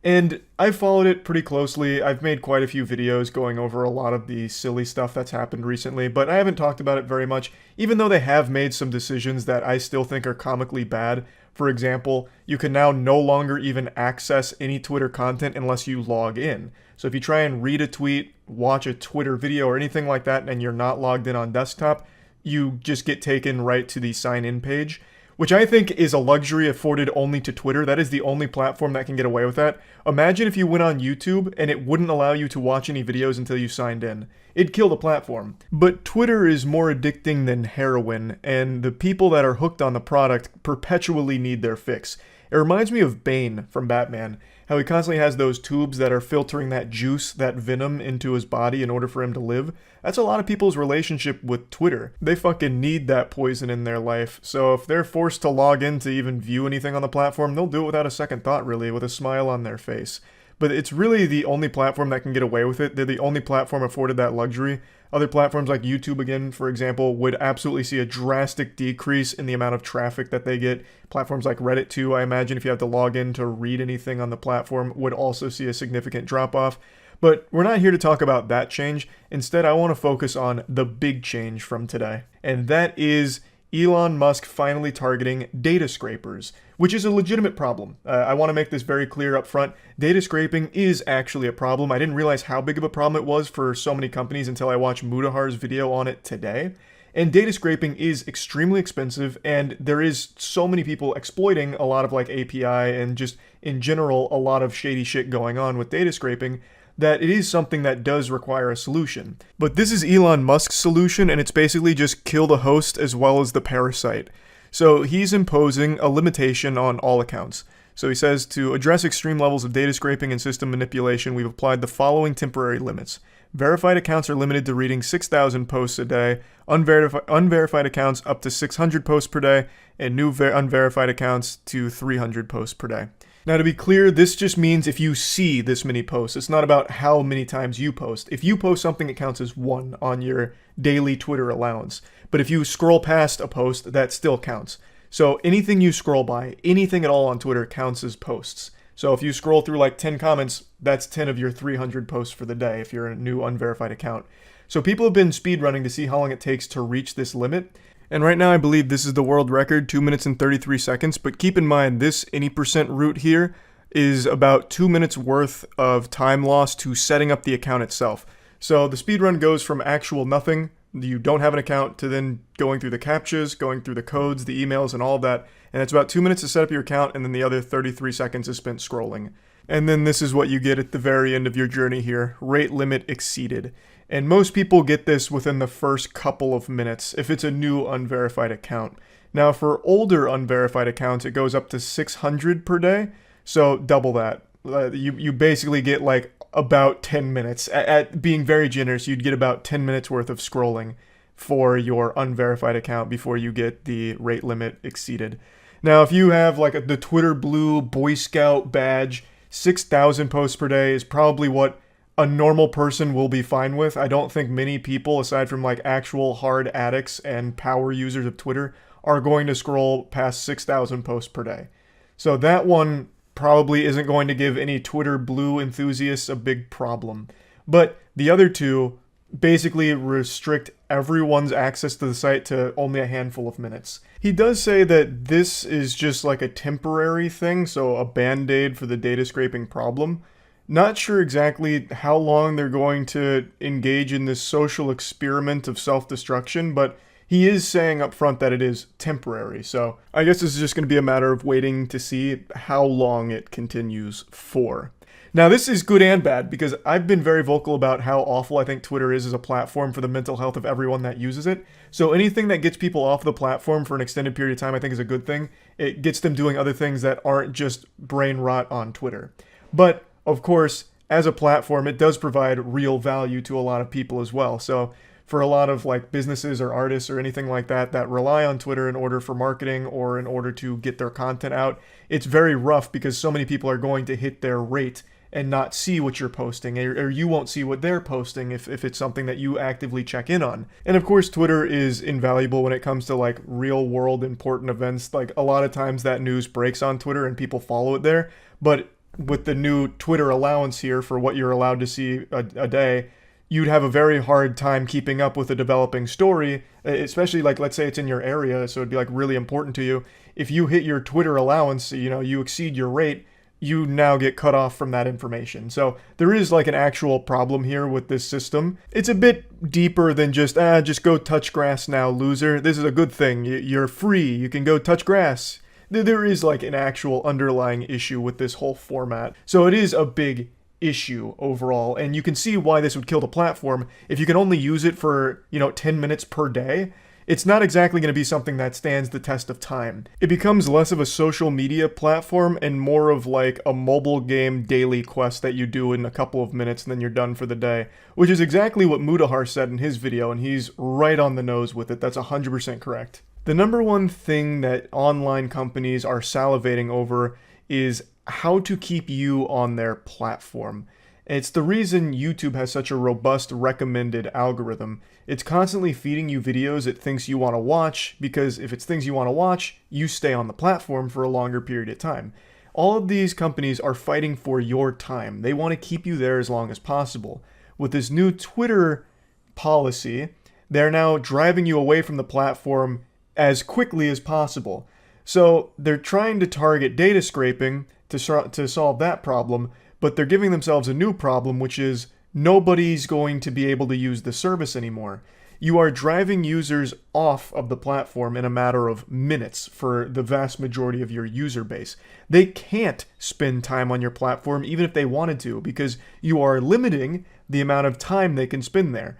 S1: And I've followed it pretty closely. I've made quite a few videos going over a lot of the silly stuff that's happened recently, but I haven't talked about it very much, even though they have made some decisions that I still think are comically bad. For example, you can now no longer even access any Twitter content unless you log in. So if you try and read a tweet, watch a Twitter video, or anything like that, and you're not logged in on desktop, you just get taken right to the sign-in page, which I think is a luxury afforded only to Twitter. That is the only platform that can get away with that. Imagine if you went on YouTube and it wouldn't allow you to watch any videos until you signed in. It'd kill the platform. But Twitter is more addicting than heroin, and the people that are hooked on the product perpetually need their fix. It reminds me of Bane from Batman, how he constantly has those tubes that are filtering that juice, that venom, into his body in order for him to live. That's a lot of people's relationship with Twitter. They fucking need that poison in their life, so if they're forced to log in to even view anything on the platform, they'll do it without a second thought, really, with a smile on their face. But it's really the only platform that can get away with it. They're the only platform afforded that luxury. Other platforms like YouTube, again, for example, would absolutely see a drastic decrease in the amount of traffic that they get. Platforms like Reddit, too, I imagine if you have to log in to read anything on the platform, would also see a significant drop-off. But we're not here to talk about that change. Instead, I want to focus on the big change from today. And that is Elon Musk finally targeting data scrapers, which is a legitimate problem. I want to make this very clear up front. Data scraping is actually a problem. I didn't realize how big of a problem it was for so many companies until I watched Mudahar's video on it today. And data scraping is extremely expensive, and there is so many people exploiting a lot of like API and just in general a lot of shady shit going on with data scraping, that it is something that does require a solution. But this is Elon Musk's solution, and it's basically just kill the host as well as the parasite. So he's imposing a limitation on all accounts. So he says, to address extreme levels of data scraping and system manipulation, we've applied the following temporary limits. Verified accounts are limited to reading 6,000 posts a day, unverified accounts up to 600 posts per day, and new unverified accounts to 300 posts per day. Now, to be clear, this just means if you see this many posts. It's not about how many times you post. If you post something, it counts as 1 on your daily Twitter allowance. But if you scroll past a post, that still counts. So anything you scroll by, anything at all on Twitter counts as posts. So if you scroll through like 10 comments, that's 10 of your 300 posts for the day if you're a new unverified account. So people have been speedrunning to see how long it takes to reach this limit. And right now I believe this is the world record, 2 minutes and 33 seconds. But keep in mind, this any percent route here is about 2 minutes worth of time loss to setting up the account itself. So the speedrun goes from actual nothing, you don't have an account, to then going through the captchas, going through the codes, the emails, and all of that. And it's about 2 minutes to set up your account, and then the other 33 seconds is spent scrolling. And then this is what you get at the very end of your journey here. Rate limit exceeded. And most people get this within the first couple of minutes if it's a new unverified account. Now for older unverified accounts, it goes up to 600 per day, so double that. You basically get like about 10 minutes. At being very generous, you'd get about 10 minutes worth of scrolling for your unverified account before you get the rate limit exceeded. Now, if you have like the Twitter Blue Boy Scout badge, 6,000 posts per day is probably what a normal person will be fine with. I don't think many people, aside from like actual hard addicts and power users of Twitter, are going to scroll past 6,000 posts per day. So that one probably isn't going to give any Twitter Blue enthusiasts a big problem. But the other two basically restrict everyone's access to the site to only a handful of minutes. He does say that this is just like a temporary thing, so a band-aid for the data scraping problem. Not sure exactly how long they're going to engage in this social experiment of self-destruction, but he is saying up front that it is temporary, so I guess this is just going to be a matter of waiting to see how long it continues for. Now, this is good and bad, because I've been very vocal about how awful I think Twitter is as a platform for the mental health of everyone that uses it. So anything that gets people off the platform for an extended period of time I think is a good thing. It gets them doing other things that aren't just brain rot on Twitter. But, of course, as a platform, it does provide real value to a lot of people as well. So for a lot of like businesses or artists or anything like that that rely on Twitter in order for marketing or in order to get their content out, it's very rough because so many people are going to hit their rate and not see what you're posting, or you won't see what they're posting if it's something that you actively check in on. And of course, Twitter is invaluable when it comes to like real world important events. Like a lot of times that news breaks on Twitter and people follow it there. But with the new Twitter allowance here for what you're allowed to see a day, you'd have a very hard time keeping up with a developing story, especially like, let's say it's in your area, so it'd be like really important to you. If you hit your Twitter allowance, you exceed your rate, you now get cut off from that information. So there is like an actual problem here with this system. It's a bit deeper than just go touch grass now, loser. This is a good thing. You're free. You can go touch grass. There is like an actual underlying issue with this whole format. So it is a big issue overall, and you can see why this would kill the platform. If you can only use it for, 10 minutes per day, it's not exactly going to be something that stands the test of time. It becomes less of a social media platform and more of like a mobile game daily quest that you do in a couple of minutes and then you're done for the day, which is exactly what Mudahar said in his video, and he's right on the nose with it. That's 100% correct. The number one thing that online companies are salivating over is how to keep you on their platform. It's the reason YouTube has such a robust recommended algorithm. It's constantly feeding you videos it thinks you want to watch, because if it's things you want to watch, you stay on the platform for a longer period of time. All of these companies are fighting for your time. They want to keep you there as long as possible. With this new Twitter policy, they're now driving you away from the platform as quickly as possible. So they're trying to target data scraping to solve that problem, but they're giving themselves a new problem, which is nobody's going to be able to use the service anymore. You are driving users off of the platform in a matter of minutes for the vast majority of your user base. They can't spend time on your platform even if they wanted to, because you are limiting the amount of time they can spend there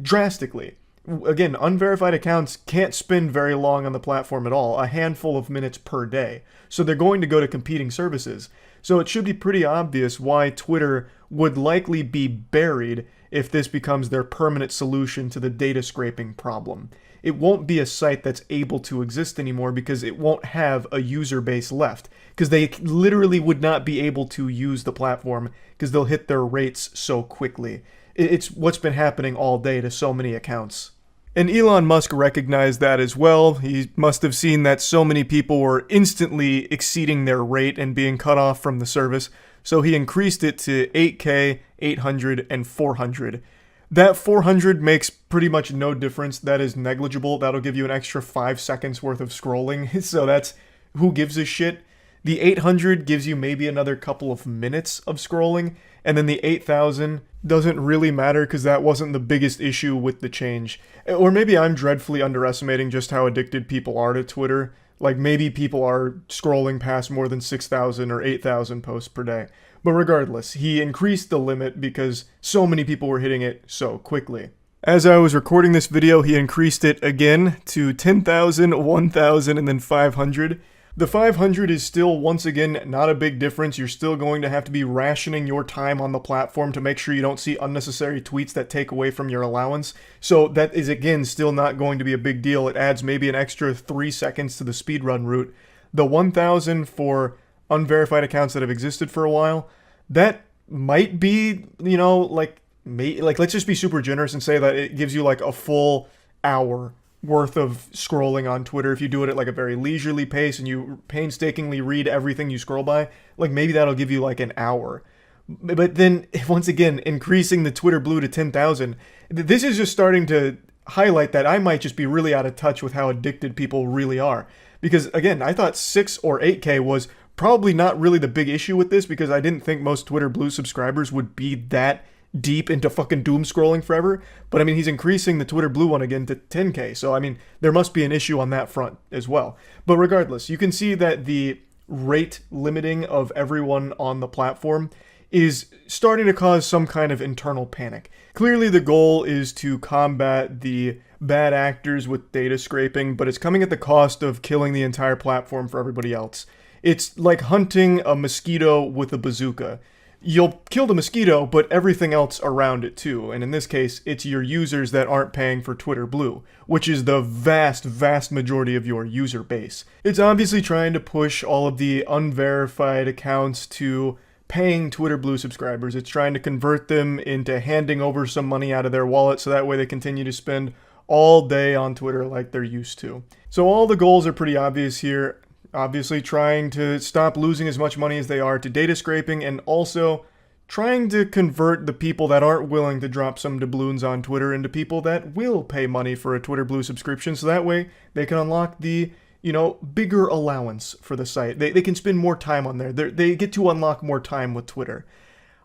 S1: drastically. Again, unverified accounts can't spend very long on the platform at all, a handful of minutes per day. So they're going to go to competing services. So it should be pretty obvious why Twitter would likely be buried if this becomes their permanent solution to the data scraping problem. It won't be a site that's able to exist anymore because it won't have a user base left, because they literally would not be able to use the platform because they'll hit their rates so quickly. It's what's been happening all day to so many accounts. And Elon Musk recognized that as well. He must have seen that so many people were instantly exceeding their rate and being cut off from the service, so he increased it to 8K, 800, and 400. That 400 makes pretty much no difference. That is negligible. That'll give you an extra 5 seconds worth of scrolling, so that's who gives a shit. The 800 gives you maybe another couple of minutes of scrolling, and then the 8,000 doesn't really matter because that wasn't the biggest issue with the change. Or maybe I'm dreadfully underestimating just how addicted people are to Twitter. Like maybe people are scrolling past more than 6,000 or 8,000 posts per day. But regardless, he increased the limit because so many people were hitting it so quickly. As I was recording this video, he increased it again to 10,000, 1,000, and then 500. The 500 is still, once again, not a big difference. You're still going to have to be rationing your time on the platform to make sure you don't see unnecessary tweets that take away from your allowance. So that is, again, still not going to be a big deal. It adds maybe an extra 3 seconds to the speedrun route. The 1,000 for unverified accounts that have existed for a while, that might be, you know, like let's just be super generous and say that it gives you like a full hour worth of scrolling on Twitter if you do it at like a very leisurely pace and you painstakingly read everything you scroll by. Like maybe that'll give you like an hour. But then once again, increasing the Twitter Blue to 10,000, this is just starting to highlight that I might just be really out of touch with how addicted people really are. Because again, I thought 6 or 8K was probably not really the big issue with this because I didn't think most Twitter Blue subscribers would be that deep into fucking doom scrolling forever. But I mean, he's increasing the Twitter Blue one again to 10K. So I mean, there must be an issue on that front as well. But regardless, you can see that the rate limiting of everyone on the platform is starting to cause some kind of internal panic. Clearly the goal is to combat the bad actors with data scraping, but it's coming at the cost of killing the entire platform for everybody else. It's like hunting a mosquito with a bazooka. You'll kill the mosquito, but everything else around it too. And in this case, it's your users that aren't paying for Twitter Blue, which is the vast, vast majority of your user base. It's obviously trying to push all of the unverified accounts to paying Twitter Blue subscribers. It's trying to convert them into handing over some money out of their wallet so that way they continue to spend all day on Twitter like they're used to. So all the goals are pretty obvious here. Obviously trying to stop losing as much money as they are to data scraping, and also trying to convert the people that aren't willing to drop some doubloons on Twitter into people that will pay money for a Twitter Blue subscription, so that way they can unlock the, you know, bigger allowance for the site. They can spend more time on there. They get to unlock more time with Twitter.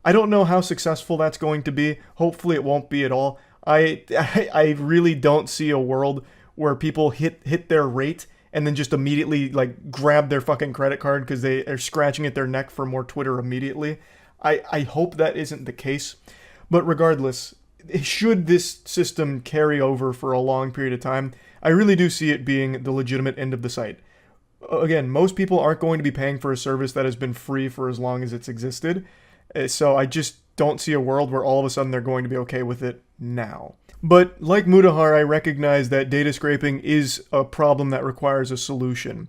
S1: I don't know how successful that's going to be. Hopefully it won't be at all. I really don't see a world where people hit their rate and then just immediately like grab their fucking credit card because they are scratching at their neck for more Twitter immediately. I hope that isn't the case. But regardless, should this system carry over for a long period of time, I really do see it being the legitimate end of the site. Again, most people aren't going to be paying for a service that has been free for as long as it's existed. So I just don't see a world where all of a sudden they're going to be okay with it now. But like Mudahar, I recognize that data scraping is a problem that requires a solution.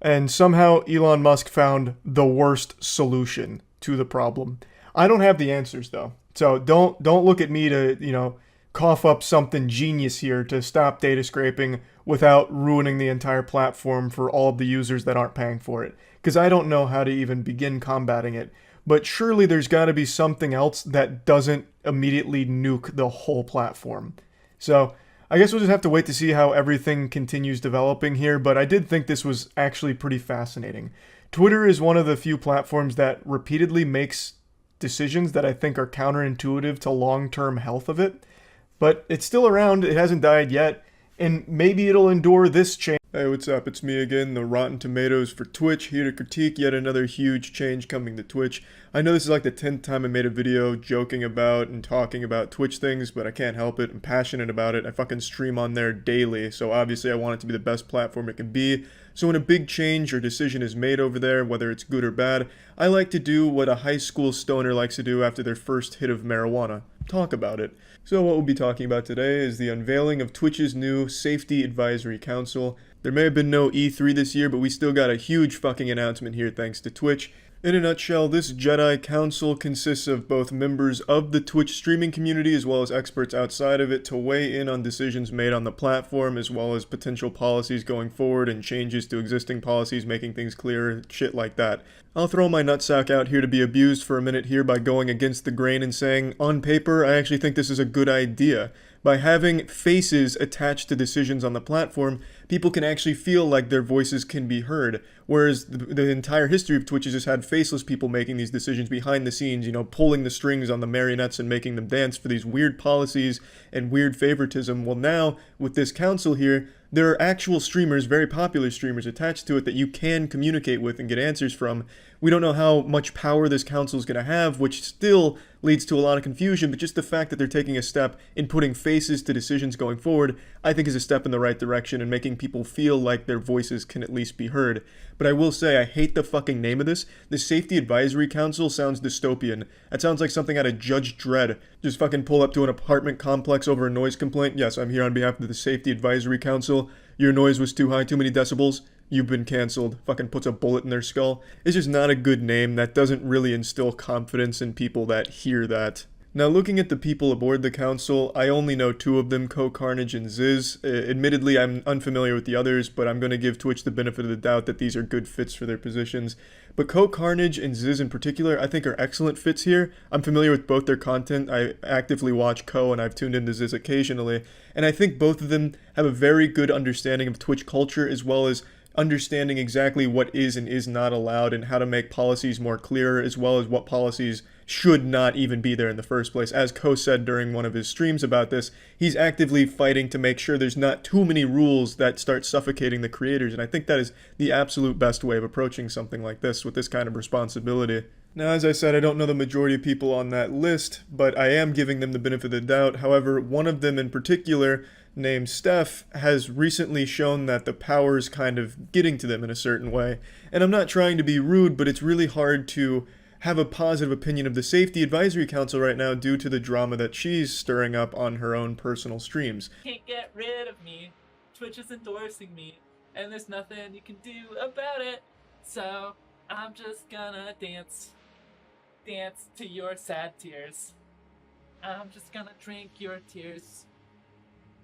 S1: And somehow Elon Musk found the worst solution to the problem. I don't have the answers though. So don't look at me to, you know, cough up something genius here to stop data scraping without ruining the entire platform for all of the users that aren't paying for it. Because I don't know how to even begin combating it. But surely there's got to be something else that doesn't immediately nuke the whole platform. So I guess we'll just have to wait to see how everything continues developing here, but I did think this was actually pretty fascinating. Twitter is one of the few platforms that repeatedly makes decisions that I think are counterintuitive to long-term health of it, but it's still around, it hasn't died yet, and maybe it'll endure this change. Hey, what's up? It's me again, the Rotten Tomatoes for Twitch, here to critique yet another huge change coming to Twitch. I know this is like the 10th time I made a video joking about and talking about Twitch things, but I can't help it. I'm passionate about it. I fucking stream on there daily, so obviously I want it to be the best platform it can be. So when a big change or decision is made over there, whether it's good or bad, I like to do what a high school stoner likes to do after their first hit of marijuana. Talk about it. So what we'll be talking about today is the unveiling of Twitch's new Safety Advisory Council. There may have been no E3 this year, but we still got a huge fucking announcement here thanks to Twitch. In a nutshell, this Jedi Council consists of both members of the Twitch streaming community as well as experts outside of it to weigh in on decisions made on the platform as well as potential policies going forward and changes to existing policies, making things clearer, shit like that. I'll throw my nutsack out here to be abused for a minute here by going against the grain and saying, on paper, I actually think this is a good idea. By having faces attached to decisions on the platform, people can actually feel like their voices can be heard, whereas the entire history of Twitch has just had faceless people making these decisions behind the scenes, you know, pulling the strings on the marionettes and making them dance for these weird policies and weird favoritism. Well, now, with this council here, there are actual streamers, very popular streamers attached to it that you can communicate with and get answers from. We don't know how much power this council is going to have, which still leads to a lot of confusion, but just the fact that they're taking a step in putting faces to decisions going forward, I think is a step in the right direction and making people feel like their voices can at least be heard. But I will say, I hate the fucking name of this. The Safety Advisory Council sounds dystopian. That sounds like something out of Judge Dredd. Just fucking pull up to an apartment complex over a noise complaint. Yes, I'm here on behalf of the Safety Advisory Council. Your noise was too high, too many decibels. You've been canceled. Fucking puts a bullet in their skull. It's just not a good name. That doesn't really instill confidence in people that hear that. Now, looking at the people aboard the council, I only know two of them, Carnage and Ziz. Admittedly, I'm unfamiliar with the others, but I'm going to give Twitch the benefit of the doubt that these are good fits for their positions. But Carnage and Ziz in particular, I think are excellent fits here. I'm familiar with both their content. I actively watch and I've tuned into Ziz occasionally. And I think both of them have a very good understanding of Twitch culture as well as understanding exactly what is and is not allowed and how to make policies more clear, as well as what policies should not even be there in the first place. As said during one of his streams about this, he's actively fighting to make sure there's not too many rules that start suffocating the creators, and I think that is the absolute best way of approaching something like this with this kind of responsibility. Now, as I said, I don't know the majority of people on that list, but I am giving them the benefit of the doubt. However, one of them in particular, named Steph, has recently shown that the power is kind of getting to them in a certain way. And I'm not trying to be rude, but it's really hard to have a positive opinion of the Safety Advisory Council right now due to the drama that she's stirring up on her own personal streams.
S14: Can't get rid of me. Twitch is endorsing me, and there's nothing you can do about it. So I'm just gonna dance to your sad tears. I'm just gonna drink your tears.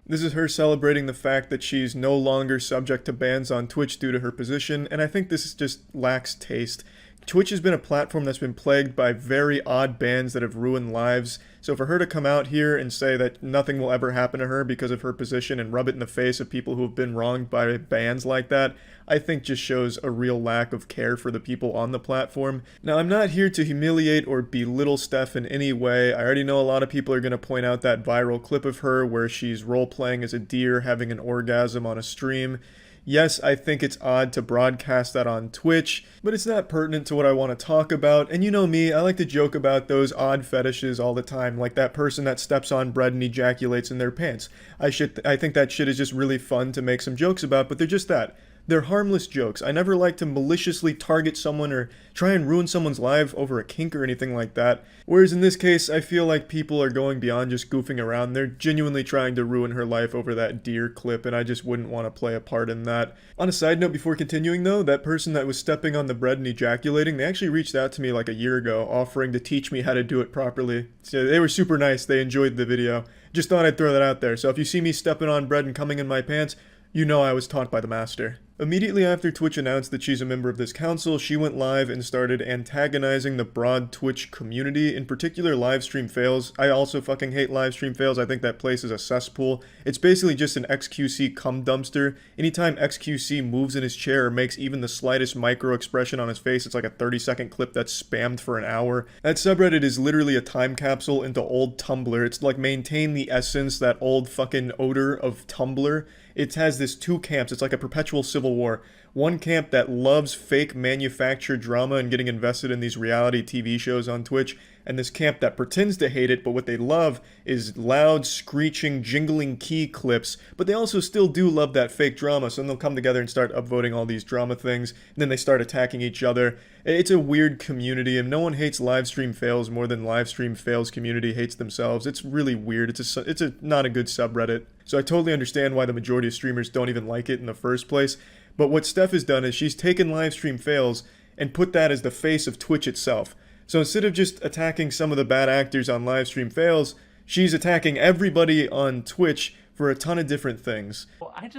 S1: This is her celebrating the fact that she's no longer subject to bans on Twitch due to her position, and I think this just lacks taste. Twitch has been a platform that's been plagued by very odd bans that have ruined lives, so for her to come out here and say that nothing will ever happen to her because of her position and rub it in the face of people who have been wronged by bans like that, I think just shows a real lack of care for the people on the platform. Now, I'm not here to humiliate or belittle Steph in any way. I already know a lot of people are going to point out that viral clip of her where she's role-playing as a deer having an orgasm on a stream. Yes, I think it's odd to broadcast that on Twitch, but it's not pertinent to what I want to talk about, and you know me, I like to joke about those odd fetishes all the time, like that person that steps on bread and ejaculates in their pants. I think that shit is just really fun to make some jokes about, but they're just that. They're harmless jokes. I never like to maliciously target someone or try and ruin someone's life over a kink or anything like that. Whereas in this case, I feel like people are going beyond just goofing around. They're genuinely trying to ruin her life over that deer clip, and I just wouldn't want to play a part in that. On a side note, before continuing though, that person that was stepping on the bread and ejaculating, they actually reached out to me like a year ago, offering to teach me how to do it properly. So they were super nice. They enjoyed the video. Just thought I'd throw that out there. So if you see me stepping on bread and coming in my pants, you know I was taught by the master. Immediately after Twitch announced that she's a member of this council, she went live and started antagonizing the broad Twitch community, in particular livestream fails. I also fucking hate livestream fails. I think that place is a cesspool. It's basically just an XQC cum dumpster. Anytime XQC moves in his chair or makes even the slightest micro expression on his face, it's like a 30-second clip that's spammed for an hour. That subreddit is literally a time capsule into old Tumblr. It's like maintain the essence, that old fucking odor of Tumblr. It has this two camps. It's like a perpetual civil war. One camp that loves fake manufactured drama and getting invested in these reality TV shows on Twitch, and this camp that pretends to hate it, but what they love is loud, screeching, jingling key clips, but they also still do love that fake drama, so then they'll come together and start upvoting all these drama things, and then they start attacking each other. It's a weird community, and no one hates livestream fails more than livestream fails community hates themselves. It's really weird. It's not a good subreddit. So I totally understand why the majority of streamers don't even like it in the first place. But what Steph has done is she's taken livestream fails and put that as the face of Twitch itself. So instead of just attacking some of the bad actors on livestream fails, she's attacking everybody on Twitch for a ton of different things.
S14: Well, I'm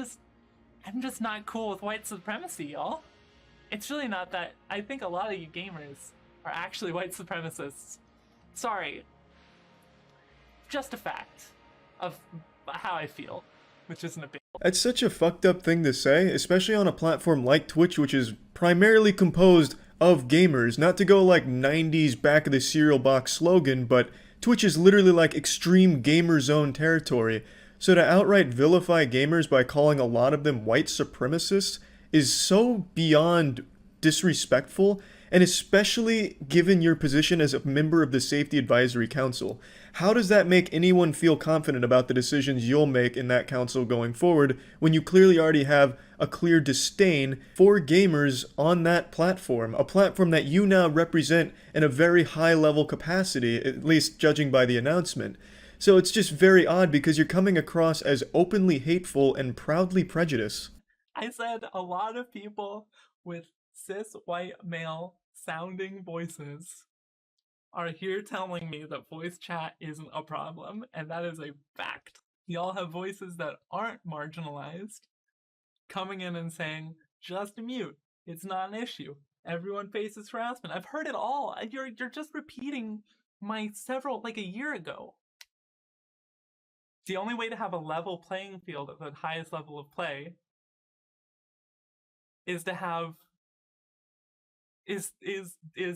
S14: just not cool with white supremacy, y'all. It's really not that. I think a lot of you gamers are actually white supremacists. Sorry. Just a fact of how I feel, which isn't a big.
S1: That's such a fucked up thing to say, especially on a platform like Twitch, which is primarily composed of gamers. Not to go like 90s back of the cereal box slogan, but Twitch is literally like extreme gamer zone territory. So to outright vilify gamers by calling a lot of them white supremacists is so beyond disrespectful, and especially given your position as a member of the Safety Advisory Council. How does that make anyone feel confident about the decisions you'll make in that council going forward when you clearly already have a clear disdain for gamers on that platform, a platform that you now represent in a very high level capacity, at least judging by the announcement? So it's just very odd because you're coming across as openly hateful and proudly prejudiced.
S14: I said a lot of people with cis white male sounding voices are here telling me that voice chat isn't a problem, and that is a fact. Y'all have voices that aren't marginalized coming in and saying, just mute, it's not an issue, everyone faces harassment. I've heard it all. You're just repeating my like a year ago. The only way to have a level playing field at the highest level of play is to have is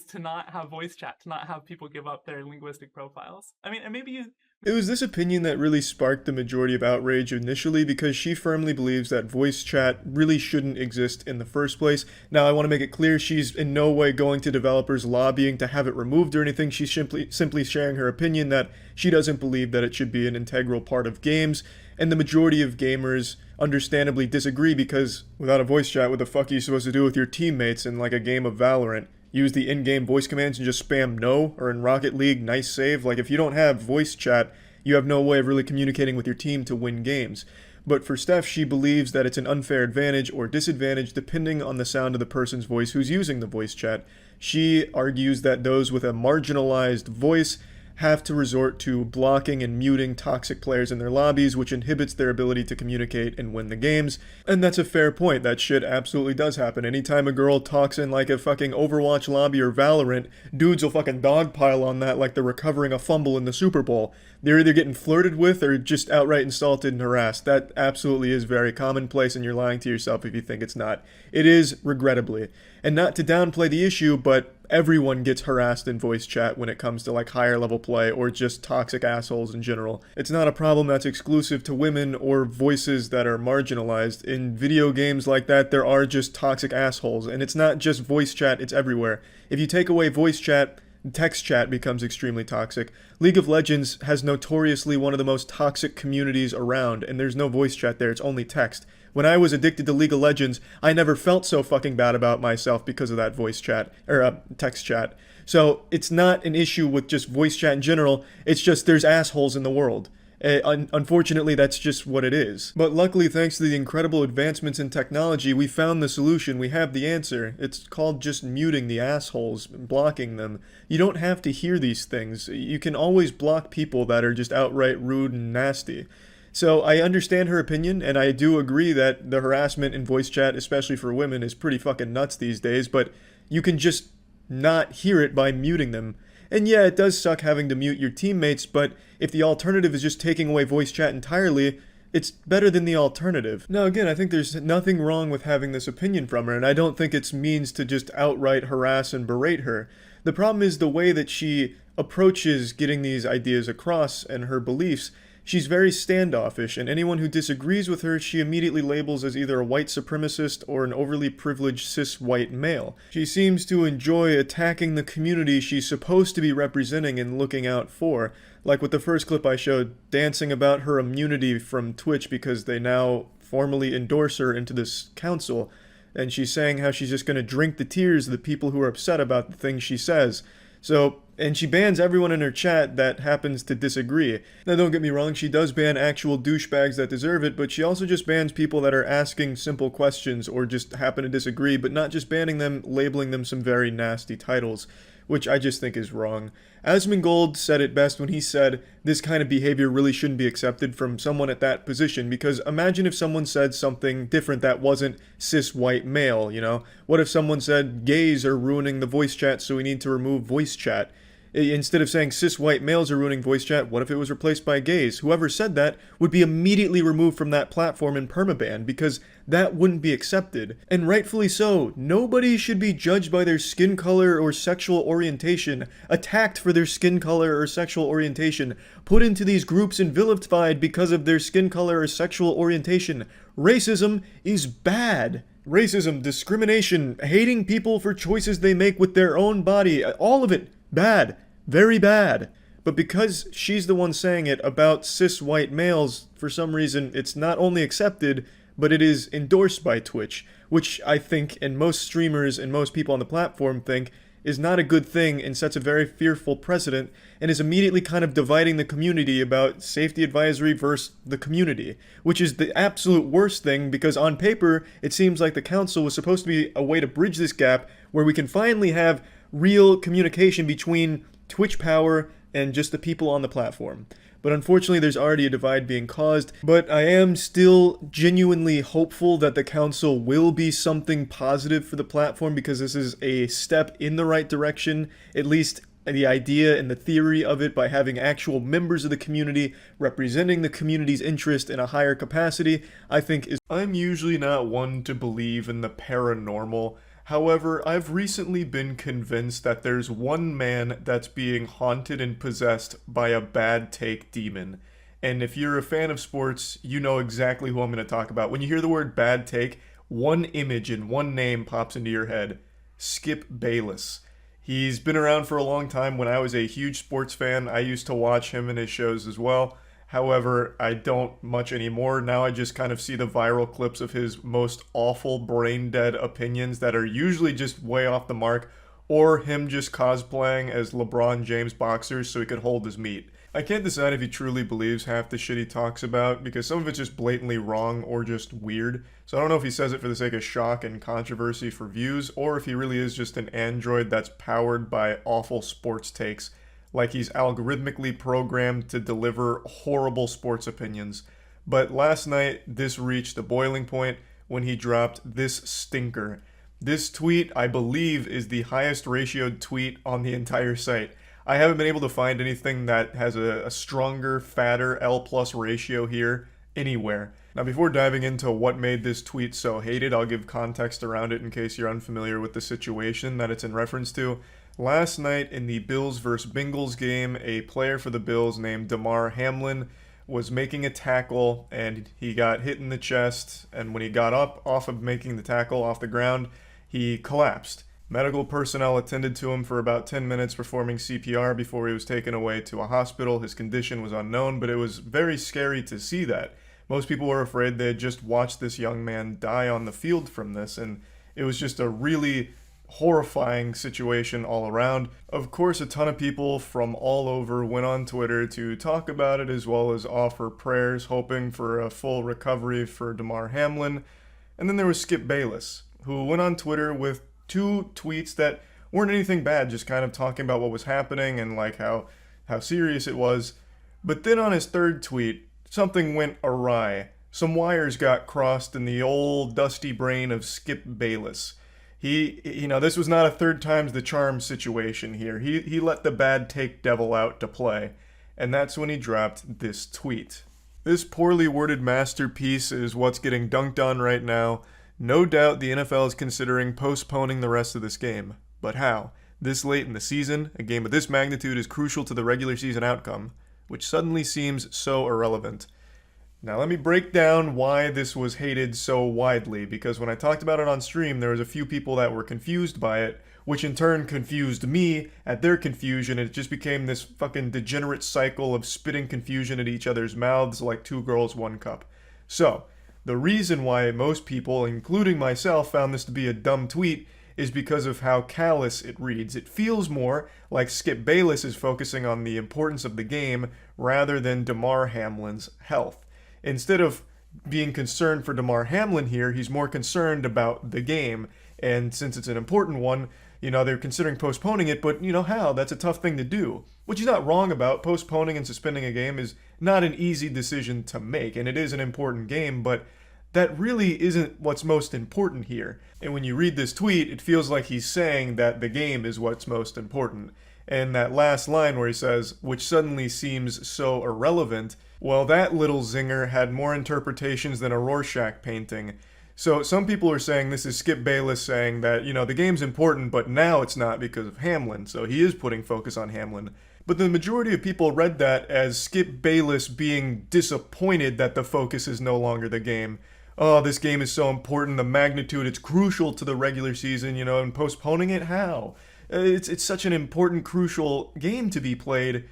S14: to not have voice chat, to not have people give up their linguistic profiles. I mean, and maybe you.
S1: It was this opinion that really sparked the majority of outrage initially, because she firmly believes that voice chat really shouldn't exist in the first place. Now, I want to make it clear she's in no way going to developers lobbying to have it removed or anything. She's simply sharing her opinion that she doesn't believe that it should be an integral part of games, and the majority of gamers understandably disagree, because without a voice chat, what the fuck are you supposed to do with your teammates in like a game of Valorant? Use the in-game voice commands and just spam no? Or in Rocket League, nice save? Like, if you don't have voice chat, you have no way of really communicating with your team to win games. But for Steph, she believes that it's an unfair advantage or disadvantage depending on the sound of the person's voice who's using the voice chat. She argues that those with a marginalized voice have to resort to blocking and muting toxic players in their lobbies, which inhibits their ability to communicate and win the games. And that's a fair point. That shit absolutely does happen. Anytime a girl talks in like a fucking Overwatch lobby or Valorant, dudes will fucking dogpile on that like they're recovering a fumble in the Super Bowl. They're either getting flirted with or just outright insulted and harassed. That absolutely is very commonplace, and you're lying to yourself if you think it's not. It is, regrettably. And not to downplay the issue, but everyone gets harassed in voice chat when it comes to like higher level play or just toxic assholes in general. It's not a problem that's exclusive to women or voices that are marginalized. In video games like that, there are just toxic assholes, and it's not just voice chat, it's everywhere. If you take away voice chat, text chat becomes extremely toxic. League of Legends has notoriously one of the most toxic communities around, and there's no voice chat there, it's only text. When I was addicted to League of Legends, I never felt so fucking bad about myself because of that voice chat, or text chat. So it's not an issue with just voice chat in general, it's just there's assholes in the world. Unfortunately, that's just what it is. But luckily, thanks to the incredible advancements in technology, we found the solution. We have the answer. It's called just muting the assholes, blocking them. You don't have to hear these things. You can always block people that are just outright rude and nasty. So I understand her opinion, and I do agree that the harassment in voice chat, especially for women, is pretty fucking nuts these days, but you can just not hear it by muting them. And yeah, it does suck having to mute your teammates, but if the alternative is just taking away voice chat entirely, it's better than the alternative. Now again, I think there's nothing wrong with having this opinion from her, and I don't think it's means to just outright harass and berate her. The problem is the way that she approaches getting these ideas across and her beliefs. She's very standoffish, and anyone who disagrees with her, she immediately labels as either a white supremacist or an overly privileged cis white male. She seems to enjoy attacking the community she's supposed to be representing and looking out for, like with the first clip I showed, dancing about her immunity from Twitch because they now formally endorse her into this council, and she's saying how she's just going to drink the tears of the people who are upset about the things she says. So, and she bans everyone in her chat that happens to disagree. Now don't get me wrong, she does ban actual douchebags that deserve it, but she also just bans people that are asking simple questions or just happen to disagree, but not just banning them, labeling them some very nasty titles, which I just think is wrong. Asmongold said it best when he said this kind of behavior really shouldn't be accepted from someone at that position, because imagine if someone said something different that wasn't cis white male, you know? What if someone said gays are ruining the voice chat, so we need to remove voice chat? Instead of saying cis white males are ruining voice chat, what if it was replaced by gays? Whoever said that would be immediately removed from that platform and permaban, because that wouldn't be accepted. And rightfully so. Nobody should be judged by their skin color or sexual orientation, attacked for their skin color or sexual orientation, put into these groups and vilified because of their skin color or sexual orientation. Racism is bad. Racism, discrimination, hating people for choices they make with their own body, all of it. Bad. Very bad. But because she's the one saying it about cis white males, for some reason it's not only accepted, but it is endorsed by Twitch, which I think, and most streamers and most people on the platform think, is not a good thing and sets a very fearful precedent, and is immediately kind of dividing the community about safety advisory versus the community, which is the absolute worst thing, because on paper it seems like the council was supposed to be a way to bridge this gap where we can finally have real communication between Twitch power and just the people on the platform. But unfortunately, there's already a divide being caused. But I am still genuinely hopeful that the council will be something positive for the platform, because this is a step in the right direction, at least the idea and the theory of it, by having actual members of the community representing the community's interest in a higher capacity, I think is... I'm usually not one to believe in the paranormal. However, I've recently been convinced that there's one man that's being haunted and possessed by a bad take demon. And if you're a fan of sports, you know exactly who I'm going to talk about. When you hear the word bad take, one image and one name pops into your head. Skip Bayless. He's been around for a long time. When I was a huge sports fan, I used to watch him and his shows as well. However, I don't much anymore. Now I just kind of see the viral clips of his most awful brain-dead opinions that are usually just way off the mark, or him just cosplaying as LeBron James boxers so he could hold his meat. I can't decide if he truly believes half the shit he talks about, because some of it's just blatantly wrong or just weird. So I don't know if he says it for the sake of shock and controversy for views, or if he really is just an android that's powered by awful sports takes, like he's algorithmically programmed to deliver horrible sports opinions. But last night, this reached a boiling point when he dropped this stinker. This tweet, I believe, is the highest ratioed tweet on the entire site. I haven't been able to find anything that has a stronger, fatter L+ ratio here anywhere. Now, before diving into what made this tweet so hated, I'll give context around it in case you're unfamiliar with the situation that it's in reference to. Last night in the Bills vs. Bengals game, a player for the Bills named Damar Hamlin was making a tackle, and he got hit in the chest, and when he got up off of making the tackle off the ground, he collapsed. Medical personnel attended to him for about 10 minutes, performing CPR before he was taken away to a hospital. His condition was unknown, but it was very scary to see that. Most people were afraid they had just watched this young man die on the field from this, and it was just a really horrifying situation all around. Of course, a ton of people from all over went on Twitter to talk about it, as well as offer prayers, hoping for a full recovery for Damar Hamlin. And then there was Skip Bayless, who went on Twitter with 2 tweets that weren't anything bad, just kind of talking about what was happening and like how serious it was. But then on his 3rd tweet, something went awry. Some wires got crossed in the old dusty brain of Skip Bayless. This was not a third time's the charm situation here. He let the bad take devil out to play. And that's when he dropped this tweet. This poorly worded masterpiece is what's getting dunked on right now. No doubt the NFL is considering postponing the rest of this game. But how? This late in the season, a game of this magnitude is crucial to the regular season outcome, which suddenly seems so irrelevant. Now let me break down why this was hated so widely, because when I talked about it on stream, there was a few people that were confused by it, which in turn confused me at their confusion, and it just became this fucking degenerate cycle of spitting confusion at each other's mouths like two girls, one cup. So, the reason why most people, including myself, found this to be a dumb tweet is because of how callous it reads. It feels more like Skip Bayless is focusing on the importance of the game rather than Damar Hamlin's health. Instead of being concerned for Damar Hamlin here, he's more concerned about the game. And since it's an important one, they're considering postponing it, but how? That's a tough thing to do. Which he's not wrong about. Postponing and suspending a game is not an easy decision to make, and it is an important game, but that really isn't what's most important here. And when you read this tweet, it feels like he's saying that the game is what's most important. And that last line where he says, which suddenly seems so irrelevant, well, that little zinger had more interpretations than a Rorschach painting. So some people are saying this is Skip Bayless saying that, the game's important, but now it's not because of Hamlin. So he is putting focus on Hamlin. But the majority of people read that as Skip Bayless being disappointed that the focus is no longer the game. Oh, this game is so important, the magnitude, it's crucial to the regular season, and postponing it, how? It's such an important, crucial game to be played,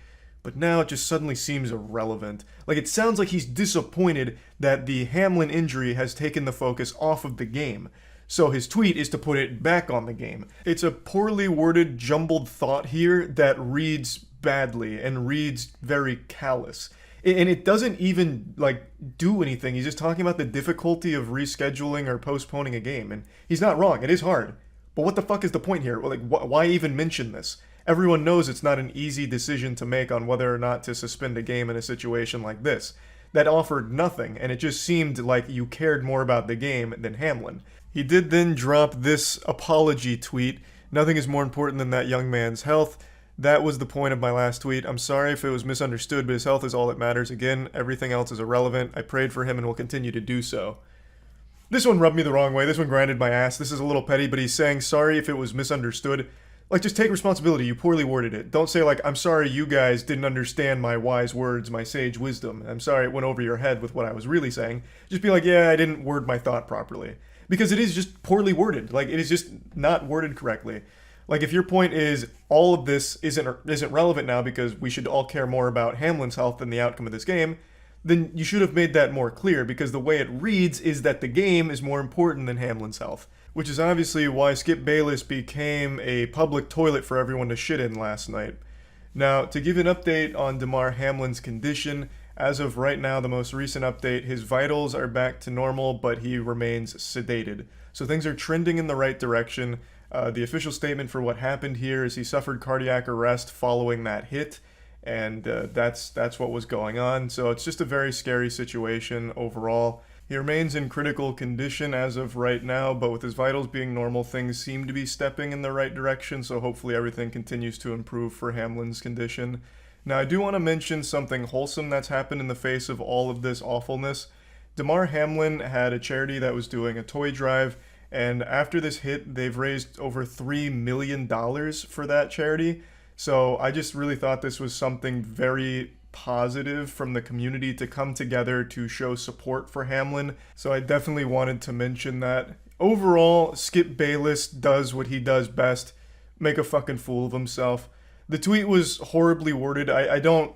S1: but now it just suddenly seems irrelevant. Like, it sounds like he's disappointed that the Hamlin injury has taken the focus off of the game. So his tweet is to put it back on the game. It's a poorly worded, jumbled thought here that reads badly and reads very callous. And it doesn't even, do anything. He's just talking about the difficulty of rescheduling or postponing a game. And he's not wrong. It is hard. But what the fuck is the point here? Why even mention this? Everyone knows it's not an easy decision to make on whether or not to suspend a game in a situation like this. That offered nothing, and it just seemed like you cared more about the game than Hamlin. He did then drop this apology tweet. Nothing is more important than that young man's health. That was the point of my last tweet. I'm sorry if it was misunderstood, but his health is all that matters. Again, everything else is irrelevant. I prayed for him and will continue to do so. This one rubbed me the wrong way. This one grinded my ass. This is a little petty, but he's saying sorry if it was misunderstood. Just take responsibility. You poorly worded it. Don't say, I'm sorry you guys didn't understand my wise words, my sage wisdom. I'm sorry it went over your head with what I was really saying. Just be like, yeah, I didn't word my thought properly. Because it is just poorly worded. It is just not worded correctly. If your point is all of this isn't relevant now because we should all care more about Hamlin's health than the outcome of this game, then you should have made that more clear, because the way it reads is that the game is more important than Hamlin's health. Which is obviously why Skip Bayless became a public toilet for everyone to shit in last night. Now, to give an update on Damar Hamlin's condition, as of right now, the most recent update, his vitals are back to normal, but he remains sedated. So things are trending in the right direction. The official statement for what happened here is he suffered cardiac arrest following that hit, and that's what was going on. So it's just a very scary situation overall. He remains in critical condition as of right now, but with his vitals being normal, things seem to be stepping in the right direction, so hopefully everything continues to improve for Hamlin's condition. Now, I do want to mention something wholesome that's happened in the face of all of this awfulness. Damar Hamlin had a charity that was doing a toy drive, and after this hit, they've raised over $3 million for that charity. So I just really thought this was something very positive from the community to come together to show support for Hamlin. So I definitely wanted to mention that. Overall, Skip Bayless does what he does best, make a fucking fool of himself. The tweet was horribly worded. I don't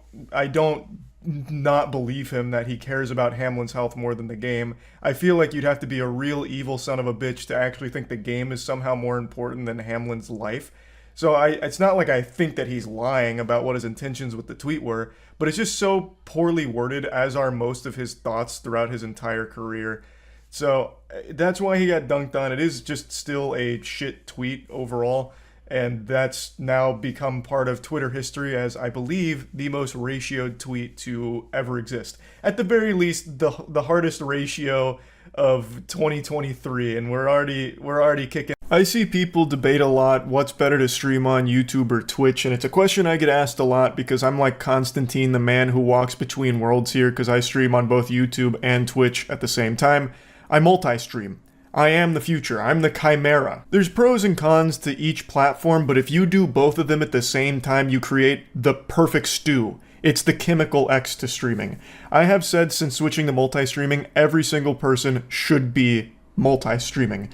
S1: not believe him that he cares about Hamlin's health more than the game. I feel like you'd have to be a real evil son of a bitch to actually think the game is somehow more important than Hamlin's life. So it's not like I think that he's lying about what his intentions with the tweet were, but it's just so poorly worded, as are most of his thoughts throughout his entire career. So that's why he got dunked on. It is just still a shit tweet overall. and that's now become part of Twitter history as, I believe, the most ratioed tweet to ever exist. At the very least, the hardest ratio of 2023, and we're already kicking. I see people debate a lot what's better to stream on YouTube or Twitch, and it's a question I get asked a lot because I'm like Constantine, the man who walks between worlds here, because I stream on both YouTube and Twitch at the same time. I multi-stream. I am the future. I'm the chimera. There's pros and cons to each platform, but if you do both of them at the same time, you create the perfect stew. It's the chemical X to streaming. I have said since switching to multi-streaming, every single person should be multi-streaming.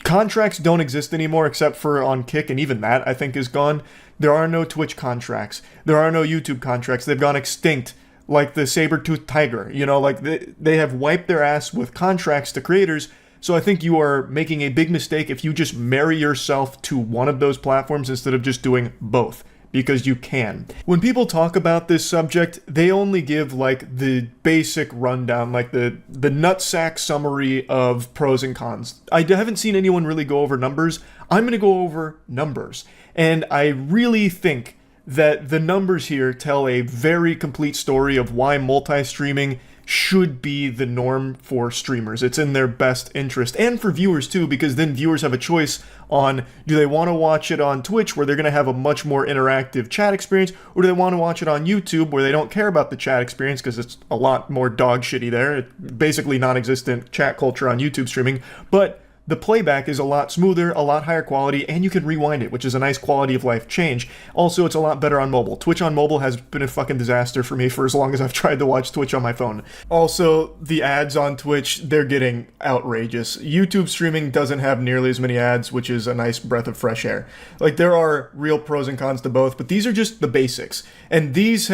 S1: Contracts don't exist anymore except for on Kick, and even that I think is gone. There are no Twitch contracts. There are no YouTube contracts. They've gone extinct, like the saber-toothed tiger. You know, like they have wiped their ass with contracts to creators. So I think you are making a big mistake if you just marry yourself to one of those platforms instead of just doing both, because you can. When people talk about this subject, they only give like the basic rundown, like the nutsack summary of pros and cons. I haven't seen anyone really go over numbers. I'm gonna go over numbers. And I really think that the numbers here tell a very complete story of why multi-streaming should be the norm for streamers. It's in their best interest, and for viewers too, because then viewers have a choice on, do they want to watch it on Twitch where they're going to have a much more interactive chat experience, or do they want to watch it on YouTube where they don't care about the chat experience because it's a lot more dog shitty there. It's basically non-existent chat culture on YouTube streaming, but the playback is a lot smoother, a lot higher quality, and you can rewind it, which is a nice quality of life change. Also, it's a lot better on mobile. Twitch on mobile has been a fucking disaster for me for as long as I've tried to watch Twitch on my phone. Also, the ads on Twitch, they're getting outrageous. YouTube streaming doesn't have nearly as many ads, which is a nice breath of fresh air. Like, there are real pros and cons to both, but these are just the basics. And these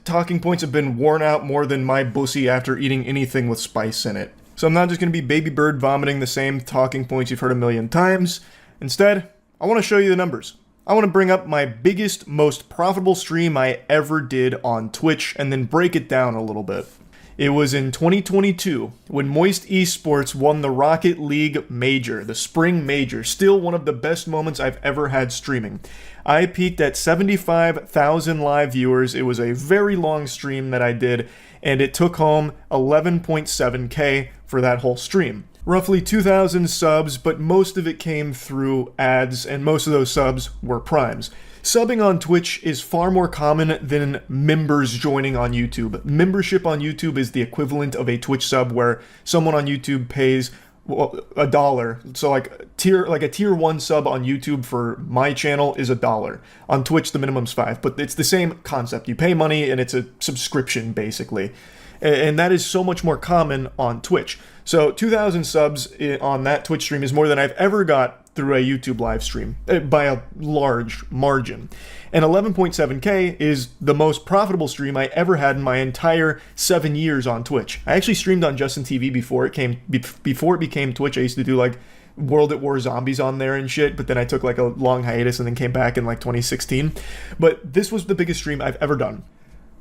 S1: talking points have been worn out more than my bussy after eating anything with spice in it. So I'm not just going to be Baby Bird vomiting the same talking points you've heard a million times. Instead, I want to show you the numbers. I want to bring up my biggest, most profitable stream I ever did on Twitch and then break it down a little bit. It was in 2022 when Moist Esports won the Rocket League Major, the Spring Major, still one of the best moments I've ever had streaming. I peaked at 75,000 live viewers. It was a very long stream that I did, and it took home 11.7K for that whole stream. Roughly 2,000 subs, but most of it came through ads, and most of those subs were primes. Subbing on Twitch is far more common than members joining on YouTube. Membership on YouTube is the equivalent of a Twitch sub, where someone on YouTube pays $1. So like a tier 1 sub on YouTube for my channel is $1. On Twitch the minimum's $5, but it's the same concept. You pay money and it's a subscription basically. And that is so much more common on Twitch. So 2,000 subs on that Twitch stream is more than I've ever got through a YouTube live stream by a large margin. And 11.7K is the most profitable stream I ever had in my entire 7 years on Twitch. I actually streamed on Justin TV before it became Twitch. I used to do like World at War Zombies on there and shit, but then I took like a long hiatus and then came back in like 2016. But this was the biggest stream I've ever done.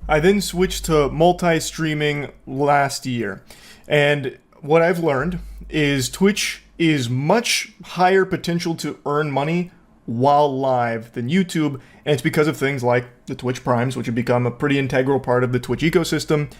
S1: I then switched to multi-streaming last year, and what I've learned is Twitch is much higher potential to earn money while live than YouTube, and it's because of things like the Twitch Primes, which have become a pretty integral part of the Twitch ecosystem,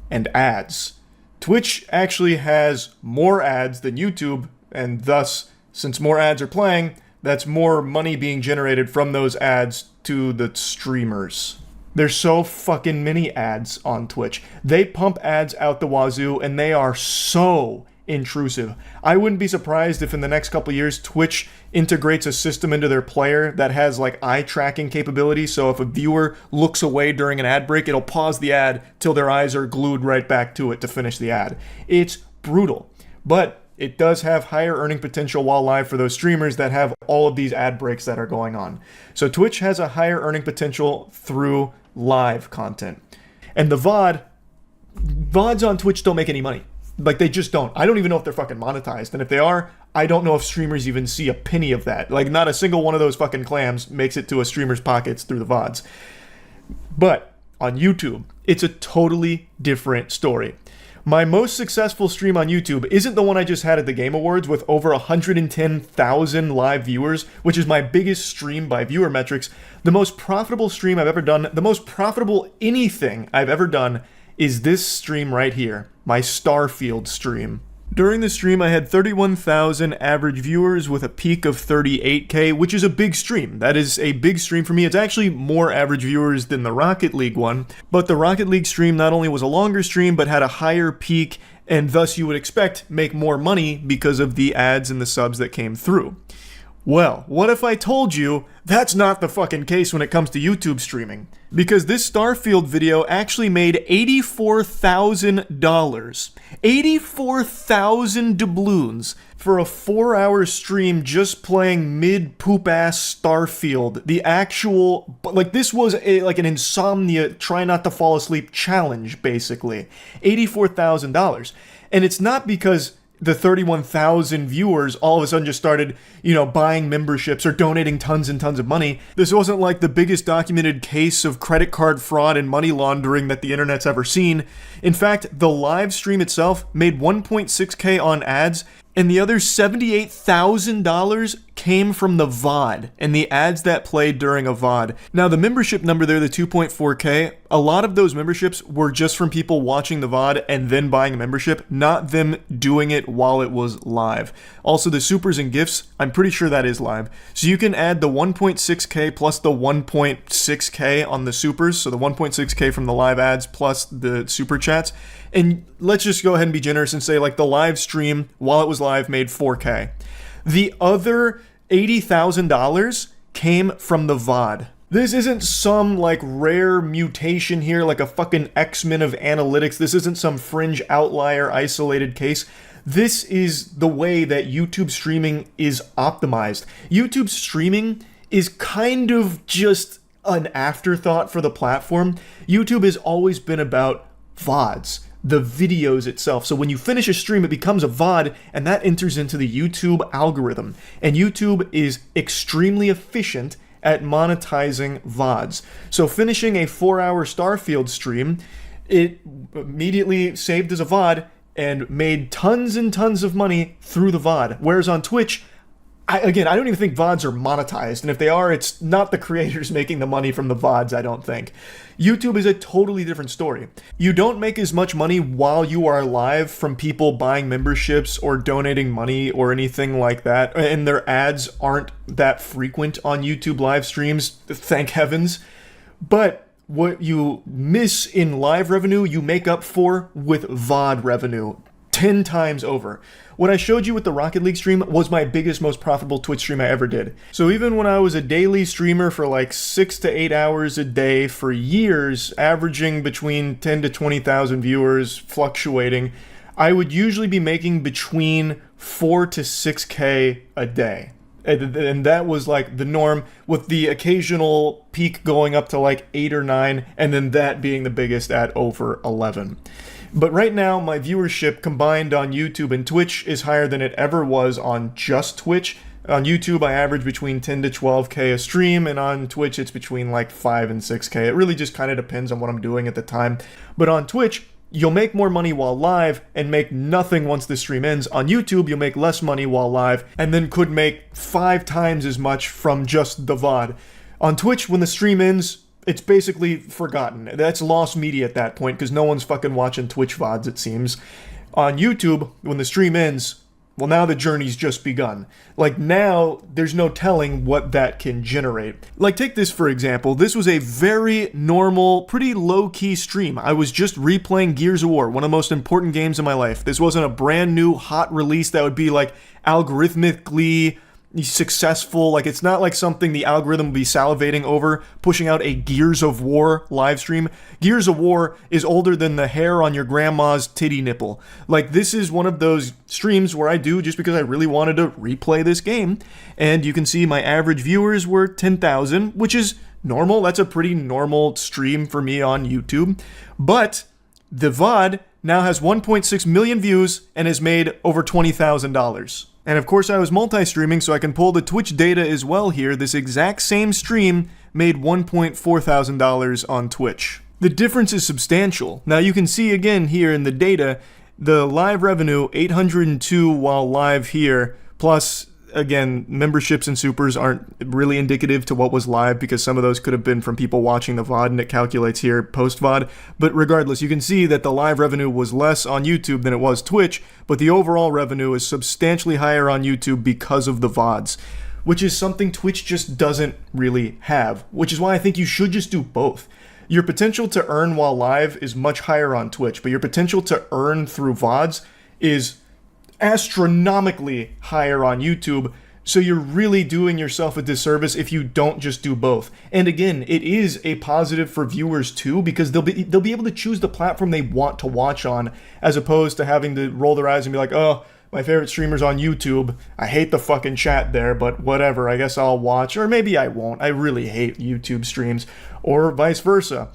S1: and ads. Twitch actually has more ads than YouTube, and thus, since more ads are playing, that's more money being generated from those ads to the streamers. There's so fucking many ads on Twitch. They pump ads out the wazoo, and they are so intrusive. I wouldn't be surprised if in the next couple years Twitch integrates a system into their player that has like eye tracking capabilities, so if a viewer looks away during an ad break, it'll pause the ad till their eyes are glued right back to it to finish the ad. It's brutal, but it does have higher earning potential while live for those streamers that have all of these ad breaks that are going on. So Twitch has a higher earning potential through live content. And the VODs on Twitch don't make any money. Like, they just don't. I don't even know if they're fucking monetized. And if they are, I don't know if streamers even see a penny of that. Like, not a single one of those fucking clams makes it to a streamer's pockets through the VODs. But on YouTube, it's a totally different story. My most successful stream on YouTube isn't the one I just had at the Game Awards with over 110,000 live viewers, which is my biggest stream by viewer metrics. The most profitable stream I've ever done, the most profitable anything I've ever done, is this stream right here, my Starfield stream. During the stream, I had 31,000 average viewers with a peak of 38K, which is a big stream. That is a big stream for me. It's actually more average viewers than the Rocket League one, but the Rocket League stream not only was a longer stream, but had a higher peak, and thus you would expect make more money because of the ads and the subs that came through. Well, what if I told you that's not the fucking case when it comes to YouTube streaming? Because this Starfield video actually made $84,000. 84,000 doubloons for a 4-hour stream just playing mid-poop-ass Starfield. The actual... like, this was like an insomnia, try not to fall asleep challenge, basically. $84,000. And it's not because the 31,000 viewers all of a sudden just started, buying memberships or donating tons and tons of money. This wasn't like the biggest documented case of credit card fraud and money laundering that the internet's ever seen. In fact, the live stream itself made 1.6K on ads, and the other $78,000 came from the VOD and the ads that played during a VOD. Now, the membership number there, the 2.4K, a lot of those memberships were just from people watching the VOD and then buying a membership, not them doing it while it was live. Also, the supers and gifts, I'm pretty sure that is live. So you can add the 1.6K plus the 1.6K on the supers, so the 1.6K from the live ads plus the super chats. And let's just go ahead and be generous and say, like, the live stream, while it was live, made 4K. The other $80,000 came from the VOD. This isn't some, like, rare mutation here, like a fucking X-Men of analytics. This isn't some fringe outlier isolated case. This is the way that YouTube streaming is optimized. YouTube streaming is kind of just an afterthought for the platform. YouTube has always been about VODs, the videos itself. So when you finish a stream, it becomes a VOD, and that enters into the YouTube algorithm. And YouTube is extremely efficient at monetizing VODs. So finishing a 4-hour Starfield stream, it immediately saved as a VOD and made tons and tons of money through the VOD. Whereas on Twitch, I don't even think VODs are monetized. And if they are, it's not the creators making the money from the VODs, I don't think. YouTube is a totally different story. You don't make as much money while you are live from people buying memberships or donating money or anything like that. And their ads aren't that frequent on YouTube live streams, thank heavens. But what you miss in live revenue, you make up for with VOD revenue 10 times over. What I showed you with the Rocket League stream was my biggest, most profitable Twitch stream I ever did. So even when I was a daily streamer for like 6 to 8 hours a day for years, averaging between 10 to 20,000 viewers, fluctuating, I would usually be making between 4 to 6K a day. And that was like the norm, with the occasional peak going up to like 8 or 9, and then that being the biggest at over 11. But right now, my viewership combined on YouTube and Twitch is higher than it ever was on just Twitch. On YouTube, I average between 10 to 12K a stream, and on Twitch, it's between like 5 and 6K. It really just kind of depends on what I'm doing at the time. But on Twitch, you'll make more money while live and make nothing once the stream ends. On YouTube, you'll make less money while live and then could make 5 times as much from just the VOD. On Twitch, when the stream ends, it's basically forgotten. That's lost media at that point because no one's fucking watching Twitch VODs, it seems. On YouTube, when the stream ends, well, now the journey's just begun. Like, now, there's no telling what that can generate. Like, take this for example. This was a very normal, pretty low-key stream. I was just replaying Gears of War, one of the most important games in my life. This wasn't a brand new, hot release that would be, like, algorithmically successful. Like, it's not like something the algorithm will be salivating over, pushing out a Gears of War live stream. Gears of War is older than the hair on your grandma's titty nipple. Like, this is one of those streams where I do just because I really wanted to replay this game. And you can see my average viewers were 10,000, which is normal. That's a pretty normal stream for me on YouTube. But the VOD now has 1.6 million views and has made over $20,000. And of course I was multi-streaming, so I can pull the Twitch data as well here. This exact same stream made $1.4 thousand on Twitch. The difference is substantial. Now you can see again here in the data, the live revenue, 802 while live here, plus again, memberships and supers aren't really indicative to what was live because some of those could have been from people watching the VOD and it calculates here post-VOD. But regardless, you can see that the live revenue was less on YouTube than it was Twitch, but the overall revenue is substantially higher on YouTube because of the VODs, which is something Twitch just doesn't really have, which is why I think you should just do both. Your potential to earn while live is much higher on Twitch, but your potential to earn through VODs is astronomically higher on YouTube, so you're really doing yourself a disservice if you don't just do both. And again, it is a positive for viewers too, because they'll be able to choose the platform they want to watch on, as opposed to having to roll their eyes and be like, oh, my favorite streamer's on YouTube. I hate the fucking chat there, but whatever, I guess I'll watch, or maybe I won't. I really hate YouTube streams, or vice versa.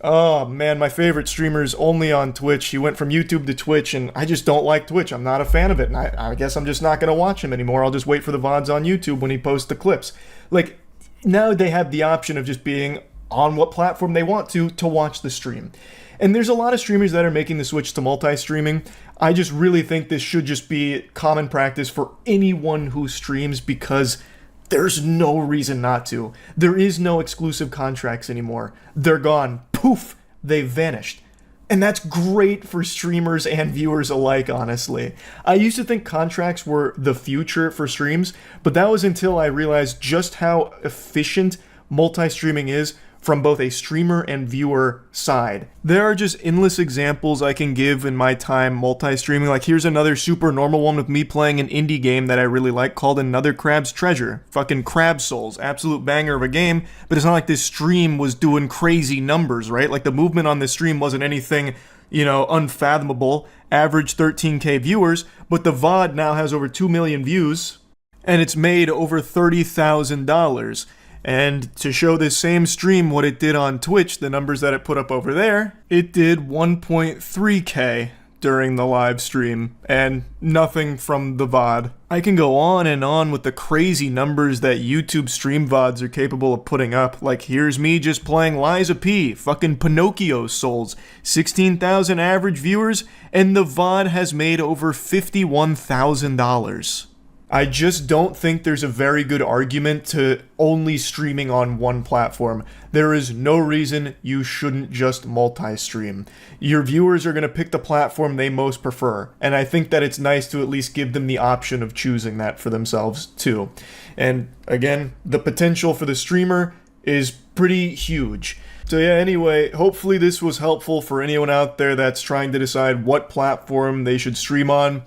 S1: Oh man, my favorite streamer's only on Twitch. He went from YouTube to Twitch, and I just don't like Twitch. I'm not a fan of it, and I guess I'm just not going to watch him anymore. I'll just wait for the VODs on YouTube when he posts the clips. Like, now they have the option of just being on what platform they want to watch the stream. And there's a lot of streamers that are making the switch to multi-streaming. I just really think this should just be common practice for anyone who streams, because there's no reason not to. There is no exclusive contracts anymore. They're gone. Poof, they've vanished. And that's great for streamers and viewers alike, honestly. I used to think contracts were the future for streams, but that was until I realized just how efficient multi-streaming is from both a streamer and viewer side. There are just endless examples I can give in my time multi-streaming. Like, here's another super normal one with me playing an indie game that I really like called Another Crab's Treasure. Fucking Crab Souls. Absolute banger of a game, but it's not like this stream was doing crazy numbers, right? Like, the movement on this stream wasn't anything, you know, unfathomable. Average 13k viewers, but the VOD now has over 2 million views, and it's made over $30,000. And to show this same stream what it did on Twitch, the numbers that it put up over there, it did 1.3k during the live stream, and nothing from the VOD. I can go on and on with the crazy numbers that YouTube stream VODs are capable of putting up. Like, here's me just playing Liza P, fucking Pinocchio Souls, 16,000 average viewers, and the VOD has made over $51,000. I just don't think there's a very good argument to only streaming on one platform. There is no reason you shouldn't just multi-stream. Your viewers are going to pick the platform they most prefer, and I think that it's nice to at least give them the option of choosing that for themselves too. And again, the potential for the streamer is pretty huge. So yeah, anyway, hopefully this was helpful for anyone out there that's trying to decide what platform they should stream on.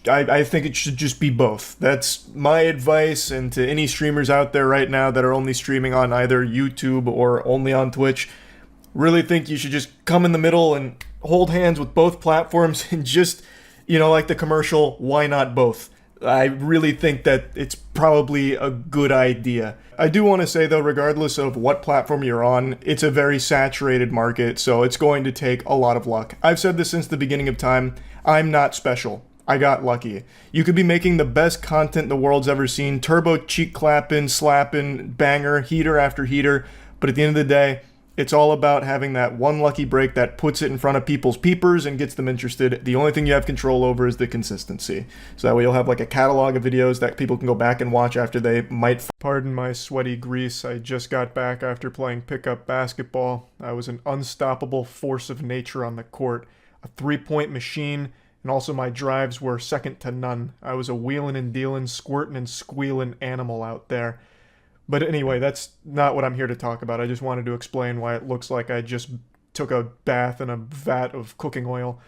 S1: I think it should just be both. That's my advice, and to any streamers out there right now that are only streaming on either YouTube or only on Twitch, really think you should just come in the middle and hold hands with both platforms and just, you know, like the commercial, why not both? I really think that it's probably a good idea. I do want to say though, regardless of what platform you're on, it's a very saturated market, so it's going to take a lot of luck. I've said this since the beginning of time, I'm not special. I got lucky. You could be making the best content the world's ever seen, turbo cheek clapping, slapping, banger, heater after heater, but at the end of the day, it's all about having that one lucky break that puts it in front of people's peepers and gets them interested. The only thing you have control over is the consistency. So that way you'll have like a catalog of videos that people can go back and watch after they might. Pardon my sweaty grease, I just got back after playing pickup basketball. I was an unstoppable force of nature on the court, a three-point machine, and also my drives were second to none. I was a wheeling and dealing, squirting and squealing animal out there. But anyway, that's not what I'm here to talk about. I just wanted to explain why it looks like I just took a bath in a vat of cooking oil.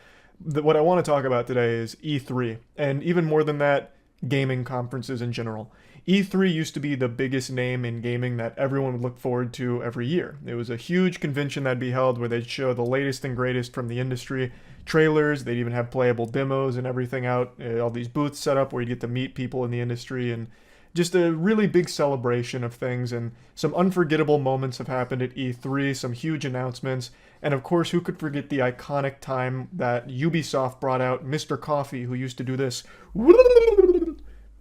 S1: What I want to talk about today is E3, and even more than that, gaming conferences in general. E3 used to be the biggest name in gaming that everyone would look forward to every year. It was a huge convention that'd be held where they'd show the latest and greatest from the industry, trailers, they'd even have playable demos and everything out, all these booths set up where you get to meet people in the industry, and just a really big celebration of things, and some unforgettable moments have happened at E3, some huge announcements, and of course, who could forget the iconic time that Ubisoft brought out Mr. Coffee, who used to do this.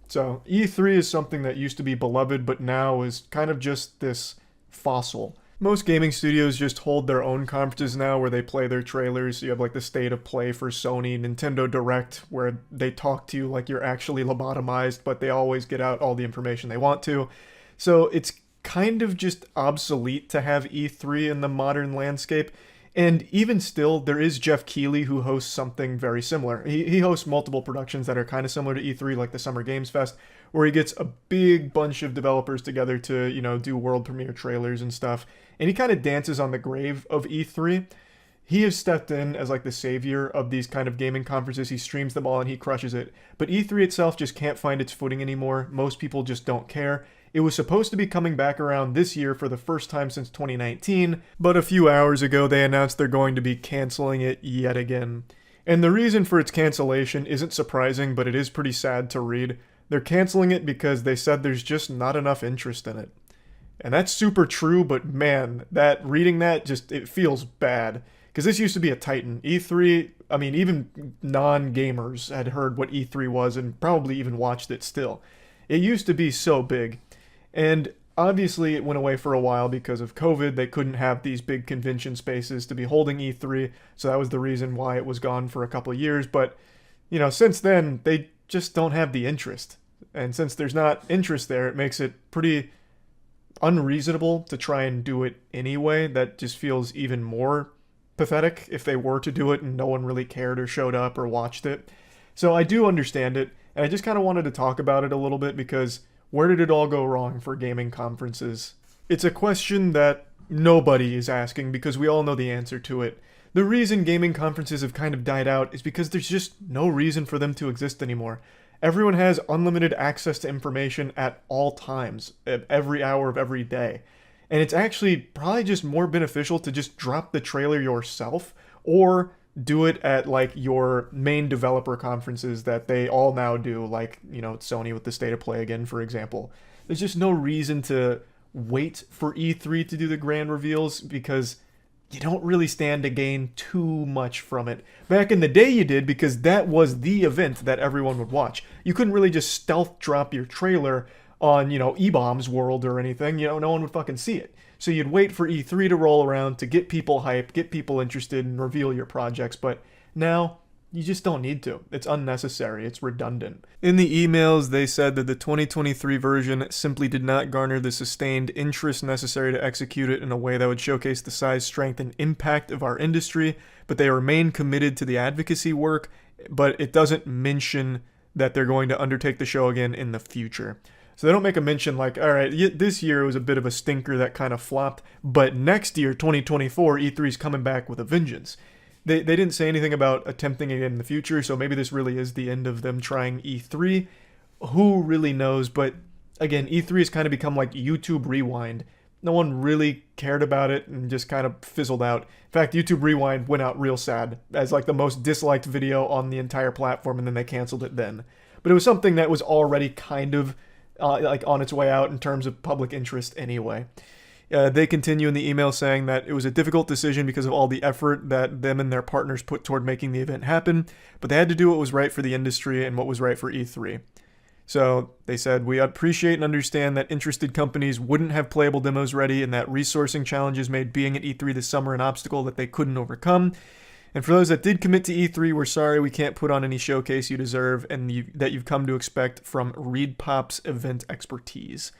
S1: So E3 is something that used to be beloved, but now is kind of just this fossil. Most gaming studios just hold their own conferences now where they play their trailers. You have like the State of Play for Sony, Nintendo Direct, where they talk to you like you're actually lobotomized, but they always get out all the information they want to. So it's kind of just obsolete to have E3 in the modern landscape. And even still, there is Jeff Keighley who hosts something very similar. He hosts multiple productions that are kind of similar to E3, like the Summer Games Fest, where he gets a big bunch of developers together to, do world premiere trailers and stuff. And he kind of dances on the grave of E3. He has stepped in as like the savior of these kind of gaming conferences. He streams them all and he crushes it. But E3 itself just can't find its footing anymore. Most people just don't care. It was supposed to be coming back around this year for the first time since 2019, but a few hours ago they announced they're going to be canceling it yet again. And the reason for its cancellation isn't surprising, but it is pretty sad to read. They're canceling it because they said there's just not enough interest in it. And that's super true, but man, reading that it feels bad. Because this used to be a titan. E3, I mean, even non-gamers had heard what E3 was and probably even watched it still. It used to be so big. And obviously it went away for a while because of COVID. They couldn't have these big convention spaces to be holding E3, so that was the reason why it was gone for a couple of years. But, since then, they just don't have the interest. And since there's not interest there, it makes it pretty unreasonable to try and do it anyway. That just feels even more pathetic if they were to do it and no one really cared or showed up or watched it. So I do understand it, and I just kind of wanted to talk about it a little bit because where did it all go wrong for gaming conferences? It's a question that nobody is asking because we all know the answer to it. The reason gaming conferences have kind of died out is because there's just no reason for them to exist anymore. Everyone has unlimited access to information at all times, at every hour of every day. And it's actually probably just more beneficial to just drop the trailer yourself or do it at like your main developer conferences that they all now do, like, Sony with the State of Play again, for example. There's just no reason to wait for E3 to do the grand reveals because you don't really stand to gain too much from it. Back in the day you did because that was the event that everyone would watch. You couldn't really just stealth drop your trailer on, E-Bombs World or anything. No one would fucking see it. So you'd wait for E3 to roll around to get people hyped, get people interested, and reveal your projects. But now, you just don't need to. It's unnecessary. It's redundant. In the emails, they said that the 2023 version simply did not garner the sustained interest necessary to execute it in a way that would showcase the size, strength, and impact of our industry, but they remain committed to the advocacy work, but it doesn't mention that they're going to undertake the show again in the future. So they don't make a mention like, all right, this year was a bit of a stinker that kind of flopped, but next year, 2024, E3's coming back with a vengeance. They didn't say anything about attempting it in the future, so maybe this really is the end of them trying E3. Who really knows? But again, E3 has kind of become like YouTube Rewind. No one really cared about it and just kind of fizzled out. In fact, YouTube Rewind went out real sad as like the most disliked video on the entire platform, and then they canceled it then. But it was something that was already kind of like on its way out in terms of public interest anyway. They continue in the email saying that it was a difficult decision because of all the effort that them and their partners put toward making the event happen, but they had to do what was right for the industry and what was right for E3. So they said, we appreciate and understand that interested companies wouldn't have playable demos ready and that resourcing challenges made being at E3 this summer an obstacle that they couldn't overcome. And for those that did commit to E3, we're sorry we can't put on any showcase you deserve and that you've come to expect from ReedPop's event expertise.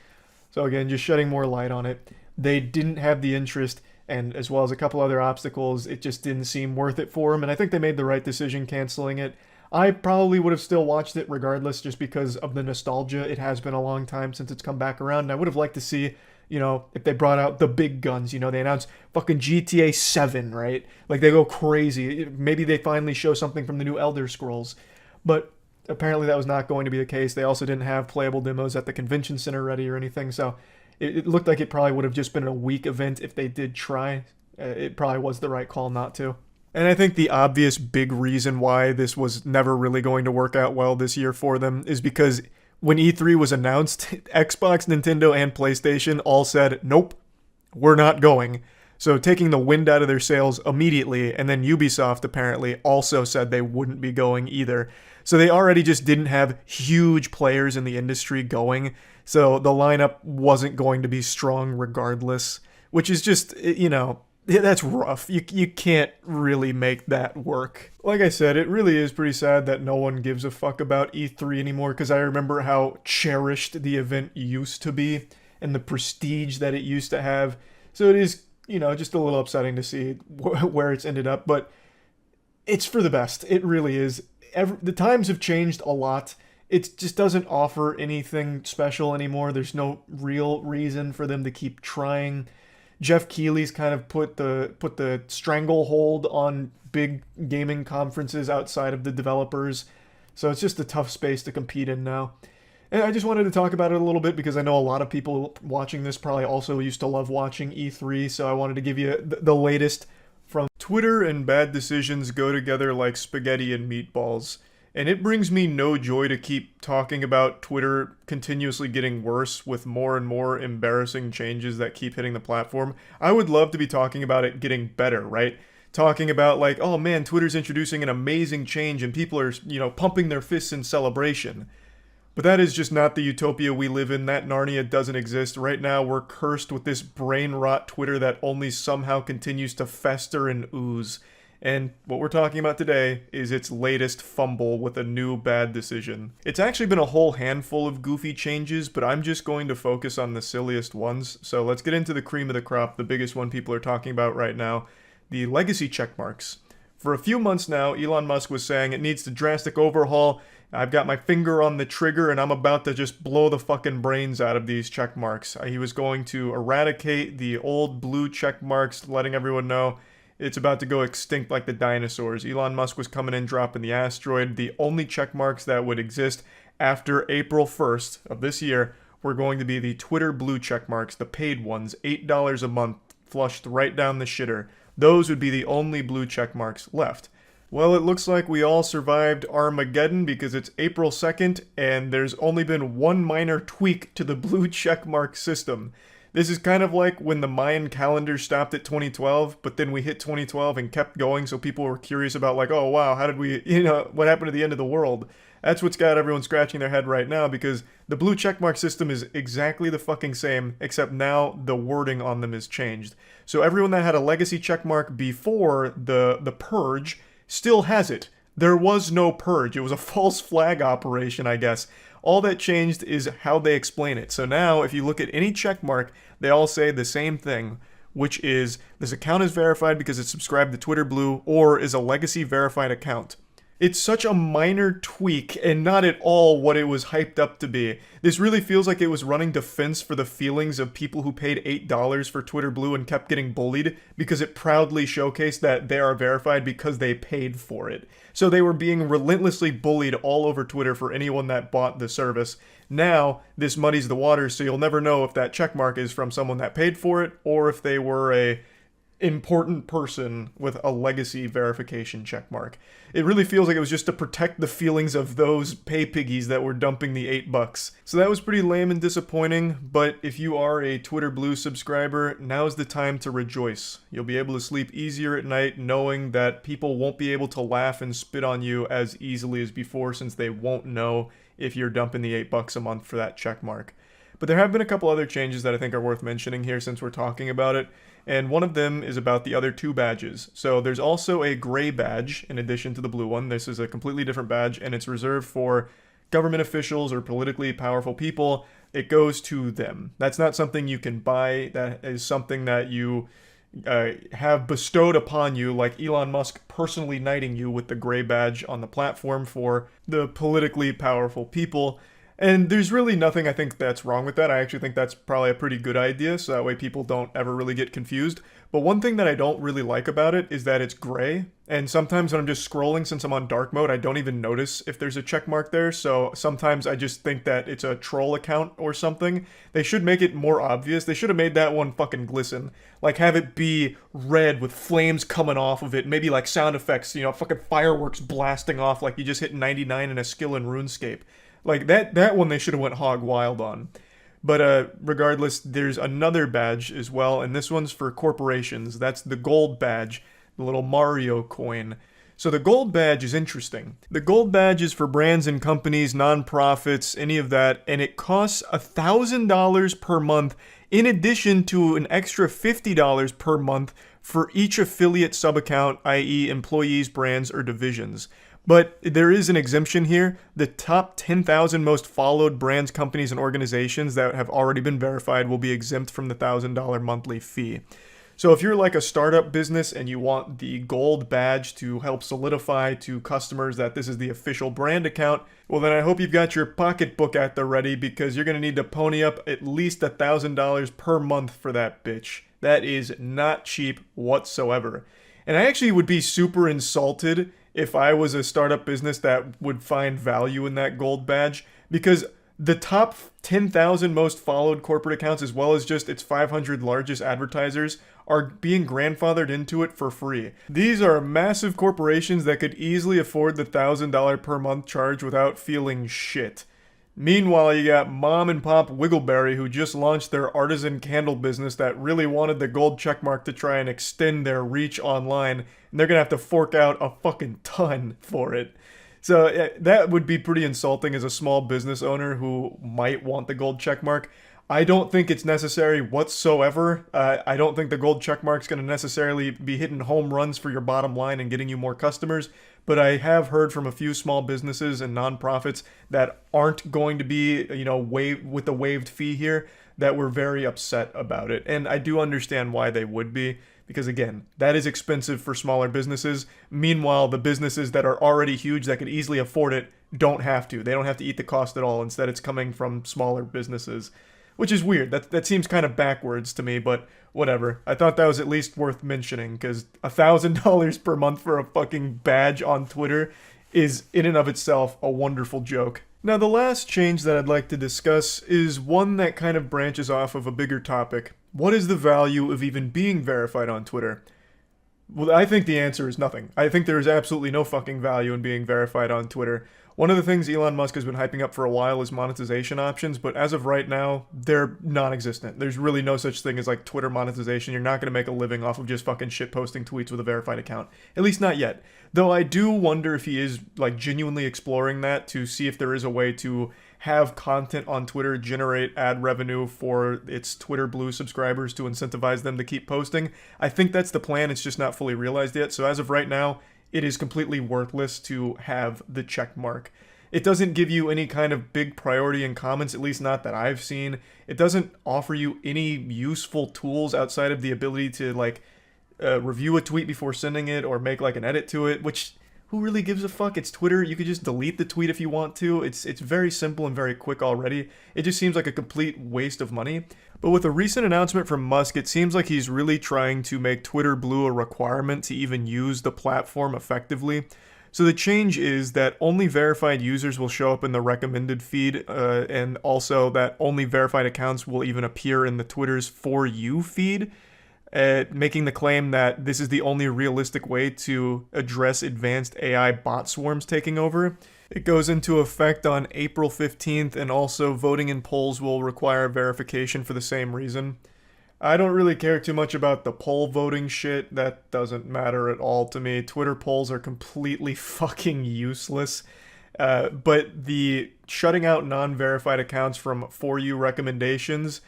S1: So again, just shedding more light on it. They didn't have the interest, and as well as a couple other obstacles, it just didn't seem worth it for them, and I think they made the right decision canceling it. I probably would have still watched it regardless just because of the nostalgia. It has been a long time since it's come back around, and I would have liked to see, if they brought out the big guns, they announced fucking GTA 7, right? Like, they go crazy. Maybe they finally show something from the new Elder Scrolls. But apparently that was not going to be the case. They also didn't have playable demos at the convention center ready or anything, so it looked like it probably would have just been a weak event if they did try. It probably was the right call not to. And I think the obvious big reason why this was never really going to work out well this year for them is because when E3 was announced, Xbox, Nintendo, and PlayStation all said, nope, we're not going. So taking the wind out of their sails immediately, and then Ubisoft apparently also said they wouldn't be going either. So they already just didn't have huge players in the industry going, so the lineup wasn't going to be strong regardless, which is just, that's rough. You can't really make that work. Like I said, it really is pretty sad that no one gives a fuck about E3 anymore, because I remember how cherished the event used to be and the prestige that it used to have. So it is, just a little upsetting to see where it's ended up, but it's for the best. It really is. The times have changed a lot. It just doesn't offer anything special anymore. There's no real reason for them to keep trying. Jeff Keighley's kind of put the stranglehold on big gaming conferences outside of the developers. So it's just a tough space to compete in now. And I just wanted to talk about it a little bit because I know a lot of people watching this probably also used to love watching E3, so I wanted to give you the latest from Twitter. And bad decisions go together like spaghetti and meatballs. And it brings me no joy to keep talking about Twitter continuously getting worse with more and more embarrassing changes that keep hitting the platform. I would love to be talking about it getting better, right? Talking about like, oh man, Twitter's introducing an amazing change and people are, pumping their fists in celebration. But that is just not the utopia we live in. That Narnia doesn't exist. Right now, we're cursed with this brain rot Twitter that only somehow continues to fester and ooze. And what we're talking about today is its latest fumble with a new bad decision. It's actually been a whole handful of goofy changes, but I'm just going to focus on the silliest ones. So let's get into the cream of the crop, the biggest one people are talking about right now, the legacy checkmarks. For a few months now, Elon Musk was saying it needs a drastic overhaul. I've got my finger on the trigger and I'm about to just blow the fucking brains out of these check marks. He was going to eradicate the old blue check marks, letting everyone know it's about to go extinct like the dinosaurs. Elon Musk was coming in dropping the asteroid. The only check marks that would exist after April 1st of this year were going to be the Twitter blue check marks, the paid ones, $8 a month, flushed right down the shitter. Those would be the only blue check marks left. Well, it looks like we all survived Armageddon because it's April 2nd and there's only been one minor tweak to the blue checkmark system. This is kind of like when the Mayan calendar stopped at 2012, but then we hit 2012 and kept going, so people were curious about like, oh wow, how did we, what happened to the end of the world? That's what's got everyone scratching their head right now, because the blue checkmark system is exactly the fucking same, except now the wording on them is changed. So everyone that had a legacy checkmark before the purge still has it. There was no purge. It was a false flag operation, I guess. All that changed is how they explain it. So now, if you look at any checkmark, they all say the same thing, which is this account is verified because it's subscribed to Twitter Blue or is a legacy verified account. It's such a minor tweak and not at all what it was hyped up to be. This really feels like it was running defense for the feelings of people who paid $8 for Twitter Blue and kept getting bullied because it proudly showcased that they are verified because they paid for it. So they were being relentlessly bullied all over Twitter for anyone that bought the service. Now, this muddies the waters, so you'll never know if that checkmark is from someone that paid for it or if they were a important person with a legacy verification checkmark. It really feels like it was just to protect the feelings of those pay piggies that were dumping the $8. So that was pretty lame and disappointing, but if you are a Twitter Blue subscriber, now's the time to rejoice. You'll be able to sleep easier at night knowing that people won't be able to laugh and spit on you as easily as before, since they won't know if you're dumping the $8 a month for that checkmark. But there have been a couple other changes that I think are worth mentioning here since we're talking about it. And one of them is about the other two badges. So there's also a gray badge in addition to the blue one. This is a completely different badge, and it's reserved for government officials or politically powerful people. It goes to them. That's not something you can buy. That is something that you have bestowed upon you, like Elon Musk personally knighting you with the gray badge on the platform for the politically powerful people. And there's really nothing I think that's wrong with that. I actually think that's probably a pretty good idea, so that way people don't ever really get confused. But one thing that I don't really like about it is that it's gray, and sometimes when I'm just scrolling, since I'm on dark mode, I don't even notice if there's a check mark there, so sometimes I just think that it's a troll account or something. They should make it more obvious. They should have made that one fucking glisten. Like, have it be red with flames coming off of it, maybe like sound effects, fucking fireworks blasting off like you just hit 99 in a skill in RuneScape. Like, that one they should have went hog wild on. But regardless, there's another badge as well, and this one's for corporations. That's the gold badge, the little Mario coin. So the gold badge is interesting. The gold badge is for brands and companies, nonprofits, any of that, and it costs $1,000 per month in addition to an extra $50 per month for each affiliate sub-account, i.e. employees, brands, or divisions. But there is an exemption here. The top 10,000 most followed brands, companies, and organizations that have already been verified will be exempt from the $1,000 monthly fee. So if you're like a startup business and you want the gold badge to help solidify to customers that this is the official brand account, well then I hope you've got your pocketbook at the ready, because you're going to need to pony up at least $1,000 per month for that bitch. That is not cheap whatsoever. And I actually would be super insulted if I was a startup business that would find value in that gold badge, because the top 10,000 most followed corporate accounts, as well as just its 500 largest advertisers, are being grandfathered into it for free. These are massive corporations that could easily afford the $1,000 per month charge without feeling shit. Meanwhile, you got mom and pop Wiggleberry, who just launched their artisan candle business that really wanted the gold checkmark to try and extend their reach online, and they're gonna have to fork out a fucking ton for it. So that would be pretty insulting as a small business owner who might want the gold checkmark. I don't think it's necessary whatsoever. I don't think the gold checkmark's going to necessarily be hitting home runs for your bottom line and getting you more customers. But I have heard from a few small businesses and nonprofits that aren't going to be, with the waived fee here, that were very upset about it. And I do understand why they would be, because again, that is expensive for smaller businesses. Meanwhile, the businesses that are already huge that could easily afford it don't have to. They don't have to eat the cost at all. Instead, it's coming from smaller businesses, which is weird. That seems kind of backwards to me, but whatever. I thought that was at least worth mentioning, because $1,000 per month for a fucking badge on Twitter is in and of itself a wonderful joke. Now, the last change that I'd like to discuss is one that kind of branches off of a bigger topic. What is the value of even being verified on Twitter? Well, I think the answer is nothing. I think there is absolutely no fucking value in being verified on Twitter. One of the things Elon Musk has been hyping up for a while is monetization options, but as of right now, they're non-existent. There's really no such thing as like Twitter monetization. You're not going to make a living off of just fucking shit posting tweets with a verified account. At least not yet. Though I do wonder if he is like genuinely exploring that to see if there is a way to have content on Twitter generate ad revenue for its Twitter Blue subscribers to incentivize them to keep posting. I think that's the plan. It's just not fully realized yet. So as of right now, it is completely worthless to have the check mark. It doesn't give you any kind of big priority in comments, at least not that I've seen. It doesn't offer you any useful tools outside of the ability to like review a tweet before sending it or make like an edit to it, which who really gives a fuck? It's Twitter. You could just delete the tweet if you want to. It's very simple and very quick already. It just seems like a complete waste of money. But with a recent announcement from Musk, it seems like he's really trying to make Twitter Blue a requirement to even use the platform effectively. So the change is that only verified users will show up in the recommended feed, and also that only verified accounts will even appear in the Twitter's For You feed, making the claim that this is the only realistic way to address advanced AI bot swarms taking over. It goes into effect on April 15th, and also voting in polls will require verification for the same reason. I don't really care too much about the poll voting shit. That doesn't matter at all to me. Twitter polls are completely fucking useless. But the shutting out non-verified accounts from For You recommendations,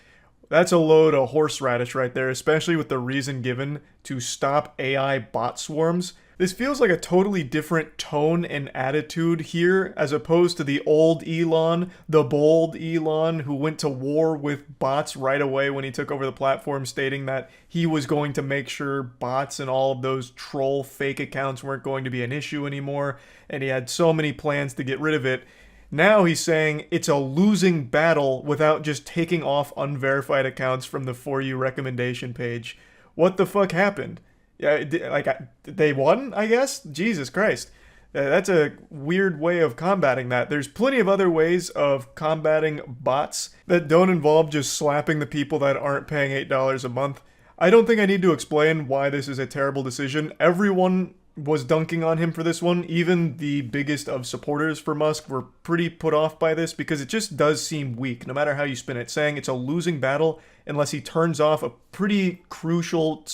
S1: that's a load of horseradish right there, especially with the reason given to stop AI bot swarms. This feels like a totally different tone and attitude here, as opposed to the old Elon, the bold Elon, who went to war with bots right away when he took over the platform, stating that he was going to make sure bots and all of those troll fake accounts weren't going to be an issue anymore, and he had so many plans to get rid of it. Now he's saying it's a losing battle without just taking off unverified accounts from the For You recommendation page. What the fuck happened? Yeah, they won, I guess? Jesus Christ. That's a weird way of combating that. There's plenty of other ways of combating bots that don't involve just slapping the people that aren't paying $8 a month. I don't think I need to explain why this is a terrible decision. Everyone was dunking on him for this one. Even the biggest of supporters for Musk were pretty put off by this, because it just does seem weak, no matter how you spin it, saying it's a losing battle unless he turns off a pretty crucial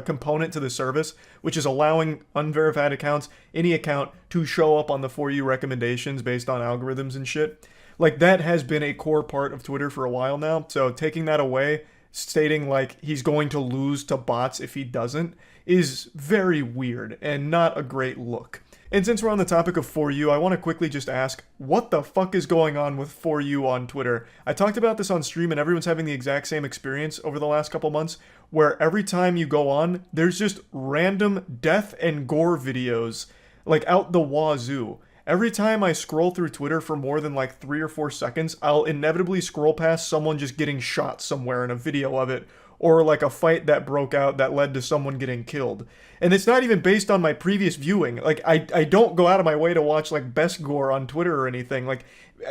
S1: component to the service, which is allowing unverified accounts, any account, to show up on the For You recommendations based on algorithms and shit. Like, that has been a core part of Twitter for a while now. So taking that away, stating like he's going to lose to bots if he doesn't, is very weird and not a great look. And since we're on the topic of For You, I want to quickly just ask, what the fuck is going on with For You on Twitter? I talked about this on stream and everyone's having the exact same experience over the last couple months, where every time you go on, there's just random death and gore videos, like out the wazoo. Every time I scroll through Twitter for more than like 3 or 4 seconds, I'll inevitably scroll past someone just getting shot somewhere in a video of it, or like a fight that broke out that led to someone getting killed. And it's not even based on my previous viewing. Like, I don't go out of my way to watch like best gore on Twitter or anything. Like,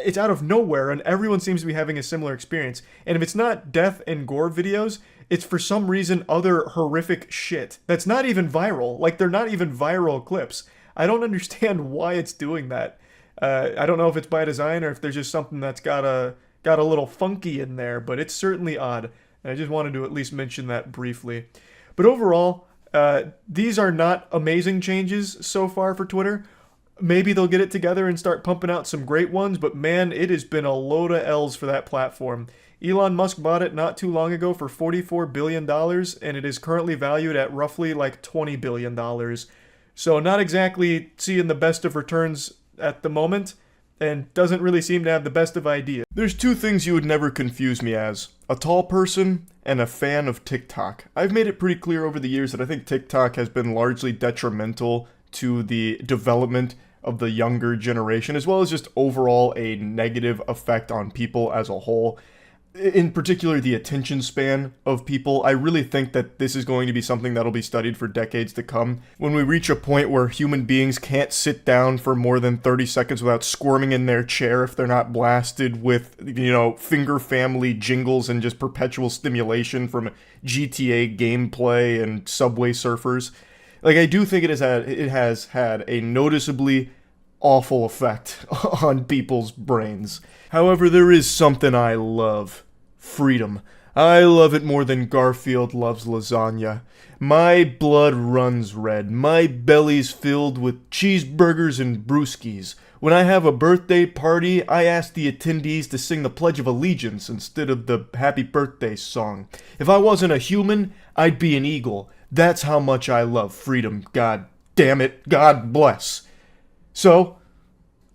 S1: it's out of nowhere and everyone seems to be having a similar experience. And if it's not death and gore videos, it's for some reason other horrific shit that's not even viral. Like, they're not even viral clips. I don't understand why it's doing that. I don't know if it's by design or if there's just something that's got a little funky in there, but it's certainly odd. And I just wanted to at least mention that briefly. But overall, these are not amazing changes so far for Twitter. Maybe they'll get it together and start pumping out some great ones, but man, it has been a load of L's for that platform. Elon Musk bought it not too long ago for $44 billion, and it is currently valued at roughly like $20 billion. So not exactly seeing the best of returns at the moment, and doesn't really seem to have the best of ideas. There's 2 things you would never confuse me as: a tall person and a fan of TikTok. I've made it pretty clear over the years that I think TikTok has been largely detrimental to the development of the younger generation, as well as just overall a negative effect on people as a whole. In particular, the attention span of people. I really think that this is going to be something that'll be studied for decades to come. When we reach a point where human beings can't sit down for more than 30 seconds without squirming in their chair if they're not blasted with, finger family jingles and just perpetual stimulation from GTA gameplay and Subway Surfers. Like, I do think it has had a noticeably awful effect on people's brains. However, there is something I love. Freedom. I love it more than Garfield loves lasagna. My blood runs red. My belly's filled with cheeseburgers and brewskis. When I have a birthday party, I ask the attendees to sing the Pledge of Allegiance instead of the Happy Birthday song. If I wasn't a human, I'd be an eagle. That's how much I love freedom. God damn it. God bless. So,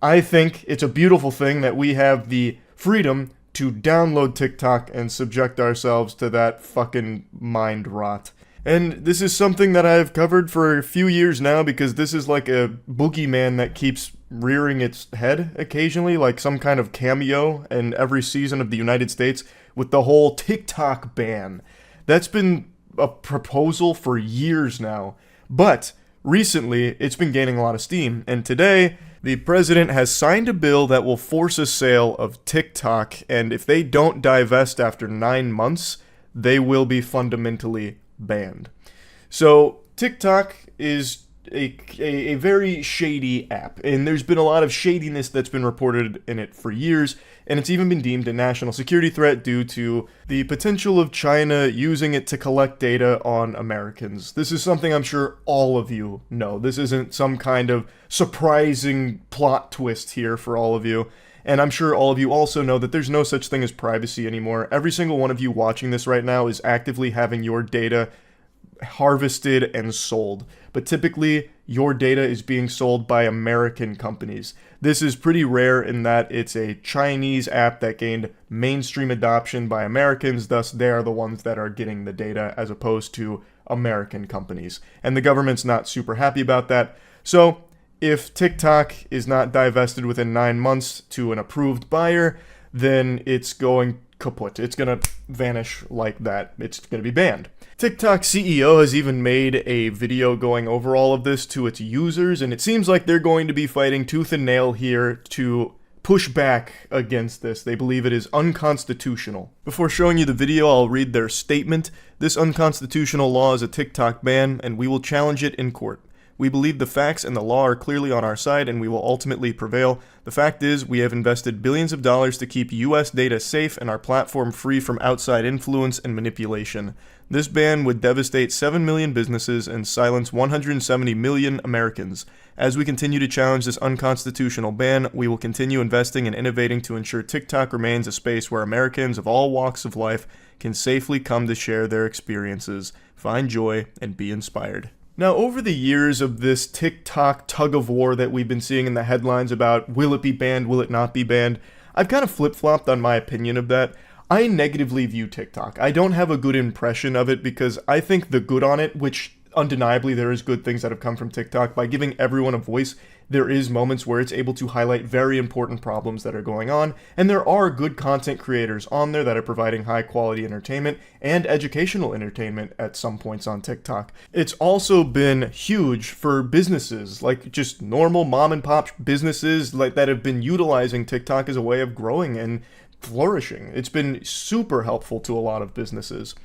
S1: I think it's a beautiful thing that we have the freedom to download TikTok and subject ourselves to that fucking mind rot. And this is something that I've covered for a few years now, because this is like a boogeyman that keeps rearing its head occasionally, like some kind of cameo in every season of the United States with the whole TikTok ban. That's been a proposal for years now, but recently it's been gaining a lot of steam, and today the president has signed a bill that will force a sale of TikTok, and if they don't divest after 9 months, they will be fundamentally banned. So TikTok is a very shady app, and there's been a lot of shadiness that's been reported in it for years, and it's even been deemed a national security threat due to the potential of China using it to collect data on Americans. This is something I'm sure all of you know. This isn't some kind of surprising plot twist here for all of you. And I'm sure all of you also know that there's no such thing as privacy anymore. Every single one of you watching this right now is actively having your data harvested and sold. But typically, your data is being sold by American companies. This is pretty rare in that it's a Chinese app that gained mainstream adoption by Americans, thus they are the ones that are getting the data as opposed to American companies. And the government's not super happy about that. So, if TikTok is not divested within 9 months to an approved buyer, then it's going kaput. It's going to vanish like that. It's going to be banned. TikTok CEO has even made a video going over all of this to its users, and it seems like they're going to be fighting tooth and nail here to push back against this. They believe it is unconstitutional. Before showing you the video, I'll read their statement. This unconstitutional law is a TikTok ban, and we will challenge it in court. We believe the facts and the law are clearly on our side, and we will ultimately prevail. The fact is, we have invested billions of dollars to keep U.S. data safe and our platform free from outside influence and manipulation. This ban would devastate 7 million businesses and silence 170 million Americans. As we continue to challenge this unconstitutional ban, we will continue investing and innovating to ensure TikTok remains a space where Americans of all walks of life can safely come to share their experiences, find joy, and be inspired. Now, over the years of this TikTok tug of war that we've been seeing in the headlines about will it be banned, will it not be banned, I've kind of flip-flopped on my opinion of that. I negatively view TikTok. I don't have a good impression of it because I think the good on it, which undeniably there is good things that have come from TikTok, by giving everyone a voice, there is moments where it's able to highlight very important problems that are going on, and there are good content creators on there that are providing high quality entertainment and educational entertainment at some points on TikTok. It's also been huge for businesses, like just normal mom and pop businesses like that have been utilizing TikTok as a way of growing and flourishing. It's been super helpful to a lot of businesses.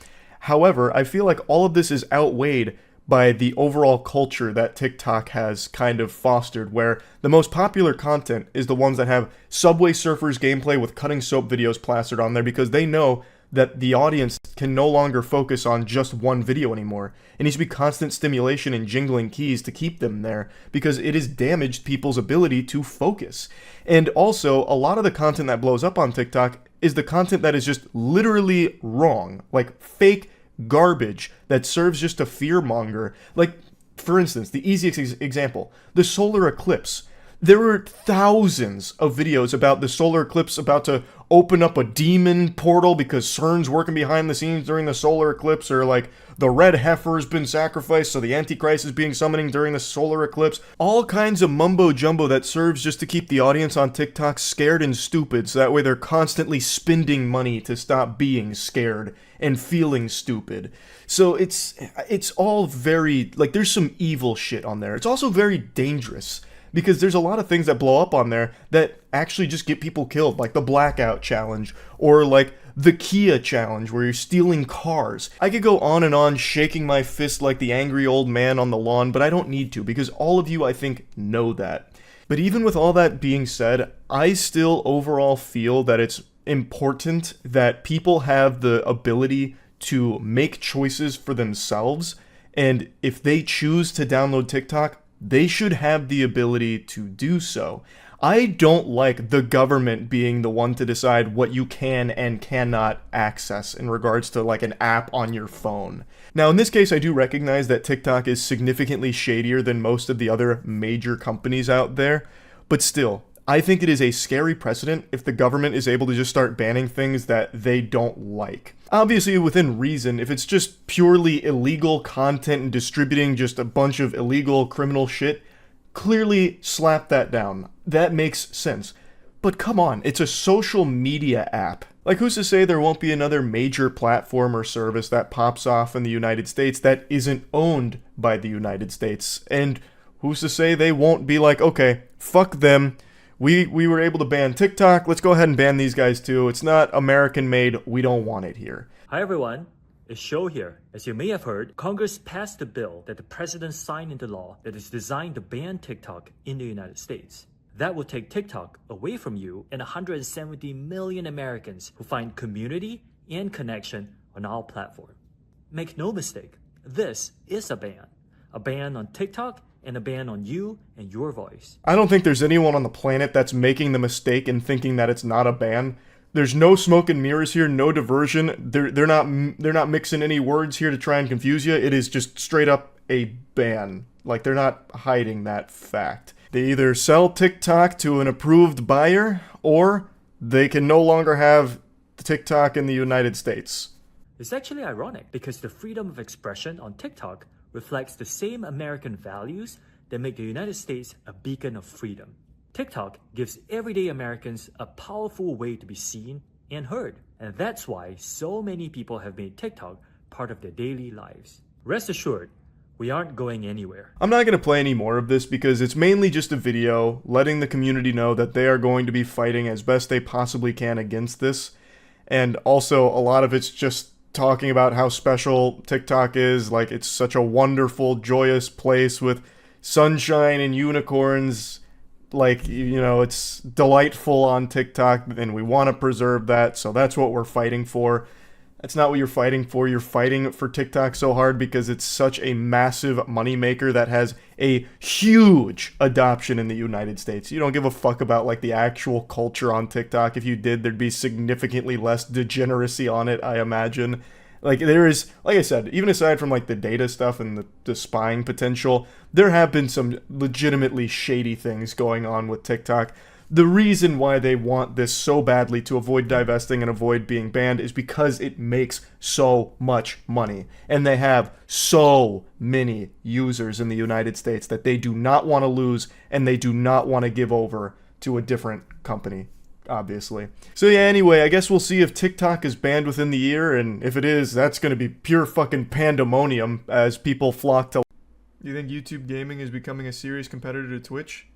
S1: However, I feel like all of this is outweighed by the overall culture that TikTok has kind of fostered, where the most popular content is the ones that have Subway Surfers gameplay with cutting soap videos plastered on there because they know that the audience can no longer focus on just one video anymore. It needs to be constant stimulation and jingling keys to keep them there because it has damaged people's ability to focus. And also, a lot of the content that blows up on TikTok is the content that is just literally wrong, like fake garbage that serves just to fearmonger. Like, for instance, the easiest example, the solar eclipse. There were thousands of videos about the solar eclipse about to open up a demon portal because CERN's working behind the scenes during the solar eclipse, or like the red heifer's been sacrificed so the Antichrist is being summoning during the solar eclipse. All kinds of mumbo jumbo that serves just to keep the audience on TikTok scared and stupid, so that way they're constantly spending money to stop being scared and feeling stupid. So it's all very, like, there's some evil shit on there. It's also very dangerous, because there's a lot of things that blow up on there that actually just get people killed, like the Blackout Challenge, or like the Kia Challenge, where you're stealing cars. I could go on and on shaking my fist like the angry old man on the lawn, but I don't need to, because all of you, I think, know that. But even with all that being said, I still overall feel that it's important that people have the ability to make choices for themselves, and if they choose to download TikTok, they should have the ability to do so. I don't like the government being the one to decide what you can and cannot access in regards to like an app on your phone. Now, in this case, I do recognize that TikTok is significantly shadier than most of the other major companies out there, but still, I think it is a scary precedent if the government is able to just start banning things that they don't like. Obviously, within reason, if it's just purely illegal content and distributing just a bunch of illegal criminal shit, clearly slap that down. That makes sense. But come on, it's a social media app. Like, who's to say there won't be another major platform or service that pops off in the United States that isn't owned by the United States? And who's to say they won't be like, okay, fuck them. We were able to ban TikTok, let's go ahead and ban these guys too. It's not American made, we don't want it here.
S15: Hi everyone, it's Show here. As you may have heard, Congress passed a bill that the president signed into law that is designed to ban TikTok in the United States. That will take TikTok away from you and 170 million Americans who find community and connection on our platform. Make no mistake, this is a ban on TikTok and a ban on you and your voice.
S1: I don't think there's anyone on the planet that's making the mistake in thinking that it's not a ban. There's no smoke and mirrors here, no diversion. They're not mixing any words here to try and confuse you. It is just straight up a ban. Like, they're not hiding that fact. They either sell TikTok to an approved buyer, or they can no longer have TikTok in the United States.
S15: It's actually ironic because the freedom of expression on TikTok reflects the same American values that make the United States a beacon of freedom. TikTok gives everyday Americans a powerful way to be seen and heard, and that's why so many people have made TikTok part of their daily lives. Rest assured, we aren't going anywhere.
S1: I'm not going to play any more of this because it's mainly just a video letting the community know that they are going to be fighting as best they possibly can against this, and also a lot of it's just talking about how special TikTok is, like it's such a wonderful, joyous place with sunshine and unicorns. Like, you know, it's delightful on TikTok and we want to preserve that, so that's what we're fighting for. That's not what you're fighting for. You're fighting for TikTok so hard because it's such a massive moneymaker that has a huge adoption in the United States. You don't give a fuck about like the actual culture on TikTok. If you did, there'd be significantly less degeneracy on it, I imagine. Like there is, like I said, even aside from like the data stuff and the spying potential, there have been some legitimately shady things going on with TikTok. The reason why they want this so badly to avoid divesting and avoid being banned is because it makes so much money. And they have so many users in the United States that they do not want to lose and they do not want to give over to a different company, obviously. So yeah, anyway, I guess we'll see if TikTok is banned within the year, and if it is, that's going to be pure fucking pandemonium as people flock to... Do you think YouTube gaming is becoming a serious competitor to Twitch?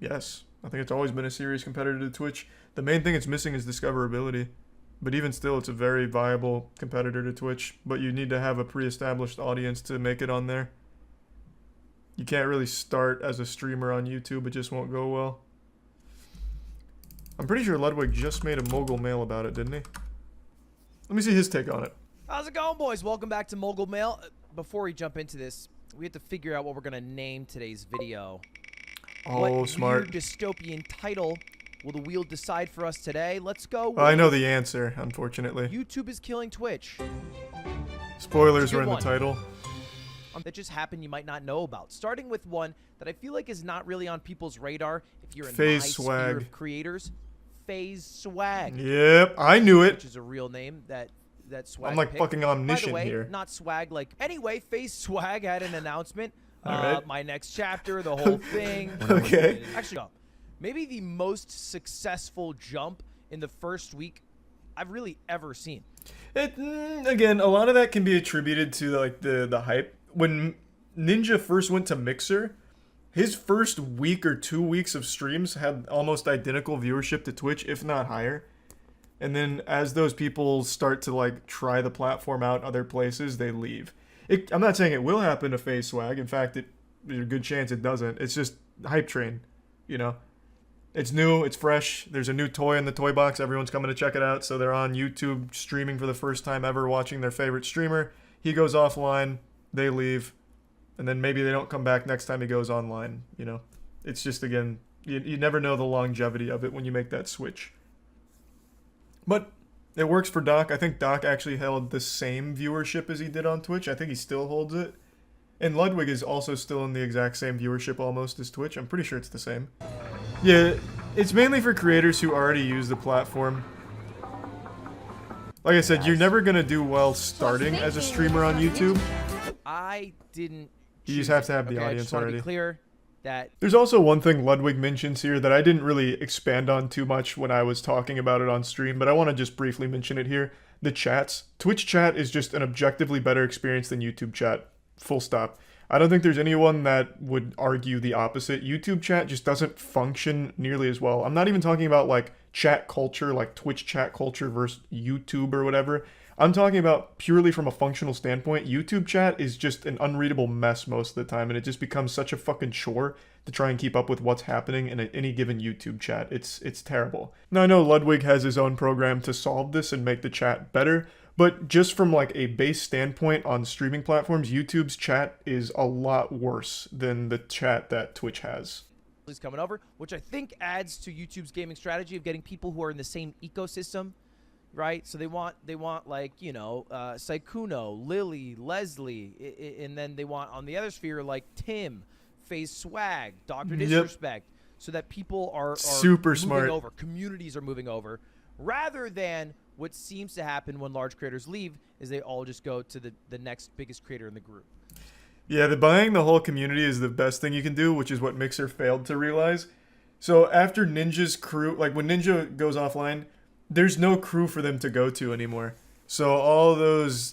S1: Yes. I think it's always been a serious competitor to Twitch. The main thing it's missing is discoverability. But even still, it's a very viable competitor to Twitch. But you need to have a pre-established audience to make it on there. You can't really start as a streamer on YouTube. It just won't go well. I'm pretty sure Ludwig just made a Mogul Mail about it, didn't he? Let me see his take on it.
S16: How's it going, boys? Welcome back to Mogul Mail. Before we jump into this, we have to figure out what we're going to name today's video.
S1: Oh, smart.
S16: What weird dystopian title will the wheel decide for us today? Let's go.
S1: I know the answer, unfortunately.
S16: YouTube is killing Twitch.
S1: Spoilers are in the title.
S16: That just happened you might not know about. Starting with one that I feel like is not really on people's radar if you're in my sphere of creators. FaZe Swag.
S1: Yep, I knew it.
S16: Which is a real name that Swag
S1: I'm like
S16: picked.
S1: fucking omniscient
S16: By the way,
S1: here.
S16: Not Swag like... Anyway, FaZe Swag had an announcement.
S1: Alright.
S16: My next chapter, the whole thing.
S1: Okay.
S16: Actually, maybe the most successful jump in the first week I've really ever seen.
S1: Again, a lot of that can be attributed to like the hype. When Ninja first went to Mixer, his first week or 2 weeks of streams had almost identical viewership to Twitch, if not higher. And then as those people start to like try the platform out other places, they leave. I'm not saying it will happen to FaZe Swag. In fact, there's a good chance it doesn't. It's just hype train, you know. It's new, it's fresh. There's a new toy in the toy box. Everyone's coming to check it out. So they're on YouTube streaming for the first time ever, watching their favorite streamer. He goes offline, they leave, and then maybe they don't come back next time he goes online, you know. It's just, again, you never know the longevity of it when you make that switch. But it works for Doc. I think Doc actually held the same viewership as he did on Twitch. I think he still holds it. And Ludwig is also still in the exact same viewership almost as Twitch. I'm pretty sure it's the same. Yeah, it's mainly for creators who already use the platform. Like I said, you're never going to do well starting as a streamer on YouTube.
S16: I didn't...
S1: You just have to have the
S16: I
S1: audience
S16: just want to
S1: already.
S16: be clear that...
S1: There's also one thing Ludwig mentions here that I didn't really expand on too much when I was talking about it on stream, but I want to just briefly mention it here. The chats. Twitch chat is just an objectively better experience than YouTube chat. Full stop. I don't think there's anyone that would argue the opposite. YouTube chat just doesn't function nearly as well. I'm not even talking about like chat culture, like Twitch chat culture versus YouTube or whatever. I'm talking about purely from a functional standpoint. YouTube chat is just an unreadable mess most of the time, and it just becomes such a fucking chore to try and keep up with what's happening in any given YouTube chat. It's terrible. Now I know Ludwig has his own program to solve this and make the chat better, but just from like a base standpoint on streaming platforms, YouTube's chat is a lot worse than the chat that Twitch has.
S16: Is coming over, which I think adds to YouTube's gaming strategy of getting people who are in the same ecosystem, right? So they want like, you know, Saikuno, Lily, Leslie, and then they want on the other sphere like Tim, FaZe Swag, Dr. Disrespect, so that people are
S1: super
S16: moving
S1: smart
S16: over, communities are moving over, rather than what seems to happen when large creators leave is they all just go to the next biggest creator in the group.
S1: Yeah, buying the whole community is the best thing you can do, which is what Mixer failed to realize. So after Ninja's crew, like when Ninja goes offline, there's no crew for them to go to anymore. So all those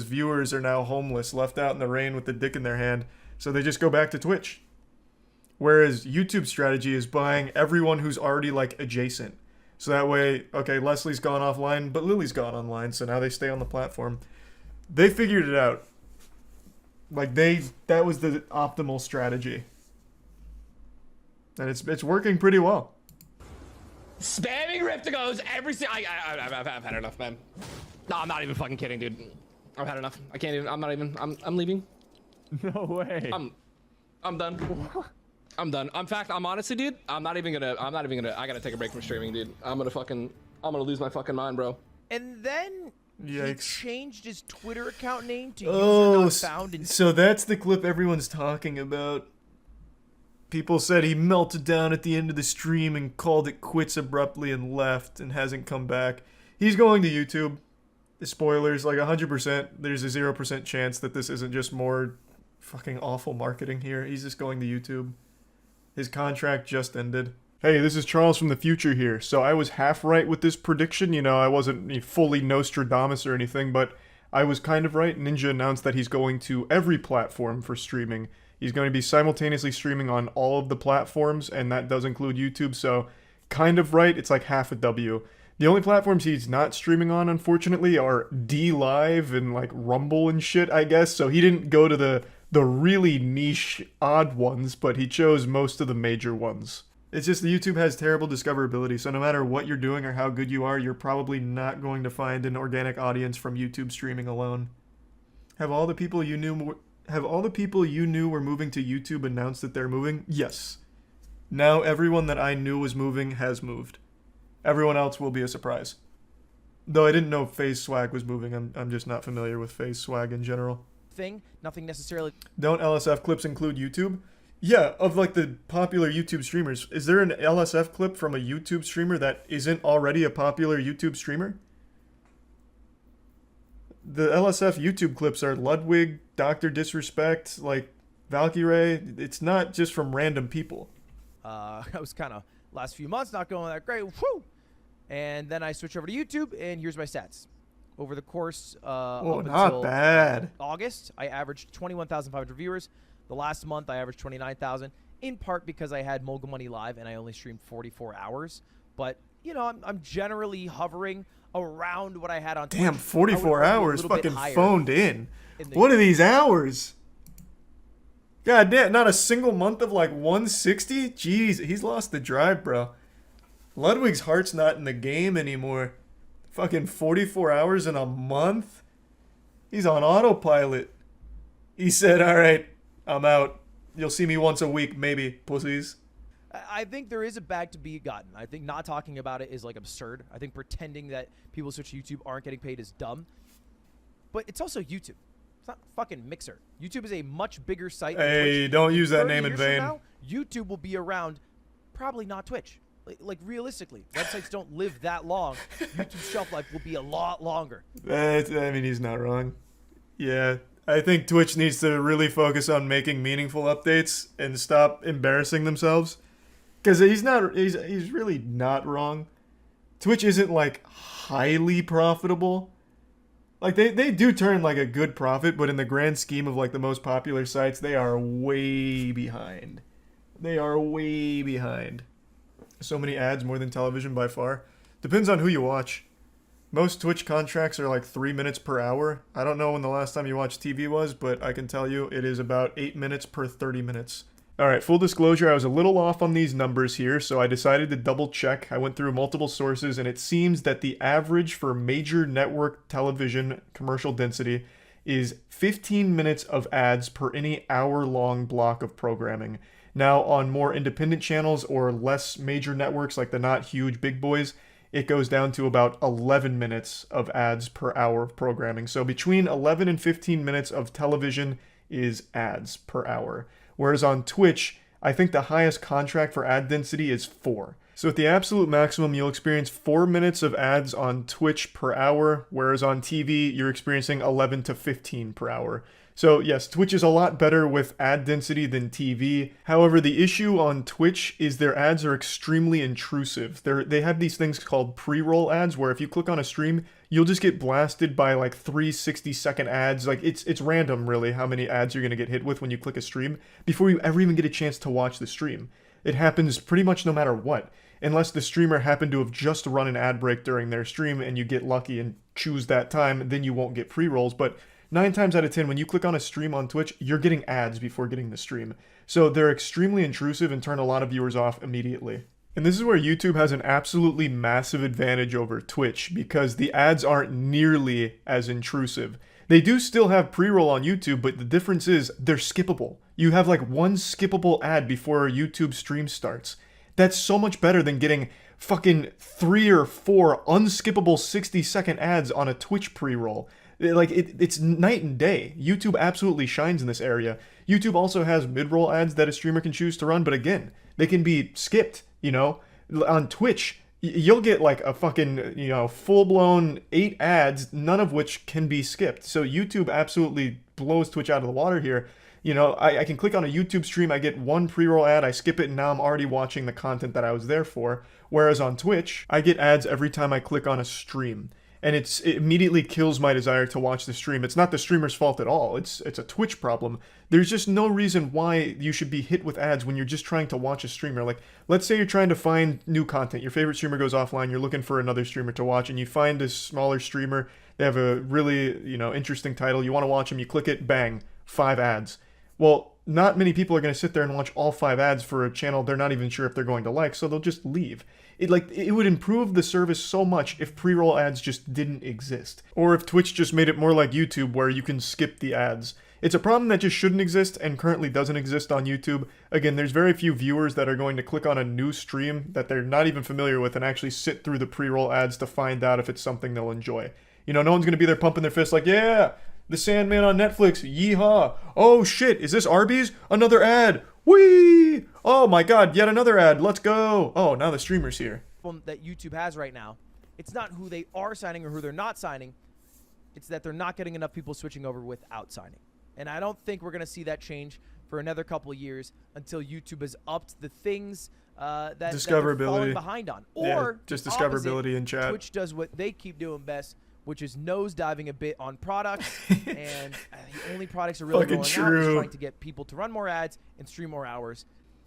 S1: viewers are now homeless, left out in the rain with the dick in their hand. So they just go back to Twitch. Whereas YouTube's strategy is buying everyone who's already like adjacent. So that way, okay, Leslie's gone offline, but Lily's gone online, so now they stay on the platform. They figured it out. Like that was the optimal strategy. And it's working pretty well.
S17: Spamming Ripticos every single... I've had enough, man. No, I'm not even fucking kidding, dude. I've had enough. I can't even. I'm not even. I'm leaving.
S6: No way.
S17: I'm done. I'm done. In fact, I'm honestly, dude. I'm not even gonna. I gotta take a break from streaming, dude. I'm gonna lose my fucking mind, bro.
S16: And then he
S1: Yikes.
S16: changed his Twitter account name to
S1: Oh,
S16: user not found in
S1: so that's the clip everyone's talking about. People said he melted down at the end of the stream and called it quits abruptly and left and hasn't come back. He's going to YouTube. Spoilers, like 100%. There's a 0% chance that this isn't just more fucking awful marketing here. He's just going to YouTube. His contract just ended. Hey, this is Charles from the future here. So I was half right with this prediction. You know, I wasn't fully Nostradamus or anything, but I was kind of right. Ninja announced that he's going to every platform for streaming. He's going to be simultaneously streaming on all of the platforms, and that does include YouTube, so kind of right. It's like half a W. The only platforms he's not streaming on, unfortunately, are D-Live and like Rumble and shit, I guess. So he didn't go to the really niche, odd ones, but he chose most of the major ones. It's just that YouTube has terrible discoverability, so no matter what you're doing or how good you are, you're probably not going to find an organic audience from YouTube streaming alone. Have all the people you knew were moving to YouTube announced that they're moving? Yes. Now everyone that I knew was moving has moved. Everyone else will be a surprise. Though I didn't know FaZe Swag was moving. I'm just not familiar with FaZe Swag in general.
S16: thing. Nothing necessarily.
S1: Don't LSF clips include YouTube? Yeah, of like the popular YouTube streamers. Is there an LSF clip from a YouTube streamer that isn't already a popular YouTube streamer? The LSF YouTube clips are Ludwig, Dr. Disrespect, like Valkyrie. It's not just from random people.
S16: I was kind of last few months not going that great. Whew! And then I switched over to YouTube, and here's my stats. Over the course up
S1: not
S16: until
S1: bad.
S16: August, I averaged 21,500 viewers. The last month, I averaged 29,000, in part because I had Mogul Money Live and I only streamed 44 hours. But, you know, I'm generally hovering around what I had on Twitch.
S1: Damn, 44 hours fucking
S16: higher
S1: phoned in.
S16: the-
S1: What are these hours? God damn, not a single month of like 160? Jeez, he's lost the drive, bro. Ludwig's heart's not in the game anymore. Fucking 44 hours in a month? He's on autopilot. He said, alright, I'm out. You'll see me once a week, maybe, pussies.
S16: I think there is a bag to be gotten. I think not talking about it is like absurd. I think pretending that people who switch to YouTube aren't getting paid is dumb. But it's also YouTube. It's not fucking Mixer. YouTube is a much bigger site than
S1: Hey,
S16: Twitch.
S1: don't use that
S16: 30
S1: name in
S16: years from
S1: vain.
S16: now, YouTube will be around, probably not Twitch. Like realistically, websites don't live that long. YouTube's shelf life will be a lot longer.
S1: I mean, he's not wrong. Yeah, I think Twitch needs to really focus on making meaningful updates and stop embarrassing themselves. Because he's really not wrong. Twitch isn't like highly profitable. Like they do turn like a good profit, but in the grand scheme of like the most popular sites, they are way behind. They are way behind. So many ads, more than television by far. Depends on who you watch. Most Twitch contracts are like 3 minutes per hour. I don't know when the last time you watched TV was, but I can tell you it is about 8 minutes per 30 minutes. Alright, full disclosure, I was a little off on these numbers here, so I decided to double check. I went through multiple sources, and it seems that the average for major network television commercial density is 15 minutes of ads per any hour-long block of programming. Now, on more independent channels or less major networks like the not huge big boys, it goes down to about 11 minutes of ads per hour of programming. So between 11 and 15 minutes of television is ads per hour. Whereas on Twitch, I think the highest contract for ad density is 4. So at the absolute maximum, you'll experience 4 minutes of ads on Twitch per hour, whereas on TV, you're experiencing 11 to 15 per hour. So yes, Twitch is a lot better with ad density than TV. However, the issue on Twitch is their ads are extremely intrusive. They have these things called pre-roll ads where if you click on a stream, you'll just get blasted by like 3 60-second ads. Like it's random really how many ads you're going to get hit with when you click a stream before you ever even get a chance to watch the stream. It happens pretty much no matter what. Unless the streamer happened to have just run an ad break during their stream and you get lucky and choose that time, then you won't get pre-rolls. But 9 times out of 10, when you click on a stream on Twitch, you're getting ads before getting the stream. So they're extremely intrusive and turn a lot of viewers off immediately. And this is where YouTube has an absolutely massive advantage over Twitch, because the ads aren't nearly as intrusive. They do still have pre-roll on YouTube, but the difference is they're skippable. You have like one skippable ad before a YouTube stream starts. That's so much better than getting fucking 3 or 4 unskippable 60-second ads on a Twitch pre-roll. Like, it's night and day. YouTube absolutely shines in this area. YouTube also has mid-roll ads that a streamer can choose to run, but again, they can be skipped, you know? On Twitch, you'll get like a fucking, you know, full-blown 8 ads, none of which can be skipped. So YouTube absolutely blows Twitch out of the water here. You know, I can click on a YouTube stream, I get one pre-roll ad, I skip it, and now I'm already watching the content that I was there for. Whereas on Twitch, I get ads every time I click on a stream. And it immediately kills my desire to watch the stream. It's not the streamer's fault at all. It's a Twitch problem. There's just no reason why you should be hit with ads when you're just trying to watch a streamer. Like, let's say you're trying to find new content. Your favorite streamer goes offline. You're looking for another streamer to watch, and you find this smaller streamer. They have a really, you know, interesting title. You want to watch them. You click it. Bang. 5 ads. Well, not many people are going to sit there and watch all 5 ads for a channel they're not even sure if they're going to like, so they'll just leave. It would improve the service so much if pre-roll ads just didn't exist. Or if Twitch just made it more like YouTube where you can skip the ads. It's a problem that just shouldn't exist and currently doesn't exist on YouTube. Again, there's very few viewers that are going to click on a new stream that they're not even familiar with and actually sit through the pre-roll ads to find out if it's something they'll enjoy. You know, no one's going to be there pumping their fists like, yeah, The Sandman on Netflix, yeehaw. Oh shit, is this Arby's? Another ad. Whee! Oh my god, yet another ad. Let's go. Oh, now the streamer's here.
S16: That YouTube has right now, it's not who they are signing or who they're not signing. It's that they're not getting enough people switching over without signing. And I don't think we're going to see that change for another couple of years until YouTube has upped the things that they're falling behind on. Or
S1: yeah, just discoverability in chat.
S16: Twitch does what they keep doing best, which is nosediving a bit on products. And the only products are really going out is trying to get people to run more ads and stream more hours.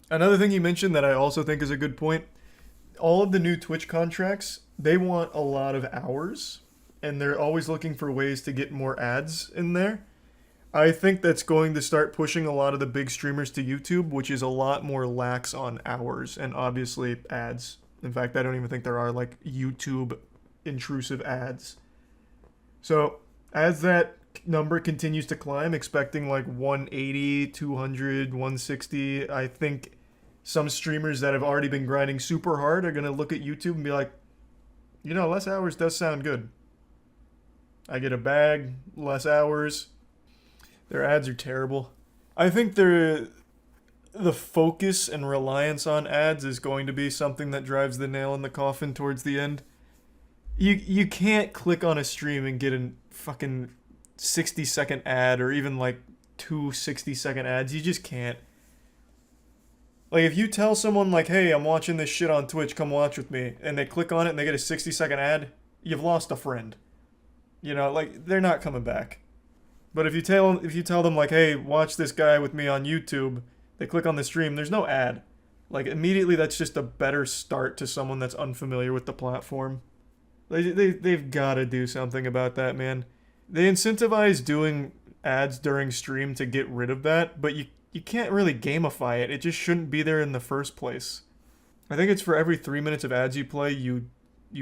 S1: Another thing you mentioned that I also think is a good point, all of the new Twitch contracts, they want a lot of hours, and they're always looking for ways to get more ads in there. I think that's going to start pushing a lot of the big streamers to YouTube, which is a lot more lax on hours and obviously ads. In fact, I don't even think there are like YouTube intrusive ads. So as that number continues to climb, expecting like 180, 200, 160, I think some streamers that have already been grinding super hard are going to look at YouTube and be like, you know, less hours does sound good. I get a bag, less hours. Their ads are terrible. I think the focus and reliance on ads is going to be something that drives the nail in the coffin towards the end. You can't click on a stream and get a fucking 60-second ad or even like 2 60-second ads. You just can't. Like, if you tell someone like, hey, I'm watching this shit on Twitch, come watch with me, and they click on it and they get a 60-second ad, you've lost a friend. You know, like, they're not coming back. But if you tell them like, hey, watch this guy with me on YouTube, they click on the stream, there's no ad. Like, immediately that's just a better start to someone that's unfamiliar with the platform. They've got to do something about that, man. They incentivize doing ads during stream to get rid of that, but you can't really gamify it. It just shouldn't be there in the first place. I think it's for every 3 minutes of ads you play, you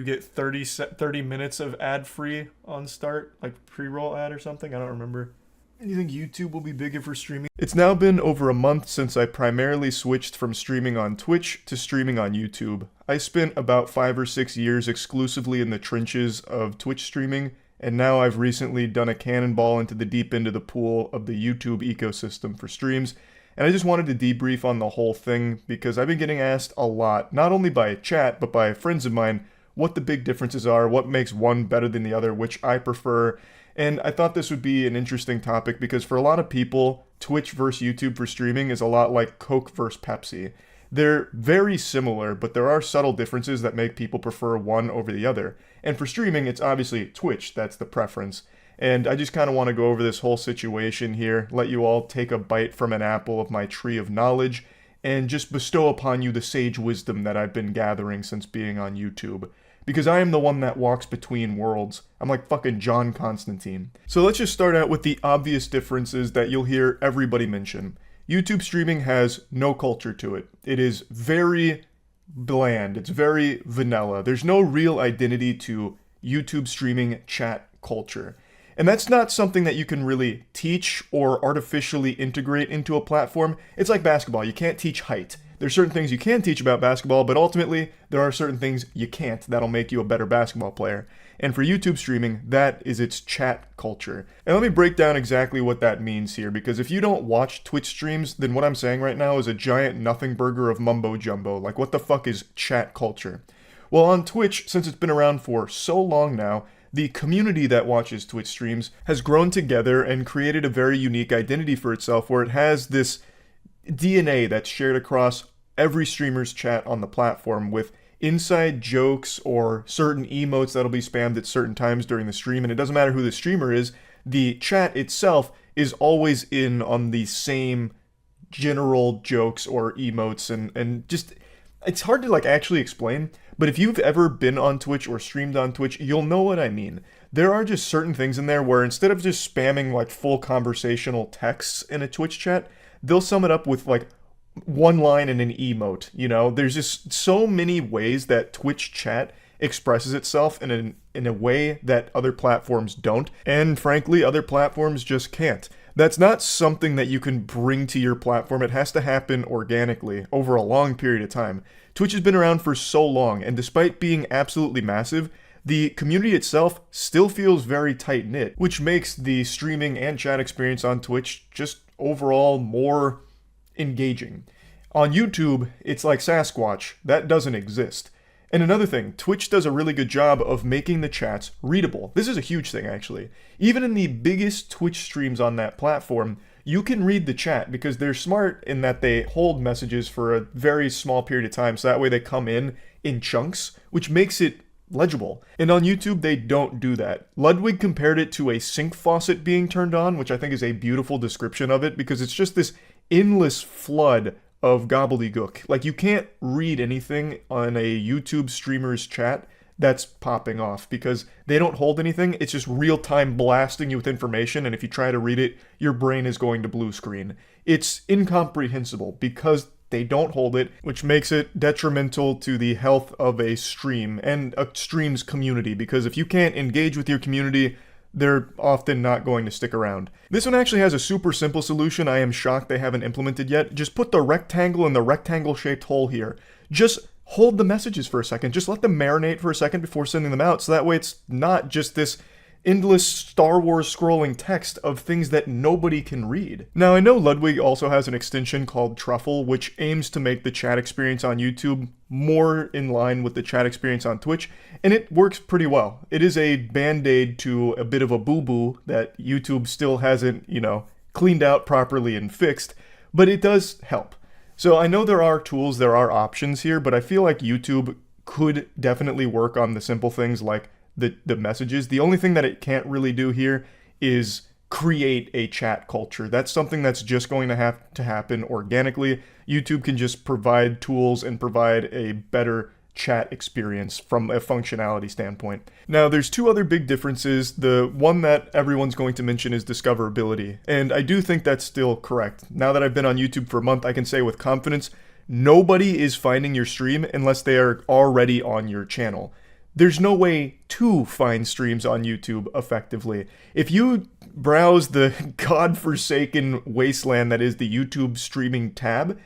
S1: get 30 minutes of ad-free on start, like pre-roll ad or something. I don't remember. And you think YouTube will be bigger for streaming? It's now been over a month since I primarily switched from streaming on Twitch to streaming on YouTube. I spent about 5 or 6 years exclusively in the trenches of Twitch streaming, and now I've recently done a cannonball into the deep end of the pool of the YouTube ecosystem for streams, and I just wanted to debrief on the whole thing because I've been getting asked a lot, not only by chat, but by friends of mine, what the big differences are, what makes one better than the other, which I prefer. And I thought this would be an interesting topic because for a lot of people, Twitch versus YouTube for streaming is a lot like Coke versus Pepsi. They're very similar, but there are subtle differences that make people prefer one over the other. And for streaming, it's obviously Twitch that's the preference. And I just kind of want to go over this whole situation here, let you all take a bite from an apple of my tree of knowledge, and just bestow upon you the sage wisdom that I've been gathering since being on YouTube. Because I am the one that walks between worlds. I'm like fucking John Constantine. So let's just start out with the obvious differences that you'll hear everybody mention. YouTube streaming has no culture to it. It is very bland. It's very vanilla. There's no real identity to YouTube streaming chat culture. And that's not something that you can really teach or artificially integrate into a platform. It's like basketball. You can't teach height. There's certain things you can teach about basketball, but ultimately, there are certain things you can't that'll make you a better basketball player. And for YouTube streaming, that is its chat culture. And let me break down exactly what that means here, because if you don't watch Twitch streams, then what I'm saying right now is a giant nothing burger of mumbo jumbo. Like, what the fuck is chat culture? Well, on Twitch, since it's been around for so long now, the community that watches Twitch streams has grown together and created a very unique identity for itself, where it has this DNA that's shared across every streamer's chat on the platform, with inside jokes or certain emotes that'll be spammed at certain times during the stream. And it doesn't matter who the streamer is, the chat itself is always in on the same general jokes or emotes, and just, it's hard to like actually explain, but if you've ever been on Twitch or streamed on Twitch, you'll know what I mean. There are just certain things in there where instead of just spamming like full conversational texts in a Twitch chat, they'll sum it up with like one line and an emote. You know, there's just so many ways that Twitch chat expresses itself in a way that other platforms don't, and frankly, other platforms just can't. That's not something that you can bring to your platform. It has to happen organically over a long period of time. Twitch has been around for so long, and despite being absolutely massive, the community itself still feels very tight-knit, which makes the streaming and chat experience on Twitch just overall more engaging. On YouTube, it's like Sasquatch. That doesn't exist. And another thing, Twitch does a really good job of making the chats readable. This is a huge thing, actually. Even in the biggest Twitch streams on that platform, you can read the chat because they're smart in that they hold messages for a very small period of time, so that way they come in chunks, which makes it legible. And on YouTube, they don't do that. Ludwig compared it to a sink faucet being turned on, which I think is a beautiful description of it, because it's just this endless flood of gobbledygook. Like, you can't read anything on a YouTube streamer's chat that's popping off because they don't hold anything. It's just real-time blasting you with information, and if you try to read it, your brain is going to blue screen. It's incomprehensible because they don't hold it, which makes it detrimental to the health of a stream and a stream's community, because if you can't engage with your community, they're often not going to stick around. This one actually has a super simple solution I am shocked they haven't implemented yet. Just put the rectangle in the rectangle-shaped hole here. Just hold the messages for a second. Just let them marinate for a second before sending them out, so that way it's not just this endless Star Wars scrolling text of things that nobody can read. Now, I know Ludwig also has an extension called Truffle, which aims to make the chat experience on YouTube more in line with the chat experience on Twitch, and it works pretty well. It is a band-aid to a bit of a boo-boo that YouTube still hasn't, cleaned out properly and fixed, but it does help. So I know there are tools, there are options here, but I feel like YouTube could definitely work on the simple things like the messages. The only thing that it can't really do here is create a chat culture. That's something that's just going to have to happen organically. YouTube can just provide tools and provide a better chat experience from a functionality standpoint. Now, there's two other big differences. The one that everyone's going to mention is discoverability, and I do think that's still correct. Now that I've been on YouTube for a month, I can say with confidence, nobody is finding your stream unless they are already on your channel. There's no way to find streams on YouTube effectively. If you browse the godforsaken wasteland that is the YouTube streaming tab,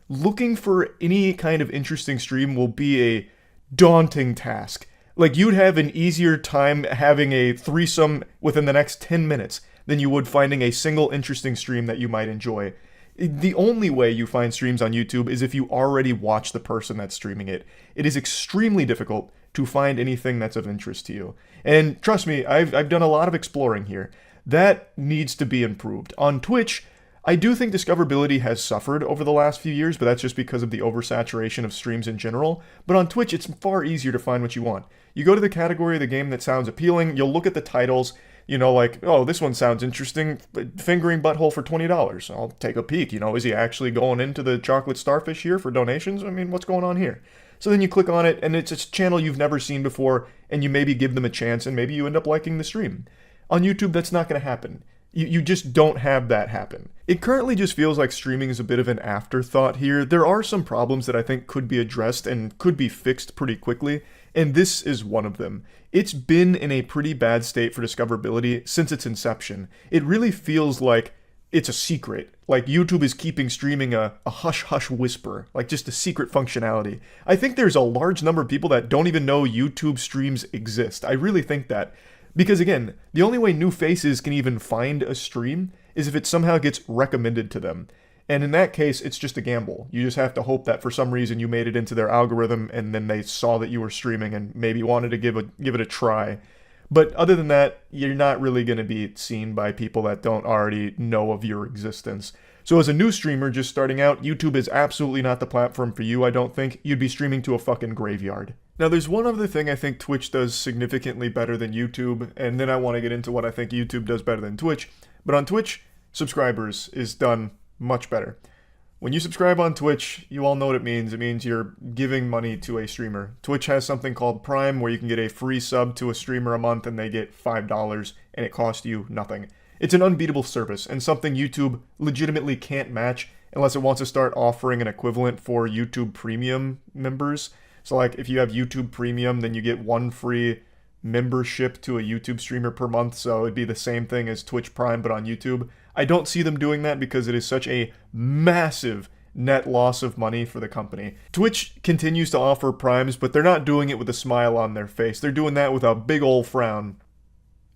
S1: looking for any kind of interesting stream will be a daunting task. Like, you'd have an easier time having a threesome within the next 10 minutes than you would finding a single interesting stream that you might enjoy. The only way you find streams on YouTube is if you already watch the person that's streaming it. It is extremely difficult to find anything that's of interest to you. And trust me, I've done a lot of exploring here. That needs to be improved. On Twitch, I do think discoverability has suffered over the last few years, but that's just because of the oversaturation of streams in general. But on Twitch, it's far easier to find what you want. You go to the category of the game that sounds appealing, you'll look at the titles, like, oh, this one sounds interesting, fingering butthole for $20. I'll take a peek, is he actually going into the chocolate starfish here for donations? I mean, what's going on here? So then you click on it, and it's a channel you've never seen before, and you maybe give them a chance, and maybe you end up liking the stream. On YouTube, that's not going to happen. You just don't have that happen. It currently just feels like streaming is a bit of an afterthought here. There are some problems that I think could be addressed and could be fixed pretty quickly, and this is one of them. It's been in a pretty bad state for discoverability since its inception. It really feels like it's a secret. Like YouTube is keeping streaming a hush-hush whisper, like just a secret functionality. I think there's a large number of people that don't even know YouTube streams exist. I really think that. Because again, the only way new faces can even find a stream is if it somehow gets recommended to them. And in that case, it's just a gamble. You just have to hope that for some reason you made it into their algorithm and then they saw that you were streaming and maybe wanted to give it a try. But other than that, you're not really going to be seen by people that don't already know of your existence. So as a new streamer just starting out, YouTube is absolutely not the platform for you, I don't think. You'd be streaming to a fucking graveyard. Now there's one other thing I think Twitch does significantly better than YouTube, and then I want to get into what I think YouTube does better than Twitch. But on Twitch, subscribers is done much better. When you subscribe on Twitch, you all know what it means. It means you're giving money to a streamer. Twitch has something called Prime where you can get a free sub to a streamer a month and they get $5 and it costs you nothing. It's an unbeatable service and something YouTube legitimately can't match unless it wants to start offering an equivalent for YouTube Premium members. So like if you have YouTube Premium, then you get one free membership to a YouTube streamer per month, so it'd be the same thing as Twitch Prime but on YouTube. I don't see them doing that because it is such a massive net loss of money for the company. Twitch continues to offer primes, but they're not doing it with a smile on their face. They're doing that with a big old frown.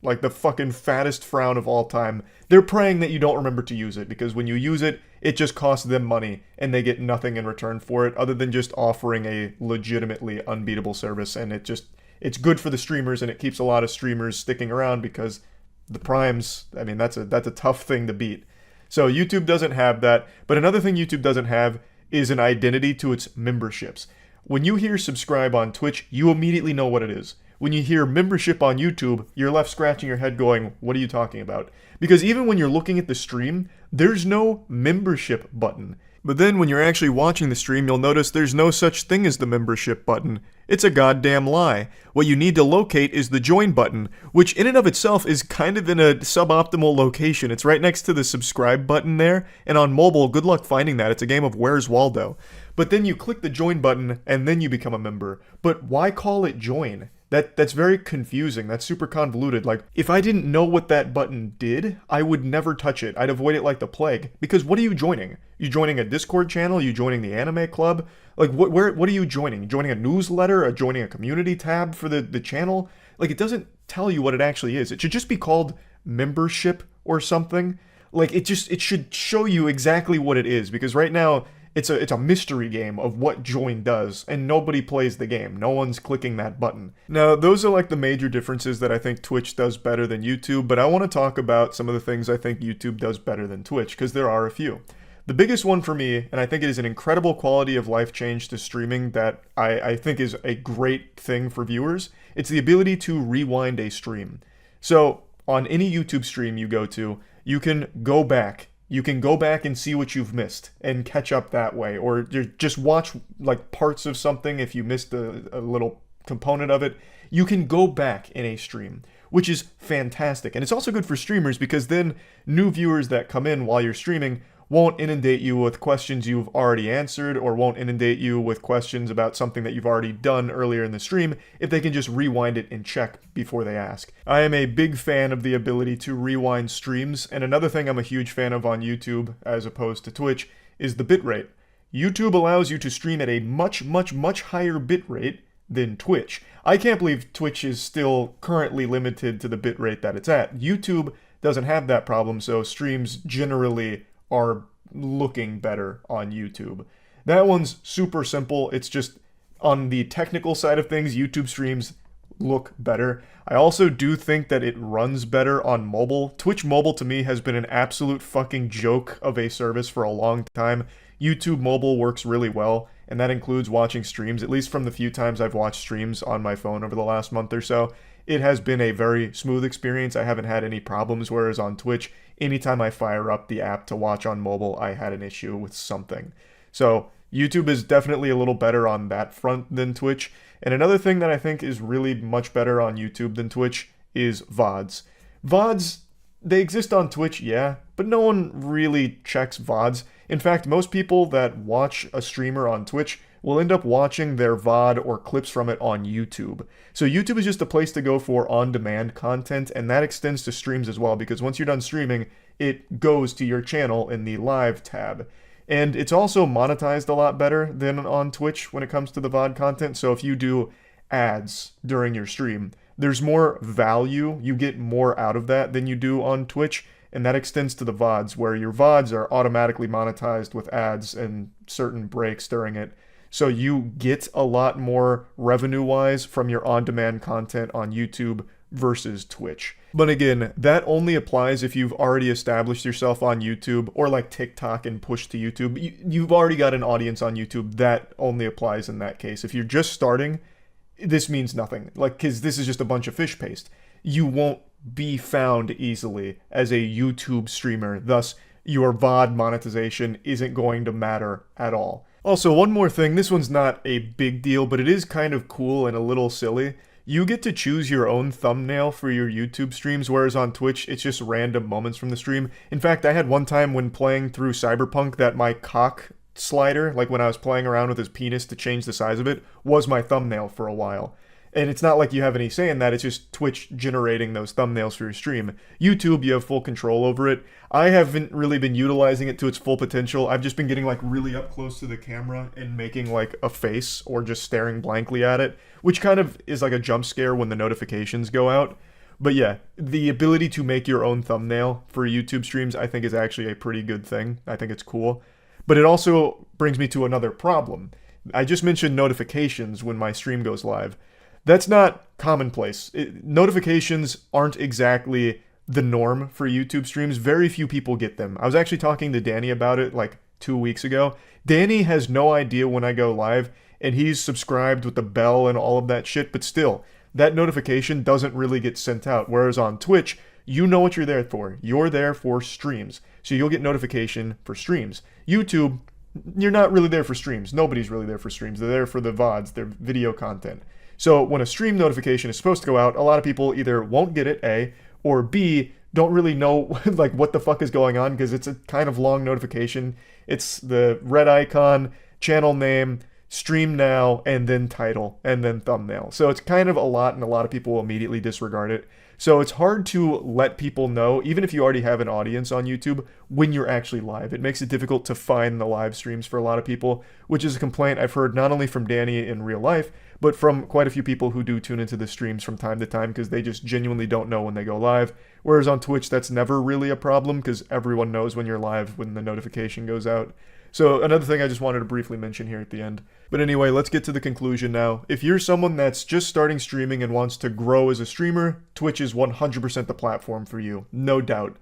S1: Like the fucking fattest frown of all time. They're praying that you don't remember to use it, because when you use it, it just costs them money, and they get nothing in return for it, other than just offering a legitimately unbeatable service, and it's good for the streamers, and it keeps a lot of streamers sticking around, because the primes, I mean, that's a tough thing to beat. So YouTube doesn't have that, but another thing YouTube doesn't have is an identity to its memberships. When you hear subscribe on Twitch, you immediately know what it is. When you hear membership on YouTube, you're left scratching your head going, what are you talking about? Because even when you're looking at the stream, there's no membership button. But then when you're actually watching the stream, you'll notice there's no such thing as the membership button. It's a goddamn lie. What you need to locate is the join button, which in and of itself is kind of in a suboptimal location. It's right next to the subscribe button there, and on mobile, good luck finding that. It's a game of Where's Waldo. But then you click the join button, and then you become a member. But why call it join? That's very confusing. That's super convoluted. Like, if I didn't know what that button did, I would never touch it. I'd avoid it like the plague. Because what are you joining? You joining a Discord channel? You joining the anime club? Like, what are you joining? Joining a newsletter? Or joining a community tab for the channel? Like, it doesn't tell you what it actually is. It should just be called membership or something. Like, it should show you exactly what it is. Because right now, it's a mystery game of what join does, and nobody plays the game. No one's clicking that button. Now, those are like the major differences that I think Twitch does better than YouTube, but I want to talk about some of the things I think YouTube does better than Twitch, because there are a few. The biggest one for me, and I think it is an incredible quality of life change to streaming that I think is a great thing for viewers, it's the ability to rewind a stream. So, on any YouTube stream you go to, you can go back. You can go back and see what you've missed and catch up that way, or just watch like parts of something if you missed a little component of it. You can go back in a stream, which is fantastic. And it's also good for streamers because then new viewers that come in while you're streaming won't inundate you with questions you've already answered, or won't inundate you with questions about something that you've already done earlier in the stream if they can just rewind it and check before they ask. I am a big fan of the ability to rewind streams, and another thing I'm a huge fan of on YouTube, as opposed to Twitch, is the bitrate. YouTube allows you to stream at a much higher bitrate than Twitch. I can't believe Twitch is still currently limited to the bitrate that it's at. YouTube doesn't have that problem, so streams generally are looking better on YouTube. That one's super simple. It's just on the technical side of things, YouTube streams look better. I also do think that it runs better on mobile. Twitch mobile to me has been an absolute fucking joke of a service for a long time. YouTube mobile works really well, and that includes watching streams, at least from the few times I've watched streams on my phone over the last month or so. It has been a very smooth experience. I haven't had any problems, whereas on Twitch, anytime I fire up the app to watch on mobile, I had an issue with something. So YouTube is definitely a little better on that front than Twitch. And another thing that I think is really much better on YouTube than Twitch is VODs. VODs, They exist on Twitch, yeah, but no one really checks VODs. In fact, most people that watch a streamer on Twitch will end up watching their VOD or clips from it on YouTube. So YouTube is just a place to go for on-demand content, and that extends to streams as well, because once you're done streaming, it goes to your channel in the live tab. And it's also monetized a lot better than on Twitch when it comes to the VOD content. So if you do ads during your stream, there's more value. You get more out of that than you do on Twitch. And that extends to the VODs, where your VODs are automatically monetized with ads and certain breaks during it. So you get a lot more revenue-wise from your on-demand content on YouTube versus Twitch. But again, that only applies if you've already established yourself on YouTube, or like TikTok and pushed to YouTube. You've already got an audience on YouTube. That only applies in that case. If you're just starting, this means nothing. Like, because this is just a bunch of fish paste. You won't be found easily as a YouTube streamer. Thus, your VOD monetization isn't going to matter at all. Also, one more thing. This one's not a big deal, but it is kind of cool and a little silly. You get to choose your own thumbnail for your YouTube streams, whereas on Twitch, it's just random moments from the stream. In fact, I had one time when playing through Cyberpunk that my cock slider, like when I was playing around with his penis to change the size of it, was my thumbnail for a while. And it's not like you have any say in that, it's just Twitch generating those thumbnails for your stream. YouTube, you have full control over it. I haven't really been utilizing it to its full potential. I've just been getting like really up close to the camera and making like a face or just staring blankly at it, which kind of is like a jump scare when the notifications go out. But yeah, the ability to make your own thumbnail for YouTube streams I think is actually a pretty good thing. I think it's cool. But it also brings me to another problem. I just mentioned notifications when my stream goes live. That's not commonplace. Notifications aren't exactly the norm for YouTube streams. Very few people get them. I was actually talking to Danny about it like 2 weeks ago. Danny has no idea when I go live, and he's subscribed with the bell and all of that shit, but still, that notification doesn't really get sent out. Whereas on Twitch, you know what you're there for. You're there for streams. So you'll get notification for streams. YouTube, you're not really there for streams. Nobody's really there for streams. They're there for the VODs, their video content. So when a stream notification is supposed to go out, a lot of people either won't get it, A, or B, don't really know like what the fuck is going on, because it's a kind of long notification. It's the red icon, channel name, stream now, and then title, and then thumbnail. So it's kind of a lot, and a lot of people will immediately disregard it. So it's hard to let people know, even if you already have an audience on YouTube, when you're actually live. It makes it difficult to find the live streams for a lot of people, which is a complaint I've heard not only from Danny in real life, but from quite a few people who do tune into the streams from time to time, because they just genuinely don't know when they go live. Whereas on Twitch, that's never really a problem, because everyone knows when you're live when the notification goes out. So another thing I just wanted to briefly mention here at the end. But anyway, let's get to the conclusion now. If you're someone that's just starting streaming and wants to grow as a streamer, Twitch is 100% the platform for you, no doubt.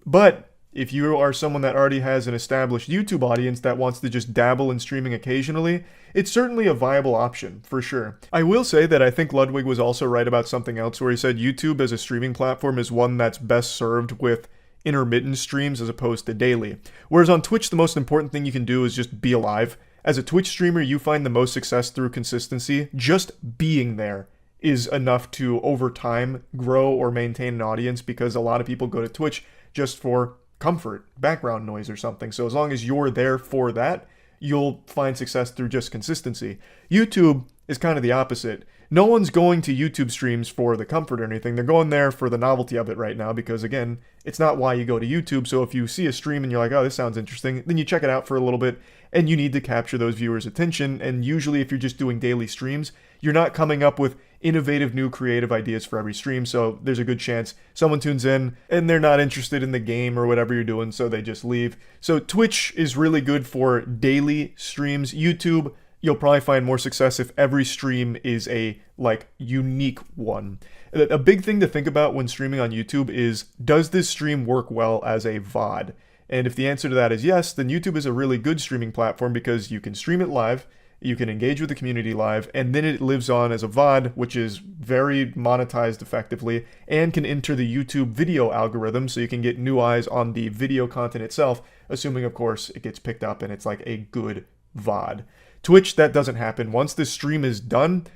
S1: But if you are someone that already has an established YouTube audience that wants to just dabble in streaming occasionally, it's certainly a viable option, for sure. I will say that I think Ludwig was also right about something else, where he said YouTube as a streaming platform is one that's best served with intermittent streams as opposed to daily. Whereas on Twitch, the most important thing you can do is just be alive. As a Twitch streamer, you find the most success through consistency. Just being there is enough to, over time, grow or maintain an audience, because a lot of people go to Twitch just for comfort, background noise or something. So as long as you're there for that, you'll find success through just consistency. YouTube is kind of the opposite. No one's going to YouTube streams for the comfort or anything. They're going there for the novelty of it right now, because again, it's not why you go to YouTube. So if you see a stream and you're like, oh, this sounds interesting, then you check it out for a little bit, and you need to capture those viewers' attention. And usually if you're just doing daily streams, you're not coming up with innovative new creative ideas for every stream. So there's a good chance someone tunes in and they're not interested in the game or whatever you're doing, so they just leave. So Twitch is really good for daily streams. YouTube, you'll probably find more success if every stream is a unique one. A big thing to think about when streaming on YouTube is, does this stream work well as a VOD? And if the answer to that is yes, then YouTube is a really good streaming platform, because you can stream it live, you can engage with the community live, and then it lives on as a VOD, which is very monetized effectively, and can enter the YouTube video algorithm, so you can get new eyes on the video content itself, assuming, of course, it gets picked up and it's like a good VOD. Twitch, that doesn't happen. Once the stream is done,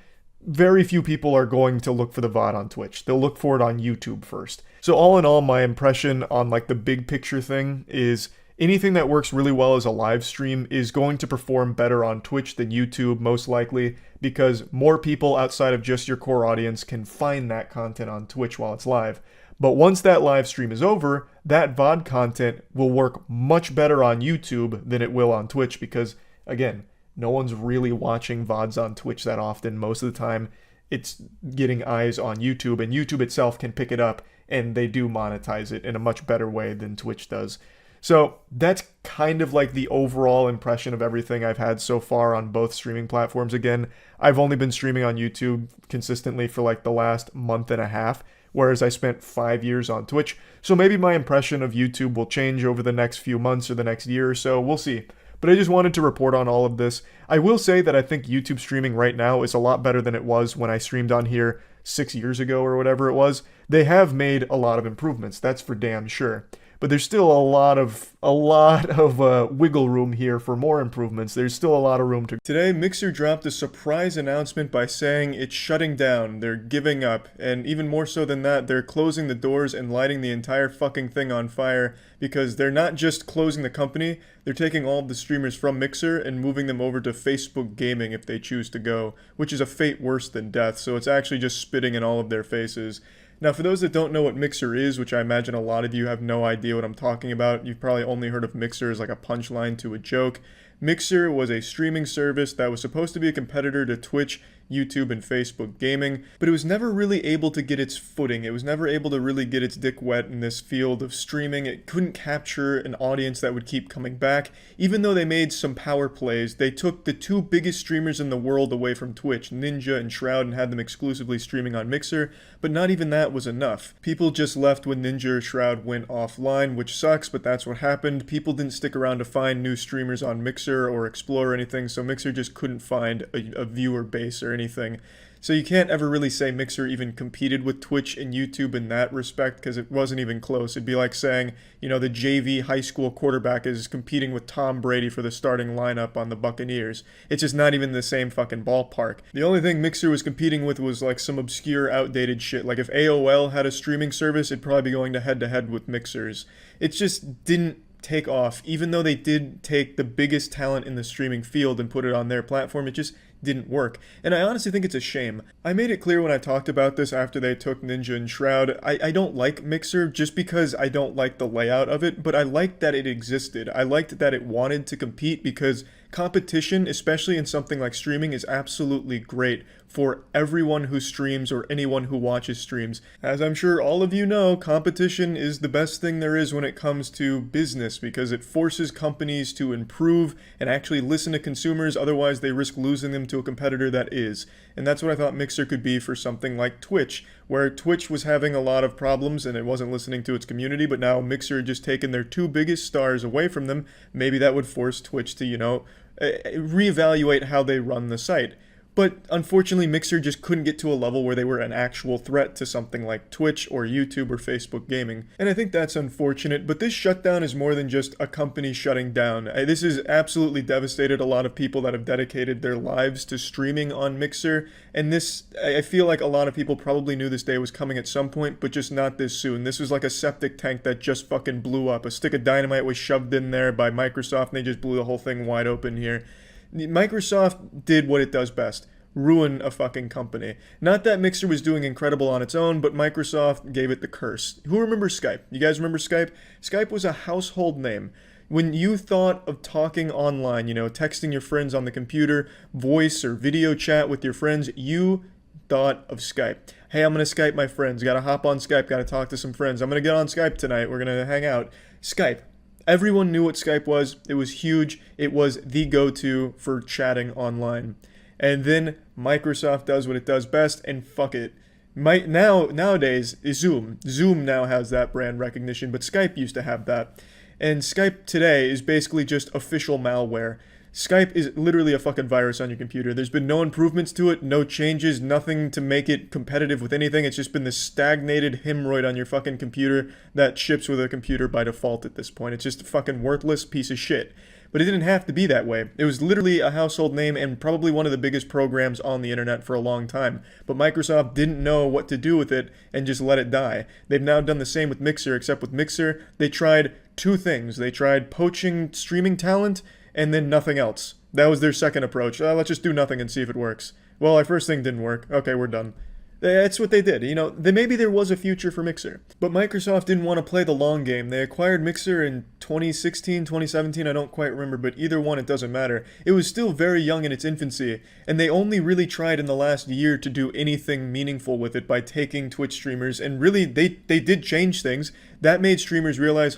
S1: very few people are going to look for the VOD on Twitch. They'll look for it on YouTube first. So all in all, my impression on like the big picture thing is anything that works really well as a live stream is going to perform better on Twitch than YouTube, most likely, because more people outside of just your core audience can find that content on Twitch while it's live. But once that live stream is over, that VOD content will work much better on YouTube than it will on Twitch because, again, no one's really watching VODs on Twitch that often. Most of the time, it's getting eyes on YouTube, and YouTube itself can pick it up, and they do monetize it in a much better way than Twitch does. So that's kind of like the overall impression of everything I've had so far on both streaming platforms. Again, I've only been streaming on YouTube consistently for like the last month and a half, whereas I spent 5 years on Twitch. So maybe my impression of YouTube will change over the next few months or the next year or so. We'll see. But I just wanted to report on all of this. I will say that I think YouTube streaming right now is a lot better than it was when I streamed on here 6 years ago or whatever it was. They have made a lot of improvements, that's for damn sure. But there's still a lot of wiggle room here for more improvements. There's still a lot of room to. Today, Mixer dropped a surprise announcement by saying it's shutting down. They're giving up, and even more so than that, they're closing the doors and lighting the entire fucking thing on fire because they're not just closing the company. They're taking all of the streamers from Mixer and moving them over to Facebook Gaming if they choose to go, which is a fate worse than death. So it's actually just spitting in all of their faces. Now, for those that don't know what Mixer is, which I imagine a lot of you have no idea what I'm talking about, you've probably only heard of Mixer as like a punchline to a joke. Mixer was a streaming service that was supposed to be a competitor to Twitch, YouTube, and Facebook Gaming, but it was never really able to get its footing. It was never able to really get its dick wet in this field of streaming. It couldn't capture an audience that would keep coming back. Even though they made some power plays, they took the two biggest streamers in the world away from Twitch, Ninja and Shroud, and had them exclusively streaming on Mixer, but not even that was enough. People just left when Ninja or Shroud went offline, which sucks, but that's what happened. People didn't stick around to find new streamers on Mixer or explore anything, so Mixer just couldn't find a viewer base or anything. So you can't ever really say Mixer even competed with Twitch and YouTube in that respect because it wasn't even close. It'd be like saying, you know, the JV high school quarterback is competing with Tom Brady for the starting lineup on the Buccaneers. It's just not even the same fucking ballpark. The only thing Mixer was competing with was like some obscure outdated shit. Like if AOL had a streaming service, it'd probably be going to head with Mixer's. It just didn't take off. Even though they did take the biggest talent in the streaming field and put it on their platform, it just didn't work. And I honestly think it's a shame. I made it clear when I talked about this after they took Ninja and Shroud, I don't like Mixer just because I don't like the layout of it, but I liked that it existed. I liked that it wanted to compete because competition, especially in something like streaming, is absolutely great for everyone who streams or anyone who watches streams. As I'm sure all of you know, competition is the best thing there is when it comes to business because it forces companies to improve and actually listen to consumers, otherwise they risk losing them to a competitor that is. And that's what I thought Mixer could be for something like Twitch, where Twitch was having a lot of problems and it wasn't listening to its community, but now Mixer had just taken their two biggest stars away from them. Maybe that would force Twitch to, you know, reevaluate how they run the site. But unfortunately, Mixer just couldn't get to a level where they were an actual threat to something like Twitch or YouTube or Facebook Gaming. And I think that's unfortunate, but this shutdown is more than just a company shutting down. This has absolutely devastated a lot of people that have dedicated their lives to streaming on Mixer. And this, I feel like a lot of people probably knew this day was coming at some point, but just not this soon. This was like a septic tank that just fucking blew up. A stick of dynamite was shoved in there by Microsoft and they just blew the whole thing wide open here. Microsoft did what it does best. Ruin a fucking company. Not that Mixer was doing incredible on its own, but Microsoft gave it the curse. Who remembers Skype? You guys remember Skype? Skype was a household name. When you thought of talking online, you know, texting your friends on the computer, voice or video chat with your friends, you thought of Skype. Hey, I'm going to Skype my friends. Got to hop on Skype. Got to talk to some friends. I'm going to get on Skype tonight. We're going to hang out. Skype. Everyone knew what Skype was. It was huge. It was the go-to for chatting online. And then Microsoft does what it does best, and fuck it. Nowadays, Zoom. Zoom now has that brand recognition, but Skype used to have that. And Skype today is basically just official malware. Skype is literally a fucking virus on your computer. There's been no improvements to it, no changes, nothing to make it competitive with anything. It's just been this stagnated hemorrhoid on your fucking computer that ships with a computer by default at this point. It's just a fucking worthless piece of shit. but it didn't have to be that way. It was literally a household name and probably one of the biggest programs on the internet for a long time. But Microsoft didn't know what to do with it and just let it die. They've now done the same with Mixer, except with Mixer, they tried two things. They tried poaching streaming talent and then nothing else. That was their second approach. Let's just do nothing and see if it works. Well, our first thing didn't work. Okay, we're done. That's what they did. You know, maybe there was a future for Mixer. But Microsoft didn't want to play the long game. They acquired Mixer in 2016, 2017, I don't quite remember, but either one, it doesn't matter. It was still very young in its infancy, and they only really tried in the last year to do anything meaningful with it by taking Twitch streamers, and really, they did change things. That made streamers realize,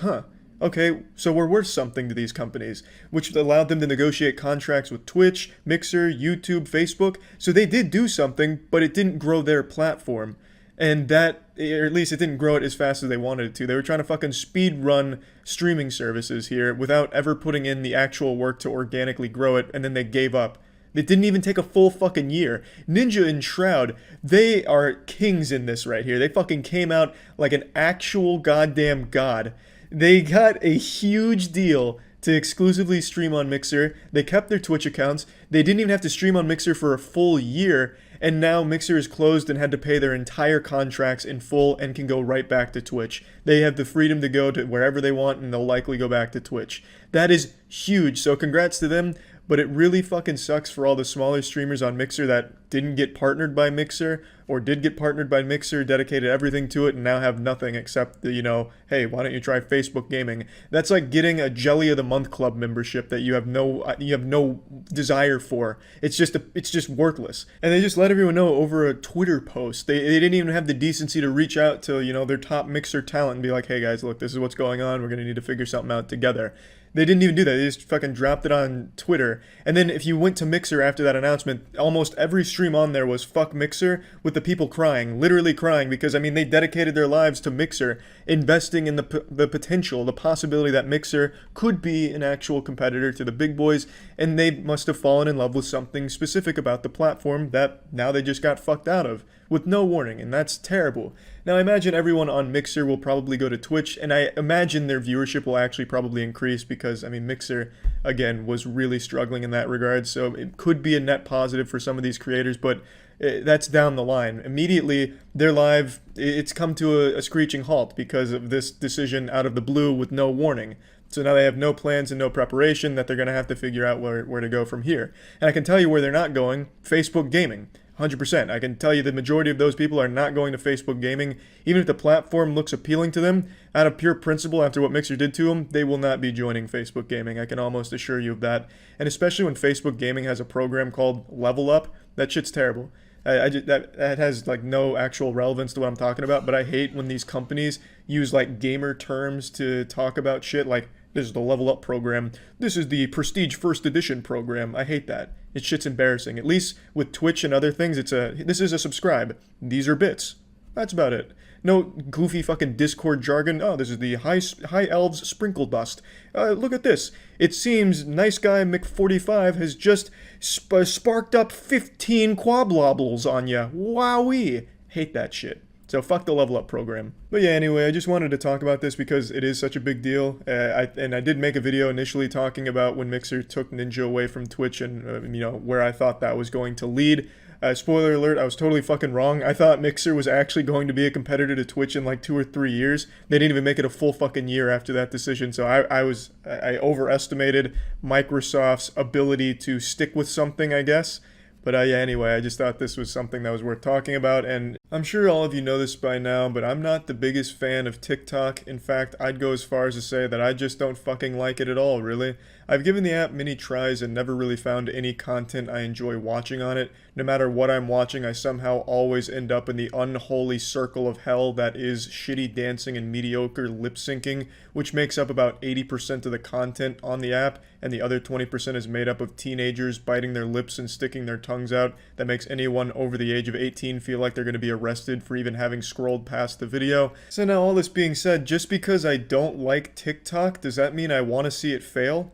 S1: okay, so we're worth something to these companies, which allowed them to negotiate contracts with Twitch, Mixer, YouTube, Facebook. So they did do something, but it didn't grow their platform. And that, or at least it didn't grow it as fast as they wanted it to. They were trying to fucking speed run streaming services here without ever putting in the actual work to organically grow it, and then they gave up. It didn't even take a full fucking year. Ninja and Shroud, they are kings in this right here. They fucking came out like an actual goddamn god. They got a huge deal to exclusively stream on Mixer. They kept their Twitch accounts. They didn't even have to stream on Mixer for a full year. And now Mixer is closed and had to pay their entire contracts in full and can go right back to Twitch. They have the freedom to go to wherever they want, and they'll likely go back to Twitch. That is huge, so congrats to them. But it really fucking sucks for all the smaller streamers on Mixer that didn't get partnered by Mixer, or did get partnered by Mixer, dedicated everything to it, and now have nothing except the, hey, why don't you try Facebook Gaming? That's like getting a Jelly of the Month Club membership that you have no desire for. It's just worthless. And they just let everyone know over a Twitter post. They didn't even have the decency to reach out to, their top Mixer talent and be like, hey guys, look, this is what's going on. We're going to need to figure something out together. They didn't even do that. They just fucking dropped it on Twitter. And then if you went to Mixer after that announcement, almost every stream on there was fuck Mixer, with the people crying, literally crying, because, they dedicated their lives to Mixer, investing in the potential, the possibility that Mixer could be an actual competitor to the big boys, and they must have fallen in love with something specific about the platform that now they just got fucked out of, with no warning, and that's terrible. Now, I imagine everyone on Mixer will probably go to Twitch, and I imagine their viewership will actually probably increase because, Mixer, again, was really struggling in that regard, so it could be a net positive for some of these creators, but that's down the line. Immediately, their live, it's come to a screeching halt because of this decision out of the blue with no warning. So now they have no plans and no preparation that they're going to have to figure out where to go from here. And I can tell you where they're not going, Facebook Gaming. 100%. I can tell you the majority of those people are not going to Facebook Gaming. Even if the platform looks appealing to them, out of pure principle after what Mixer did to them, they will not be joining Facebook Gaming. I can almost assure you of that. And especially when Facebook Gaming has a program called Level Up, that shit's terrible. That has no actual relevance to what I'm talking about, but I hate when these companies use gamer terms to talk about shit like, this is the Level Up program, this is the Prestige First Edition program. I hate that. It shit's embarrassing. At least with Twitch and other things, this is a subscribe. These are bits. That's about it. No goofy fucking Discord jargon. Oh, this is the High Elves Sprinkle Dust. Look at this. It seems nice guy Mick45 has just sparked up 15 quablobbles on ya. Wowee. Hate that shit. So fuck the Level Up program. But yeah, anyway, I just wanted to talk about this because it is such a big deal. I did make a video initially talking about when Mixer took Ninja away from Twitch and, where I thought that was going to lead. Spoiler alert, I was totally fucking wrong. I thought Mixer was actually going to be a competitor to Twitch in 2 or 3 years. They didn't even make it a full fucking year after that decision. So I overestimated Microsoft's ability to stick with something, I guess. But yeah, anyway, I just thought this was something that was worth talking about, and I'm sure all of you know this by now, but I'm not the biggest fan of TikTok. In fact, I'd go as far as to say that I just don't fucking like it at all, really. I've given the app many tries and never really found any content I enjoy watching on it. No matter what I'm watching, I somehow always end up in the unholy circle of hell that is shitty dancing and mediocre lip syncing, which makes up about 80% of the content on the app, and the other 20% is made up of teenagers biting their lips and sticking their tongues out that makes anyone over the age of 18 feel like they're going to be arrested for even having scrolled past the video. So now, all this being said, just because I don't like TikTok, does that mean I want to see it fail?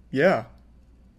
S1: Yeah.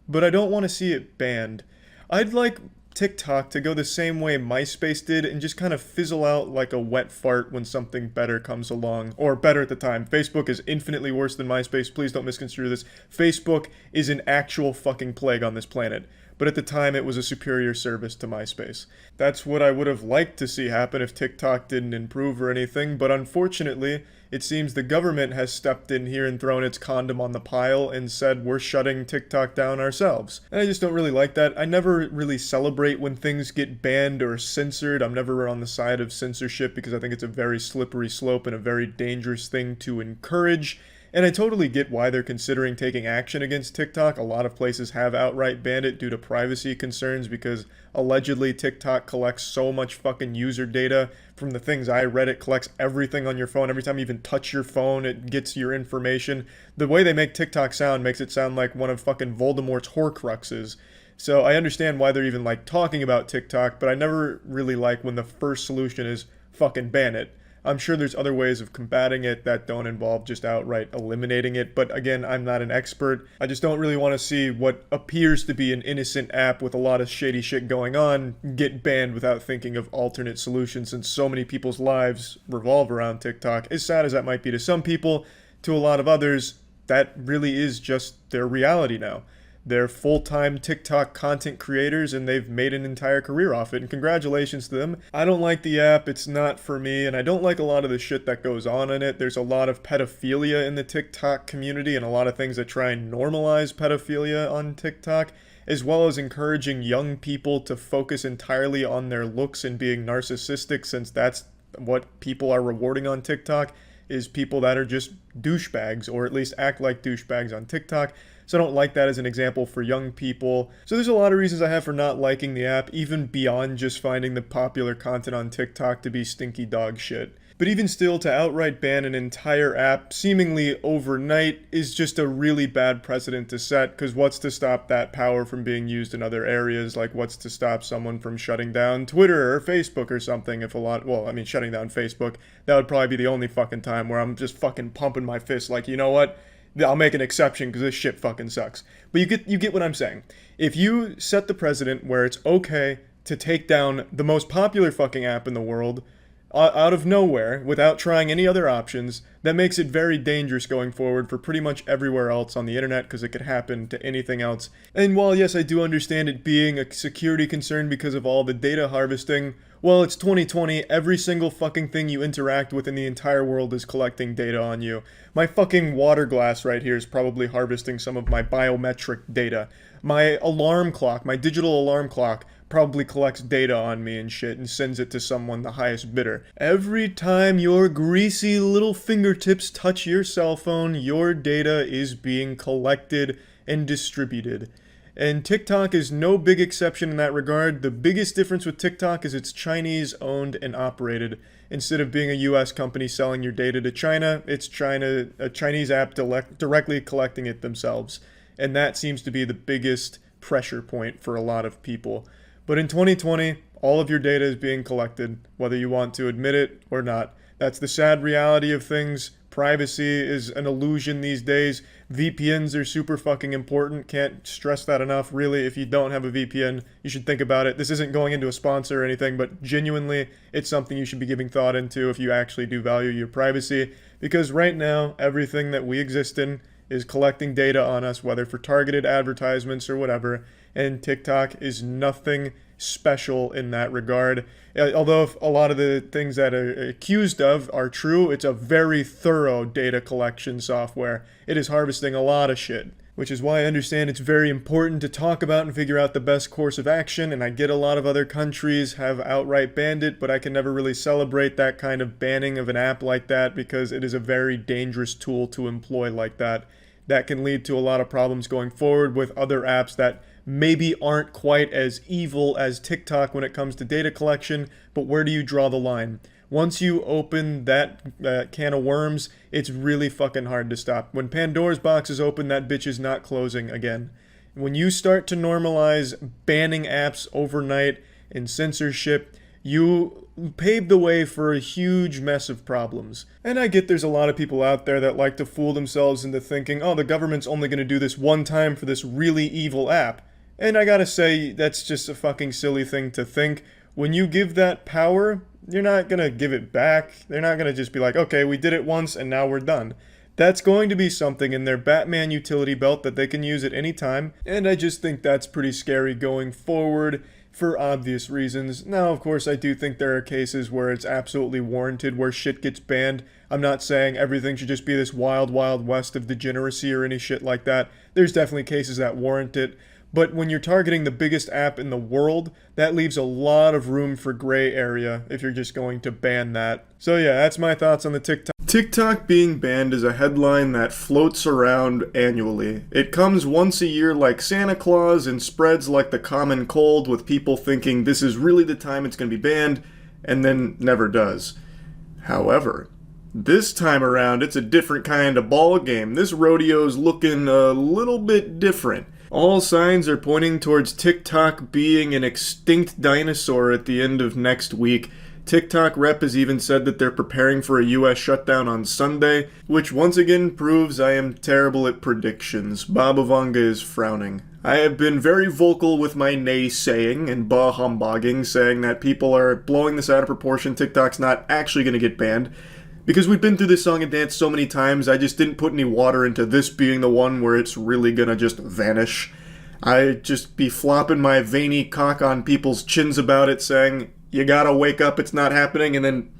S1: But I don't want to see it banned. I'd like TikTok to go the same way MySpace did and just kind of fizzle out like a wet fart when something better comes along. Or better at the time. Facebook is infinitely worse than MySpace. Please don't misconstrue this. Facebook is an actual fucking plague on this planet. But at the time, it was a superior service to MySpace. That's what I would have liked to see happen if TikTok didn't improve or anything, but unfortunately, it seems the government has stepped in here and thrown its condom on the pile and said we're shutting TikTok down ourselves. And I just don't really like that. I never really celebrate when things get banned or censored. I'm never on the side of censorship because I think it's a very slippery slope and a very dangerous thing to encourage. And I totally get why they're considering taking action against TikTok. A lot of places have outright banned it due to privacy concerns because allegedly TikTok collects so much fucking user data. From the things I read, it collects everything on your phone. Every time you even touch your phone, it gets your information. The way they make TikTok sound makes it sound like one of fucking Voldemort's Horcruxes. So I understand why they're even like talking about TikTok, but I never really like when the first solution is fucking ban it. I'm sure there's other ways of combating it that don't involve just outright eliminating it, but again, I'm not an expert. I just don't really want to see what appears to be an innocent app with a lot of shady shit going on get banned without thinking of alternate solutions, since so many people's lives revolve around TikTok. As sad as that might be to some people, to a lot of others, that really is just their reality now. They're full-time TikTok content creators and they've made an entire career off it, and congratulations to them. I don't like the app, it's not for me, and I don't like a lot of the shit that goes on in it. There's a lot of pedophilia in the TikTok community and a lot of things that try and normalize pedophilia on TikTok, as well as encouraging young people to focus entirely on their looks and being narcissistic, since that's what people are rewarding on TikTok, is people that are just douchebags, or at least act like douchebags on TikTok. So I don't like that as an example for young people. So there's a lot of reasons I have for not liking the app, even beyond just finding the popular content on TikTok to be stinky dog shit. But even still, to outright ban an entire app seemingly overnight is just a really bad precedent to set, because what's to stop that power from being used in other areas? Like, what's to stop someone from shutting down Twitter or Facebook or something? If a lot, well, I mean, shutting down Facebook, that would probably be the only fucking time where I'm just fucking pumping my fist like, you know what? I'll make an exception because this shit fucking sucks. But you get what I'm saying. If you set the precedent where it's okay to take down the most popular fucking app in the world out of nowhere without trying any other options, that makes it very dangerous going forward for pretty much everywhere else on the internet, because it could happen to anything else. And while yes, I do understand it being a security concern because of all the data harvesting, well, it's 2020, every single fucking thing you interact with in the entire world is collecting data on you. My fucking water glass right here is probably harvesting some of my biometric data. My alarm clock, my digital alarm clock, probably collects data on me and shit and sends it to someone, the highest bidder. Every time your greasy little fingertips touch your cell phone, your data is being collected and distributed. And TikTok is no big exception in that regard. The biggest difference with TikTok is it's Chinese owned and operated. Instead of being a US company selling your data to China, it's a Chinese app directly collecting it themselves. And that seems to be the biggest pressure point for a lot of people. But in 2020, all of your data is being collected, whether you want to admit it or not. That's the sad reality of things. Privacy is an illusion these days. VPNs are super fucking important. Can't stress that enough. Really, if you don't have a VPN, you should think about it. This isn't going into a sponsor or anything, but genuinely, it's something you should be giving thought into if you actually do value your privacy. Because right now, everything that we exist in is collecting data on us, whether for targeted advertisements or whatever, and TikTok is nothing special in that regard. Although if a lot of the things that are accused of are true, it's a very thorough data collection software. It is harvesting a lot of shit, which is why I understand it's very important to talk about and figure out the best course of action, and I get a lot of other countries have outright banned it, but I can never really celebrate that kind of banning of an app like that because it is a very dangerous tool to employ like that. That can lead to a lot of problems going forward with other apps that maybe aren't quite as evil as TikTok when it comes to data collection, but where do you draw the line? Once you open that can of worms, it's really fucking hard to stop. When Pandora's box is open, that bitch is not closing again. When you start to normalize banning apps overnight and censorship, you pave the way for a huge mess of problems. And I get there's a lot of people out there that like to fool themselves into thinking, oh, the government's only going to do this one time for this really evil app. And I gotta say, that's just a fucking silly thing to think. When you give that power, you're not gonna give it back. They're not gonna just be like, okay, we did it once and now we're done. That's going to be something in their Batman utility belt that they can use at any time, and I just think that's pretty scary going forward for obvious reasons. Now, of course, I do think there are cases where it's absolutely warranted, where shit gets banned. I'm not saying everything should just be this wild, wild west of degeneracy or any shit like that. There's definitely cases that warrant it. But when you're targeting the biggest app in the world, that leaves a lot of room for gray area if you're just going to ban that. So yeah, that's my thoughts on the TikTok. TikTok being banned is a headline that floats around annually. It comes once a year like Santa Claus and spreads like the common cold, with people thinking this is really the time it's going to be banned, and then never does. However, this time around, it's a different kind of ball game. This rodeo's looking a little bit different. All signs are pointing towards TikTok being an extinct dinosaur at the end of next week. TikTok rep has even said that they're preparing for a US shutdown on Sunday, which once again proves I am terrible at predictions. Babavanga is frowning. I have been very vocal with my naysaying and bah-humbugging, saying that people are blowing this out of proportion. TikTok's not actually going to get banned. Because we've been through this song and dance so many times, I just didn't put any water into this being the one where it's really gonna just vanish. I just be flopping my veiny cock on people's chins about it, saying, you gotta wake up, it's not happening, and then,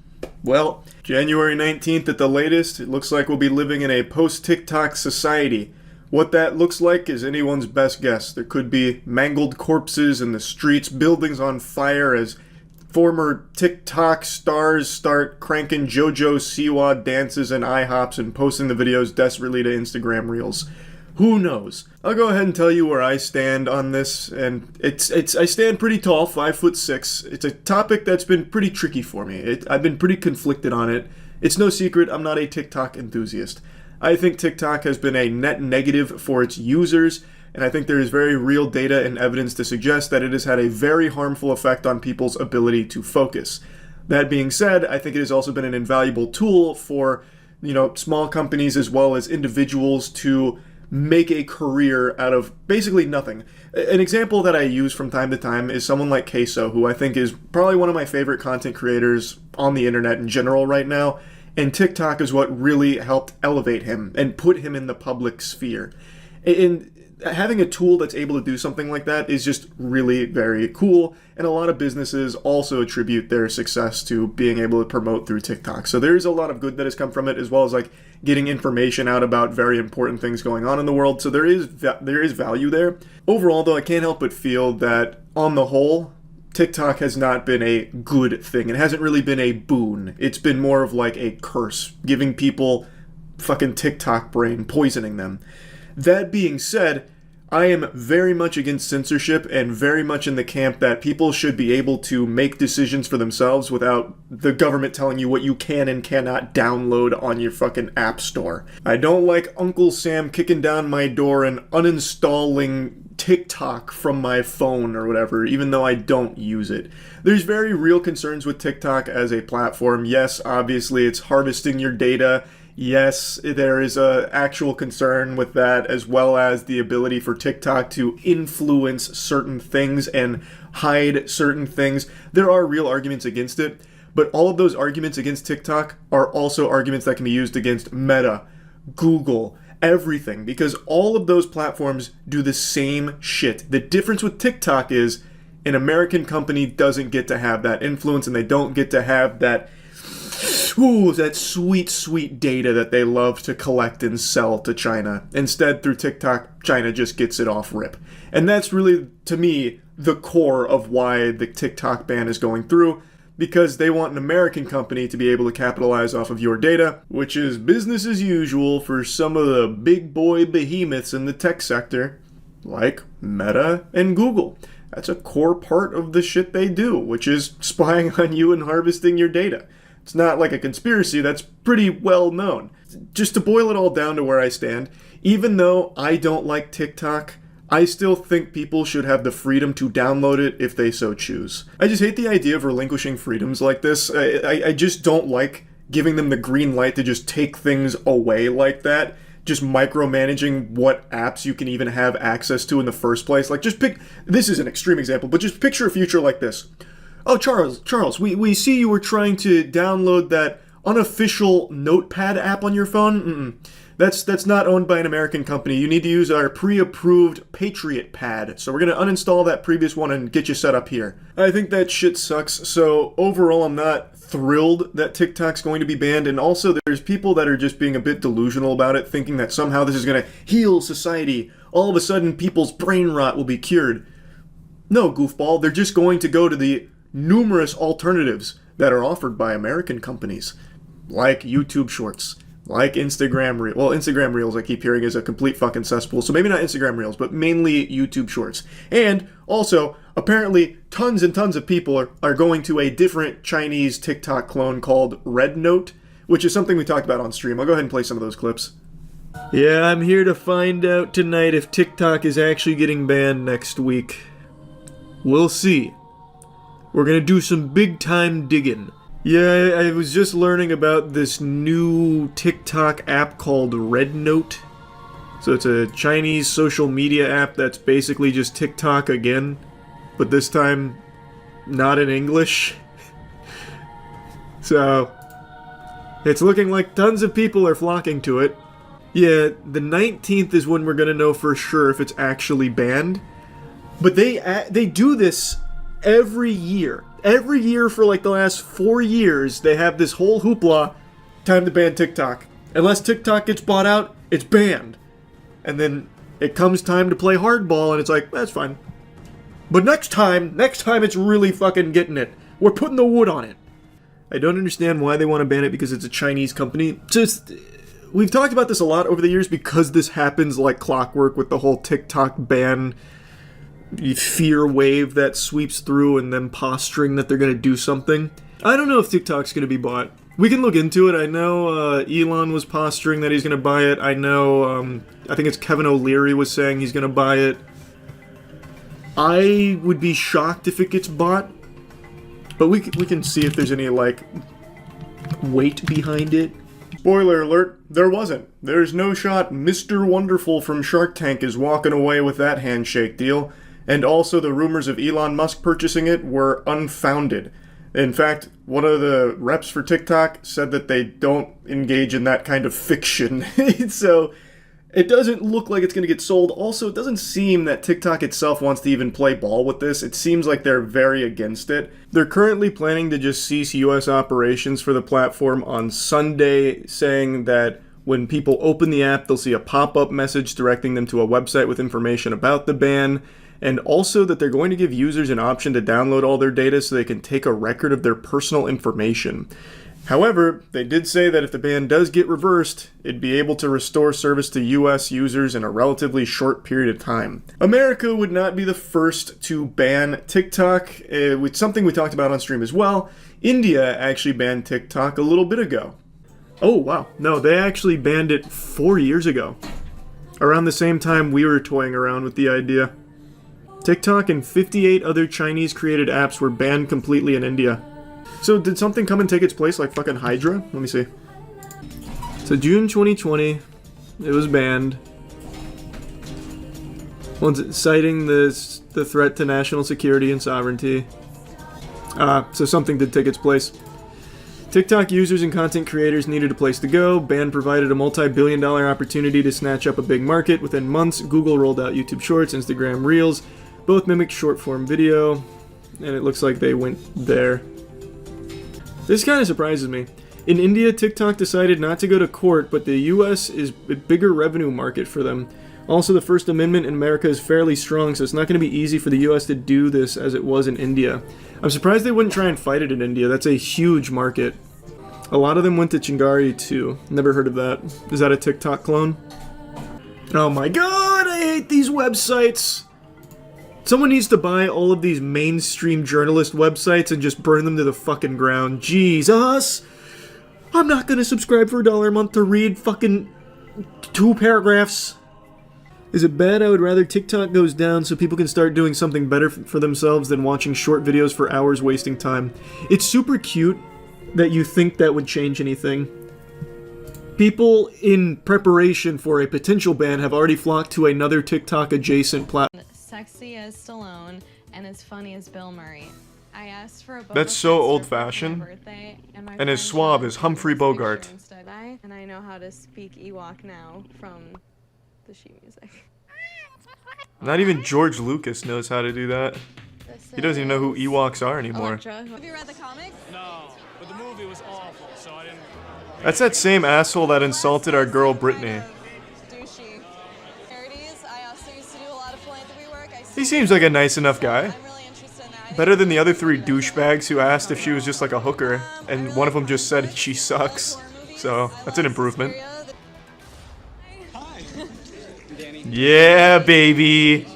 S1: well, January 19th at the latest, it looks like we'll be living in a post-TikTok society. What that looks like is anyone's best guess. There could be mangled corpses in the streets, buildings on fire as former TikTok stars start cranking JoJo Siwa dances and IHOPs and posting the videos desperately to Instagram Reels. Who knows? I'll go ahead and tell you where I stand on this, and I stand pretty tall, 5'6". It's a topic that's been pretty tricky for me. I've been pretty conflicted on it. It's no secret I'm not a TikTok enthusiast. I think TikTok has been a net negative for its users, and I think there is very real data and evidence to suggest that it has had a very harmful effect on people's ability to focus. That being said, I think it has also been an invaluable tool for, small companies as well as individuals to make a career out of basically nothing. An example that I use from time to time is someone like Queso, who I think is probably one of my favorite content creators on the internet in general right now, and TikTok is what really helped elevate him and put him in the public sphere. And having a tool that's able to do something like that is just really very cool, and a lot of businesses also attribute their success to being able to promote through TikTok. So there's a lot of good that has come from it, as well as getting information out about very important things going on in the world. So there is value there. Overall, though, I can't help but feel that on the whole, TikTok has not been a good thing. It hasn't really been a boon. It's been more of like a curse, giving people fucking TikTok brain, poisoning them. That being said, I am very much against censorship and very much in the camp that people should be able to make decisions for themselves without the government telling you what you can and cannot download on your fucking app store. I don't like Uncle Sam kicking down my door and uninstalling TikTok from my phone or whatever, even though I don't use it. There's very real concerns with TikTok as a platform. Yes, obviously it's harvesting your data. Yes, there is a actual concern with that, as well as the ability for TikTok to influence certain things and hide certain things. There are real arguments against it, but all of those arguments against TikTok are also arguments that can be used against Meta, Google, everything, because all of those platforms do the same shit. The difference with TikTok is an American company doesn't get to have that influence, and they don't get to have that that sweet, sweet data that they love to collect and sell to China. Instead, through TikTok, China just gets it off rip. And that's really, to me, the core of why the TikTok ban is going through, because they want an American company to be able to capitalize off of your data, which is business as usual for some of the big boy behemoths in the tech sector, like Meta and Google. That's a core part of the shit they do, which is spying on you and harvesting your data. It's not like a conspiracy, that's pretty well known. Just to boil it all down to where I stand, even though I don't like TikTok, I still think people should have the freedom to download it if they so choose. I just hate the idea of relinquishing freedoms like this. I just don't like giving them the green light to just take things away like that, just micromanaging what apps you can even have access to in the first place. Like, just pick, this is an extreme example, but just picture a future like this. Oh, Charles, we see you were trying to download that unofficial notepad app on your phone. That's not owned by an American company. You need to use our pre-approved Patriot Pad. So we're going to uninstall that previous one and get you set up here. I think that shit sucks. So overall, I'm not thrilled that TikTok's going to be banned. And also, there's people that are just being a bit delusional about it, thinking that somehow this is going to heal society. All of a sudden, people's brain rot will be cured. No, goofball. They're just going to go to the numerous alternatives that are offered by American companies, like YouTube Shorts, like Instagram Reels. Well, Instagram Reels I keep hearing is a complete fucking cesspool, so maybe not Instagram Reels, but mainly YouTube Shorts. And also, apparently, tons and tons of people are going to a different Chinese TikTok clone called Red Note, which is something we talked about on stream. I'll go ahead and play some of those clips. Yeah, I'm here to find out tonight if TikTok is actually getting banned next week. We'll see. We're gonna do some big time digging. Yeah, I was just learning about this new TikTok app called Red Note. So it's a Chinese social media app that's basically just TikTok again, but this time not in English. So it's looking like tons of people are flocking to it. Yeah, the 19th is when we're gonna know for sure if it's actually banned. But they do this every year. Every year for like the last 4 years, they have this whole hoopla, time to ban TikTok. Unless TikTok gets bought out, it's banned. And then it comes time to play hardball, and it's like, that's fine. But next time it's really fucking getting it. We're putting the wood on it. I don't understand why they want to ban it because it's a Chinese company. Just, we've talked about this a lot over the years because this happens like clockwork with the whole TikTok ban fear wave that sweeps through and them posturing that they're going to do something. I don't know if TikTok's going to be bought. We can look into it. I know Elon was posturing that he's going to buy it. I know, I think it's Kevin O'Leary was saying he's going to buy it. I would be shocked if it gets bought. But we can see if there's any, like, weight behind it. Spoiler alert, there wasn't. There's no shot Mr. Wonderful from Shark Tank is walking away with that handshake deal. And also the rumors of Elon Musk purchasing it were unfounded. In fact, one of the reps for TikTok said that they don't engage in that kind of fiction. So it doesn't look like it's going to get sold. Also, it doesn't seem that TikTok itself wants to even play ball with this. It seems like they're very against it. They're currently planning to just cease US operations for the platform on Sunday, saying that when people open the app, they'll see a pop-up message directing them to a website with information about the ban. And also that they're going to give users an option to download all their data so they can take a record of their personal information. However, they did say that if the ban does get reversed, it'd be able to restore service to US users in a relatively short period of time. America would not be the first to ban TikTok, with something we talked about on stream as well. India actually banned TikTok a little bit ago. Oh, wow. No, they actually banned it 4 years ago. Around the same time we were toying around with the idea. TikTok and 58 other Chinese-created apps were banned completely in India. So did something come and take its place, like fucking Hydra? Let me see. So June 2020, it was banned. Citing the threat to national security and sovereignty. So something did take its place. TikTok users and content creators needed a place to go. Ban provided a multi-billion-dollar opportunity to snatch up a big market. Within months, Google rolled out YouTube Shorts, Instagram Reels. Both mimicked short-form video, and it looks like they went there. This kind of surprises me. In India, TikTok decided not to go to court, but the US is a bigger revenue market for them. Also, the First Amendment in America is fairly strong, so it's not going to be easy for the US to do this as it was in India. I'm surprised they wouldn't try and fight it in India. That's a huge market. A lot of them went to Chingari too. Never heard of that. Is that a TikTok clone? Oh my god, I hate these websites! Someone needs to buy all of these mainstream journalist websites and just burn them to the fucking ground. Jesus! I'm not gonna subscribe for $1 a month to read fucking 2 paragraphs. Is it bad? I would rather TikTok goes down so people can start doing something better for themselves than watching short videos for hours wasting time. It's super cute that you think that would change anything. People in preparation for a potential ban have already flocked to another TikTok adjacent platform.
S18: Sexy as Stallone and as funny as Bill Murray. I asked for a
S1: That's so old-fashioned. And as suave as Humphrey Bogart.
S18: And I know how to speak Ewok now from the sheet music.
S1: Not even George Lucas knows how to do that. He doesn't even know who Ewoks are anymore.
S18: Have you read the comics?
S13: No, but the movie was awful, so I didn't.
S1: That's that same asshole that insulted our girl Brittany.
S18: Douchey. Charities. I also used to do a lot of philanthropy work.
S1: He seems like a nice enough guy. Better than the other 3 douchebags who asked if she was just like a hooker, and one of them just said she sucks. So, that's an improvement. Yeah, baby!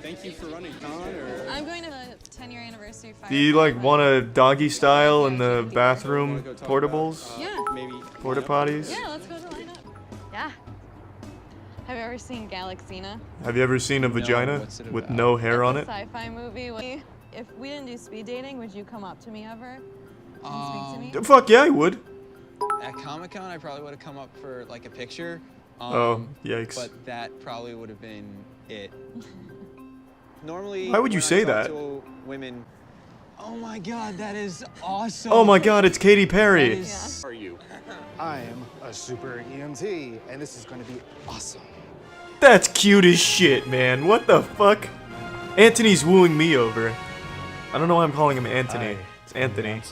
S19: Thank you for running con, or...
S18: I'm going to the 10-year anniversary fire.
S1: Do you like want a doggy style in the bathroom portables?
S18: Yeah.
S19: Maybe
S1: Porta potties?
S18: Yeah, let's go to lineup. Yeah. Have you ever seen Galaxina?
S1: Have you ever seen a vagina with no hair on it?
S18: Sci-fi movie. If we didn't do speed dating, would you come up to me ever and speak to me?
S1: Fuck yeah, I would.
S19: At Comic-Con, I probably would have come up for like a picture.
S1: Oh, yikes.
S19: But that probably would have been it. Normally,
S1: Why would you
S19: when I
S1: say
S19: talk
S1: that?
S19: to women, oh my god, that is awesome.
S1: Oh my god, it's Katy Perry.
S19: Are you?
S20: I am a super EMT, and this is going to be awesome.
S1: That's cute as shit, man. What the fuck? Anthony's wooing me over. I don't know why I'm calling him Anthony. It's Anthony.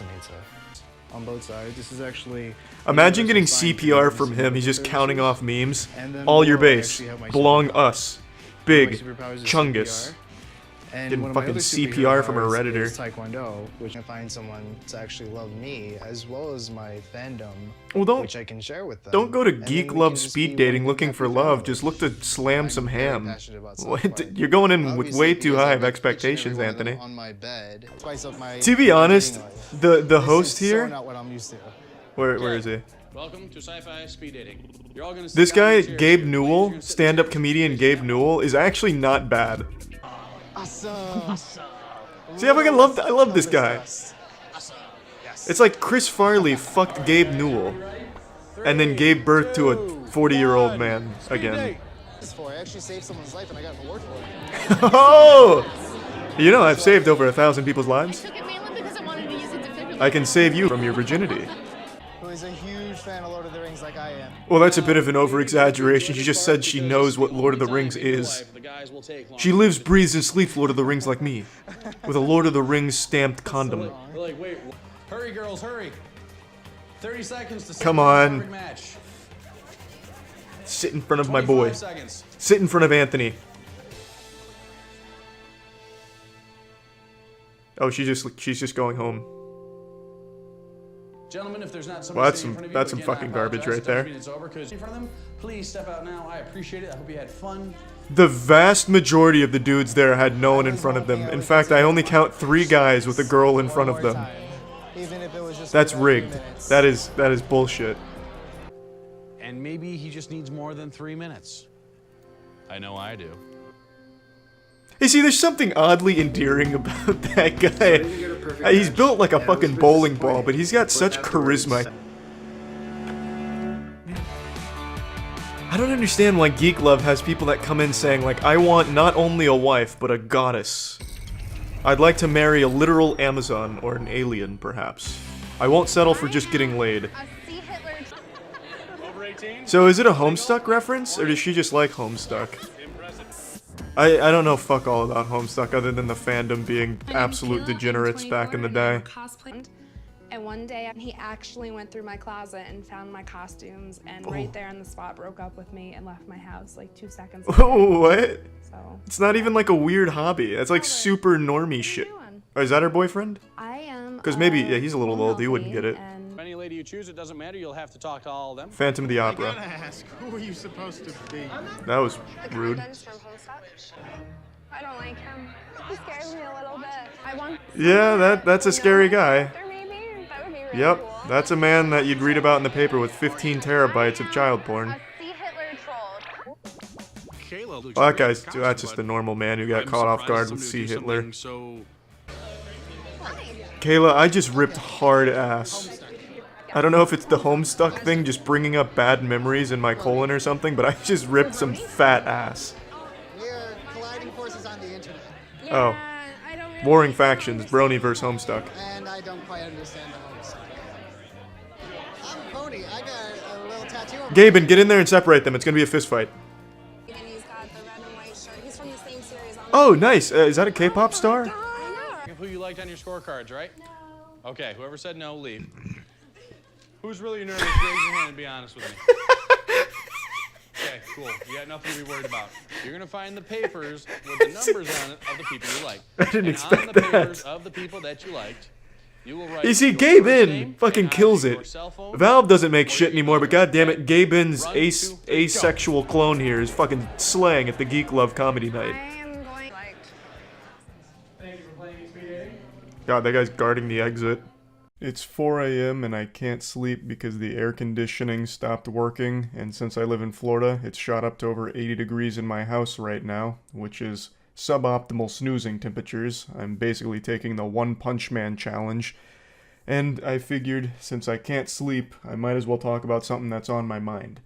S20: On both sides, this is actually...
S1: Imagine getting CPR from him. He's just counting off memes. All your base. Belong us. Big. Chungus. Getting fucking CPR from a Redditor.
S20: Taekwondo, which I find someone to actually love me, as well as my fandom,
S1: Well,
S20: which I can share with them.
S1: Don't go to
S20: And then
S1: Geek
S20: we
S1: Love
S20: can just
S1: speed
S20: be
S1: dating
S20: one
S1: looking
S20: happy
S1: for love.
S20: family.
S1: Just look to slam some
S20: very
S1: ham.
S20: passionate about
S1: What?
S20: self-fight.
S1: You're going in with
S20: Obviously,
S1: way too
S20: because
S1: high
S20: I
S1: of
S20: make each and
S1: expectations,
S20: every one
S1: Anthony.
S20: on my bed, spice up my
S1: To be honest,
S20: life.
S1: the
S20: This
S1: host
S20: is
S1: here.
S20: so not what I'm used to.
S1: Where is he?
S13: Welcome to Sci-Fi Speed Dating. You're all gonna
S1: This
S13: sit down in
S1: guy,
S13: your chairs
S1: Gabe
S13: here.
S1: Newell, stand-up comedian Gabe Newell, is actually not bad.
S20: Awesome.
S1: See, I love this guy. It's like Chris Farley fucked Gabe Newell, and then gave birth to a 40-year-old man again.
S20: I actually saved someone's life and I got an award for it.
S1: Oh! You know, I've saved over 1,000 people's lives. I can save you from your virginity.
S20: Who is a huge fan of Lord of the Rings like I am.
S1: Well, that's a bit of an over-exaggeration. She just said she knows what Lord of the Rings is. She lives, breathes, and sleeps Lord of the Rings like me. With a Lord of the Rings stamped condom.
S13: We're like, wait, hurry, girls, hurry. 30 seconds to
S1: Come
S13: set the
S1: on.
S13: perfect match.
S1: Sit in front of my boy.
S13: 25 seconds.
S1: Sit in front of Anthony. Oh, she's just going home.
S13: Gentlemen, if there's not
S1: Well,
S13: somebody
S1: that's
S13: sitting in
S1: some
S13: front of you,
S1: fucking
S13: again, I
S1: garbage
S13: apologize.
S1: right there.
S13: Doesn't mean it's over 'cause in front of them, please step out now. I appreciate it. I hope you had fun.
S1: The vast majority of the dudes there had no one in front of them. In fact, I only count 3 guys with a girl in front of them.
S20: Even if it was just
S1: That's
S20: for that few
S1: rigged.
S20: minutes.
S1: That is bullshit.
S13: And maybe he just needs more than 3 minutes. I know I do.
S1: You see, there's something oddly endearing about that guy. He's built like a fucking bowling ball, but he's got such charisma. I don't understand why Geek Love has people that come in saying, like, I want not only a wife, but a goddess. I'd like to marry a literal Amazon or an alien, perhaps. I won't settle for just getting laid. So is it a Homestuck reference, or does she just like Homestuck? I don't know fuck all about Homestuck other than the fandom being absolute degenerates back in the day.
S21: And one day he actually went through my closet and found my costumes and right there on the spot broke up with me and left my house like 2 seconds later.
S1: What?
S21: So
S1: It's not even like a weird hobby. It's like super normie shit. Oh, is that her boyfriend?
S21: I am
S1: Because maybe, yeah, he's a little old. He wouldn't get it.
S13: Any lady you choose, it doesn't matter. You'll have to talk to all of them.
S1: Phantom of the Opera.
S20: Ask, who are you supposed to be?
S1: That was rude.
S21: I don't like him. He scares me a little bit. I want
S1: Yeah, that's a scary guy.
S21: maybe that would be really
S1: Yep,
S21: cool.
S1: that's a man that you'd read about in the paper with 15 terabytes of child porn. Well, that guy's that's just a normal man who got caught off guard with C. Hitler.
S13: So
S1: Kayla, I just ripped hard ass. I don't know if it's the Homestuck thing just bringing up bad memories in my colon or something, but I just ripped some fat ass.
S2: We're colliding forces on the internet.
S1: Oh. Warring factions, Brony versus Homestuck.
S2: And I don't quite understand the Homestuck. I'm Pony. I got a little tattoo on my
S1: Gaben, get in there and separate them. It's gonna be a fist fight. Oh, nice. Is that a K-pop star?
S13: Who you liked on your scorecards, right? Okay, whoever said no, leave. Who's really nervous? Raise your hand and be honest with me. Okay, cool. You got nothing to be worried about. You're gonna find the papers with the numbers on it of the people you like.
S1: I didn't
S13: and
S1: expect
S13: on the
S1: that.
S13: papers of the people that you liked, you will write.
S1: You see,
S13: your
S1: Gabe
S13: first
S1: In
S13: name
S1: fucking
S13: and
S1: kills
S13: either your
S1: it.
S13: cell phone
S1: Valve doesn't make shit anymore, but goddammit, Gabe In's asexual clone here is fucking slaying at the Geek Love Comedy Night. God, that guy's guarding the exit. It's 4 a.m. and I can't sleep because the air conditioning stopped working, and since I live in Florida, it's shot up to over 80 degrees in my house right now, which is suboptimal snoozing temperatures. I'm basically taking the One Punch Man challenge, and I figured since I can't sleep, I might as well talk about something that's on my mind.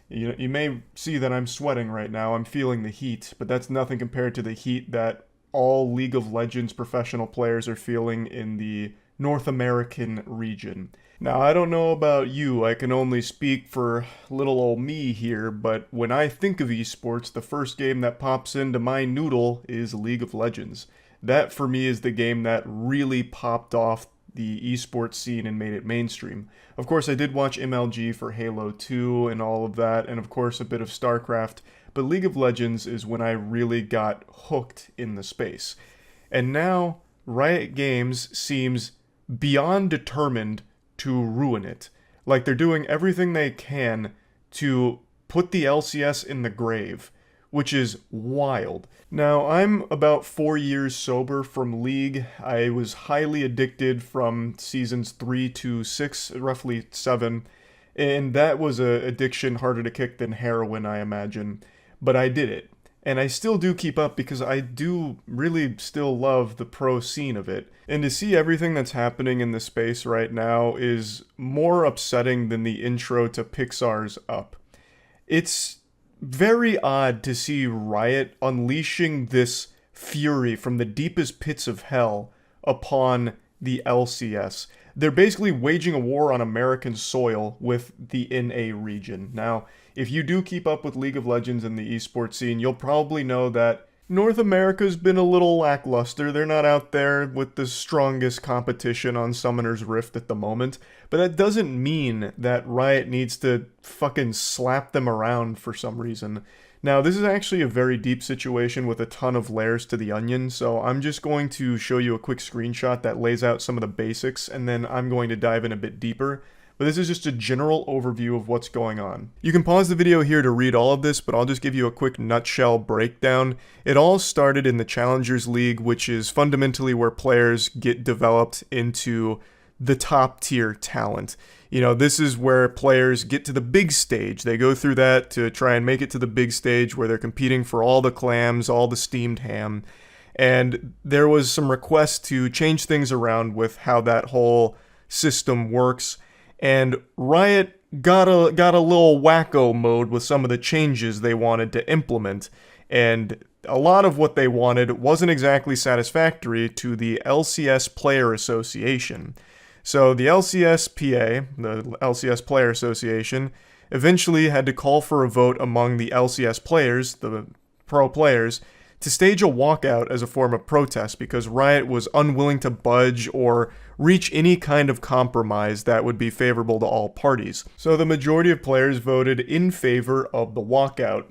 S1: You may see that I'm sweating right now, I'm feeling the heat, but that's nothing compared to the heat that all League of Legends professional players are feeling in the North American region. Now, I don't know about you, I can only speak for little ol' me here, but when I think of esports, the first game that pops into my noodle is League of Legends. That, for me, is the game that really popped off the esports scene and made it mainstream. Of course, I did watch MLG for Halo 2 and all of that, and of course a bit of StarCraft, but League of Legends is when I really got hooked in the space. And now, Riot Games seems beyond determined to ruin it. Like they're doing everything they can to put the LCS in the grave, which is wild. Now, I'm about 4 years sober from League. I was highly addicted from seasons 3 to 6, roughly 7, and that was an addiction harder to kick than heroin, I imagine. But I did it. And I still do keep up because I do really still love the pro scene of it. And to see everything that's happening in the space right now is more upsetting than the intro to Pixar's Up. It's very odd to see Riot unleashing this fury from the deepest pits of hell upon the LCS. They're basically waging a war on American soil with the NA region. Now, if you do keep up with League of Legends and the esports scene, you'll probably know that North America's been a little lackluster. They're not out there with the strongest competition on Summoner's Rift at the moment. But that doesn't mean that Riot needs to fucking slap them around for some reason. Now, this is actually a very deep situation with a ton of layers to the onion, so I'm just going to show you a quick screenshot that lays out some of the basics, and then I'm going to dive in a bit deeper. But this is just a general overview of what's going on. You can pause the video here to read all of this, but I'll just give you a quick nutshell breakdown. It all started in the Challengers League, which is fundamentally where players get developed into the top tier talent. You know, this is where players get to the big stage. They go through that to try and make it to the big stage where they're competing for all the clams, all the steamed ham. And there was some requests to change things around with how that whole system works. And Riot got a little wacko mode with some of the changes they wanted to implement. And a lot of what they wanted wasn't exactly satisfactory to the LCS Player Association. So the LCSPA, the LCS Player Association, eventually had to call for a vote among the LCS players, the pro players, to stage a walkout as a form of protest because Riot was unwilling to budge or reach any kind of compromise that would be favorable to all parties. So the majority of players voted in favor of the walkout.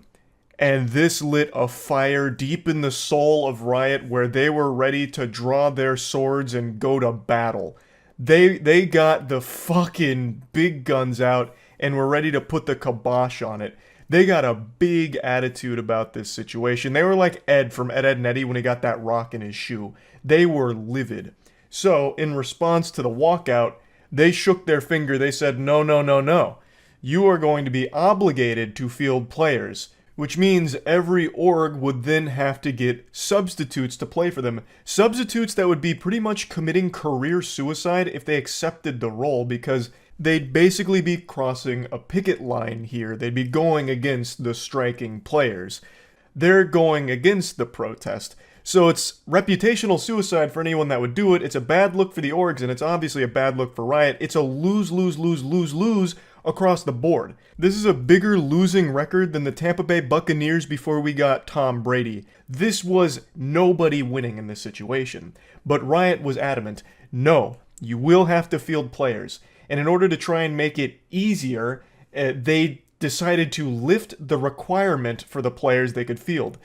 S1: And this lit a fire deep in the soul of Riot where they were ready to draw their swords and go to battle. They got the fucking big guns out and were ready to put the kibosh on it. They got a big attitude about this situation. They were like Ed from Ed, Edd n Eddy when he got that rock in his shoe. They were livid. So, in response to the walkout, they shook their finger. They said, no, no, no, no. You are going to be obligated to field players, which means every org would then have to get substitutes to play for them. Substitutes that would be pretty much committing career suicide if they accepted the role, because they'd basically be crossing a picket line here. They'd be going against the striking players. They're going against the protest. So it's reputational suicide for anyone that would do it. It's a bad look for the orgs, and it's obviously a bad look for Riot. It's a lose, lose, lose, lose, lose across the board. This is a bigger losing record than the Tampa Bay Buccaneers before we got Tom Brady. This was nobody winning in this situation. But Riot was adamant, no, you will have to field players. And in order to try and make it easier, they decided to lift the requirement for the players they could field.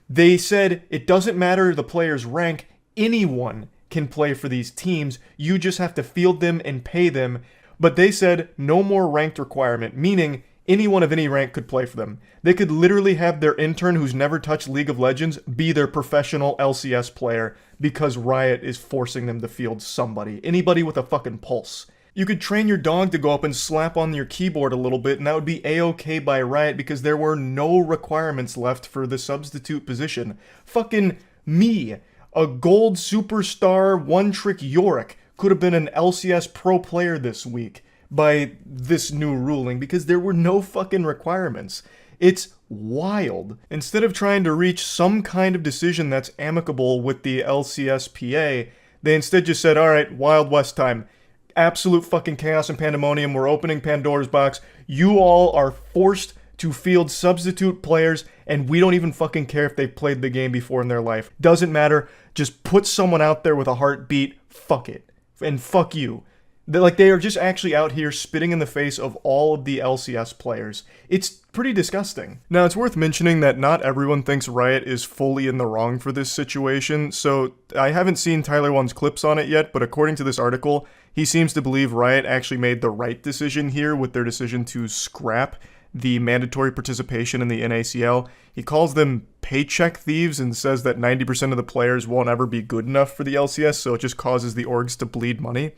S1: They said it doesn't matter the player's rank, anyone can play for these teams, you just have to field them and pay them. But they said no more ranked requirement, meaning anyone of any rank could play for them. They could literally have their intern who's never touched League of Legends be their professional LCS player because Riot is forcing them to field somebody. Anybody with a fucking pulse. You could train your dog to go up and slap on your keyboard a little bit, and that would be a-okay by Riot because there were no requirements left for the substitute position. Fucking me, a gold superstar one-trick Yorick, could have been an LCS pro player this week by this new ruling because there were no fucking requirements. It's wild. Instead of trying to reach some kind of decision that's amicable with the LCSPA, they instead just said, alright, Wild West time. Absolute fucking chaos and pandemonium. We're opening Pandora's box. You all are forced to field substitute players, and we don't even fucking care if they've played the game before in their life. Doesn't matter. Just put someone out there with a heartbeat. Fuck it. And fuck you. They are just actually out here spitting in the face of all of the LCS players. It's pretty disgusting. Now, it's worth mentioning that not everyone thinks Riot is fully in the wrong for this situation, so I haven't seen Tyler One's clips on it yet, but according to this article, he seems to believe Riot actually made the right decision here with their decision to scrap the mandatory participation in the NACL. He calls them paycheck thieves and says that 90% of the players won't ever be good enough for the LCS, so it just causes the orgs to bleed money.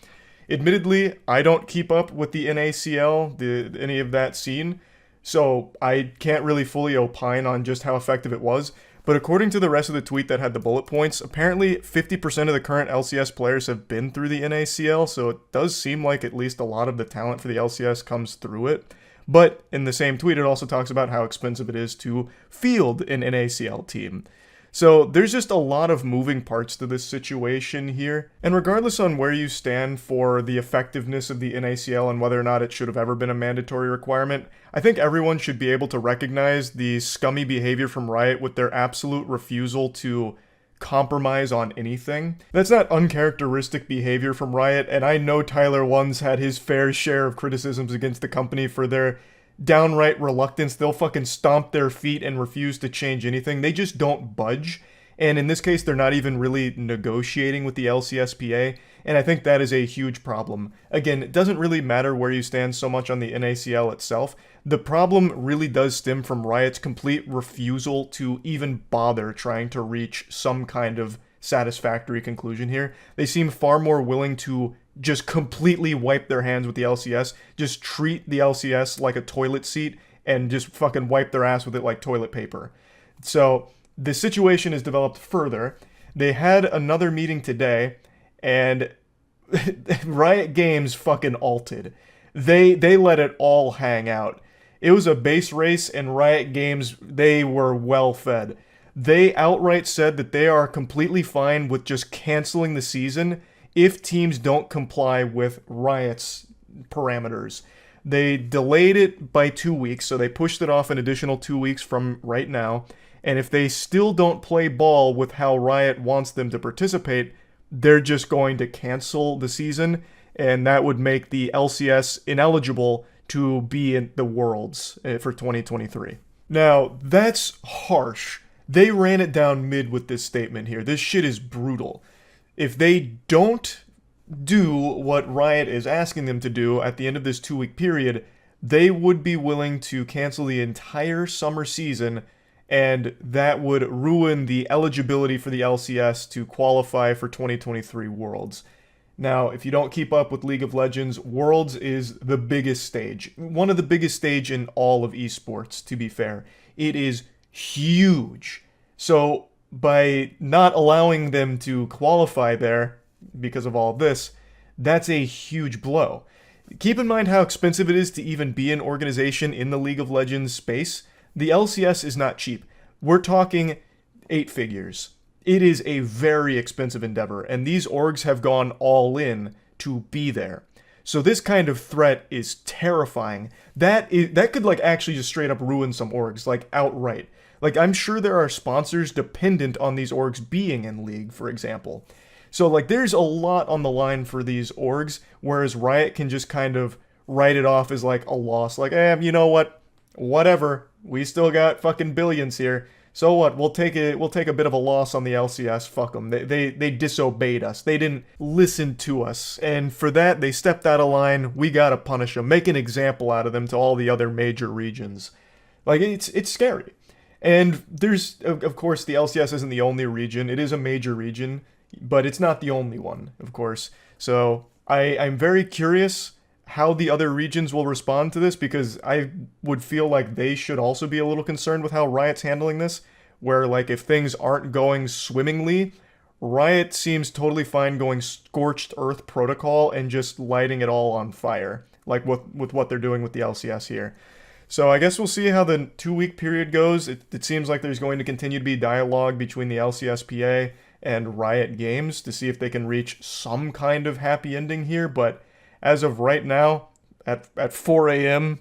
S1: Admittedly, I don't keep up with the NACL, any of that scene, so I can't really fully opine on just how effective it was. But according to the rest of the tweet that had the bullet points, apparently 50% of the current LCS players have been through the NACL, so it does seem like at least a lot of the talent for the LCS comes through it. But in the same tweet, it also talks about how expensive it is to field an NACL team. So there's just a lot of moving parts to this situation here, and regardless on where you stand for the effectiveness of the NACL and whether or not it should have ever been a mandatory requirement, I think everyone should be able to recognize the scummy behavior from Riot with their absolute refusal to compromise on anything. That's not uncharacteristic behavior from Riot, and I know Tyler One's had his fair share of criticisms against the company for their downright reluctance. They'll fucking stomp their feet and refuse to change anything. They just don't budge. And in this case, they're not even really negotiating with the LCSPA. And I think that is a huge problem. Again, it doesn't really matter where you stand so much on the NACL itself. The problem really does stem from Riot's complete refusal to even bother trying to reach some kind of satisfactory conclusion here. They seem far more willing to just completely wipe their hands with the LCS, just treat the LCS like a toilet seat, and just fucking wipe their ass with it like toilet paper. So the situation is developed further. They had another meeting today, and Riot Games fucking ulted. They let it all hang out. It was a base race, and Riot Games, they were well fed. They outright said that they are completely fine with just canceling the season if teams don't comply with Riot's parameters. They delayed it by 2 weeks, so they pushed it off an additional 2 weeks from right now. And if they still don't play ball with how Riot wants them to participate, they're just going to cancel the season, and that would make the LCS ineligible to be in the Worlds for 2023. Now, that's harsh. They ran it down mid with this statement here. This shit is brutal. If they don't do what Riot is asking them to do at the end of this 2-week period, they would be willing to cancel the entire summer season, and that would ruin the eligibility for the LCS to qualify for 2023 Worlds. Now, if you don't keep up with League of Legends, Worlds is the biggest stage. One of the biggest stage in all of esports, to be fair. It is huge. So by not allowing them to qualify there because of all this, that's a huge blow. keep in mind how expensive it is to even be an organization in the League of Legends space. The LCS is not cheap. We're talking 8 figures. It is a very expensive endeavor, and these orgs have gone all in to be there. So this kind of threat is terrifying. That could like actually just straight up ruin some orgs, like outright. Like I'm sure there are sponsors dependent on these orgs being in League, for example. So like there's a lot on the line for these orgs, whereas Riot can just kind of write it off as like a loss. Like, you know what? Whatever. We still got fucking billions here. So what? We'll take a bit of a loss on the LCS. Fuck them. They disobeyed us. They didn't listen to us. And for that, they stepped out of line. We gotta punish them. Make an example out of them to all the other major regions. Like, it's scary. And there's, of course, the LCS isn't the only region. It is a major region, but it's not the only one, of course. So I'm very curious how the other regions will respond to this, because I would feel like they should also be a little concerned with how Riot's handling this, where like if things aren't going swimmingly, Riot seems totally fine going scorched earth protocol and just lighting it all on fire, like with what they're doing with the LCS here. So I guess we'll see how the 2-week period goes. It seems like there's going to continue to be dialogue between the LCSPA and Riot Games to see if they can reach some kind of happy ending here, but as of right now, at 4 a.m.,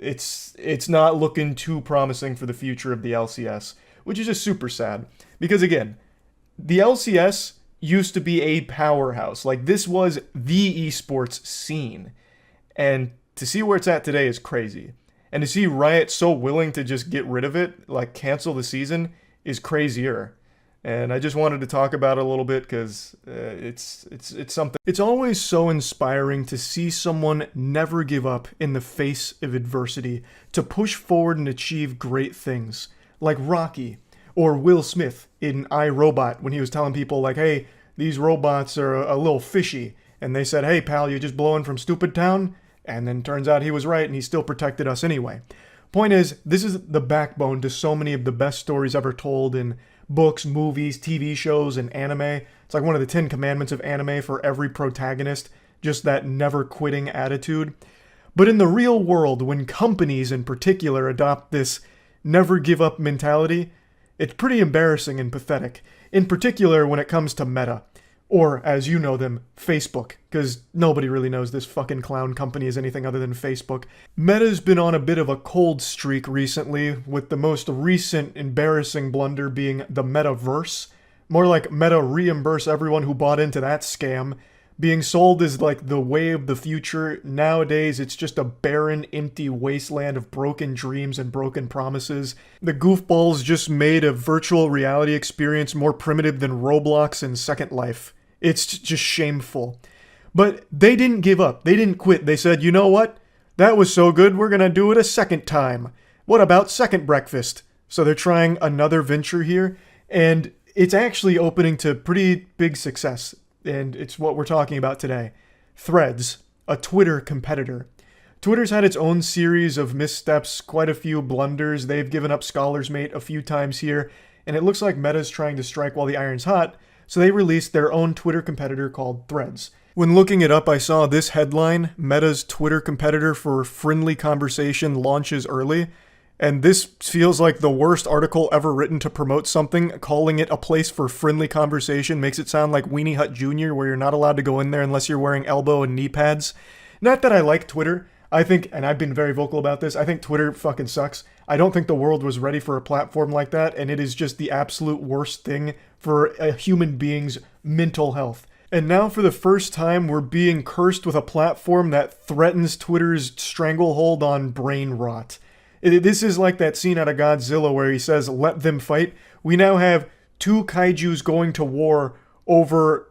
S1: it's not looking too promising for the future of the LCS, which is just super sad. Because again, the LCS used to be a powerhouse. Like, this was the esports scene. And to see where it's at today is crazy. And to see Riot so willing to just get rid of it, like cancel the season, is crazier. And I just wanted to talk about it a little bit because it's something. It's always so inspiring to see someone never give up in the face of adversity, to push forward and achieve great things, like Rocky or Will Smith in iRobot when he was telling people like, hey, these robots are a little fishy, and they said, hey pal, you're just blowing from stupid town, and then turns out he was right and he still protected us anyway. Point is, this is the backbone to so many of the best stories ever told in books, movies, TV shows, and anime. It's like one of the 10 commandments of anime for every protagonist, just that never quitting attitude. But in the real world, when companies in particular adopt this never give up mentality, it's pretty embarrassing and pathetic. In particular when it comes to Meta, or as you know them, Facebook, because nobody really knows this fucking clown company is anything other than Facebook. Meta's been on a bit of a cold streak recently, with the most recent embarrassing blunder being the Metaverse. More like Meta reimburse everyone who bought into that scam. Being sold as like the way of the future, nowadays it's just a barren, empty wasteland of broken dreams and broken promises. The goofballs just made a virtual reality experience more primitive than Roblox and Second Life. It's just shameful. But they didn't give up. They didn't quit. They said, you know what? That was so good, we're gonna do it a second time. What about second breakfast? So they're trying another venture here, and it's actually opening to pretty big success. And it's what we're talking about today. Threads, a Twitter competitor. Twitter's had its own series of missteps, quite a few blunders. They've given up Scholar's Mate a few times here, and it looks like Meta's trying to strike while the iron's hot, so they released their own Twitter competitor called Threads. When looking it up, I saw this headline: Meta's Twitter competitor for friendly conversation launches early. And this feels like the worst article ever written to promote something. Calling it a place for friendly conversation makes it sound like Weenie Hut Jr., where you're not allowed to go in there unless you're wearing elbow and knee pads. Not that I like Twitter. I think, and I've been very vocal about this, I think Twitter fucking sucks. I don't think the world was ready for a platform like that, and it is just the absolute worst thing for a human being's mental health. And now for the first time, we're being cursed with a platform that threatens Twitter's stranglehold on brain rot. This is like that scene out of Godzilla where he says, let them fight. We now have 2 kaijus going to war over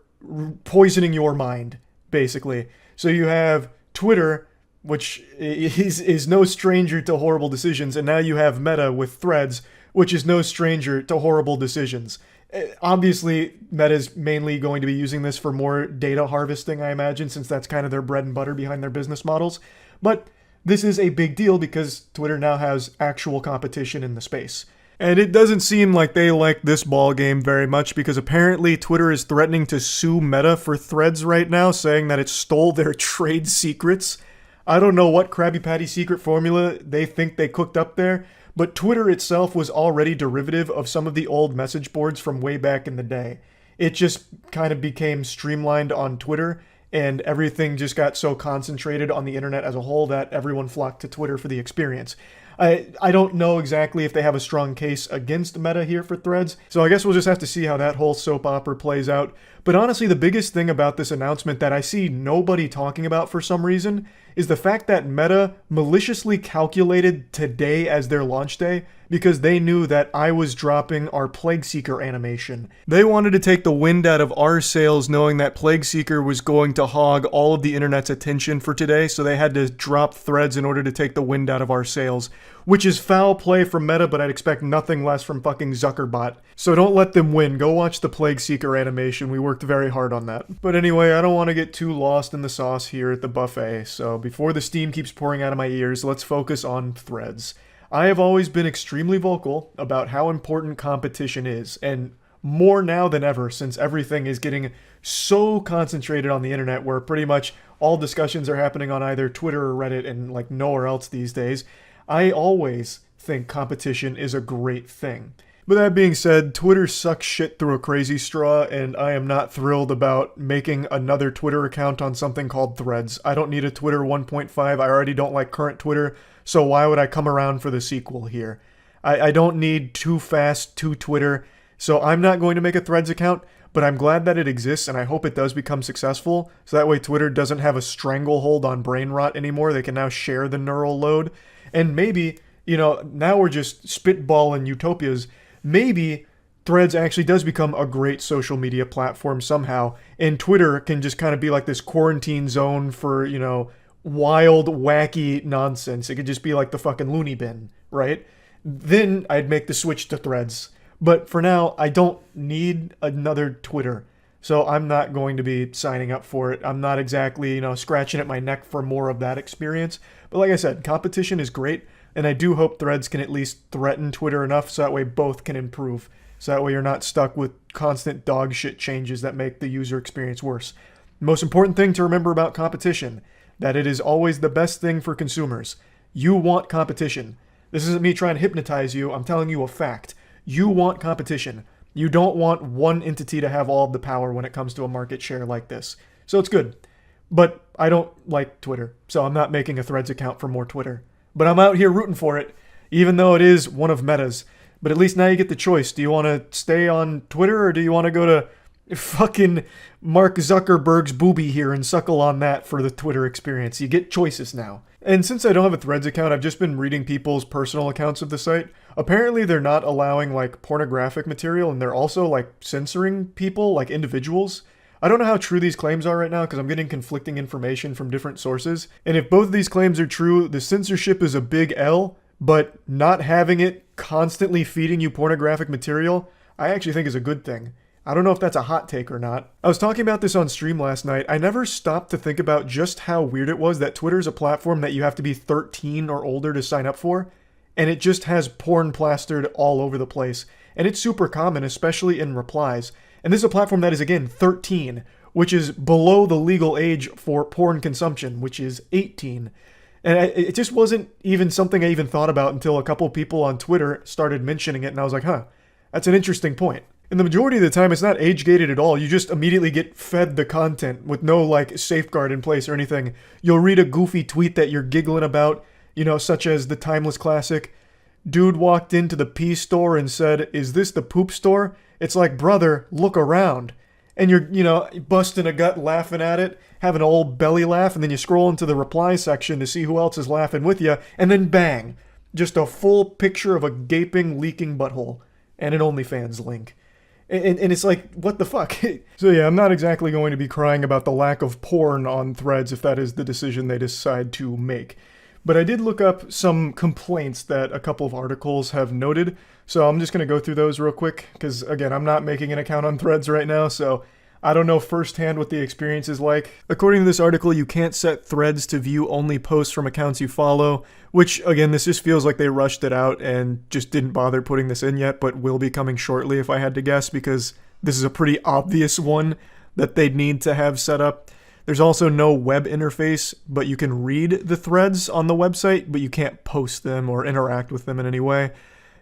S1: poisoning your mind, basically. So you have Twitter, which is no stranger to horrible decisions, and now you have Meta with Threads, which is no stranger to horrible decisions. Obviously, Meta's mainly going to be using this for more data harvesting, I imagine, since that's kind of their bread and butter behind their business models. But this is a big deal because Twitter now has actual competition in the space. And it doesn't seem like they like this ball game very much, because apparently Twitter is threatening to sue Meta for Threads right now, saying that it stole their trade secrets. I don't know what Krabby Patty secret formula they think they cooked up there, but Twitter itself was already derivative of some of the old message boards from way back in the day. It just kind of became streamlined on Twitter, and everything just got so concentrated on the internet as a whole that everyone flocked to Twitter for the experience. I don't know exactly if they have a strong case against Meta here for Threads, so I guess we'll just have to see how that whole soap opera plays out. But honestly, the biggest thing about this announcement that I see nobody talking about for some reason is the fact that Meta maliciously calculated today as their launch day because they knew that I was dropping our Plague Seeker animation. They wanted to take the wind out of our sails knowing that Plague Seeker was going to hog all of the internet's attention for today, so they had to drop Threads in order to take the wind out of our sails, which is foul play from Meta, but I'd expect nothing less from fucking Zuckerbot. So don't let them win. Go watch the Plague Seeker animation. We worked very hard on that. But anyway, I don't want to get too lost in the sauce here at the buffet, so before the steam keeps pouring out of my ears, let's focus on Threads. I have always been extremely vocal about how important competition is, and more now than ever since everything is getting so concentrated on the internet where pretty much all discussions are happening on either Twitter or Reddit and like nowhere else these days. I always think competition is a great thing. But that being said, Twitter sucks shit through a crazy straw, and I am not thrilled about making another Twitter account on something called Threads. I don't need a Twitter 1.5. I already don't like current Twitter, so why would I come around for the sequel here? I don't need too fast to Twitter, so I'm not going to make a Threads account, but I'm glad that it exists, and I hope it does become successful, so that way Twitter doesn't have a stranglehold on brain rot anymore. They can now share the neural load, and maybe, now we're just spitballing utopias. Maybe Threads actually does become a great social media platform somehow, and Twitter can just kind of be like this quarantine zone for, wild, wacky nonsense. It could just be like the fucking loony bin, right? Then I'd make the switch to Threads. But for now, I don't need another Twitter, so I'm not going to be signing up for it. I'm not exactly, scratching at my neck for more of that experience. But like I said, competition is great, and I do hope Threads can at least threaten Twitter enough so that way both can improve. So that way you're not stuck with constant dog shit changes that make the user experience worse. The most important thing to remember about competition, that it is always the best thing for consumers. You want competition. This isn't me trying to hypnotize you. I'm telling you a fact. You want competition. You don't want one entity to have all of the power when it comes to a market share like this. So it's good. But I don't like Twitter, so I'm not making a Threads account for more Twitter. But I'm out here rooting for it, even though it is one of Meta's. But at least now you get the choice. Do you want to stay on Twitter, or do you want to go to fucking Mark Zuckerberg's booby here and suckle on that for the Twitter experience? You get choices now. And since I don't have a Threads account, I've just been reading people's personal accounts of the site. Apparently they're not allowing like pornographic material, and they're also like censoring people, like individuals. I don't know how true these claims are right now because I'm getting conflicting information from different sources. And if both of these claims are true, the censorship is a big L, but not having it constantly feeding you pornographic material, I actually think is a good thing. I don't know if that's a hot take or not. I was talking about this on stream last night. I never stopped to think about just how weird it was that Twitter's a platform that you have to be 13 or older to sign up for, and it just has porn plastered all over the place. And it's super common, especially in replies. And this is a platform that is, again, 13, which is below the legal age for porn consumption, which is 18. And it just wasn't even something I even thought about until a couple people on Twitter started mentioning it, and I was like, huh, that's an interesting point. And the majority of the time, it's not age-gated at all. You just immediately get fed the content with no, like, safeguard in place or anything. You'll read a goofy tweet that you're giggling about, such as the timeless classic, dude walked into the pee store and said, "Is this the poop store?" It's like, brother, look around. And you're, busting a gut laughing at it, having an old belly laugh, and then you scroll into the reply section to see who else is laughing with you, and then bang, just a full picture of a gaping, leaking butthole and an OnlyFans link. And it's like, what the fuck? So yeah, I'm not exactly going to be crying about the lack of porn on Threads if that is the decision they decide to make. But I did look up some complaints that a couple of articles have noted, so I'm just going to go through those real quick, because again, I'm not making an account on Threads right now, so I don't know firsthand what the experience is like. According to this article, you can't set threads to view only posts from accounts you follow, which, again, this just feels like they rushed it out and just didn't bother putting this in yet, but will be coming shortly if I had to guess, because this is a pretty obvious one that they'd need to have set up. There's also no web interface, but you can read the threads on the website, but you can't post them or interact with them in any way.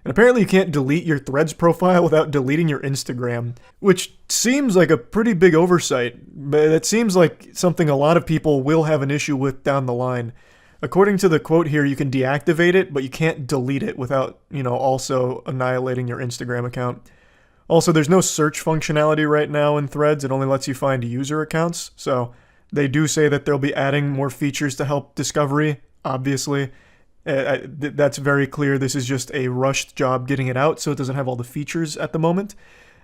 S1: And apparently you can't delete your Threads profile without deleting your Instagram, which seems like a pretty big oversight, but it seems like something a lot of people will have an issue with down the line. According to the quote here, you can deactivate it, but you can't delete it without, also annihilating your Instagram account. Also, there's no search functionality right now in Threads. It only lets you find user accounts, so they do say that they'll be adding more features to help discovery, obviously. That's very clear. This is just a rushed job getting it out, so it doesn't have all the features at the moment.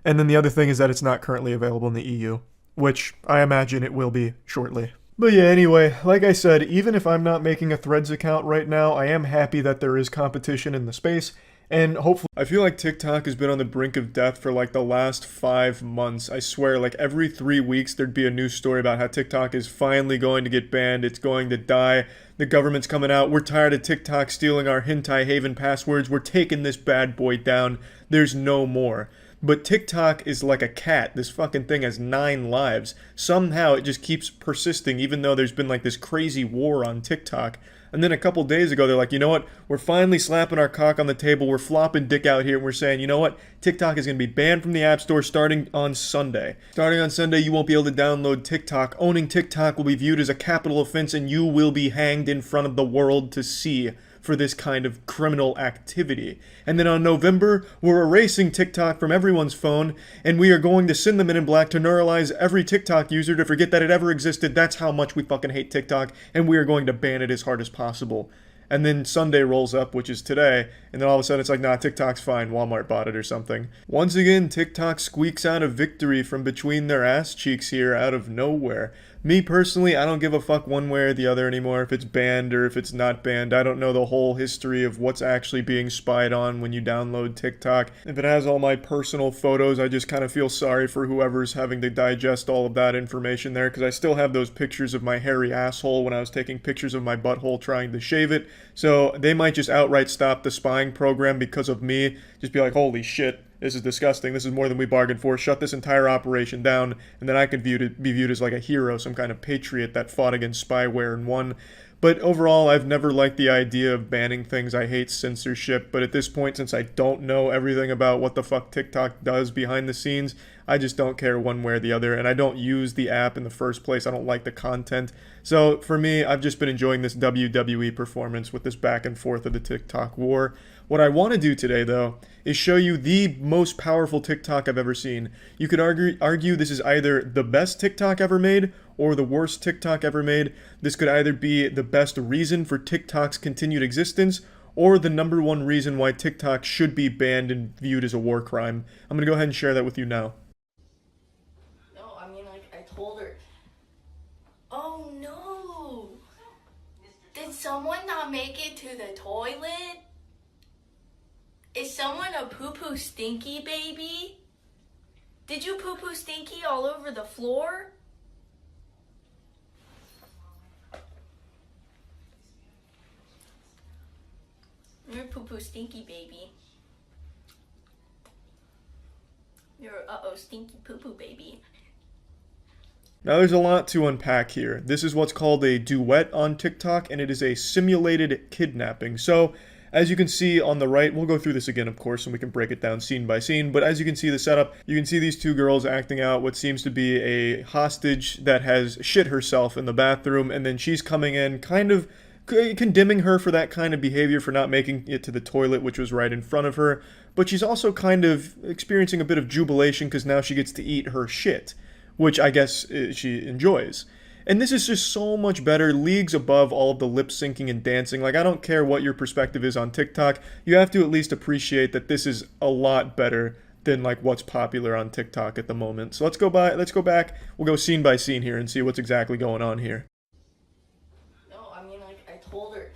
S1: And then the other thing is that it's not currently available in the EU, which I imagine it will be shortly. But yeah, anyway, like I said, even if I'm not making a Threads account right now, I am happy that there is competition in the space. And hopefully, I feel like TikTok has been on the brink of death for like the last 5 months. I swear, like every 3 weeks, there'd be a new story about how TikTok is finally going to get banned. It's going to die. The government's coming out. We're tired of TikTok stealing our hentai haven passwords. We're taking this bad boy down. There's no more. But TikTok is like a cat. This fucking thing has 9 lives. Somehow it just keeps persisting, even though there's been like this crazy war on TikTok. And then a couple days ago, they're like, you know what? We're finally slapping our cock on the table. We're flopping dick out here. And we're saying, you know what? TikTok is going to be banned from the App Store starting on Sunday. Starting on Sunday, you won't be able to download TikTok. Owning TikTok will be viewed as a capital offense, and you will be hanged in front of the world to see for this kind of criminal activity. And then on November, we're erasing TikTok from everyone's phone, and we are going to send the Men in Black to neuralize every TikTok user to forget that it ever existed. That's how much we fucking hate TikTok, and we are going to ban it as hard as possible. And then Sunday rolls up, which is today, and then all of a sudden it's like, nah, TikTok's fine, Walmart bought it or something. Once again, TikTok squeaks out a victory from between their ass cheeks here out of nowhere. Me personally, I don't give a fuck one way or the other anymore if it's banned or if it's not banned. I don't know the whole history of what's actually being spied on when you download TikTok. If it has all my personal photos, I just kind of feel sorry for whoever's having to digest all of that information there, because I still have those pictures of my hairy asshole when I was taking pictures of my butthole trying to shave it. So they might just outright stop the spying program because of me. Just be like, holy shit. This is disgusting. This is more than we bargained for. Shut this entire operation down, and then I could be viewed as like a hero, some kind of patriot that fought against spyware and won. But overall, I've never liked the idea of banning things. I hate censorship, but at this point, since I don't know everything about what the fuck TikTok does behind the scenes, I just don't care one way or the other, and I don't use the app in the first place. I don't like the content. So for me, I've just been enjoying this WWE performance with this back and forth of the TikTok war. What I want to do today, though, is show you the most powerful TikTok I've ever seen. You could argue this is either the best TikTok ever made or the worst TikTok ever made. This could either be the best reason for TikTok's continued existence or the #1 reason why TikTok should be banned and viewed as a war crime. I'm going to go ahead and share that with you now.
S3: No, I mean, like, I told her. Oh no! Did someone not make it to the toilet? Is someone a poo-poo stinky baby? Did you poo-poo stinky all over the floor? You're a poo-poo stinky baby. You're a uh-oh stinky poo-poo baby.
S1: Now there's a lot to unpack here. This is what's called a duet on TikTok, and it is a simulated kidnapping. So, as you can see on the right, we'll go through this again, of course, and we can break it down scene by scene, but as you can see the setup, you can see these two girls acting out what seems to be a hostage that has shit herself in the bathroom, and then she's coming in kind of condemning her for that kind of behavior, for not making it to the toilet, which was right in front of her, but she's also kind of experiencing a bit of jubilation because now she gets to eat her shit, which I guess she enjoys. And this is just so much better, leagues above all of the lip syncing and dancing. Like, I don't care what your perspective is on TikTok, you have to at least appreciate that this is a lot better than like what's popular on TikTok at the moment. So let's go back, we'll go scene by scene here and see what's exactly going on here.
S3: No, I mean, like, I told her.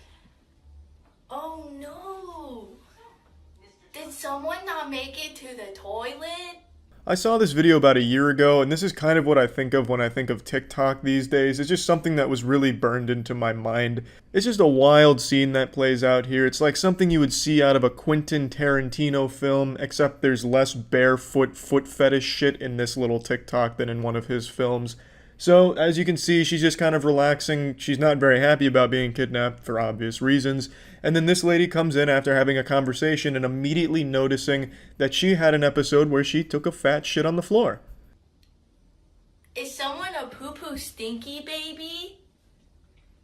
S3: Oh no! Did someone not make it to the toilet?
S1: I saw this video about a year ago, and this is kind of what I think of when I think of TikTok these days. It's just something that was really burned into my mind. It's just a wild scene that plays out here. It's like something you would see out of a Quentin Tarantino film, except there's less barefoot foot fetish shit in this little TikTok than in one of his films. So, as you can see, she's just kind of relaxing. She's not very happy about being kidnapped for obvious reasons. And then this lady comes in after having a conversation and immediately noticing that she had an episode where she took a fat shit on the floor.
S3: Is someone a poo-poo stinky baby?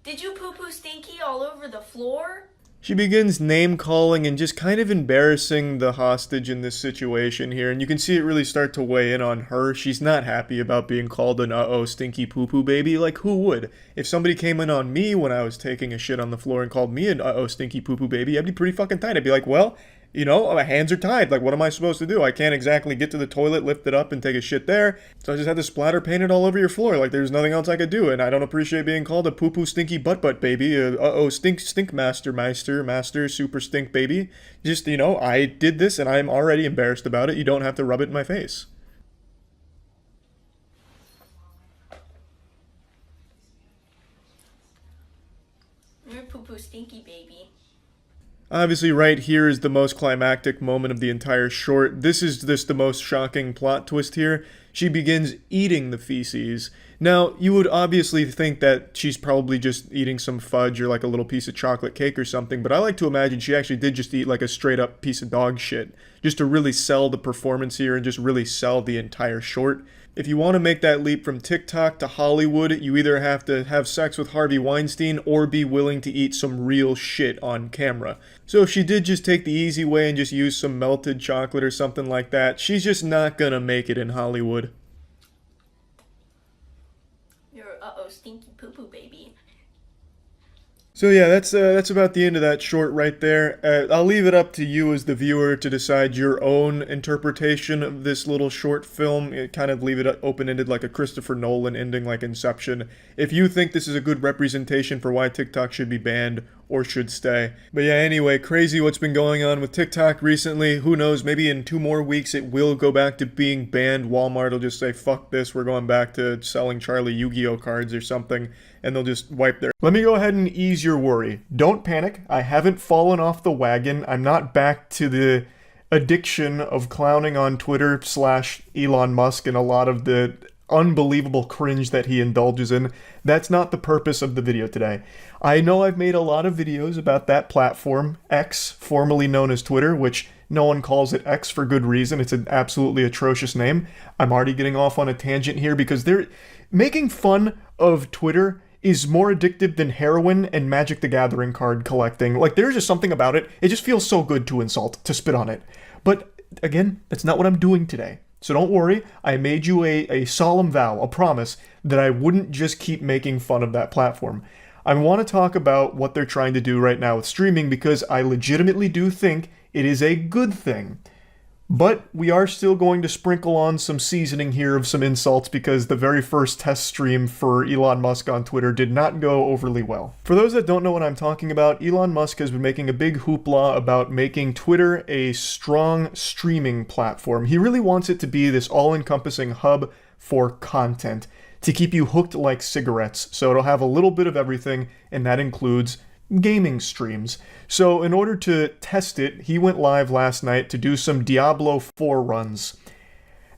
S3: Did you poo-poo stinky all over the floor?
S1: She begins name-calling and just kind of embarrassing the hostage in this situation here, and you can see it really start to weigh in on her. She's not happy about being called an uh-oh stinky poo-poo baby. Like, who would? If somebody came in on me when I was taking a shit on the floor and called me an uh-oh stinky poo-poo baby, I'd be pretty fucking tight. I'd be like, well, you know, my hands are tied. Like, what am I supposed to do? I can't exactly get to the toilet, lift it up, and take a shit there. So I just had to splatter paint it all over your floor. Like, there's nothing else I could do. And I don't appreciate being called a poo-poo stinky butt baby. Uh-oh stink master, super stink baby. Just, you know, I did this and I'm already embarrassed about it. You don't have to rub it in my face.
S3: You're a poo-poo stinky baby.
S1: Obviously, right here is the most climactic moment of the entire short. This is just the most shocking plot twist here. She begins eating the feces. Now, you would obviously think that she's probably just eating some fudge or like a little piece of chocolate cake or something, but I like to imagine she actually did just eat like a straight up piece of dog shit, just to really sell the performance here and just really sell the entire short. If you want to make that leap from TikTok to Hollywood, you either have to have sex with Harvey Weinstein or be willing to eat some real shit on camera. So if she did just take the easy way and just use some melted chocolate or something like that, she's just not gonna make it in Hollywood.
S3: You're uh-oh stinky poo-poo baby.
S1: So yeah, that's about the end of that short right there. I'll leave it up to you as the viewer to decide your own interpretation of this little short film. Kind of leave it open-ended like a Christopher Nolan ending like Inception. If you think this is a good representation for why TikTok should be banned or should stay. But yeah, anyway, crazy what's been going on with TikTok recently. Who knows, maybe in 2 more weeks it will go back to being banned. Walmart will just say, fuck this, we're going back to selling Charlie Yu-Gi-Oh cards or something, and they'll just wipe their... Let me go ahead and ease your worry. Don't panic. I haven't fallen off the wagon. I'm not back to the addiction of clowning on Twitter / Elon Musk and a lot of the unbelievable cringe that he indulges in. That's not the purpose of the video today. I know I've made a lot of videos about that platform, X, formerly known as Twitter, which no one calls it X for good reason. It's an absolutely atrocious name. I'm already getting off on a tangent here because they're making fun of Twitter is more addictive than heroin and Magic the Gathering card collecting. Like, there's just something about it. It just feels so good to insult, to spit on it. But again, that's not what I'm doing today. So don't worry, I made you a solemn vow, a promise, that I wouldn't just keep making fun of that platform. I want to talk about what they're trying to do right now with streaming because I legitimately do think it is a good thing. But we are still going to sprinkle on some seasoning here of some insults because the very first test stream for Elon Musk on Twitter did not go overly well. For those that don't know what I'm talking about, Elon Musk has been making a big hoopla about making Twitter a strong streaming platform. He really wants it to be this all-encompassing hub for content to keep you hooked like cigarettes. So it'll have a little bit of everything, and that includes gaming streams. So in order to test it, he went live last night to do some Diablo 4 runs.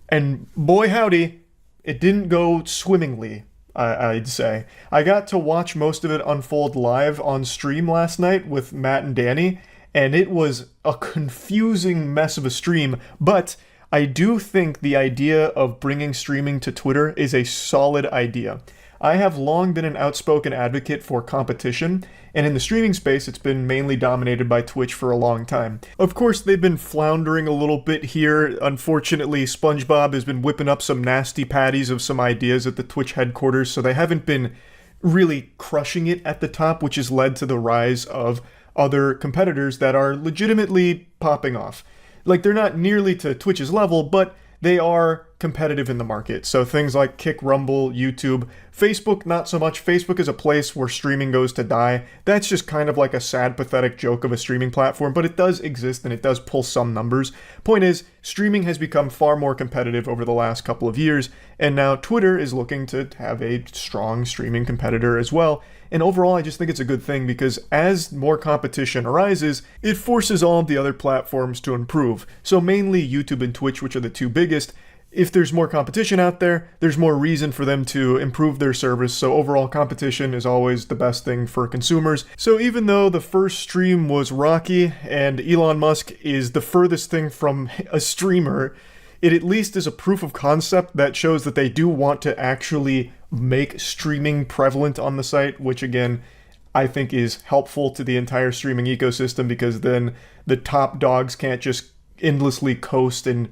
S1: And boy howdy, it didn't go swimmingly, I'd say. I got to watch most of it unfold live on stream last night with Matt and Danny, and it was a confusing mess of a stream, but I do think the idea of bringing streaming to Twitter is a solid idea. I have long been an outspoken advocate for competition, and in the streaming space it's been mainly dominated by Twitch for a long time. Of course, they've been floundering a little bit here. Unfortunately, SpongeBob has been whipping up some nasty patties of some ideas at the Twitch headquarters, so they haven't been really crushing it at the top, which has led to the rise of other competitors that are legitimately popping off. Like, they're not nearly to Twitch's level, but they are competitive in the market. So things like Kick, Rumble, YouTube, Facebook, not so much. Facebook is a place where streaming goes to die. That's just kind of like a sad, pathetic joke of a streaming platform, but it does exist and it does pull some numbers. Point is, streaming has become far more competitive over the last couple of years, and now Twitter is looking to have a strong streaming competitor as well. And overall, I just think it's a good thing because as more competition arises, it forces all of the other platforms to improve. So mainly YouTube and Twitch, which are the two biggest, if there's more competition out there, there's more reason for them to improve their service. So overall, competition is always the best thing for consumers. So even though the first stream was rocky and Elon Musk is the furthest thing from a streamer, it at least is a proof of concept that shows that they do want to actually make streaming prevalent on the site, which again, I think is helpful to the entire streaming ecosystem because then the top dogs can't just endlessly coast and,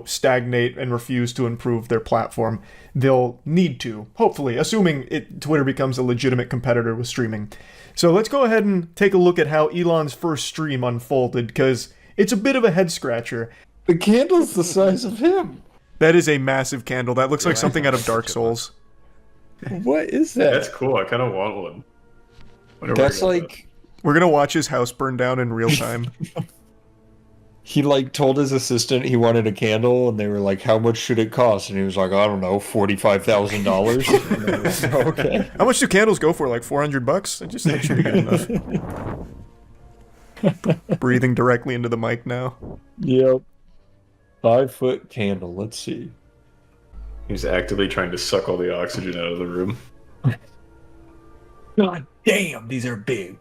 S1: stagnate and refuse to improve their platform. They'll need to, hopefully, assuming Twitter becomes a legitimate competitor with streaming. So let's go ahead and take a look at how Elon's first stream unfolded because it's a bit of a head scratcher.
S4: The candle's the size of him.
S1: That is a massive candle. That looks like something out of Dark Souls.
S4: What is that?
S22: That's cool. I kind of want one.
S4: That's like...
S1: We're going to watch his house burn down in real time.
S4: He told his assistant he wanted a candle, and they were like, "How much should it cost?" And he was like, "I don't know, $45,000." Okay.
S1: How much do candles go for? Like $400? I just think it should be good enough. Breathing directly into the mic now.
S4: Yep. 5-foot candle. Let's see.
S22: He's actively trying to suck all the oxygen out of the room.
S4: God damn, these are big.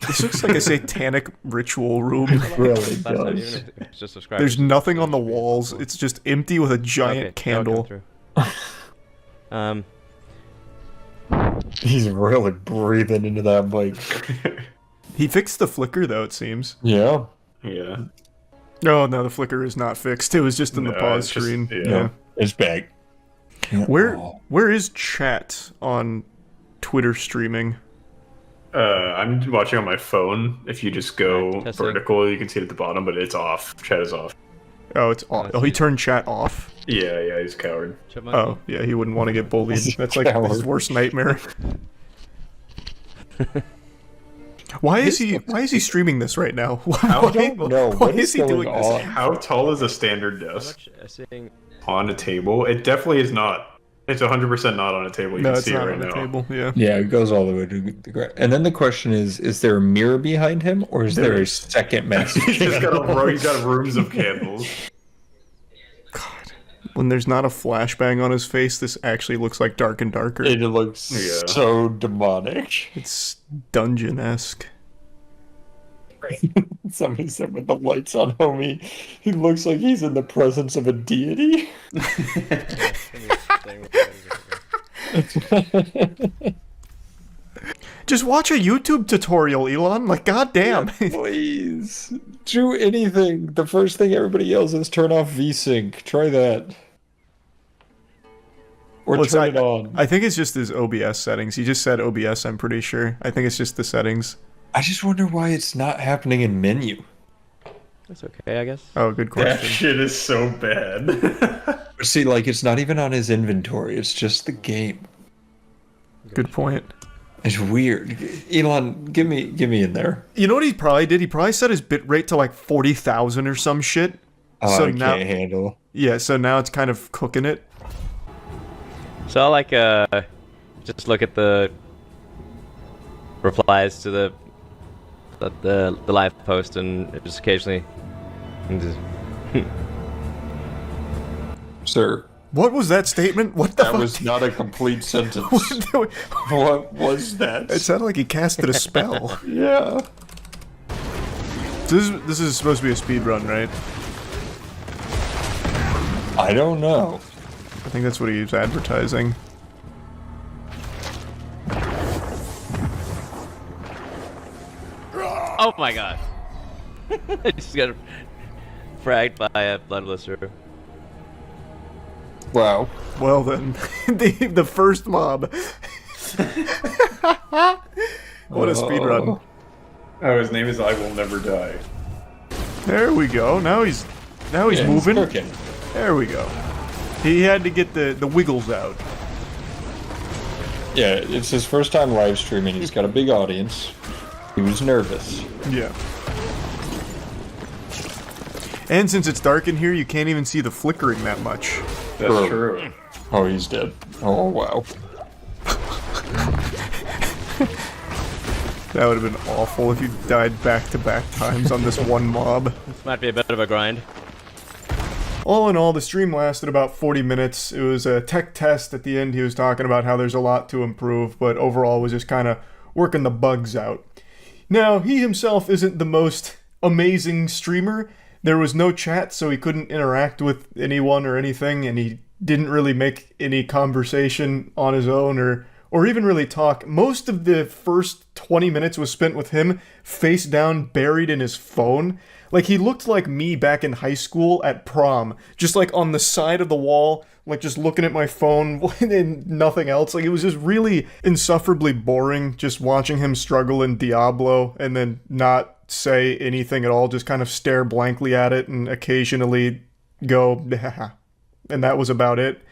S1: This looks like a satanic ritual room.
S4: It really does.
S1: There's nothing on the walls. It's just empty with a giant candle.
S4: He's really breathing into that mic.
S1: He fixed the flicker, though, it seems.
S4: Yeah.
S22: Yeah.
S1: Oh, no, the flicker is not fixed. It was just in the pause screen.
S22: Yeah.
S4: It's back.
S1: Where is chat on Twitter streaming?
S22: I'm watching on my phone. If you just go vertical, you can see it at the bottom, but it's off. Chat is off.
S1: Oh, it's off. Oh, he turned chat off?
S22: Yeah, he's a coward.
S1: Oh, yeah, he wouldn't want to get bullied. That's like his worst nightmare. Why is he streaming this right now?
S22: Why
S1: is he doing this?
S22: How tall is a standard desk? On a table? It definitely is not. It's 100% not on a table. You can see it right now.
S1: Table, yeah.
S4: Yeah, it goes all the way to the ground. And then the question is there a mirror behind him, or is there a second massive
S22: He's got rooms of candles.
S1: God. When there's not a flashbang on his face, this actually looks like Dark and Darker.
S4: It looks so demonic.
S1: It's dungeon-esque.
S4: Somebody said with the lights on, homie, he looks like he's in the presence of a deity.
S1: Just watch a YouTube tutorial, Elon. Like, goddamn.
S4: Yeah, please. Do anything. The first thing everybody yells is turn off VSync. Try that. Or turn it on.
S1: I think it's just his OBS settings. He just said OBS, I'm pretty sure. I think it's just the settings.
S4: I just wonder why it's not happening in menu.
S23: That's okay, I guess.
S1: Oh, good question.
S22: That shit is so bad.
S4: See, it's not even on his inventory. It's just the game.
S1: Good point.
S4: It's weird. Elon, give me in there.
S1: You know what he probably did? He probably set his bitrate to 40,000 or some shit.
S4: Oh,
S1: so
S4: I
S1: now,
S4: can't handle.
S1: Yeah, so now it's kind of cooking it.
S23: So I'll just look at the replies to the live post and just occasionally
S4: Sir.
S1: What was that statement? What the
S4: That
S1: fuck?
S4: was not a complete sentence. What was that?
S1: It sounded like he casted a spell.
S4: Yeah.
S1: This is supposed to be a speed run, right?
S4: I don't know.
S1: I think that's what he's advertising.
S23: Oh my god. I just got fragged by a bloodlister.
S1: Wow. Well then, the first mob. What a speed run.
S22: Oh, his name is I Will Never Die.
S1: There we go. Now he's moving. There we go. He had to get the wiggles out.
S4: Yeah, it's his first time live streaming. He's got a big audience. He was nervous.
S1: Yeah. And since it's dark in here, you can't even see the flickering that much.
S22: That's true.
S4: Oh, he's dead. Oh, wow.
S1: That would have been awful if you died back-to-back times on this one mob.
S23: This might be a bit of a grind.
S1: All in all, the stream lasted about 40 minutes. It was a tech test. At the end, he was talking about how there's a lot to improve, but overall was just kind of working the bugs out. Now, he himself isn't the most amazing streamer. There was no chat, so he couldn't interact with anyone or anything, and he didn't really make any conversation on his own or even really talk. Most of the first 20 minutes was spent with him face down, buried in his phone. Like, he looked like me back in high school at prom, just like on the side of the wall, like just looking at my phone and nothing else. Like, it was just really insufferably boring just watching him struggle in Diablo and then not say anything at all, just kind of stare blankly at it and occasionally go, and that was about it.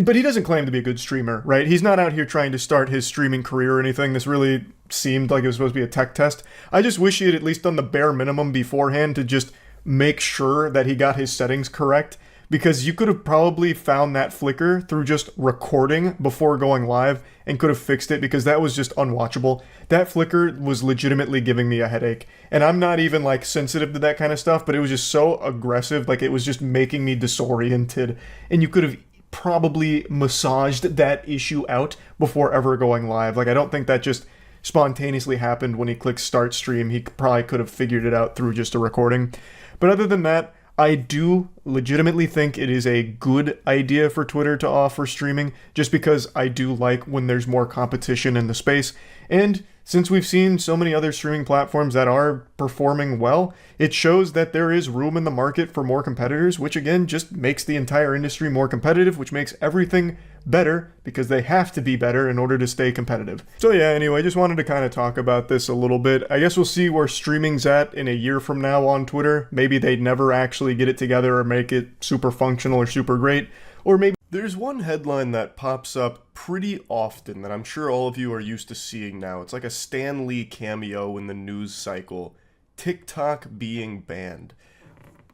S1: But he doesn't claim to be a good streamer, right? He's not out here trying to start his streaming career or anything. This really seemed like it was supposed to be a tech test. I just wish he had at least done the bare minimum beforehand to just make sure that he got his settings correct, because you could have probably found that flicker through just recording before going live and could have fixed it, because that was just unwatchable. That flicker was legitimately giving me a headache. And I'm not even like sensitive to that kind of stuff, but it was just so aggressive, like it was just making me disoriented. And you could have probably massaged that issue out before ever going live. Like, I don't think that just spontaneously happened when he clicked start stream. He probably could have figured it out through just a recording. But other than that, I do legitimately think it is a good idea for Twitter to offer streaming, just because I do like when there's more competition in the space. And since we've seen so many other streaming platforms that are performing well, it shows that there is room in the market for more competitors, which again just makes the entire industry more competitive, which makes everything better, because they have to be better in order to stay competitive. So yeah, anyway, just wanted to kind of talk about this a little bit. I guess we'll see where streaming's at in a year from now on Twitter. Maybe they'd never actually get it together or make it super functional or super great, or maybe... There's one headline that pops up pretty often that I'm sure all of you are used to seeing now. It's like a Stan Lee cameo in the news cycle. TikTok being banned.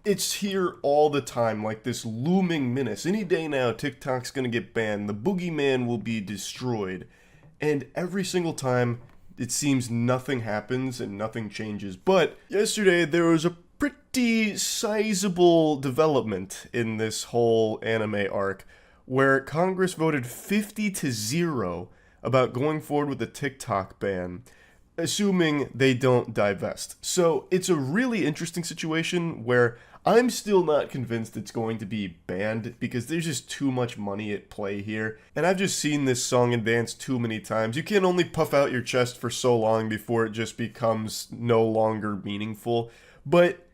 S1: It's here all the time, like this looming menace. Any day now, TikTok's gonna get banned. The boogeyman will be destroyed. And every single time, it seems nothing happens and nothing changes. But yesterday, there was a pretty sizable development in this whole anime arc, where Congress voted 50-0 about going forward with the TikTok ban, assuming they don't divest. So it's a really interesting situation where I'm still not convinced it's going to be banned, because there's just too much money at play here. And I've just seen this song and dance too many times. You can only puff out your chest for so long before it just becomes no longer meaningful. But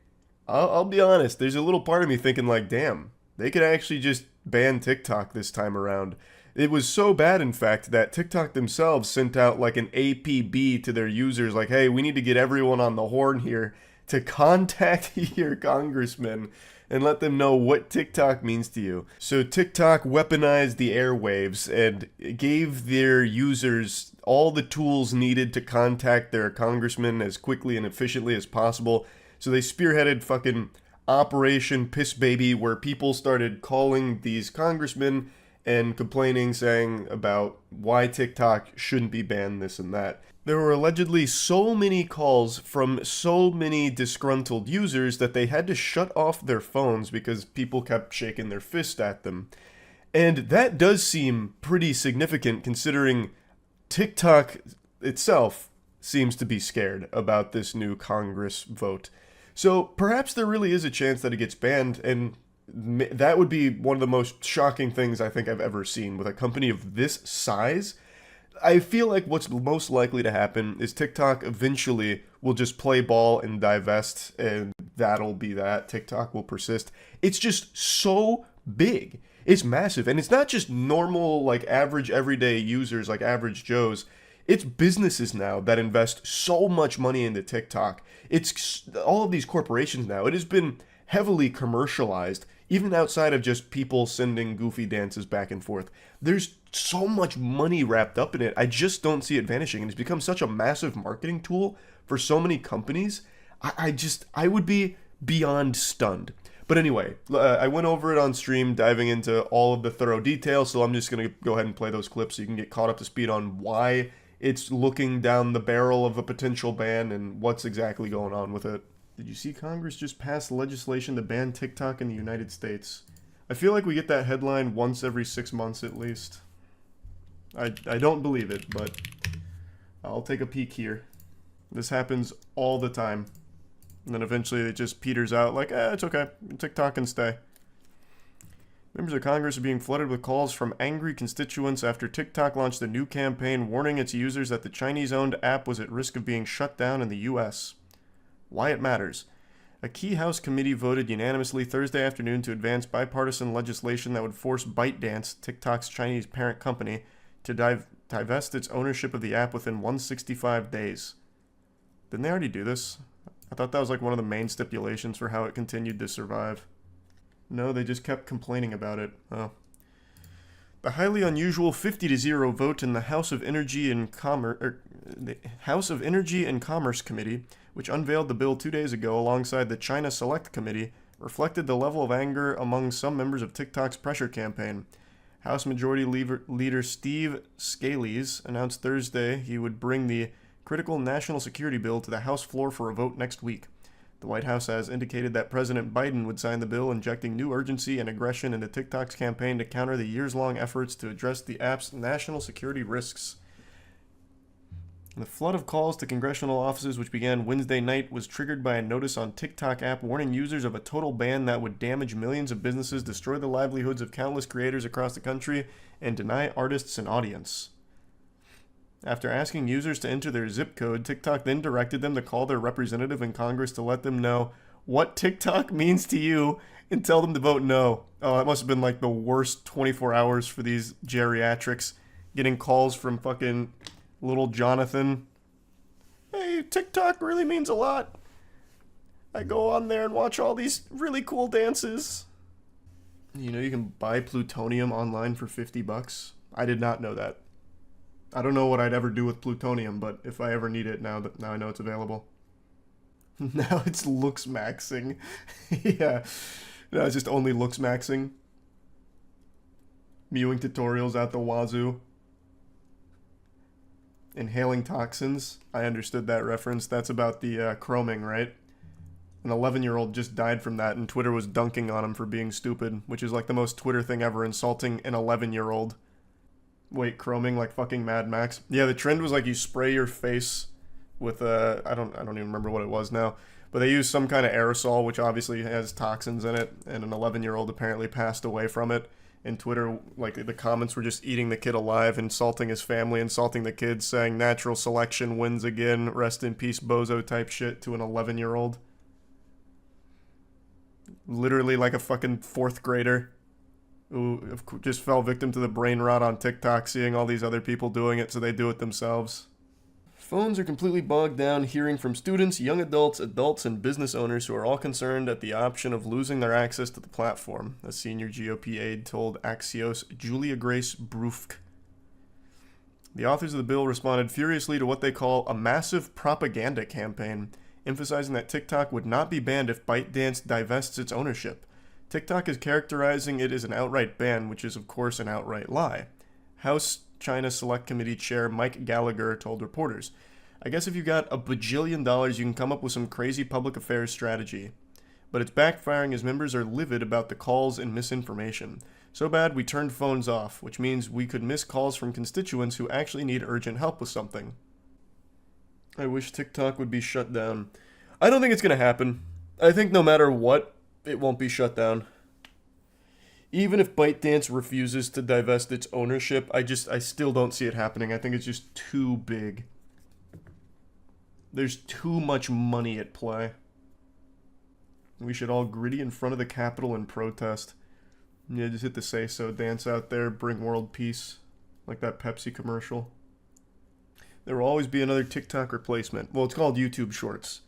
S1: I'll be honest, there's a little part of me thinking like, damn, they could actually just ban TikTok this time around. It was so bad, in fact, that TikTok themselves sent out like an APB to their users, like, hey, we need to get everyone on the horn here to contact your congressman and let them know what TikTok means to you. So TikTok weaponized the airwaves and gave their users all the tools needed to contact their congressman as quickly and efficiently as possible. So they spearheaded fucking Operation Piss Baby, where people started calling these congressmen and complaining, saying about why TikTok shouldn't be banned, this and that. There were allegedly so many calls from so many disgruntled users that they had to shut off their phones because people kept shaking their fist at them. And that does seem pretty significant, considering TikTok itself seems to be scared about this new Congress vote. So perhaps there really is a chance that it gets banned, and that would be one of the most shocking things I think I've ever seen with a company of this size. I feel like what's most likely to happen is TikTok eventually will just play ball and divest, and that'll be that. TikTok will persist. It's just so big. It's massive. And it's not just normal, like average everyday users, like average Joes. It's businesses now that invest so much money into TikTok. It's all of these corporations now. It has been heavily commercialized. even outside of just people sending goofy dances back and forth, there's so much money wrapped up in it. I just don't see it vanishing, and it's become such a massive marketing tool for so many companies. I would be beyond stunned. But anyway, I went over it on stream, diving into all of the thorough details, so I'm just going to go ahead and play those clips so you can get caught up to speed on why it's looking down the barrel of a potential ban and what's exactly going on with it. Did you see Congress just pass legislation to ban TikTok in the United States? I feel like we get that headline once every 6 months at least. I don't believe it, but I'll take a peek here. This happens all the time. And then eventually it just peters out like, it's okay. TikTok can stay. Members of Congress are being flooded with calls from angry constituents after TikTok launched a new campaign warning its users that the Chinese-owned app was at risk of being shut down in the U.S. Why it matters. A key House committee voted unanimously Thursday afternoon to advance bipartisan legislation that would force ByteDance, TikTok's Chinese parent company, to divest its ownership of the app within 165 days. Didn't they already do this? I thought that was like one of the main stipulations for how it continued to survive. No, they just kept complaining about it. Oh. The highly unusual 50-0 vote in the House of Energy and Commerce Committee, which unveiled the bill 2 days ago alongside the China Select Committee, reflected the level of anger among some members of TikTok's pressure campaign. House Majority Leader Steve Scalise announced Thursday he would bring the critical national security bill to the House floor for a vote next week. The White House has indicated that President Biden would sign the bill, injecting new urgency and aggression into TikTok's campaign to counter the years-long efforts to address the app's national security risks. The flood of calls to congressional offices, which began Wednesday night, was triggered by a notice on TikTok app warning users of a total ban that would damage millions of businesses, destroy the livelihoods of countless creators across the country, and deny artists an audience. After asking users to enter their zip code, TikTok then directed them to call their representative in Congress to let them know what TikTok means to you and tell them to vote no. Oh, that must have been like the worst 24 hours for these geriatrics, getting calls from fucking little Jonathan. Hey, TikTok really means a lot. I go on there and watch all these really cool dances. You know you can buy plutonium online for $50? I did not know that. I don't know what I'd ever do with plutonium, but if I ever need it, now I know it's available. Now it's looks maxing. Yeah. No, it's just only looks maxing. Mewing tutorials out the wazoo. Inhaling toxins. I understood that reference. That's about the chroming, right? An 11-year-old just died from that, and Twitter was dunking on him for being stupid, which is like the most Twitter thing ever, insulting an 11-year-old. Wait, chroming like fucking Mad Max? Yeah, the trend was like you spray your face with I don't even remember what it was now, but they used some kind of aerosol which obviously has toxins in it, and an 11-year-old apparently passed away from it. And Twitter, like the comments were just eating the kid alive, insulting his family, insulting the kids, saying natural selection wins again, rest in peace bozo type shit to an 11-year-old. Literally like a fucking 4th grader who just fell victim to the brain rot on TikTok, seeing all these other people doing it, so they do it themselves. Phones are completely bogged down hearing from students, young adults, and business owners who are all concerned at the option of losing their access to the platform, a senior GOP aide told Axios' Julia Grace Brufk. The authors of the bill responded furiously to what they call a massive propaganda campaign, emphasizing that TikTok would not be banned if ByteDance divests its ownership. TikTok is characterizing it as an outright ban, which is of course an outright lie. House China Select Committee Chair Mike Gallagher told reporters, I guess if you got $1 bajillion, you can come up with some crazy public affairs strategy. But it's backfiring as members are livid about the calls and misinformation. So bad we turned phones off, which means we could miss calls from constituents who actually need urgent help with something. I wish TikTok would be shut down. I don't think it's going to happen. I think no matter what, it won't be shut down. Even if ByteDance refuses to divest its ownership, I still don't see it happening. I think it's just too big. There's too much money at play. We should all gritty in front of the Capitol and protest. Yeah, just hit the say so dance out there, bring world peace, like that Pepsi commercial. There will always be another TikTok replacement. Well, it's called YouTube Shorts.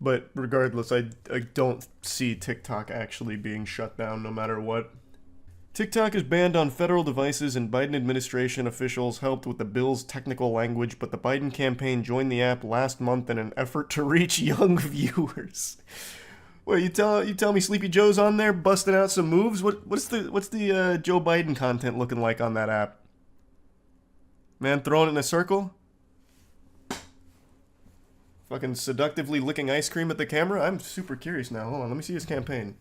S1: But regardless, I don't see TikTok actually being shut down no matter what. TikTok is banned on federal devices, and Biden administration officials helped with the bill's technical language, but the Biden campaign joined the app last month in an effort to reach young viewers. Wait, you tell me Sleepy Joe's on there busting out some moves? What's the Joe Biden content looking like on that app? Man throwing it in a circle? Fucking seductively licking ice cream at the camera? I'm super curious now. Hold on, let me see his campaign.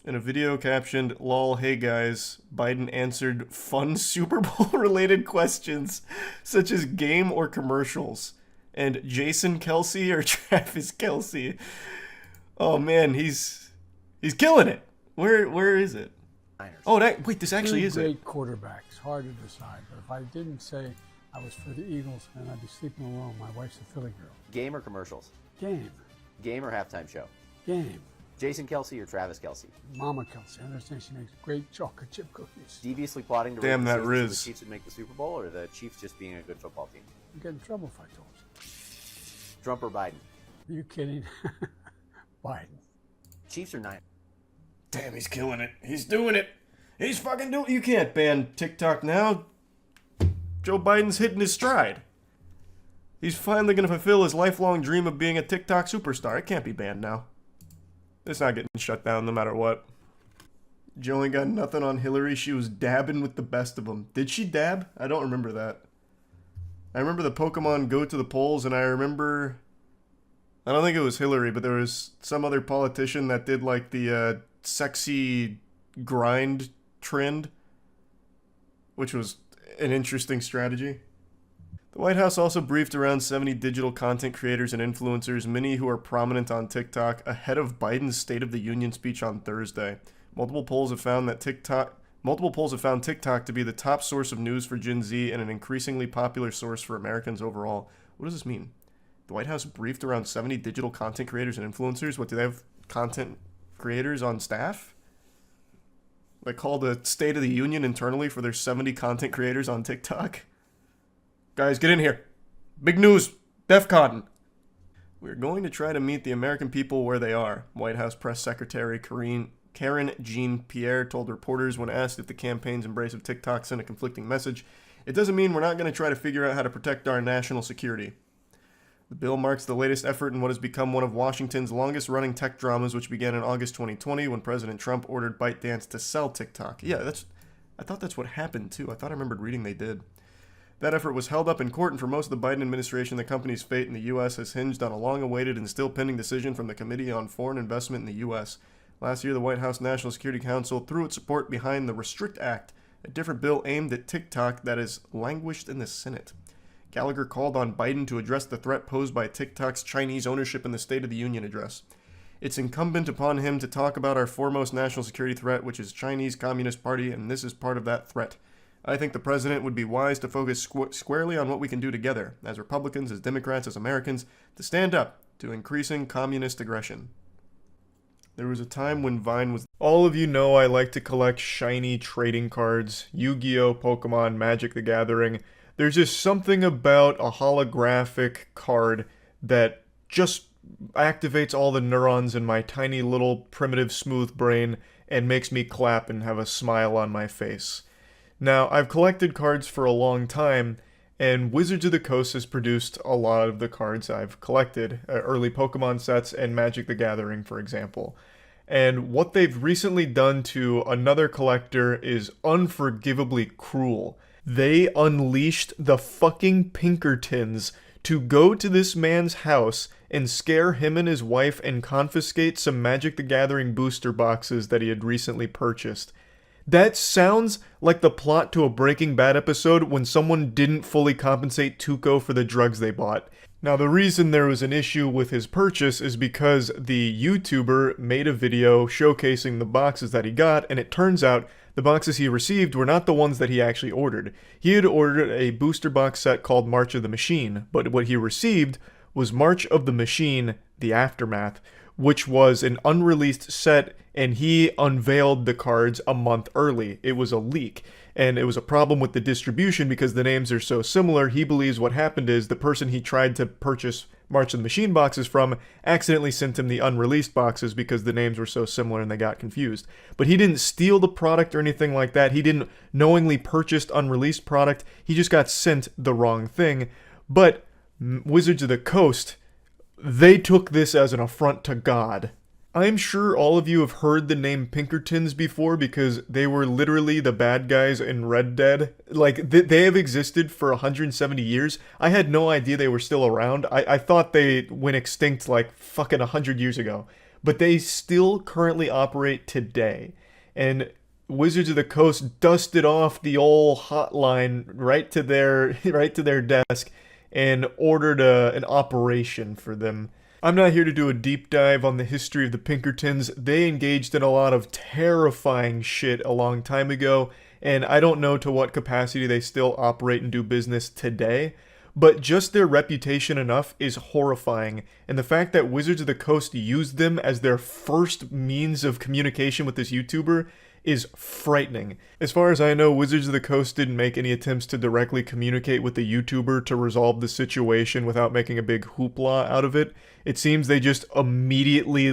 S1: In a video captioned, "Lol, hey guys," Biden answered fun Super Bowl related questions such as game or commercials. And Jason Kelsey or Travis Kelsey. Oh man, he's killing it. Where is it? Oh, wait, this actually is it.
S5: Great quarterbacks, hard to decide. But if I didn't say I was for the Eagles, then I'd be sleeping alone. My wife's a Philly girl.
S8: Game or commercials?
S5: Game.
S8: Game or halftime show?
S5: Game.
S8: Jason Kelsey or Travis Kelsey?
S5: Mama Kelsey. I understand she makes great chocolate chip cookies.
S8: Deviously plotting to
S1: Damn,
S8: rig the
S1: that
S8: season so
S1: Riz.
S8: the Chiefs would make the Super Bowl, or the Chiefs just being a good football team?
S5: I'd get in trouble if I told you.
S8: Trump or Biden?
S5: Are you kidding? Biden.
S8: Chiefs or Niners?
S1: Damn, he's killing it. He's doing it. He's fucking doing it. You can't ban TikTok now. Joe Biden's hitting his stride. He's finally going to fulfill his lifelong dream of being a TikTok superstar. It can't be banned now. It's not getting shut down no matter what. Joe ain't got nothing on Hillary. She was dabbing with the best of them. Did she dab? I don't remember that. I remember the Pokemon go to the polls, and I remember... I don't think it was Hillary, but there was some other politician that did like the sexy grind trend, which was an interesting strategy. The White House also briefed around 70 digital content creators and influencers, many who are prominent on TikTok, ahead of Biden's State of the Union speech on Thursday. Multiple polls have found TikTok to be the top source of news for Gen Z and an increasingly popular source for Americans overall. What does this mean? The White House briefed around 70 digital content creators and influencers. What, do they have content creators on staff? They called a State of the Union internally for their 70 content creators on TikTok? Guys, get in here. Big news. DEFCON. We're going to try to meet the American people where they are, White House Press Secretary Karen Jean-Pierre told reporters when asked if the campaign's embrace of TikTok sent a conflicting message. It doesn't mean we're not going to try to figure out how to protect our national security. The bill marks the latest effort in what has become one of Washington's longest-running tech dramas, which began in August 2020 when President Trump ordered ByteDance to sell TikTok. Yeah, I thought that's what happened, too. I thought I remembered reading they did. That effort was held up in court, and for most of the Biden administration, the company's fate in the U.S. has hinged on a long-awaited and still pending decision from the Committee on Foreign Investment in the U.S. Last year, the White House National Security Council threw its support behind the Restrict Act, a different bill aimed at TikTok that has languished in the Senate. Gallagher called on Biden to address the threat posed by TikTok's Chinese ownership in the State of the Union address. It's incumbent upon him to talk about our foremost national security threat, which is Chinese Communist Party, and this is part of that threat. I think the president would be wise to focus squarely on what we can do together, as Republicans, as Democrats, as Americans, to stand up to increasing communist aggression. There was a time when Vine was... All of you know I like to collect shiny trading cards, Yu-Gi-Oh!, Pokemon, Magic the Gathering. There's just something about a holographic card that just activates all the neurons in my tiny little primitive smooth brain and makes me clap and have a smile on my face. Now, I've collected cards for a long time, and Wizards of the Coast has produced a lot of the cards I've collected, early Pokemon sets and Magic the Gathering, for example. And what they've recently done to another collector is unforgivably cruel. They unleashed the fucking Pinkertons to go to this man's house and scare him and his wife and confiscate some Magic the Gathering booster boxes that he had recently purchased. That sounds like the plot to a Breaking Bad episode when someone didn't fully compensate Tuco for the drugs they bought. Now, the reason there was an issue with his purchase is because the YouTuber made a video showcasing the boxes that he got, and it turns out the boxes he received were not the ones that he actually ordered. He had ordered a booster box set called March of the Machine, but what he received was March of the Machine, The Aftermath, which was an unreleased set, and he unveiled the cards a month early. It was a leak, and it was a problem with the distribution because the names are so similar. He believes what happened is the person he tried to purchase March of the Machine boxes from accidentally sent him the unreleased boxes because the names were so similar and they got confused. But he didn't steal the product or anything like that. He didn't knowingly purchase unreleased product. He just got sent the wrong thing. But Wizards of the Coast, they took this as an affront to God. I'm sure all of you have heard the name Pinkertons before because they were literally the bad guys in Red Dead. Like, they have existed for 170 years. I had no idea they were still around. I thought they went extinct like fucking 100 years ago. But they still currently operate today. And Wizards of the Coast dusted off the old hotline right to their desk and ordered an operation for them. I'm not here to do a deep dive on the history of the Pinkertons. They engaged in a lot of terrifying shit a long time ago, and I don't know to what capacity they still operate and do business today, but just their reputation enough is horrifying, and the fact that Wizards of the Coast used them as their first means of communication with this YouTuber is frightening. As far as I know, Wizards of the Coast didn't make any attempts to directly communicate with the YouTuber to resolve the situation without making a big hoopla out of it. It seems they just immediately,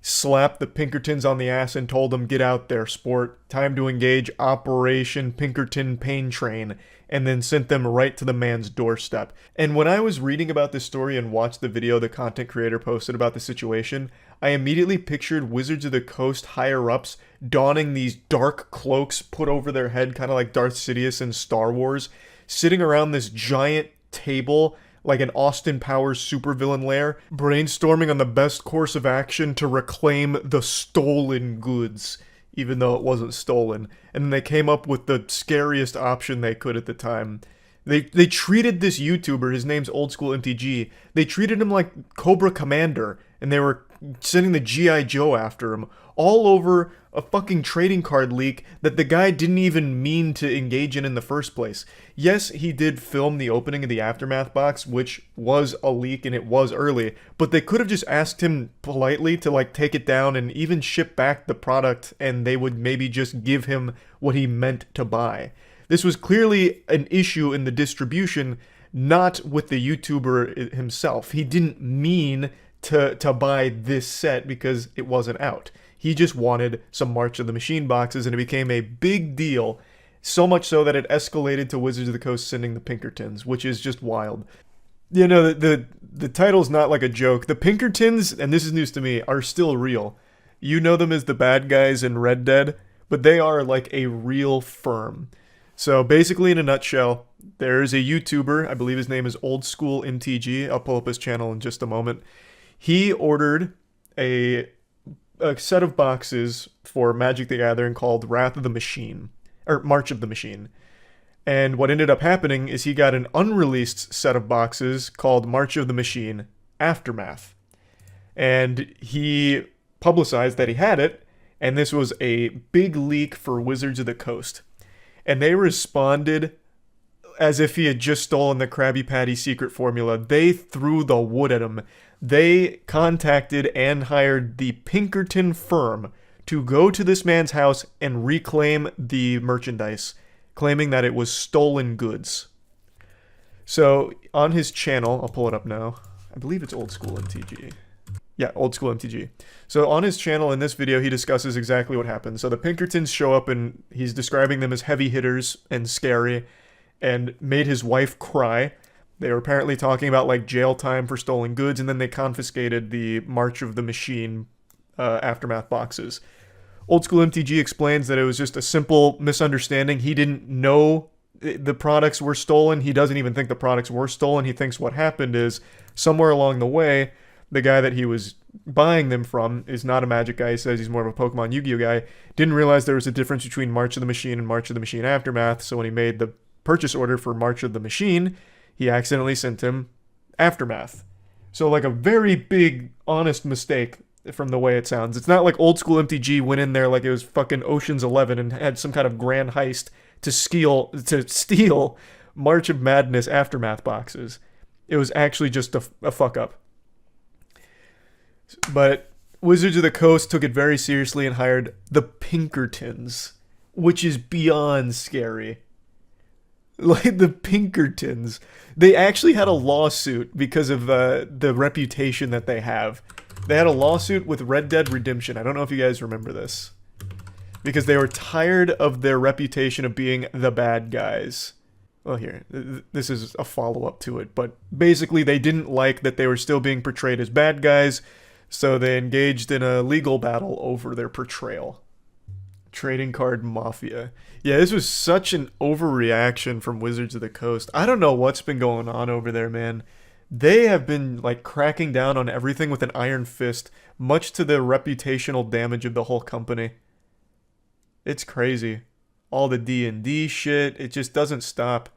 S1: slapped the Pinkertons on the ass and told them, get out there, sport. Time to engage Operation Pinkerton Pain Train, and then sent them right to the man's doorstep. And when I was reading about this story and watched the video the content creator posted about the situation, I immediately pictured Wizards of the Coast higher-ups donning these dark cloaks put over their head, kind of like Darth Sidious in Star Wars, sitting around this giant table like an Austin Powers supervillain lair, brainstorming on the best course of action to reclaim the stolen goods, even though it wasn't stolen. And then they came up with the scariest option they could at the time. They treated this YouTuber, his name's Old School MTG, they treated him like Cobra Commander, and they were sending the G.I. Joe after him, all over a fucking trading card leak that the guy didn't even mean to engage in the first place. Yes, he did film the opening of the Aftermath box, which was a leak and it was early, but they could have just asked him politely to take it down and even ship back the product, and they would maybe just give him what he meant to buy. This was clearly an issue in the distribution, not with the YouTuber himself. He didn't mean to buy this set because it wasn't out. He just wanted some March of the Machine boxes, and it became a big deal, so much so that it escalated to Wizards of the Coast sending the Pinkertons, which is just wild. You know, the title's not like a joke. The Pinkertons, and this is news to me, are still real. You know them as the bad guys in Red Dead, but they are like a real firm. So basically, in a nutshell, there's a YouTuber, I believe his name is Old School MTG, I'll pull up his channel in just a moment. He ordered a set of boxes for Magic the Gathering called Wrath of the Machine, or March of the Machine. And what ended up happening is he got an unreleased set of boxes called March of the Machine Aftermath. And he publicized that he had it, and this was a big leak for Wizards of the Coast. And they responded as if he had just stolen the Krabby Patty secret formula. They threw the wood at him. They contacted and hired the Pinkerton firm to go to this man's house and reclaim the merchandise, claiming that it was stolen goods. So, on his channel, I'll pull it up now. I believe it's Old School MTG. Yeah, Old School MTG. So on his channel in this video, he discusses exactly what happened. So the Pinkertons show up and he's describing them as heavy hitters and scary and made his wife cry. They were apparently talking about jail time for stolen goods, and then they confiscated the March of the Machine Aftermath boxes. Old School MTG explains that it was just a simple misunderstanding. He didn't know the products were stolen. He doesn't even think the products were stolen. He thinks what happened is somewhere along the way, the guy that he was buying them from is not a Magic guy. He says he's more of a Pokemon Yu-Gi-Oh guy. Didn't realize there was a difference between March of the Machine and March of the Machine Aftermath. So when he made the purchase order for March of the Machine, he accidentally sent him Aftermath. So a very big, honest mistake from the way it sounds. It's not like Old School MTG went in there like it was fucking Ocean's 11 and had some kind of grand heist to steal March of Madness Aftermath boxes. It was actually just a fuck up. But Wizards of the Coast took it very seriously and hired the Pinkertons, which is beyond scary. Like the Pinkertons. They actually had a lawsuit because of the reputation that they have. They had a lawsuit with Red Dead Redemption. I don't know if you guys remember this. Because they were tired of their reputation of being the bad guys. Well, here, this is a follow-up to it, but basically they didn't like that they were still being portrayed as bad guys, so they engaged in a legal battle over their portrayal. Trading card mafia. Yeah, this was such an overreaction from Wizards of the Coast. I don't know what's been going on over there, man. They have been, like, cracking down on everything with an iron fist, much to the reputational damage of the whole company. It's crazy. All the D&D shit, it just doesn't stop.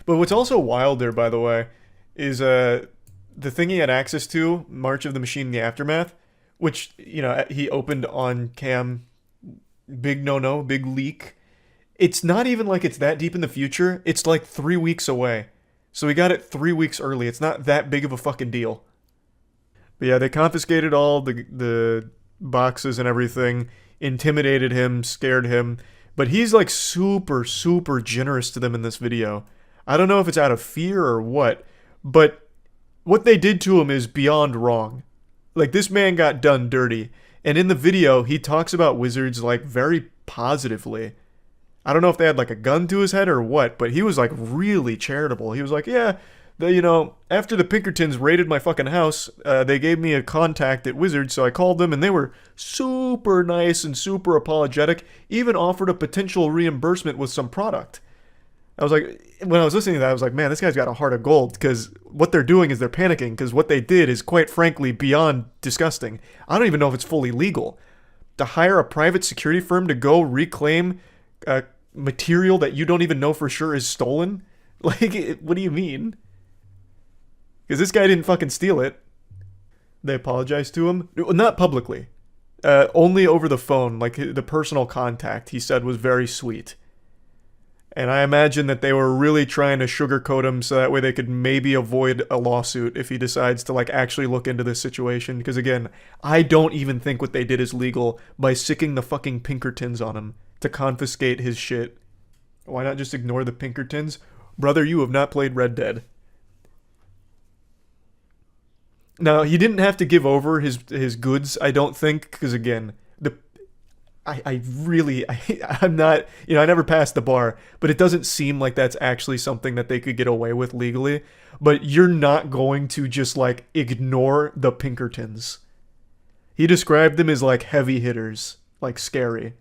S1: But what's also wilder, by the way, is the thing he had access to, March of the Machine in the Aftermath, which, you know, he opened on cam. Big no-no, big leak. It's not even like it's that deep in the future. It's like 3 weeks away. So we got it 3 weeks early. It's not that big of a fucking deal. But yeah, they confiscated all the boxes and everything, intimidated him, scared him. But he's like super, super generous to them in this video. I don't know if it's out of fear or what, but what they did to him is beyond wrong. Like, this man got done dirty. And in the video, he talks about Wizards, like, very positively. I don't know if they had, like, a gun to his head or what, but he was, like, really charitable. He was like, yeah, you know, after the Pinkertons raided my fucking house, they gave me a contact at Wizards, so I called them, and they were super nice and super apologetic, even offered a potential reimbursement with some product. I was like, when I was listening to that, I was like, man, this guy's got a heart of gold, because what they're doing is they're panicking, because what they did is, quite frankly, beyond disgusting. I don't even know if it's fully legal. To hire a private security firm to go reclaim material that you don't even know for sure is stolen? Like, what do you mean? Because this guy didn't fucking steal it. They apologized to him. Not publicly. Only over the phone. Like, the personal contact, he said, was very sweet. And I imagine that they were really trying to sugarcoat him so that way they could maybe avoid a lawsuit if he decides to, like, actually look into this situation. Because, again, I don't even think what they did is legal by sicking the fucking Pinkertons on him to confiscate his shit. Why not just ignore the Pinkertons? Brother, you have not played Red Dead. Now, he didn't have to give over his goods, I don't think, because, again, I'm not, you know, I never passed the bar, but it doesn't seem like that's actually something that they could get away with legally. But you're not going to just, like, ignore the Pinkertons. He described them as, like, heavy hitters, like, scary.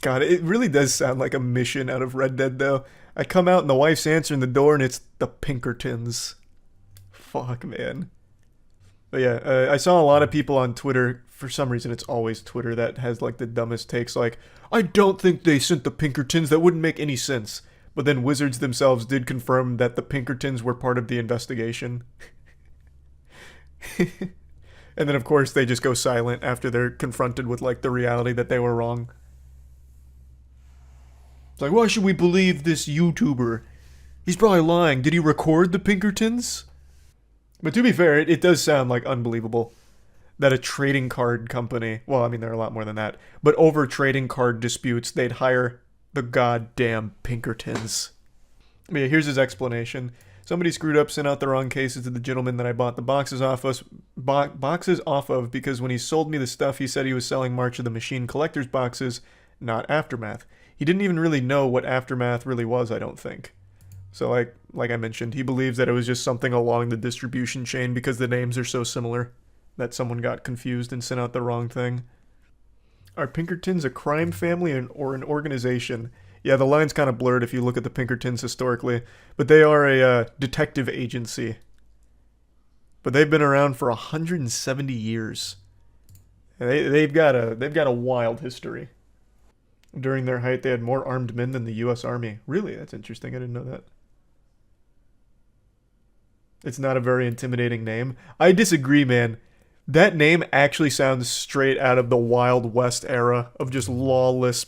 S1: God, it really does sound like a mission out of Red Dead, though. I come out and the wife's answering the door and it's the Pinkertons. Fuck, man. But yeah, I saw a lot of people on Twitter. For some reason, it's always Twitter that has, like, the dumbest takes, like, I don't think they sent the Pinkertons, that wouldn't make any sense. But then Wizards themselves did confirm that the Pinkertons were part of the investigation. And then, of course, they just go silent after they're confronted with, like, the reality that they were wrong. It's like, why should we believe this YouTuber? He's probably lying. Did he record the Pinkertons? But to be fair, it does sound, like, unbelievable that a trading card company, well, I mean, there are a lot more than that, but over trading card disputes, they'd hire the goddamn Pinkertons. But yeah, here's his explanation. Somebody screwed up, sent out the wrong cases to the gentleman that I bought the boxes off of because when he sold me the stuff, he said he was selling March of the Machine collector's boxes, not Aftermath. He didn't even really know what Aftermath really was, I don't think. So like I mentioned, he believes that it was just something along the distribution chain because the names are so similar that someone got confused and sent out the wrong thing. Are Pinkertons a crime family or an organization? Yeah, the line's kind of blurred if you look at the Pinkertons historically, but they are a detective agency. But they've been around for 170 years. They've got a wild history. During their height, they had more armed men than the U.S. Army. Really? That's interesting. I didn't know that. It's not a very intimidating name. I disagree, man. That name actually sounds straight out of the Wild West era of just lawless,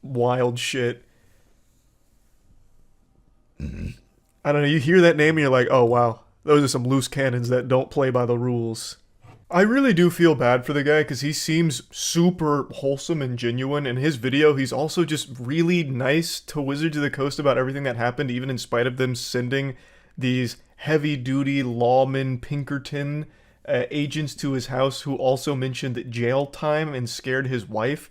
S1: wild shit. I don't know, you hear that name and you're like, oh wow, those are some loose cannons that don't play by the rules. I really do feel bad for the guy because he seems super wholesome and genuine. In his video, he's also just really nice to Wizards of the Coast about everything that happened, even in spite of them sending these heavy-duty lawman Pinkerton agents to his house who also mentioned jail time and scared his wife.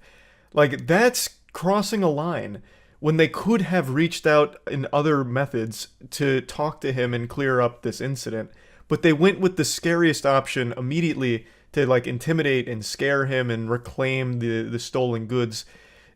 S1: Like, that's crossing a line when they could have reached out in other methods to talk to him and clear up this incident. But they went with the scariest option immediately to, like, intimidate and scare him and reclaim the stolen goods.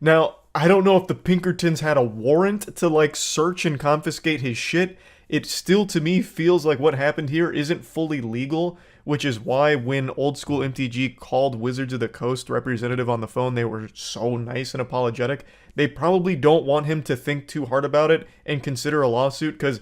S1: Now, I don't know if the Pinkertons had a warrant to, like, search and confiscate his shit. It still, to me, feels like what happened here isn't fully legal, which is why when Old School MTG called Wizards of the Coast representative on the phone, they were so nice and apologetic. They probably don't want him to think too hard about it and consider a lawsuit, because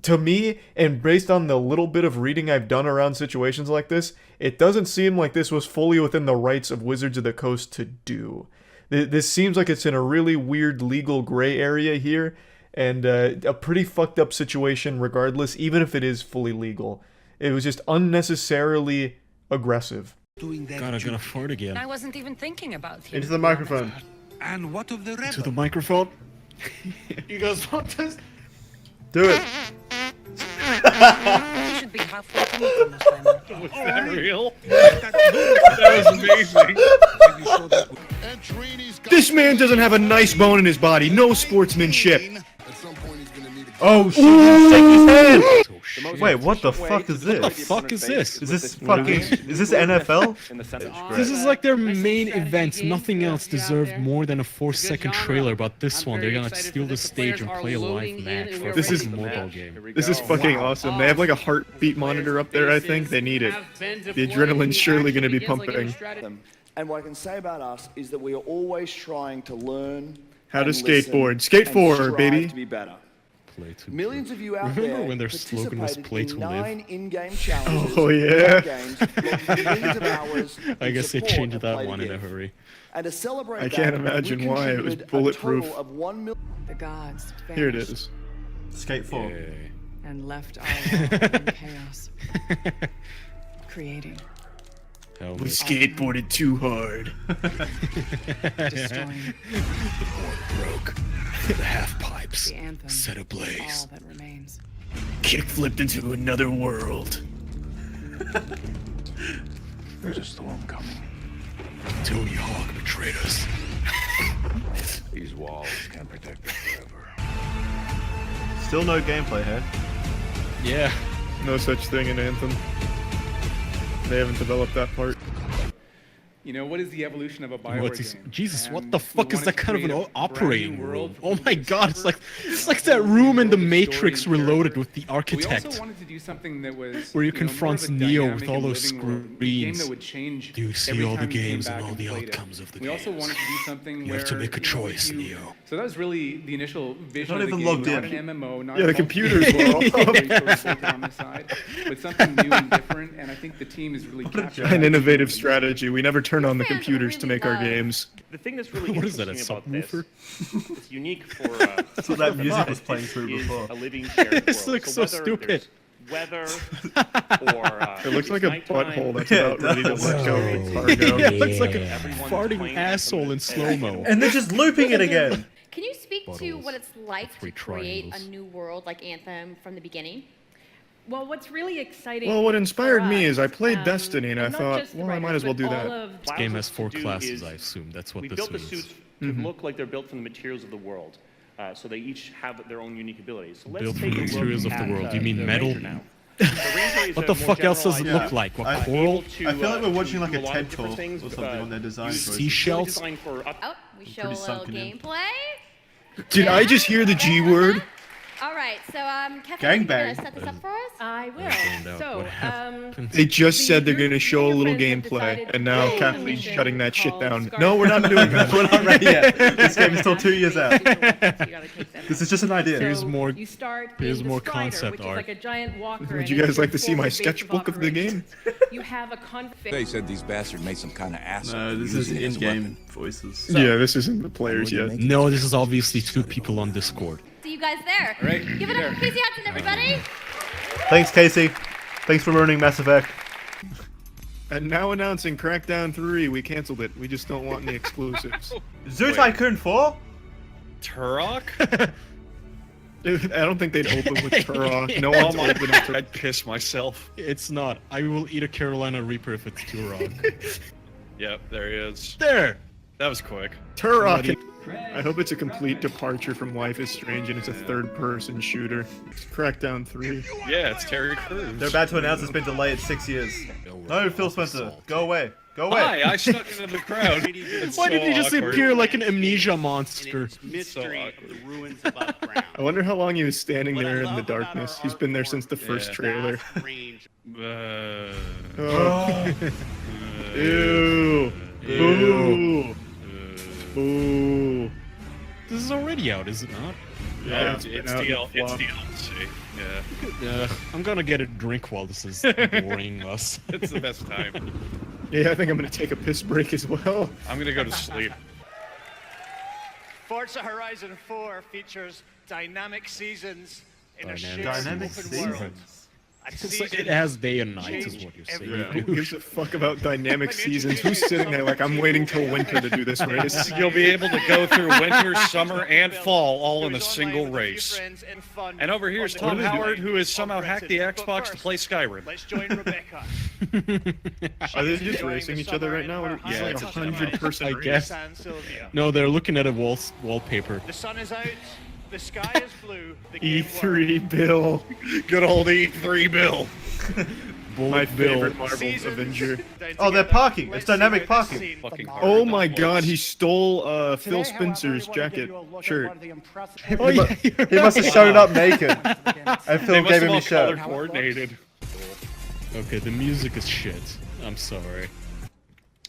S1: to me, and based on the little bit of reading I've done around situations like this, it doesn't seem like this was fully within the rights of Wizards of the Coast to do. This seems like it's in a really weird legal gray area here, and a pretty fucked up situation regardless, even if it is fully legal. It was just unnecessarily aggressive.
S7: God, I'm gonna fart again.
S9: I wasn't even thinking about him.
S1: Into the microphone.
S9: And what of the rebel?
S7: To the microphone.
S9: You guys want this?
S1: Do it.
S9: You should be halfway to meet him this time.
S7: Was that real? That was amazing.
S1: This man doesn't have a nice bone in his body. No sportsmanship. Oh shit! Take his hand. Wait, what the fuck is this?
S7: What the fuck is this?
S1: Is this fucking? Is this NFL?
S7: This is like their main events. Nothing else deserved more than a 4-second trailer about this one. They're gonna steal the stage and play a live match for a mobile game.
S1: This is fucking awesome. They have like a heartbeat monitor up there, I think. They need it. The adrenaline's surely gonna be pumping.
S10: And what I can say about us is that we are always trying to learn
S1: how to skateboard. Skate forward, baby.
S10: To be better.
S7: Millions
S10: of you out
S7: Remember
S10: there
S7: when their slogan was "Play to Live"?
S10: In-game challenges.
S1: Oh yeah.
S7: I guess they changed that one in a hurry.
S10: And to celebrate
S1: I can't imagine why it was bulletproof.
S9: The gods
S1: Here it is. Skate forward.
S9: and left our world in chaos, creating,
S1: We skateboarded too hard.
S9: destroying.
S7: Broke. The half pipes
S9: The anthem
S7: set
S9: is
S7: ablaze.
S9: all that remains.
S1: Kick flipped into another world.
S7: There's a storm coming. Tony Hawk betrayed us. These walls can't protect us forever.
S1: Still no gameplay, huh?
S7: Yeah.
S1: No such thing in Anthem. They haven't developed that part.
S24: You know, what is the evolution of a Bioware game?
S7: Jesus, what the fuck is that kind of an operating room? Oh my god, it's like that room in the Matrix Reloaded with the architect.
S24: We also wanted to do something that was
S7: where you confront Neo with all those screens.
S24: Do
S7: you see all the games and all the outcomes of the games?
S24: We also wanted to do something
S7: You
S24: where
S7: have to make a choice, Neo.
S24: So that was really the initial vision
S1: Not
S24: of the
S1: even
S24: game.
S1: logged
S24: Not
S1: in.
S24: an MMO, not
S1: Yeah, the computers were all
S24: on the side, but something new and different. And I think the team is really captured.
S1: An innovative strategy. We never turn on the computers to make our games.
S25: The thing that's really
S1: What is that,
S25: interesting
S1: a
S25: about this,
S1: subwoofer?
S25: it's unique for
S1: That's what that music was playing through
S25: is
S1: before.
S25: a living shared
S1: This
S25: world.
S1: looks so
S25: whether
S1: stupid.
S25: there's Weather or
S1: It looks like a
S25: nighttime,
S1: butthole that's about ready to let go of cargo.
S7: Yeah, it looks like a farting asshole in slow-mo.
S26: And they're just looping it again.
S27: Can you speak to
S7: Bottles.
S27: what it's like to create a
S7: triangles.
S27: new world like Anthem from the beginning?
S28: Well, what's really exciting.
S1: Well, what inspired
S28: for
S1: me
S28: us,
S1: is I played Destiny and I
S28: and not
S1: thought,
S28: just
S1: well, I
S28: writers,
S1: might as well
S28: but
S1: do
S28: all
S1: that.
S28: of-
S7: This game has 4
S25: to do
S7: classes,
S25: is
S7: I assume. That's what
S25: we
S7: this
S25: built the
S7: means.
S25: suits to look like they're built from the materials of the world, so they each have their own unique abilities. So let's
S7: Built
S25: take
S7: from
S25: a
S7: the
S25: look
S7: materials of the
S25: at,
S7: world. You mean
S25: the
S7: metal?
S25: Ranger now. The Ranger is
S7: What
S25: a
S7: the
S25: more
S7: fuck else does it
S25: general
S7: look like? What,
S25: idea.
S7: coral?
S25: To,
S1: I feel like we're watching
S25: to
S1: like
S25: do
S1: a
S25: lot
S1: TED
S25: of different
S1: talk
S25: things,
S1: or something on their design
S25: use
S1: choices.
S7: Seashells?
S25: design for
S27: Oh, we show a
S1: pretty
S27: little
S1: sunken in.
S27: gameplay.
S1: Did I just hear the G word?
S27: All right, so Catherine, you
S1: Gangbang.
S27: gonna set this up for us?
S28: I will.
S7: Find out
S28: So,
S7: what happened.
S1: They just said they're gonna show a little gameplay, and now Kathleen's shutting that shit down. No, we're not doing that.
S26: We're not ready yet. This game is still 2 years out. This is just an idea.
S7: Here's more.
S28: You start
S7: Here's
S28: being the
S7: more
S28: Strider,
S7: concept
S28: which
S7: art.
S28: is like a giant walker.
S1: Would
S28: and
S1: you guys
S28: it's
S1: like to
S28: your
S1: see my
S28: forward base
S1: sketchbook of the game?
S28: You have a
S29: They said these bastards made some kind of ass.
S26: No, this is in-game voices.
S1: Yeah, this isn't the players yet.
S7: No, this is obviously 2 people on Discord.
S27: See you guys there.
S24: All right,
S27: Give it up for Casey Hudson, everybody.
S26: Thanks, Casey. Thanks for ruining Mass Effect.
S1: And now announcing Crackdown 3, we canceled it. We just don't want any exclusives.
S26: Zoo Tycoon 4?
S6: Turok?
S1: I don't think they'd open with Turok. No one's opening Turok.
S6: I'd piss myself.
S7: It's not. I will eat a Carolina Reaper if it's Turok.
S6: Yep, there he is.
S7: There!
S6: That was quick.
S1: Turok! I hope it's a complete departure from Life is Strange and it's a third-person shooter. It's Crackdown 3.
S6: Yeah, it's Terry Crews.
S26: They're about to announce it's been delayed 6 years. No, Phil Spencer, go away. Go away.
S6: Hi, I snuck into the crowd.
S7: Why did he just appear like an amnesia monster?
S11: Mystery of the ruins above ground.
S1: I wonder how long he was standing there in the darkness. He's been there since the first trailer. Oh. Ew. Boo. Boo.
S7: This is already out, is it not?
S1: Yeah,
S6: it's DLC. Yeah.
S7: I'm gonna get a drink while this is boring us.
S6: It's the best time.
S1: Yeah, I think I'm gonna take a piss break as well.
S6: I'm gonna go to sleep.
S11: Forza Horizon 4 features dynamic seasons in a shared
S26: Dynamic
S11: open world.
S26: seasons.
S7: It has day and night, is what you're saying.
S1: Who gives a fuck about dynamic seasons? Who's sitting there like, I'm waiting till winter to do this race?
S6: You'll be able to go through winter, summer, and fall all in a single race. And over here is Tom Howard, who has somehow hacked the Xbox to play Skyrim.
S11: Let's join Rebecca.
S1: Are they just racing each other right now?
S6: Yeah,
S1: Like
S6: it's
S1: a
S6: a
S1: 100-person
S7: I
S1: race.
S7: guess.
S11: San Silvia.
S7: No, they're looking at a wallpaper.
S11: The sun is out. The sky is blue. The game
S1: E3 Bill.
S6: Good old E3 Bill.
S1: My favorite Marvel Avenger.
S26: Oh, they're parking. It's dynamic parking.
S1: Oh my god, he stole Phil Spencer's jacket, shirt.
S7: Oh, yeah,
S26: He must have shown up naked. And Phil gave him his
S6: color
S26: shirt.
S6: coordinated.
S7: Okay, the music is shit. I'm sorry.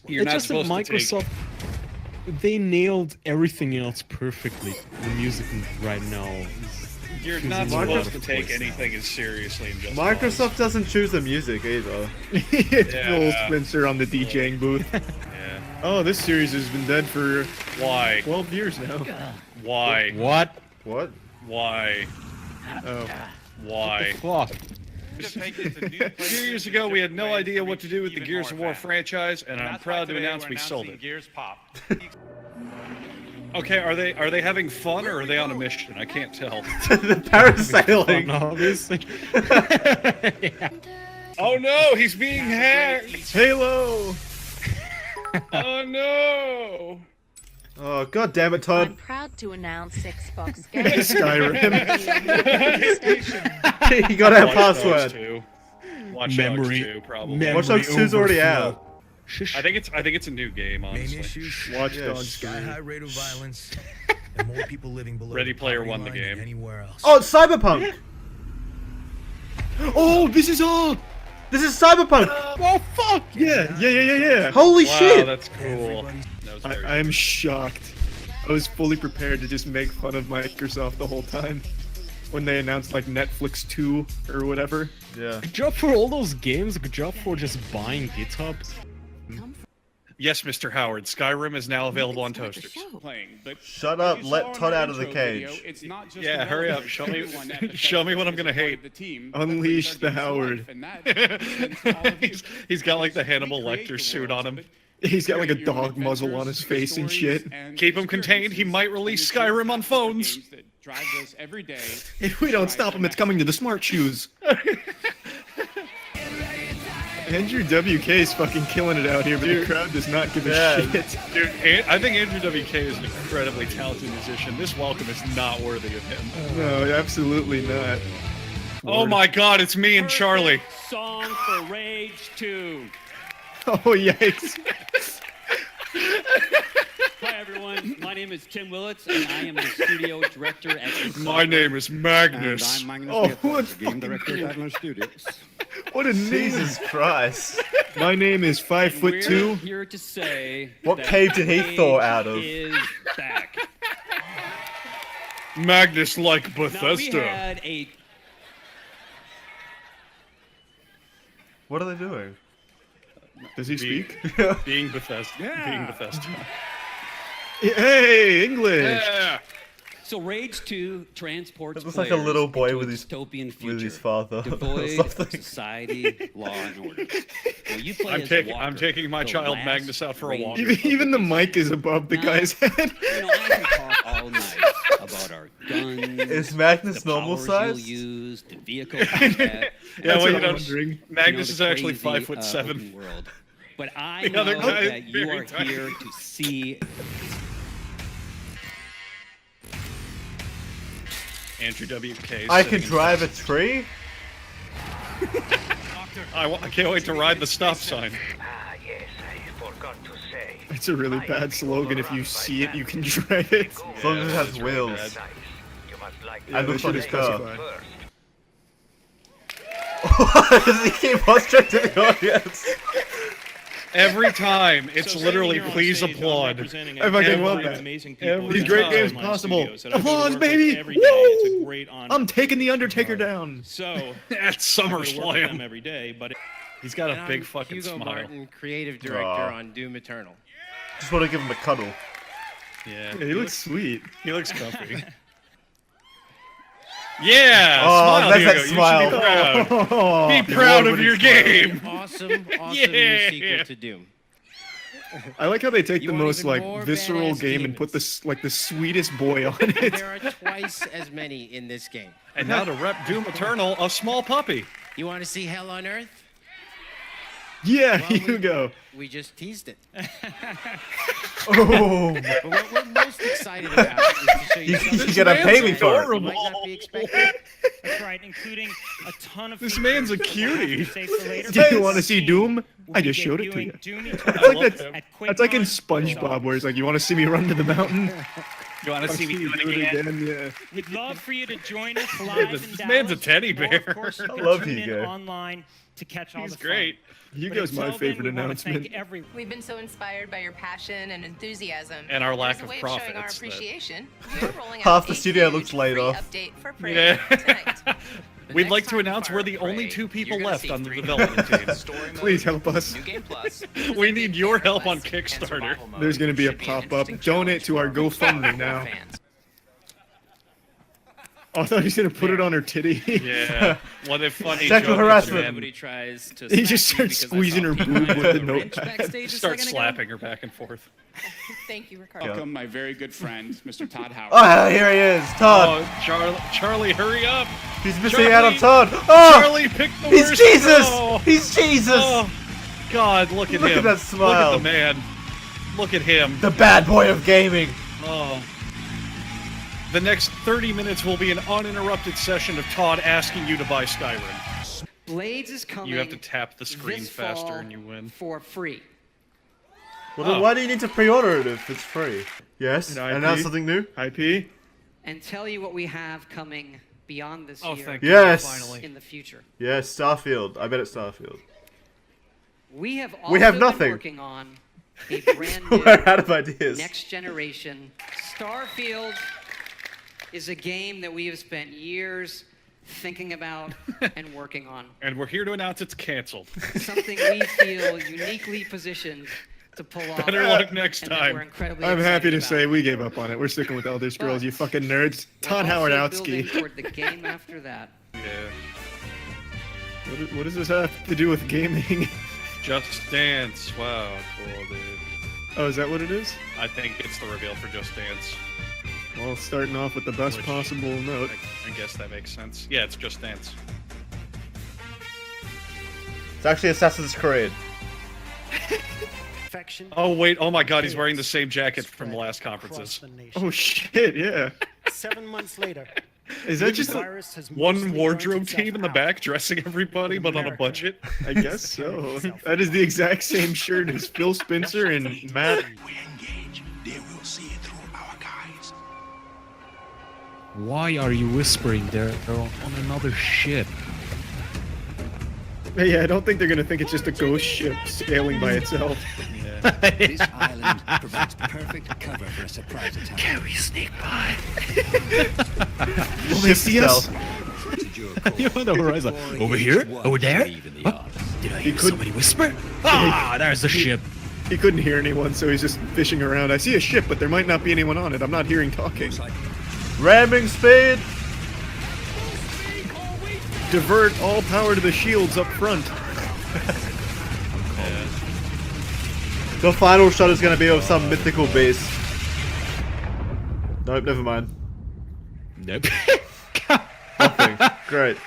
S6: You're
S7: It's
S6: not
S7: just that
S6: supposed to take...
S7: Microsoft, they nailed everything else perfectly. The music right now is...
S6: You're not supposed to take anything as seriously in Just
S26: Microsoft doesn't choose the music either.
S1: It's Phil Spencer on the DJing booth.
S6: Yeah.
S1: Oh, this series has been dead for
S6: Why?
S1: 12 years now.
S6: Why?
S7: What?
S26: What?
S6: Why?
S1: Oh.
S6: Why?
S7: Fuck.
S6: 2 years ago, we had no idea what to do with the Gears of War franchise, and I'm proud to announce we sold it.
S11: Gears Pop.
S6: Okay, are they having fun or are they on a mission? I can't tell.
S26: The parasailing.
S7: Obviously.
S6: Oh no, he's being hacked!
S1: Halo!
S6: Oh no!
S26: Oh, god damn it,
S12: I'm
S26: Todd.
S12: proud to announce Xbox
S1: Skyrim.
S26: You gotta have
S6: Watch Dogs
S26: password.
S6: 2. Watch
S7: Memory.
S6: Dogs 2, probably.
S7: Memory
S26: Watch Dogs 2's already
S7: overflow.
S26: out.
S6: I think it's a new game, honestly.
S1: Watch Dogs.
S14: Sky-high rate of violence, and more people living below
S6: Ready
S14: the
S6: Player
S14: poverty
S6: One the
S14: line than
S6: game.
S14: anywhere else.
S26: Oh, it's Cyberpunk!
S1: Oh, this is all!
S26: This is Cyberpunk!
S1: Oh, fuck! Yeah.
S26: Holy
S6: Wow,
S26: shit!
S6: that's cool. That was very
S1: I am shocked. I was fully prepared to just make fun of Microsoft the whole time. When they announced, like, Netflix 2 or whatever.
S26: Yeah.
S7: Good job for all those games. Good job for just buying GitHub.
S6: Yes, Mr. Howard. Skyrim is now available on toasters.
S26: Shut up, let Todd out of the cage.
S6: Yeah, hurry up. Show me what I'm gonna hate.
S1: Unleash the Howard.
S6: he's got like the Hannibal Lecter suit on him.
S1: He's got like a dog muzzle on his face and shit.
S6: Keep him contained. He might release Skyrim on phones.
S1: If we don't stop him, it's coming to the smart shoes. Andrew WK is fucking killing it out here, but the crowd does not give a shit.
S6: Dude, I think Andrew WK is an incredibly talented musician. This welcome is not worthy of him.
S1: No, absolutely not.
S6: Oh my god, it's me and Charlie.
S11: Song for Rage 2.
S1: Oh, yikes.
S11: Hi everyone, my name is Tim Willits and I am the studio director at Tik Tok.
S6: My name is Magnus.
S11: And I'm Magnus
S1: Oh,
S11: Leopold,
S1: what
S11: the game director at Adler Studios.
S1: What a name.
S26: Jesus Christ.
S1: My name is 5'2".
S11: We're here to say
S26: What
S11: that
S26: cave did he thaw out of?
S11: Is back.
S6: Magnus like
S11: Now we
S6: Bethesda.
S11: had a
S26: What are they doing?
S1: Does he speak?
S6: Being Bethesda.
S11: Yeah.
S6: Being Bethesda.
S1: Hey, English!
S6: Yeah.
S11: So Rage 2 transports
S26: It looks like a
S11: players
S26: little boy
S11: into
S26: with
S11: a
S26: his
S11: dystopian future,
S26: with his father. or
S11: devoid of
S26: something.
S11: society, law, and order. Well, you play as Walker,
S6: I'm taking my
S11: the
S6: child
S11: last
S6: Magnus out for a walk.
S11: ranger.
S7: Even the mic is above the guy's head.
S11: You know, I can talk all night about our guns.
S26: Is Magnus
S11: the
S26: normal
S11: powers
S26: size?
S11: You'll use, the vehicle combat.
S6: Yeah, well, you know,
S7: wondering.
S6: Magnus is
S11: the
S6: actually
S11: crazy,
S6: 5'7".
S11: open world. But I
S6: The
S11: know
S6: other guy is
S11: that you
S6: very
S11: are
S6: tiny.
S11: here to see.
S6: Andrew WK.
S26: I
S6: sitting
S26: could
S6: in
S26: drive a
S6: front.
S26: tree?
S6: I can't wait to ride the stop sign.
S7: It's a really bad slogan. If you see it, you can drive it.
S26: As long as it has wheels. And looks like a car. Does he keep on straight to the audience?
S6: Every time, it's literally please applaud.
S7: I fucking love that. These great games possible. Applause, baby! Woo! I'm taking the Undertaker down.
S2: So
S6: That's SummerSlam.
S2: every day, but
S6: He's got a big fucking
S2: Hugo
S6: smile.
S2: Martin, creative director on Doom Eternal.
S26: Just want to give him a cuddle.
S6: Yeah,
S7: He looks sweet.
S6: He looks comfy. Yeah!
S26: Oh,
S6: smile,
S26: that's
S6: Hugo.
S26: that
S6: You
S26: smile.
S6: should be proud.
S7: Oh,
S6: Be proud of your game.
S2: Awesome
S6: Yeah.
S2: new sequel to Doom.
S7: I like how they take the
S2: want
S7: most
S2: even
S7: like
S2: more
S7: visceral
S2: badass
S7: game and put this like the sweetest boy on it.
S2: There are twice as many in this game.
S6: And now to rep Doom Eternal, a small puppy.
S2: You want to see Hell on Earth?
S7: Yeah,
S2: Well,
S7: Hugo.
S2: We just teased it.
S26: Oh.
S2: But what we're most excited about is to show you something
S26: You gotta pay me for
S2: you
S26: it.
S2: might not be expecting.
S13: That's right, including a ton of
S7: This man's a cutie.
S13: Save for later.
S7: Do you want to see Doom? I just showed it to you. That's like in SpongeBob, where it's like, you want to see me run to the mountain?
S6: You want to see me do it again?
S7: Yeah.
S13: We'd love for you to join us live in
S6: This man's a
S13: Dallas,
S6: teddy
S13: or,
S6: bear.
S13: of course, you
S26: I
S13: can
S26: love
S13: tune in
S26: Hugo.
S13: online to catch all
S6: He's
S13: the fun.
S6: great.
S7: Hugo's
S13: But
S7: my
S13: until
S7: favorite
S13: then, we wanna
S7: announcement.
S13: thank everyone.
S15: We've been so inspired by your passion and enthusiasm.
S6: And our lack
S15: As a
S6: of
S15: way
S6: profit,
S15: showing our
S6: it's that-
S15: appreciation, we're rolling out
S26: Half the
S15: a
S26: studio
S15: huge
S26: looks laid
S15: free
S26: off.
S15: update for Prey
S6: Yeah.
S15: tonight.
S6: We'd like to announce we're the only two people left on the development team.
S7: Please help us.
S6: We need your help on Kickstarter.
S7: There's gonna be a pop-up. Donate to our GoFundMe now. Oh, I thought he was gonna put it on her titty.
S6: Yeah. What a funny
S26: Sexual
S6: joke.
S26: harassment.
S2: Nobody tries to.
S7: He just starts squeezing her boob with the notepad.
S6: Start slapping her back and forth.
S15: Thank you, Ricardo.
S24: Welcome my very good friend, Mr. Todd Howard.
S26: Oh, here he is, Todd.
S6: Oh, Charlie, hurry up!
S26: He's missing out on Todd. Oh,
S6: Charlie picked the
S26: he's
S6: worst.
S26: Jesus.
S6: Oh.
S26: He's Jesus.
S6: Oh, God, look at
S26: Look
S6: him.
S26: at that smile.
S6: Look at the man. Look at him.
S26: The bad boy of gaming.
S6: Oh. The next 30 minutes will be an uninterrupted session of Todd asking you to buy Skyrim.
S16: Blades is coming.
S6: You have to tap the screen
S16: this
S6: faster
S16: fall
S6: and you win.
S16: for free.
S26: Well, then why do you need to pre-order it if it's free? Yes,
S7: An
S26: and now
S7: IP?
S26: something new.
S7: IP?
S16: And tell you what we have coming beyond this year.
S6: thank
S26: Yes.
S6: God, finally.
S16: In the future.
S26: Yes, Starfield. I bet it's Starfield.
S16: We have also
S26: We have
S16: been
S26: nothing.
S16: working on a brand new
S26: We're out of ideas.
S16: next generation. Starfield is a game that we have spent years thinking about and working on.
S6: And we're here to announce it's canceled.
S16: Something we feel uniquely positioned to pull off.
S6: Better luck next
S16: and that
S6: time.
S16: we're incredibly
S7: I'm happy to
S16: excited
S7: say
S16: about.
S7: we gave up on it. We're sticking with Elder Scrolls, you fucking nerds.
S16: We're
S7: Todd
S16: also
S7: Howard
S16: building
S7: Outsky.
S16: toward the game after that.
S6: Yeah.
S7: What does this have to do with gaming?
S6: Just Dance. Wow, cool, dude.
S7: Oh, is that what it is?
S6: I think it's the reveal for Just Dance.
S7: Well, starting off with the best possible note.
S6: I guess that makes sense. Yeah, it's Just Dance.
S26: It's actually Assassin's Creed.
S6: Oh wait, oh my god, he's wearing the same jacket from the last conferences.
S7: Oh shit, yeah.
S13: 7 months later.
S7: Is that just
S6: one wardrobe team in the back dressing everybody, but on a budget?
S7: I guess so. That is the exact same shirt as Phil Spencer and Matt.
S14: They will see it through our guys.
S7: Why are you whispering? They're on another ship. Yeah, I don't think they're gonna think it's just a ghost ship sailing by itself.
S14: This island provides perfect cover for a surprise attack.
S7: Can we sneak by? Will they see us? You on the horizon. Over here? Over there? What? Did I hear somebody whisper? Ah, there's the ship. He couldn't hear anyone, so he's just fishing around. I see a ship, but there might not be anyone on it. I'm not hearing talking.
S26: Ramming speed!
S3: Divert all power to the shields up front.
S26: The final shot is going to be of some mythical beast. Nope, never mind.
S7: Nope.
S26: Nothing. Great.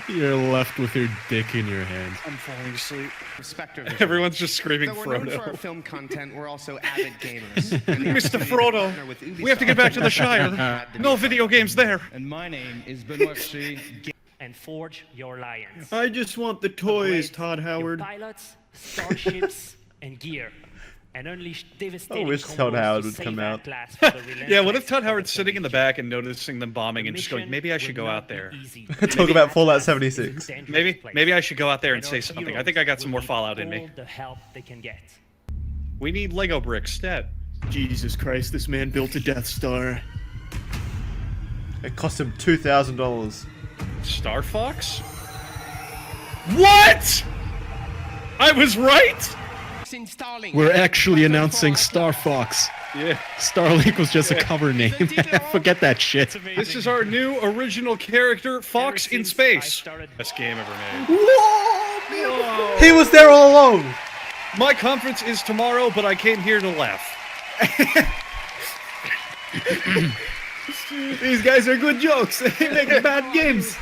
S7: You're left with your dick in your hand.
S6: I'm falling asleep.
S4: Respective.
S6: Everyone's just screaming
S4: Though we're known for our
S6: Frodo.
S4: film content, we're also avid gamers.
S6: Mr. Frodo, we have to get back to the Shire. No video games there.
S4: And my name is Benoit Free. And forge your lions.
S3: I just want the toys, Todd Howard.
S4: Pilots, starships, and gear. And unleash devastating
S26: I wish Todd Howard would come out.
S6: Yeah, what if Todd Howard's sitting in the back and noticing them bombing and just going, maybe I should go out there.
S26: Talk about Fallout 76.
S6: Maybe I should go out there and say something. I think I got some more Fallout in me.
S4: The help they can get.
S6: We need Lego bricks, stat.
S3: Jesus Christ, this man built a Death Star.
S26: It cost him $2,000.
S6: Star Fox? What? I was right?
S7: We're actually announcing Star Fox.
S6: Yeah.
S7: Starlink was just a cover name. Forget that shit.
S6: This is our new original character, Fox in Space. Best game ever made.
S26: Whoa! He was there all along!
S6: My conference is tomorrow, but I came here to laugh.
S3: These guys are good jokes. They make bad games.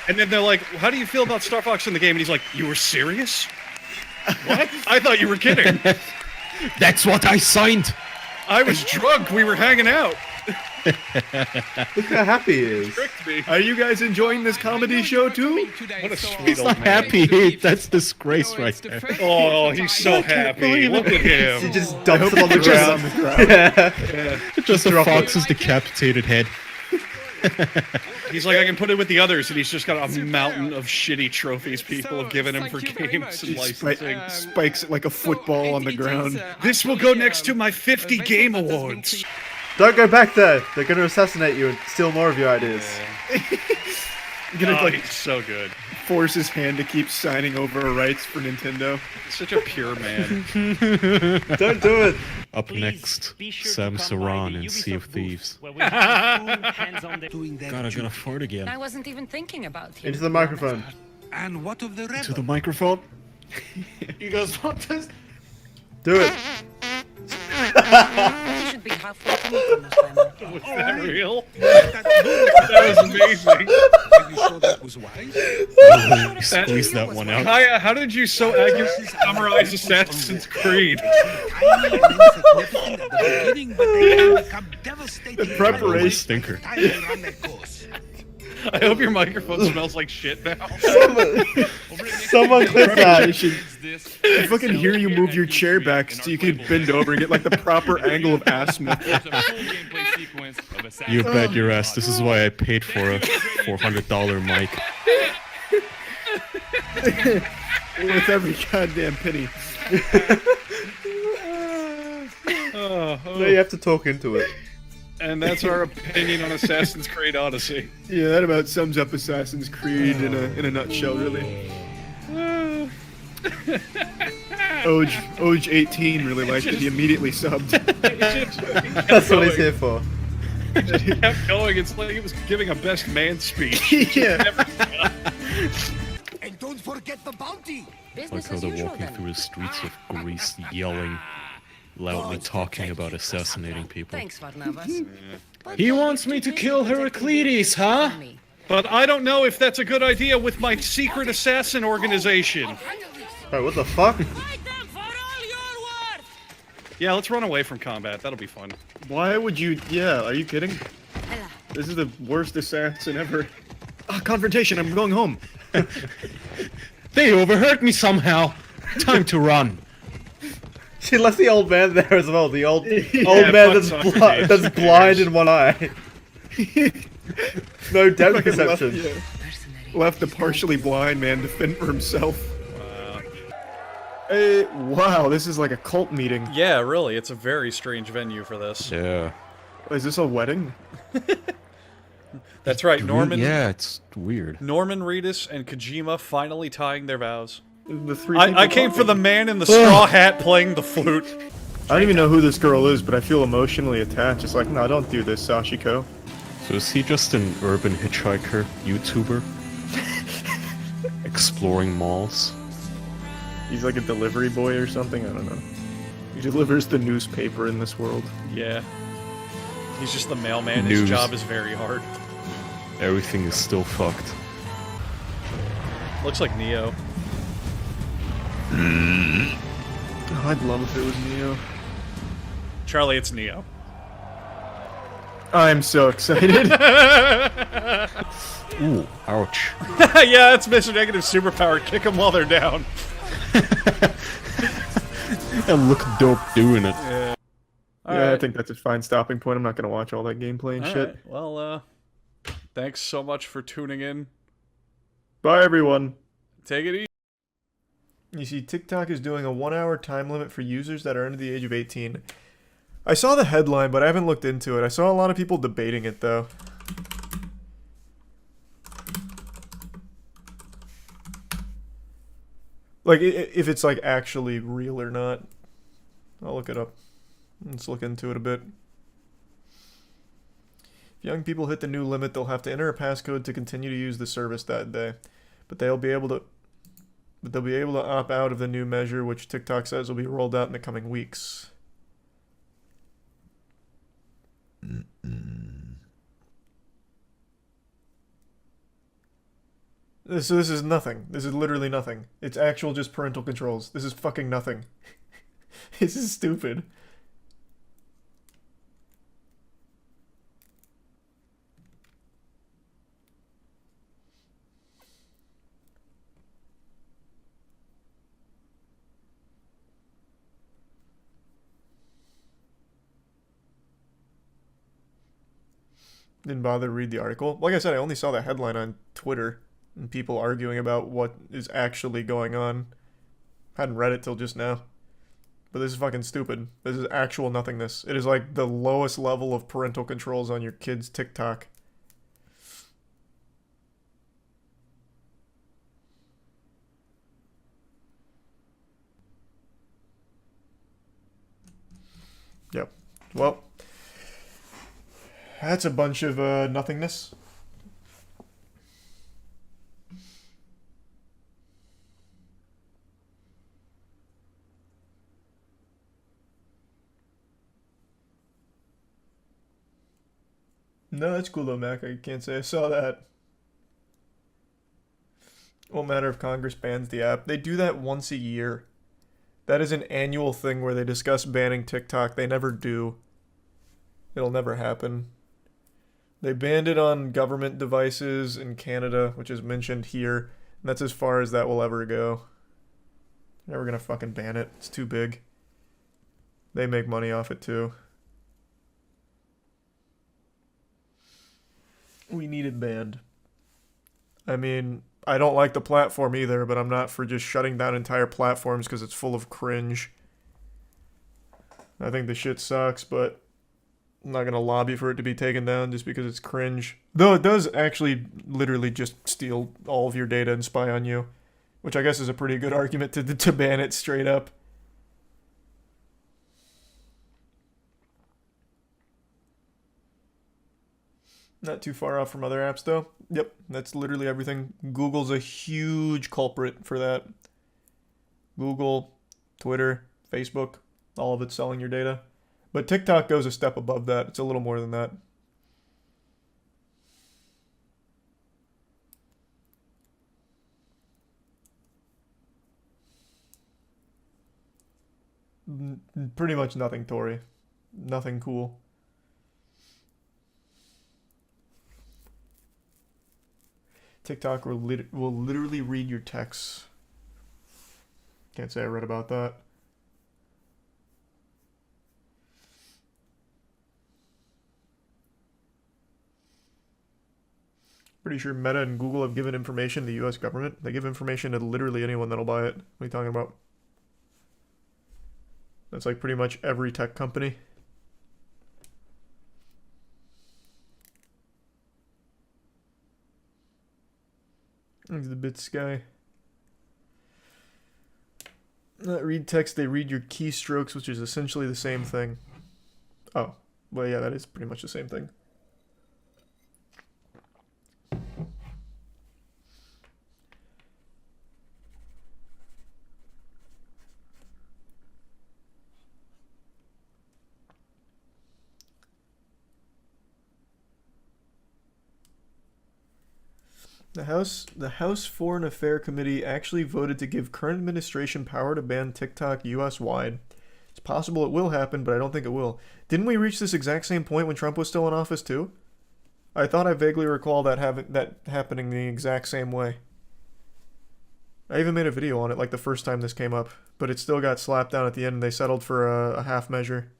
S6: And then they're like, how do you feel about Star Fox in the game? And he's like, you were serious? What? I thought you were kidding.
S7: That's what I signed.
S6: I was drunk. We were hanging out.
S26: Look how happy he is.
S6: Tricked me.
S3: Are you guys enjoying this comedy show too?
S6: What a sweet
S7: He's
S6: old
S7: not
S6: man.
S7: happy. That's disgrace right there.
S6: Oh, he's so happy. Look at him.
S26: He just dumps him on the ground.
S6: Yeah.
S7: Just a fox's decapitated head.
S6: He's like, I can put it with the others, and he's just got a mountain of shitty trophies people have given him for games and licensing.
S3: Spikes it like a football on the ground.
S6: This will go next to my 50 game awards.
S26: Don't go back there. They're going to assassinate you and steal more of your ideas.
S3: Gonna
S6: Oh,
S3: like
S6: he's so good.
S3: force his hand to keep signing over rights for Nintendo.
S6: Such a pure man.
S26: Don't do it.
S7: Up next, Sam Saran in Sea of Thieves. God, I'm gonna fart again.
S12: I wasn't even thinking about you.
S26: Into the microphone.
S14: And what of the rebel?
S7: To the microphone. You guys want this?
S26: Do it.
S12: You should be halfway to me from this by now.
S6: Was that real? That was amazing.
S14: Are you sure that was wise?
S7: Squeeze that one out.
S6: Kaya, how did you so accurately summarize Assassin's Creed?
S14: Tiny and insignificant at the beginning, but they can become devastating.
S3: The preparation
S7: Stinker.
S14: Time they run their course.
S6: I hope your microphone smells like shit now.
S26: Someone clip that.
S3: I fucking hear you move your chair back so you can bend over and get like the proper angle of ass smoke.
S7: You bet your ass. This is why I paid for a $400 mic.
S3: With every goddamn penny.
S26: No, you have to talk into it.
S6: And that's our opinion on Assassin's Creed Odyssey.
S3: Yeah, that about sums up Assassin's Creed in a nutshell, really. Oj 18 really liked it. He immediately subbed.
S26: That's what he's here for.
S6: He kept going. It's like he was giving a best man speech.
S3: Yeah.
S14: And don't forget the bounty.
S7: Like how they're walking through the streets of Greece, yelling, loudly talking about assassinating people.
S12: Thanks, Varnavas.
S7: He wants me to kill Heraclides, huh?
S6: But I don't know if that's a good idea with my secret assassin organization.
S26: Wait, what the fuck?
S6: Yeah, let's run away from combat. That'll be fun.
S3: Why would you? Yeah, are you kidding? This is the worst assassin ever. Ah, confrontation. I'm going home.
S7: They overheard me somehow. Time to run.
S26: She left the old man there as well. The old man
S6: fuck Socrates.
S26: that's blind in one eye. No depth perception.
S3: Left the partially blind man to fend for himself. Wow, this is like a cult meeting.
S6: Yeah, really. It's a very strange venue for this.
S7: Yeah.
S3: Is this a wedding?
S6: That's right, Norman.
S7: Yeah, it's weird.
S6: Norman Reedus and Kojima finally tying their vows.
S3: The three
S6: I came for the man in the straw hat playing the flute.
S3: I don't even know who this girl is, but I feel emotionally attached. It's like, no, don't do this, Sashiko.
S7: So is he just an urban hitchhiker, YouTuber? Exploring malls?
S3: He's like a delivery boy or something, I don't know. He delivers the newspaper in this world.
S6: Yeah. He's just the mailman.
S7: News.
S6: His job is very hard.
S7: Everything is still fucked.
S6: Looks like Neo.
S3: Oh, I'd love if it was Neo.
S6: Charlie, it's Neo.
S3: I'm so excited.
S7: Ooh, ouch.
S6: Yeah, that's Mr. Negative superpower. Kick them while they're down.
S7: And look dope doing it.
S6: Yeah.
S3: Yeah, I think that's a fine stopping point. I'm not gonna watch all that gameplay and
S6: All
S3: shit.
S6: right. Well, thanks so much for tuning in.
S3: Bye, everyone.
S6: Take it easy.
S1: You see, TikTok is doing a 1-hour time limit for users that are under the age of 18. I saw the headline, but I haven't looked into it. I saw a lot of people debating it, though. Like, if it's, like, actually real or not. I'll look it up. Let's look into it a bit. If young people hit the new limit, they'll have to enter a passcode to continue to use the service that day. But they'll be able to opt out of the new measure, which TikTok says will be rolled out in the coming weeks. So this is nothing. This is literally nothing. It's actual just parental controls. This is fucking nothing. This is stupid. Didn't bother to read the article. Like I said, I only saw the headline on Twitter and people arguing about what is actually going on. Hadn't read it till just now. But this is fucking stupid. This is actual nothingness. It is like the lowest level of parental controls on your kid's TikTok. Yep. Well, that's a bunch of nothingness. No, that's cool though, Mac. I can't say I saw that. Won't matter if Congress bans the app. They do that once a year. That is an annual thing where they discuss banning TikTok. They never do. It'll never happen. They banned it on government devices in Canada, which is mentioned here. And that's as far as that will ever go. Never gonna fucking ban it. It's too big. They make money off it too. We need it banned. I mean, I don't like the platform either, but I'm not for just shutting down entire platforms because it's full of cringe. I think the shit sucks, but I'm not going to lobby for it to be taken down just because it's cringe. Though it does actually literally just steal all of your data and spy on you, which I guess is a pretty good argument to ban it straight up. Not too far off from other apps, though. Yep, that's literally everything. Google's a huge culprit for that. Google, Twitter, Facebook, all of it selling your data. But TikTok goes a step above that. It's a little more than that. Pretty much nothing, Tori. Nothing cool. TikTok will literally read your texts. Can't say I read about that. Pretty sure Meta and Google have given information to the US government. They give information to literally anyone that'll buy it. What are you talking about? That's like pretty much every tech company. There's the Bits guy. Read text, they read your keystrokes, which is essentially the same thing. Oh, well, yeah, that is pretty much the same thing. The House Foreign Affairs Committee actually voted to give current administration power to ban TikTok US-wide. It's possible it will happen, but I don't think it will. Didn't we reach this exact same point when Trump was still in office too? I thought I vaguely recall that happening the exact same way. I even made a video on it like the first time this came up, but it still got slapped down at the end and they settled for a half measure.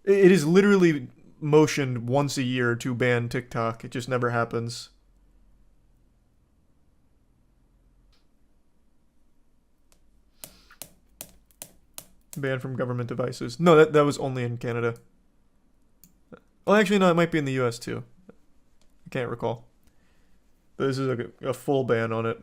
S1: It is literally motioned once a year to ban TikTok. It just never happens. Banned from government devices. No, that was only in Canada. Well, actually, no, it might be in the US too. I can't recall. But this is a full ban on it.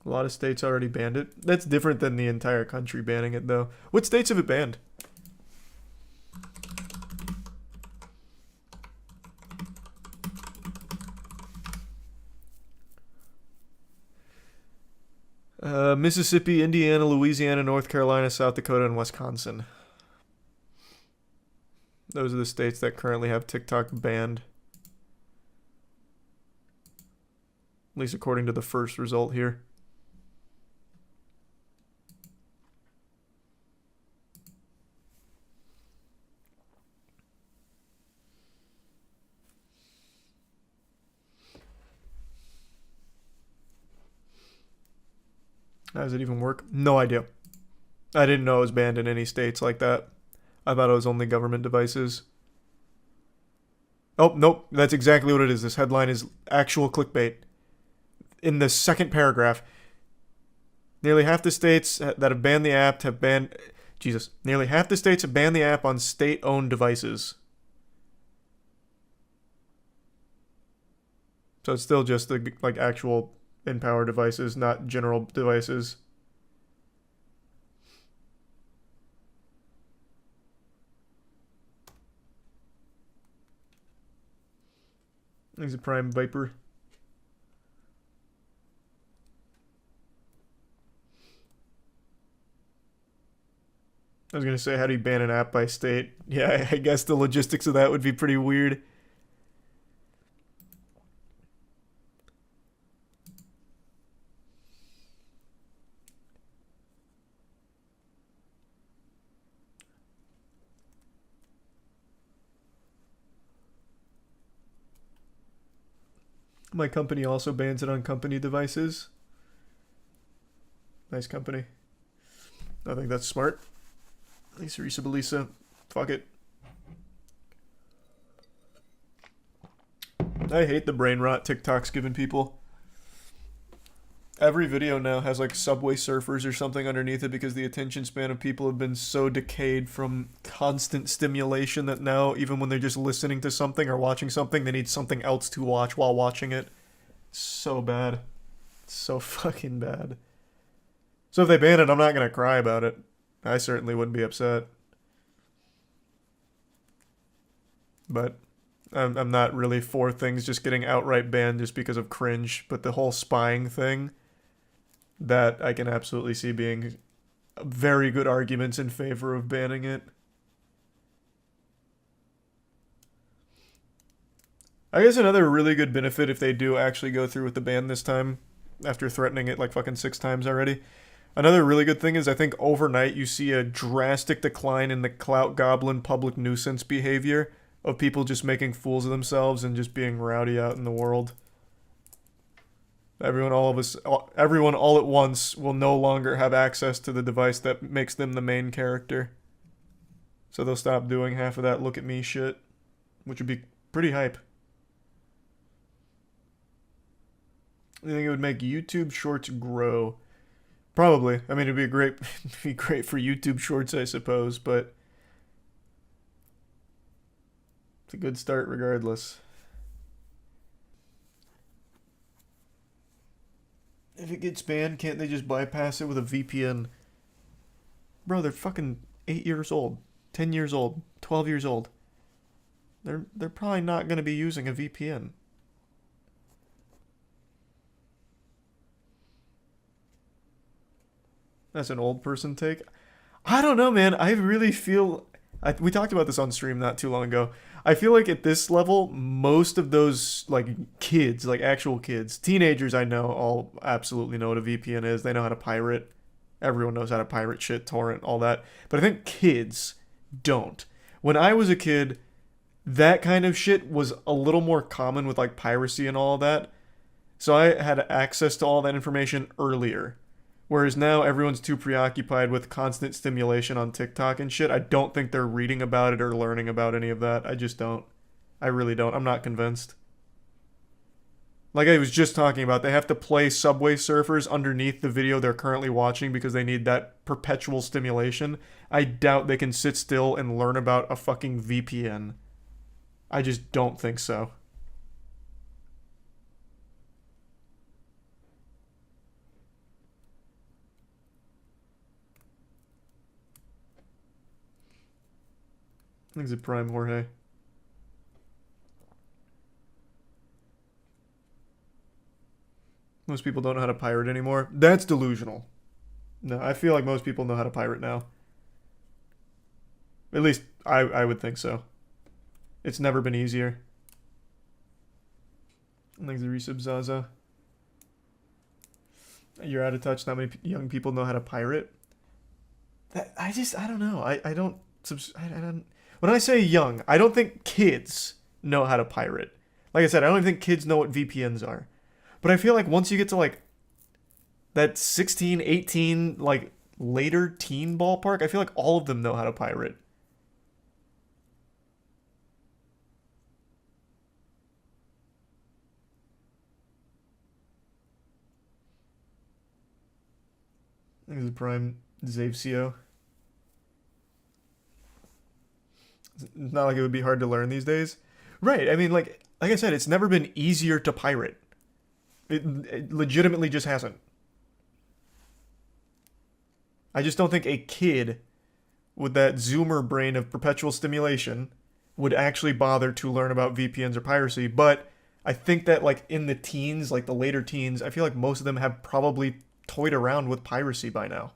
S1: A lot of states already banned it. That's different than the entire country banning it, though. What states have it banned? Mississippi, Indiana, Louisiana, North Carolina, South Dakota, and Wisconsin. Those are the states that currently have TikTok banned. At least according to the first result here. How does it even work? No idea. I didn't know it was banned in any states like that. I thought it was only government devices. Oh, nope. That's exactly what it is. This headline is actual clickbait. In the second paragraph, nearly half the states that have banned the app have banned... Jesus. Nearly half the states have banned the app on state-owned devices. So it's still just the actual... in-power devices, not general devices. He's a Prime Viper. I was gonna say, how do you ban an app by state? Yeah, I guess the logistics of that would be pretty weird. My company also bans it on company devices. Nice company. I think that's smart. Lisa Belisa. Fuck it. I hate the brain rot TikTok's giving people. Every video now has like Subway Surfers or something underneath it because the attention span of people have been so decayed from constant stimulation that now even when they're just listening to something or watching something, they need something else to watch while watching it. So bad. So fucking bad. So if they ban it, I'm not gonna cry about it. I certainly wouldn't be upset. But I'm not really for things just getting outright banned just because of cringe, but the whole spying thing, that I can absolutely see being very good arguments in favor of banning it. I guess another really good benefit if they do actually go through with the ban this time, after threatening it like fucking 6 times already. Another really good thing is I think overnight you see a drastic decline in the clout goblin public nuisance behavior of people just making fools of themselves and just being rowdy out in the world. Everyone all at once will no longer have access to the device that makes them the main character. So they'll stop doing half of that look at me shit, which would be pretty hype. I think it would make YouTube Shorts grow. Probably. I mean, it'd be be great for YouTube Shorts, I suppose, but it's a good start regardless. If it gets banned, can't they just bypass it with a VPN? Bro, they're fucking 8 years old, 10 years old, 12 years old. They're probably not going to be using a VPN. That's an old person take. I don't know, man. I really feel... we talked about this on stream not too long ago. I feel like at this level, most of those, like, kids, like actual kids, teenagers I know all absolutely know what a VPN is. They know how to pirate. Everyone knows how to pirate shit, torrent, all that. But I think kids don't. When I was a kid, that kind of shit was a little more common with, like, piracy and all of that. So I had access to all that information earlier. Whereas now everyone's too preoccupied with constant stimulation on TikTok and shit. I don't think they're reading about it or learning about any of that. I just don't. I really don't. I'm not convinced. Like I was just talking about, they have to play Subway Surfers underneath the video they're currently watching because they need that perpetual stimulation. I doubt they can sit still and learn about a fucking VPN. I just don't think so. Thanks, it Prime Jorge. Most people don't know how to pirate anymore. That's delusional. No, I feel like most people know how to pirate now. At least, I would think so. It's never been easier. Thanks, the resub Zaza. You're out of touch. Not many young people know how to pirate. I don't know. I don't... When I say young, I don't think kids know how to pirate. Like I said, I don't even think kids know what VPNs are. But I feel like once you get to like that 16, 18, like later teen ballpark, I feel like all of them know how to pirate. I think it's a Prime Zavcio. It's not like it would be hard to learn these days. Right, I mean, like I said, it's never been easier to pirate. It legitimately just hasn't. I just don't think a kid with that Zoomer brain of perpetual stimulation would actually bother to learn about VPNs or piracy, but I think that like in the teens, like the later teens, I feel like most of them have probably toyed around with piracy by now.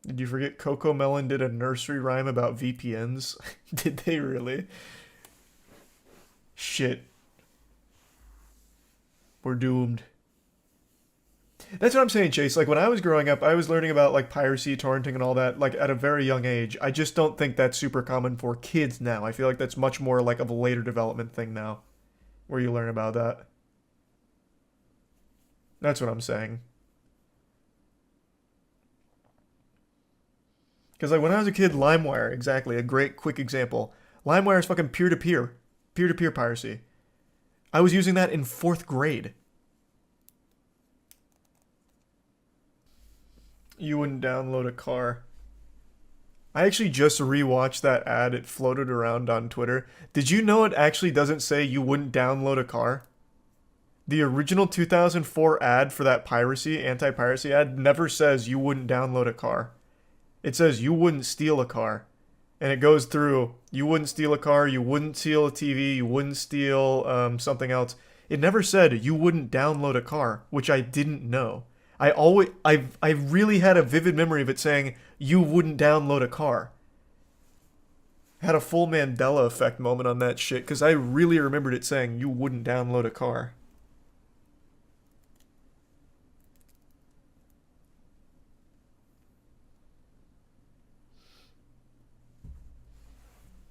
S1: Did you forget Coco Melon did a nursery rhyme about VPNs? Did they really? Shit. We're doomed. That's what I'm saying, Chase. Like, when I was growing up, I was learning about, like, piracy, torrenting, and all that, like, at a very young age. I just don't think that's super common for kids now. I feel like that's much more, like, of a later development thing now, where you learn about that. That's what I'm saying. Because, like, when I was a kid, LimeWire, exactly, a great, quick example. LimeWire is fucking peer-to-peer. Peer-to-peer piracy. I was using that in 4th grade. You wouldn't download a car. I actually just rewatched that ad. It floated around on Twitter. Did you know it actually doesn't say you wouldn't download a car? The original 2004 ad for that piracy, anti-piracy ad, never says you wouldn't download a car. It says you wouldn't steal a car. And it goes through, you wouldn't steal a car, you wouldn't steal a TV, you wouldn't steal something else. It never said you wouldn't download a car, which I didn't know. I really had a vivid memory of it saying you wouldn't download a car. Had a full Mandela effect moment on that shit, because I really remembered it saying you wouldn't download a car.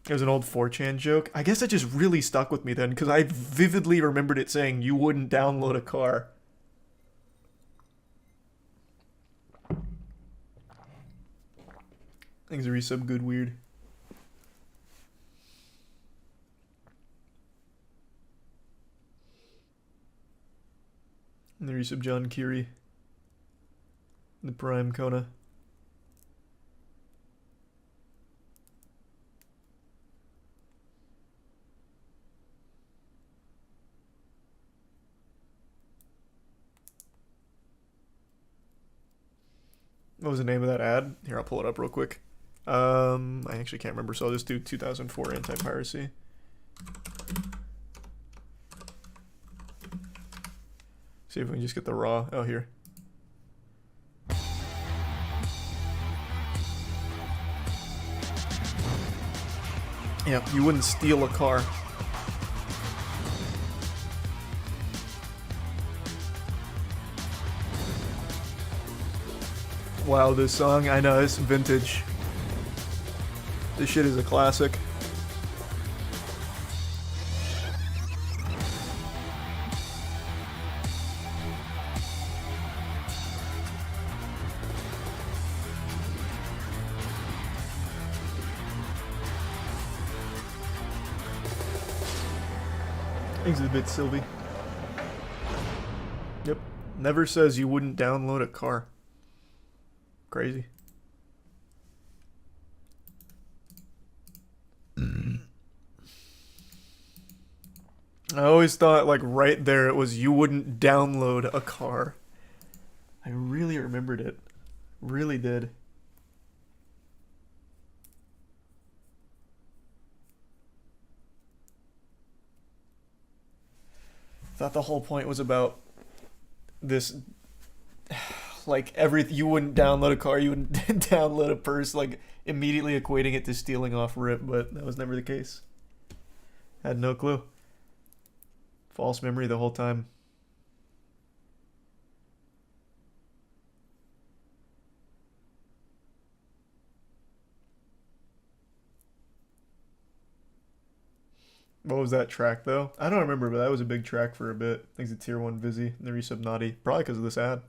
S1: It was an old 4chan joke. I guess that just really stuck with me then, because I vividly remembered it saying you wouldn't download a car. Things are resub good weird. And the resub John Curie. The Prime Kona. What was the name of that ad? Here, I'll pull it up real quick. I actually can't remember, so I'll just do 2004 anti-piracy. See if we can just get the raw. Oh, here. Yeah, you wouldn't steal a car. Wow, this song, I know, it's vintage. This shit is a classic. Thanks a bit, Sylvie. Yep. Never says you wouldn't download a car. Crazy. I always thought, like, right there it was you wouldn't download a car. I really remembered it. Really did. Thought the whole point was about this, like, you wouldn't download a car, you wouldn't download a purse, like, immediately equating it to stealing off rip, but that was never the case. Had no clue. False memory the whole time. What was that track, though? I don't remember, but that was a big track for a bit. Thanks to Tier 1 Vizzy and the resub Naughty. Probably because of this ad.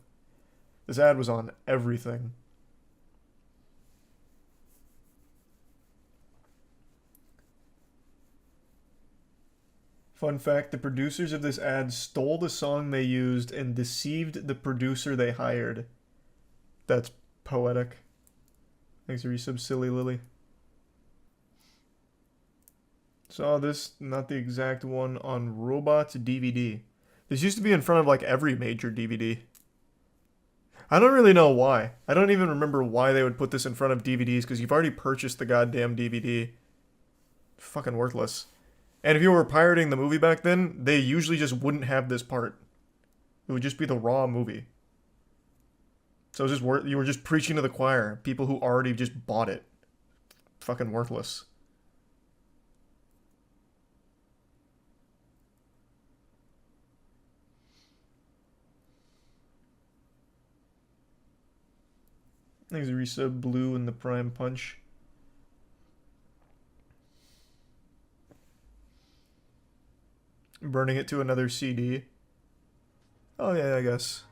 S1: This ad was on everything. Fun fact, the producers of this ad stole the song they used and deceived the producer they hired. That's poetic. Thanks for resub, Silly Lily. Saw this, not the exact one, on Robots DVD. This used to be in front of, like, every major DVD. I don't really know why. I don't even remember why they would put this in front of DVDs, because you've already purchased the goddamn DVD. Fucking worthless. And if you were pirating the movie back then, they usually just wouldn't have this part. It would just be the raw movie. So it was just you were just preaching to the choir. People who already just bought it. Fucking worthless. Thanks to resub Blue and the Prime Punch. Burning it to another CD. Oh yeah, I guess.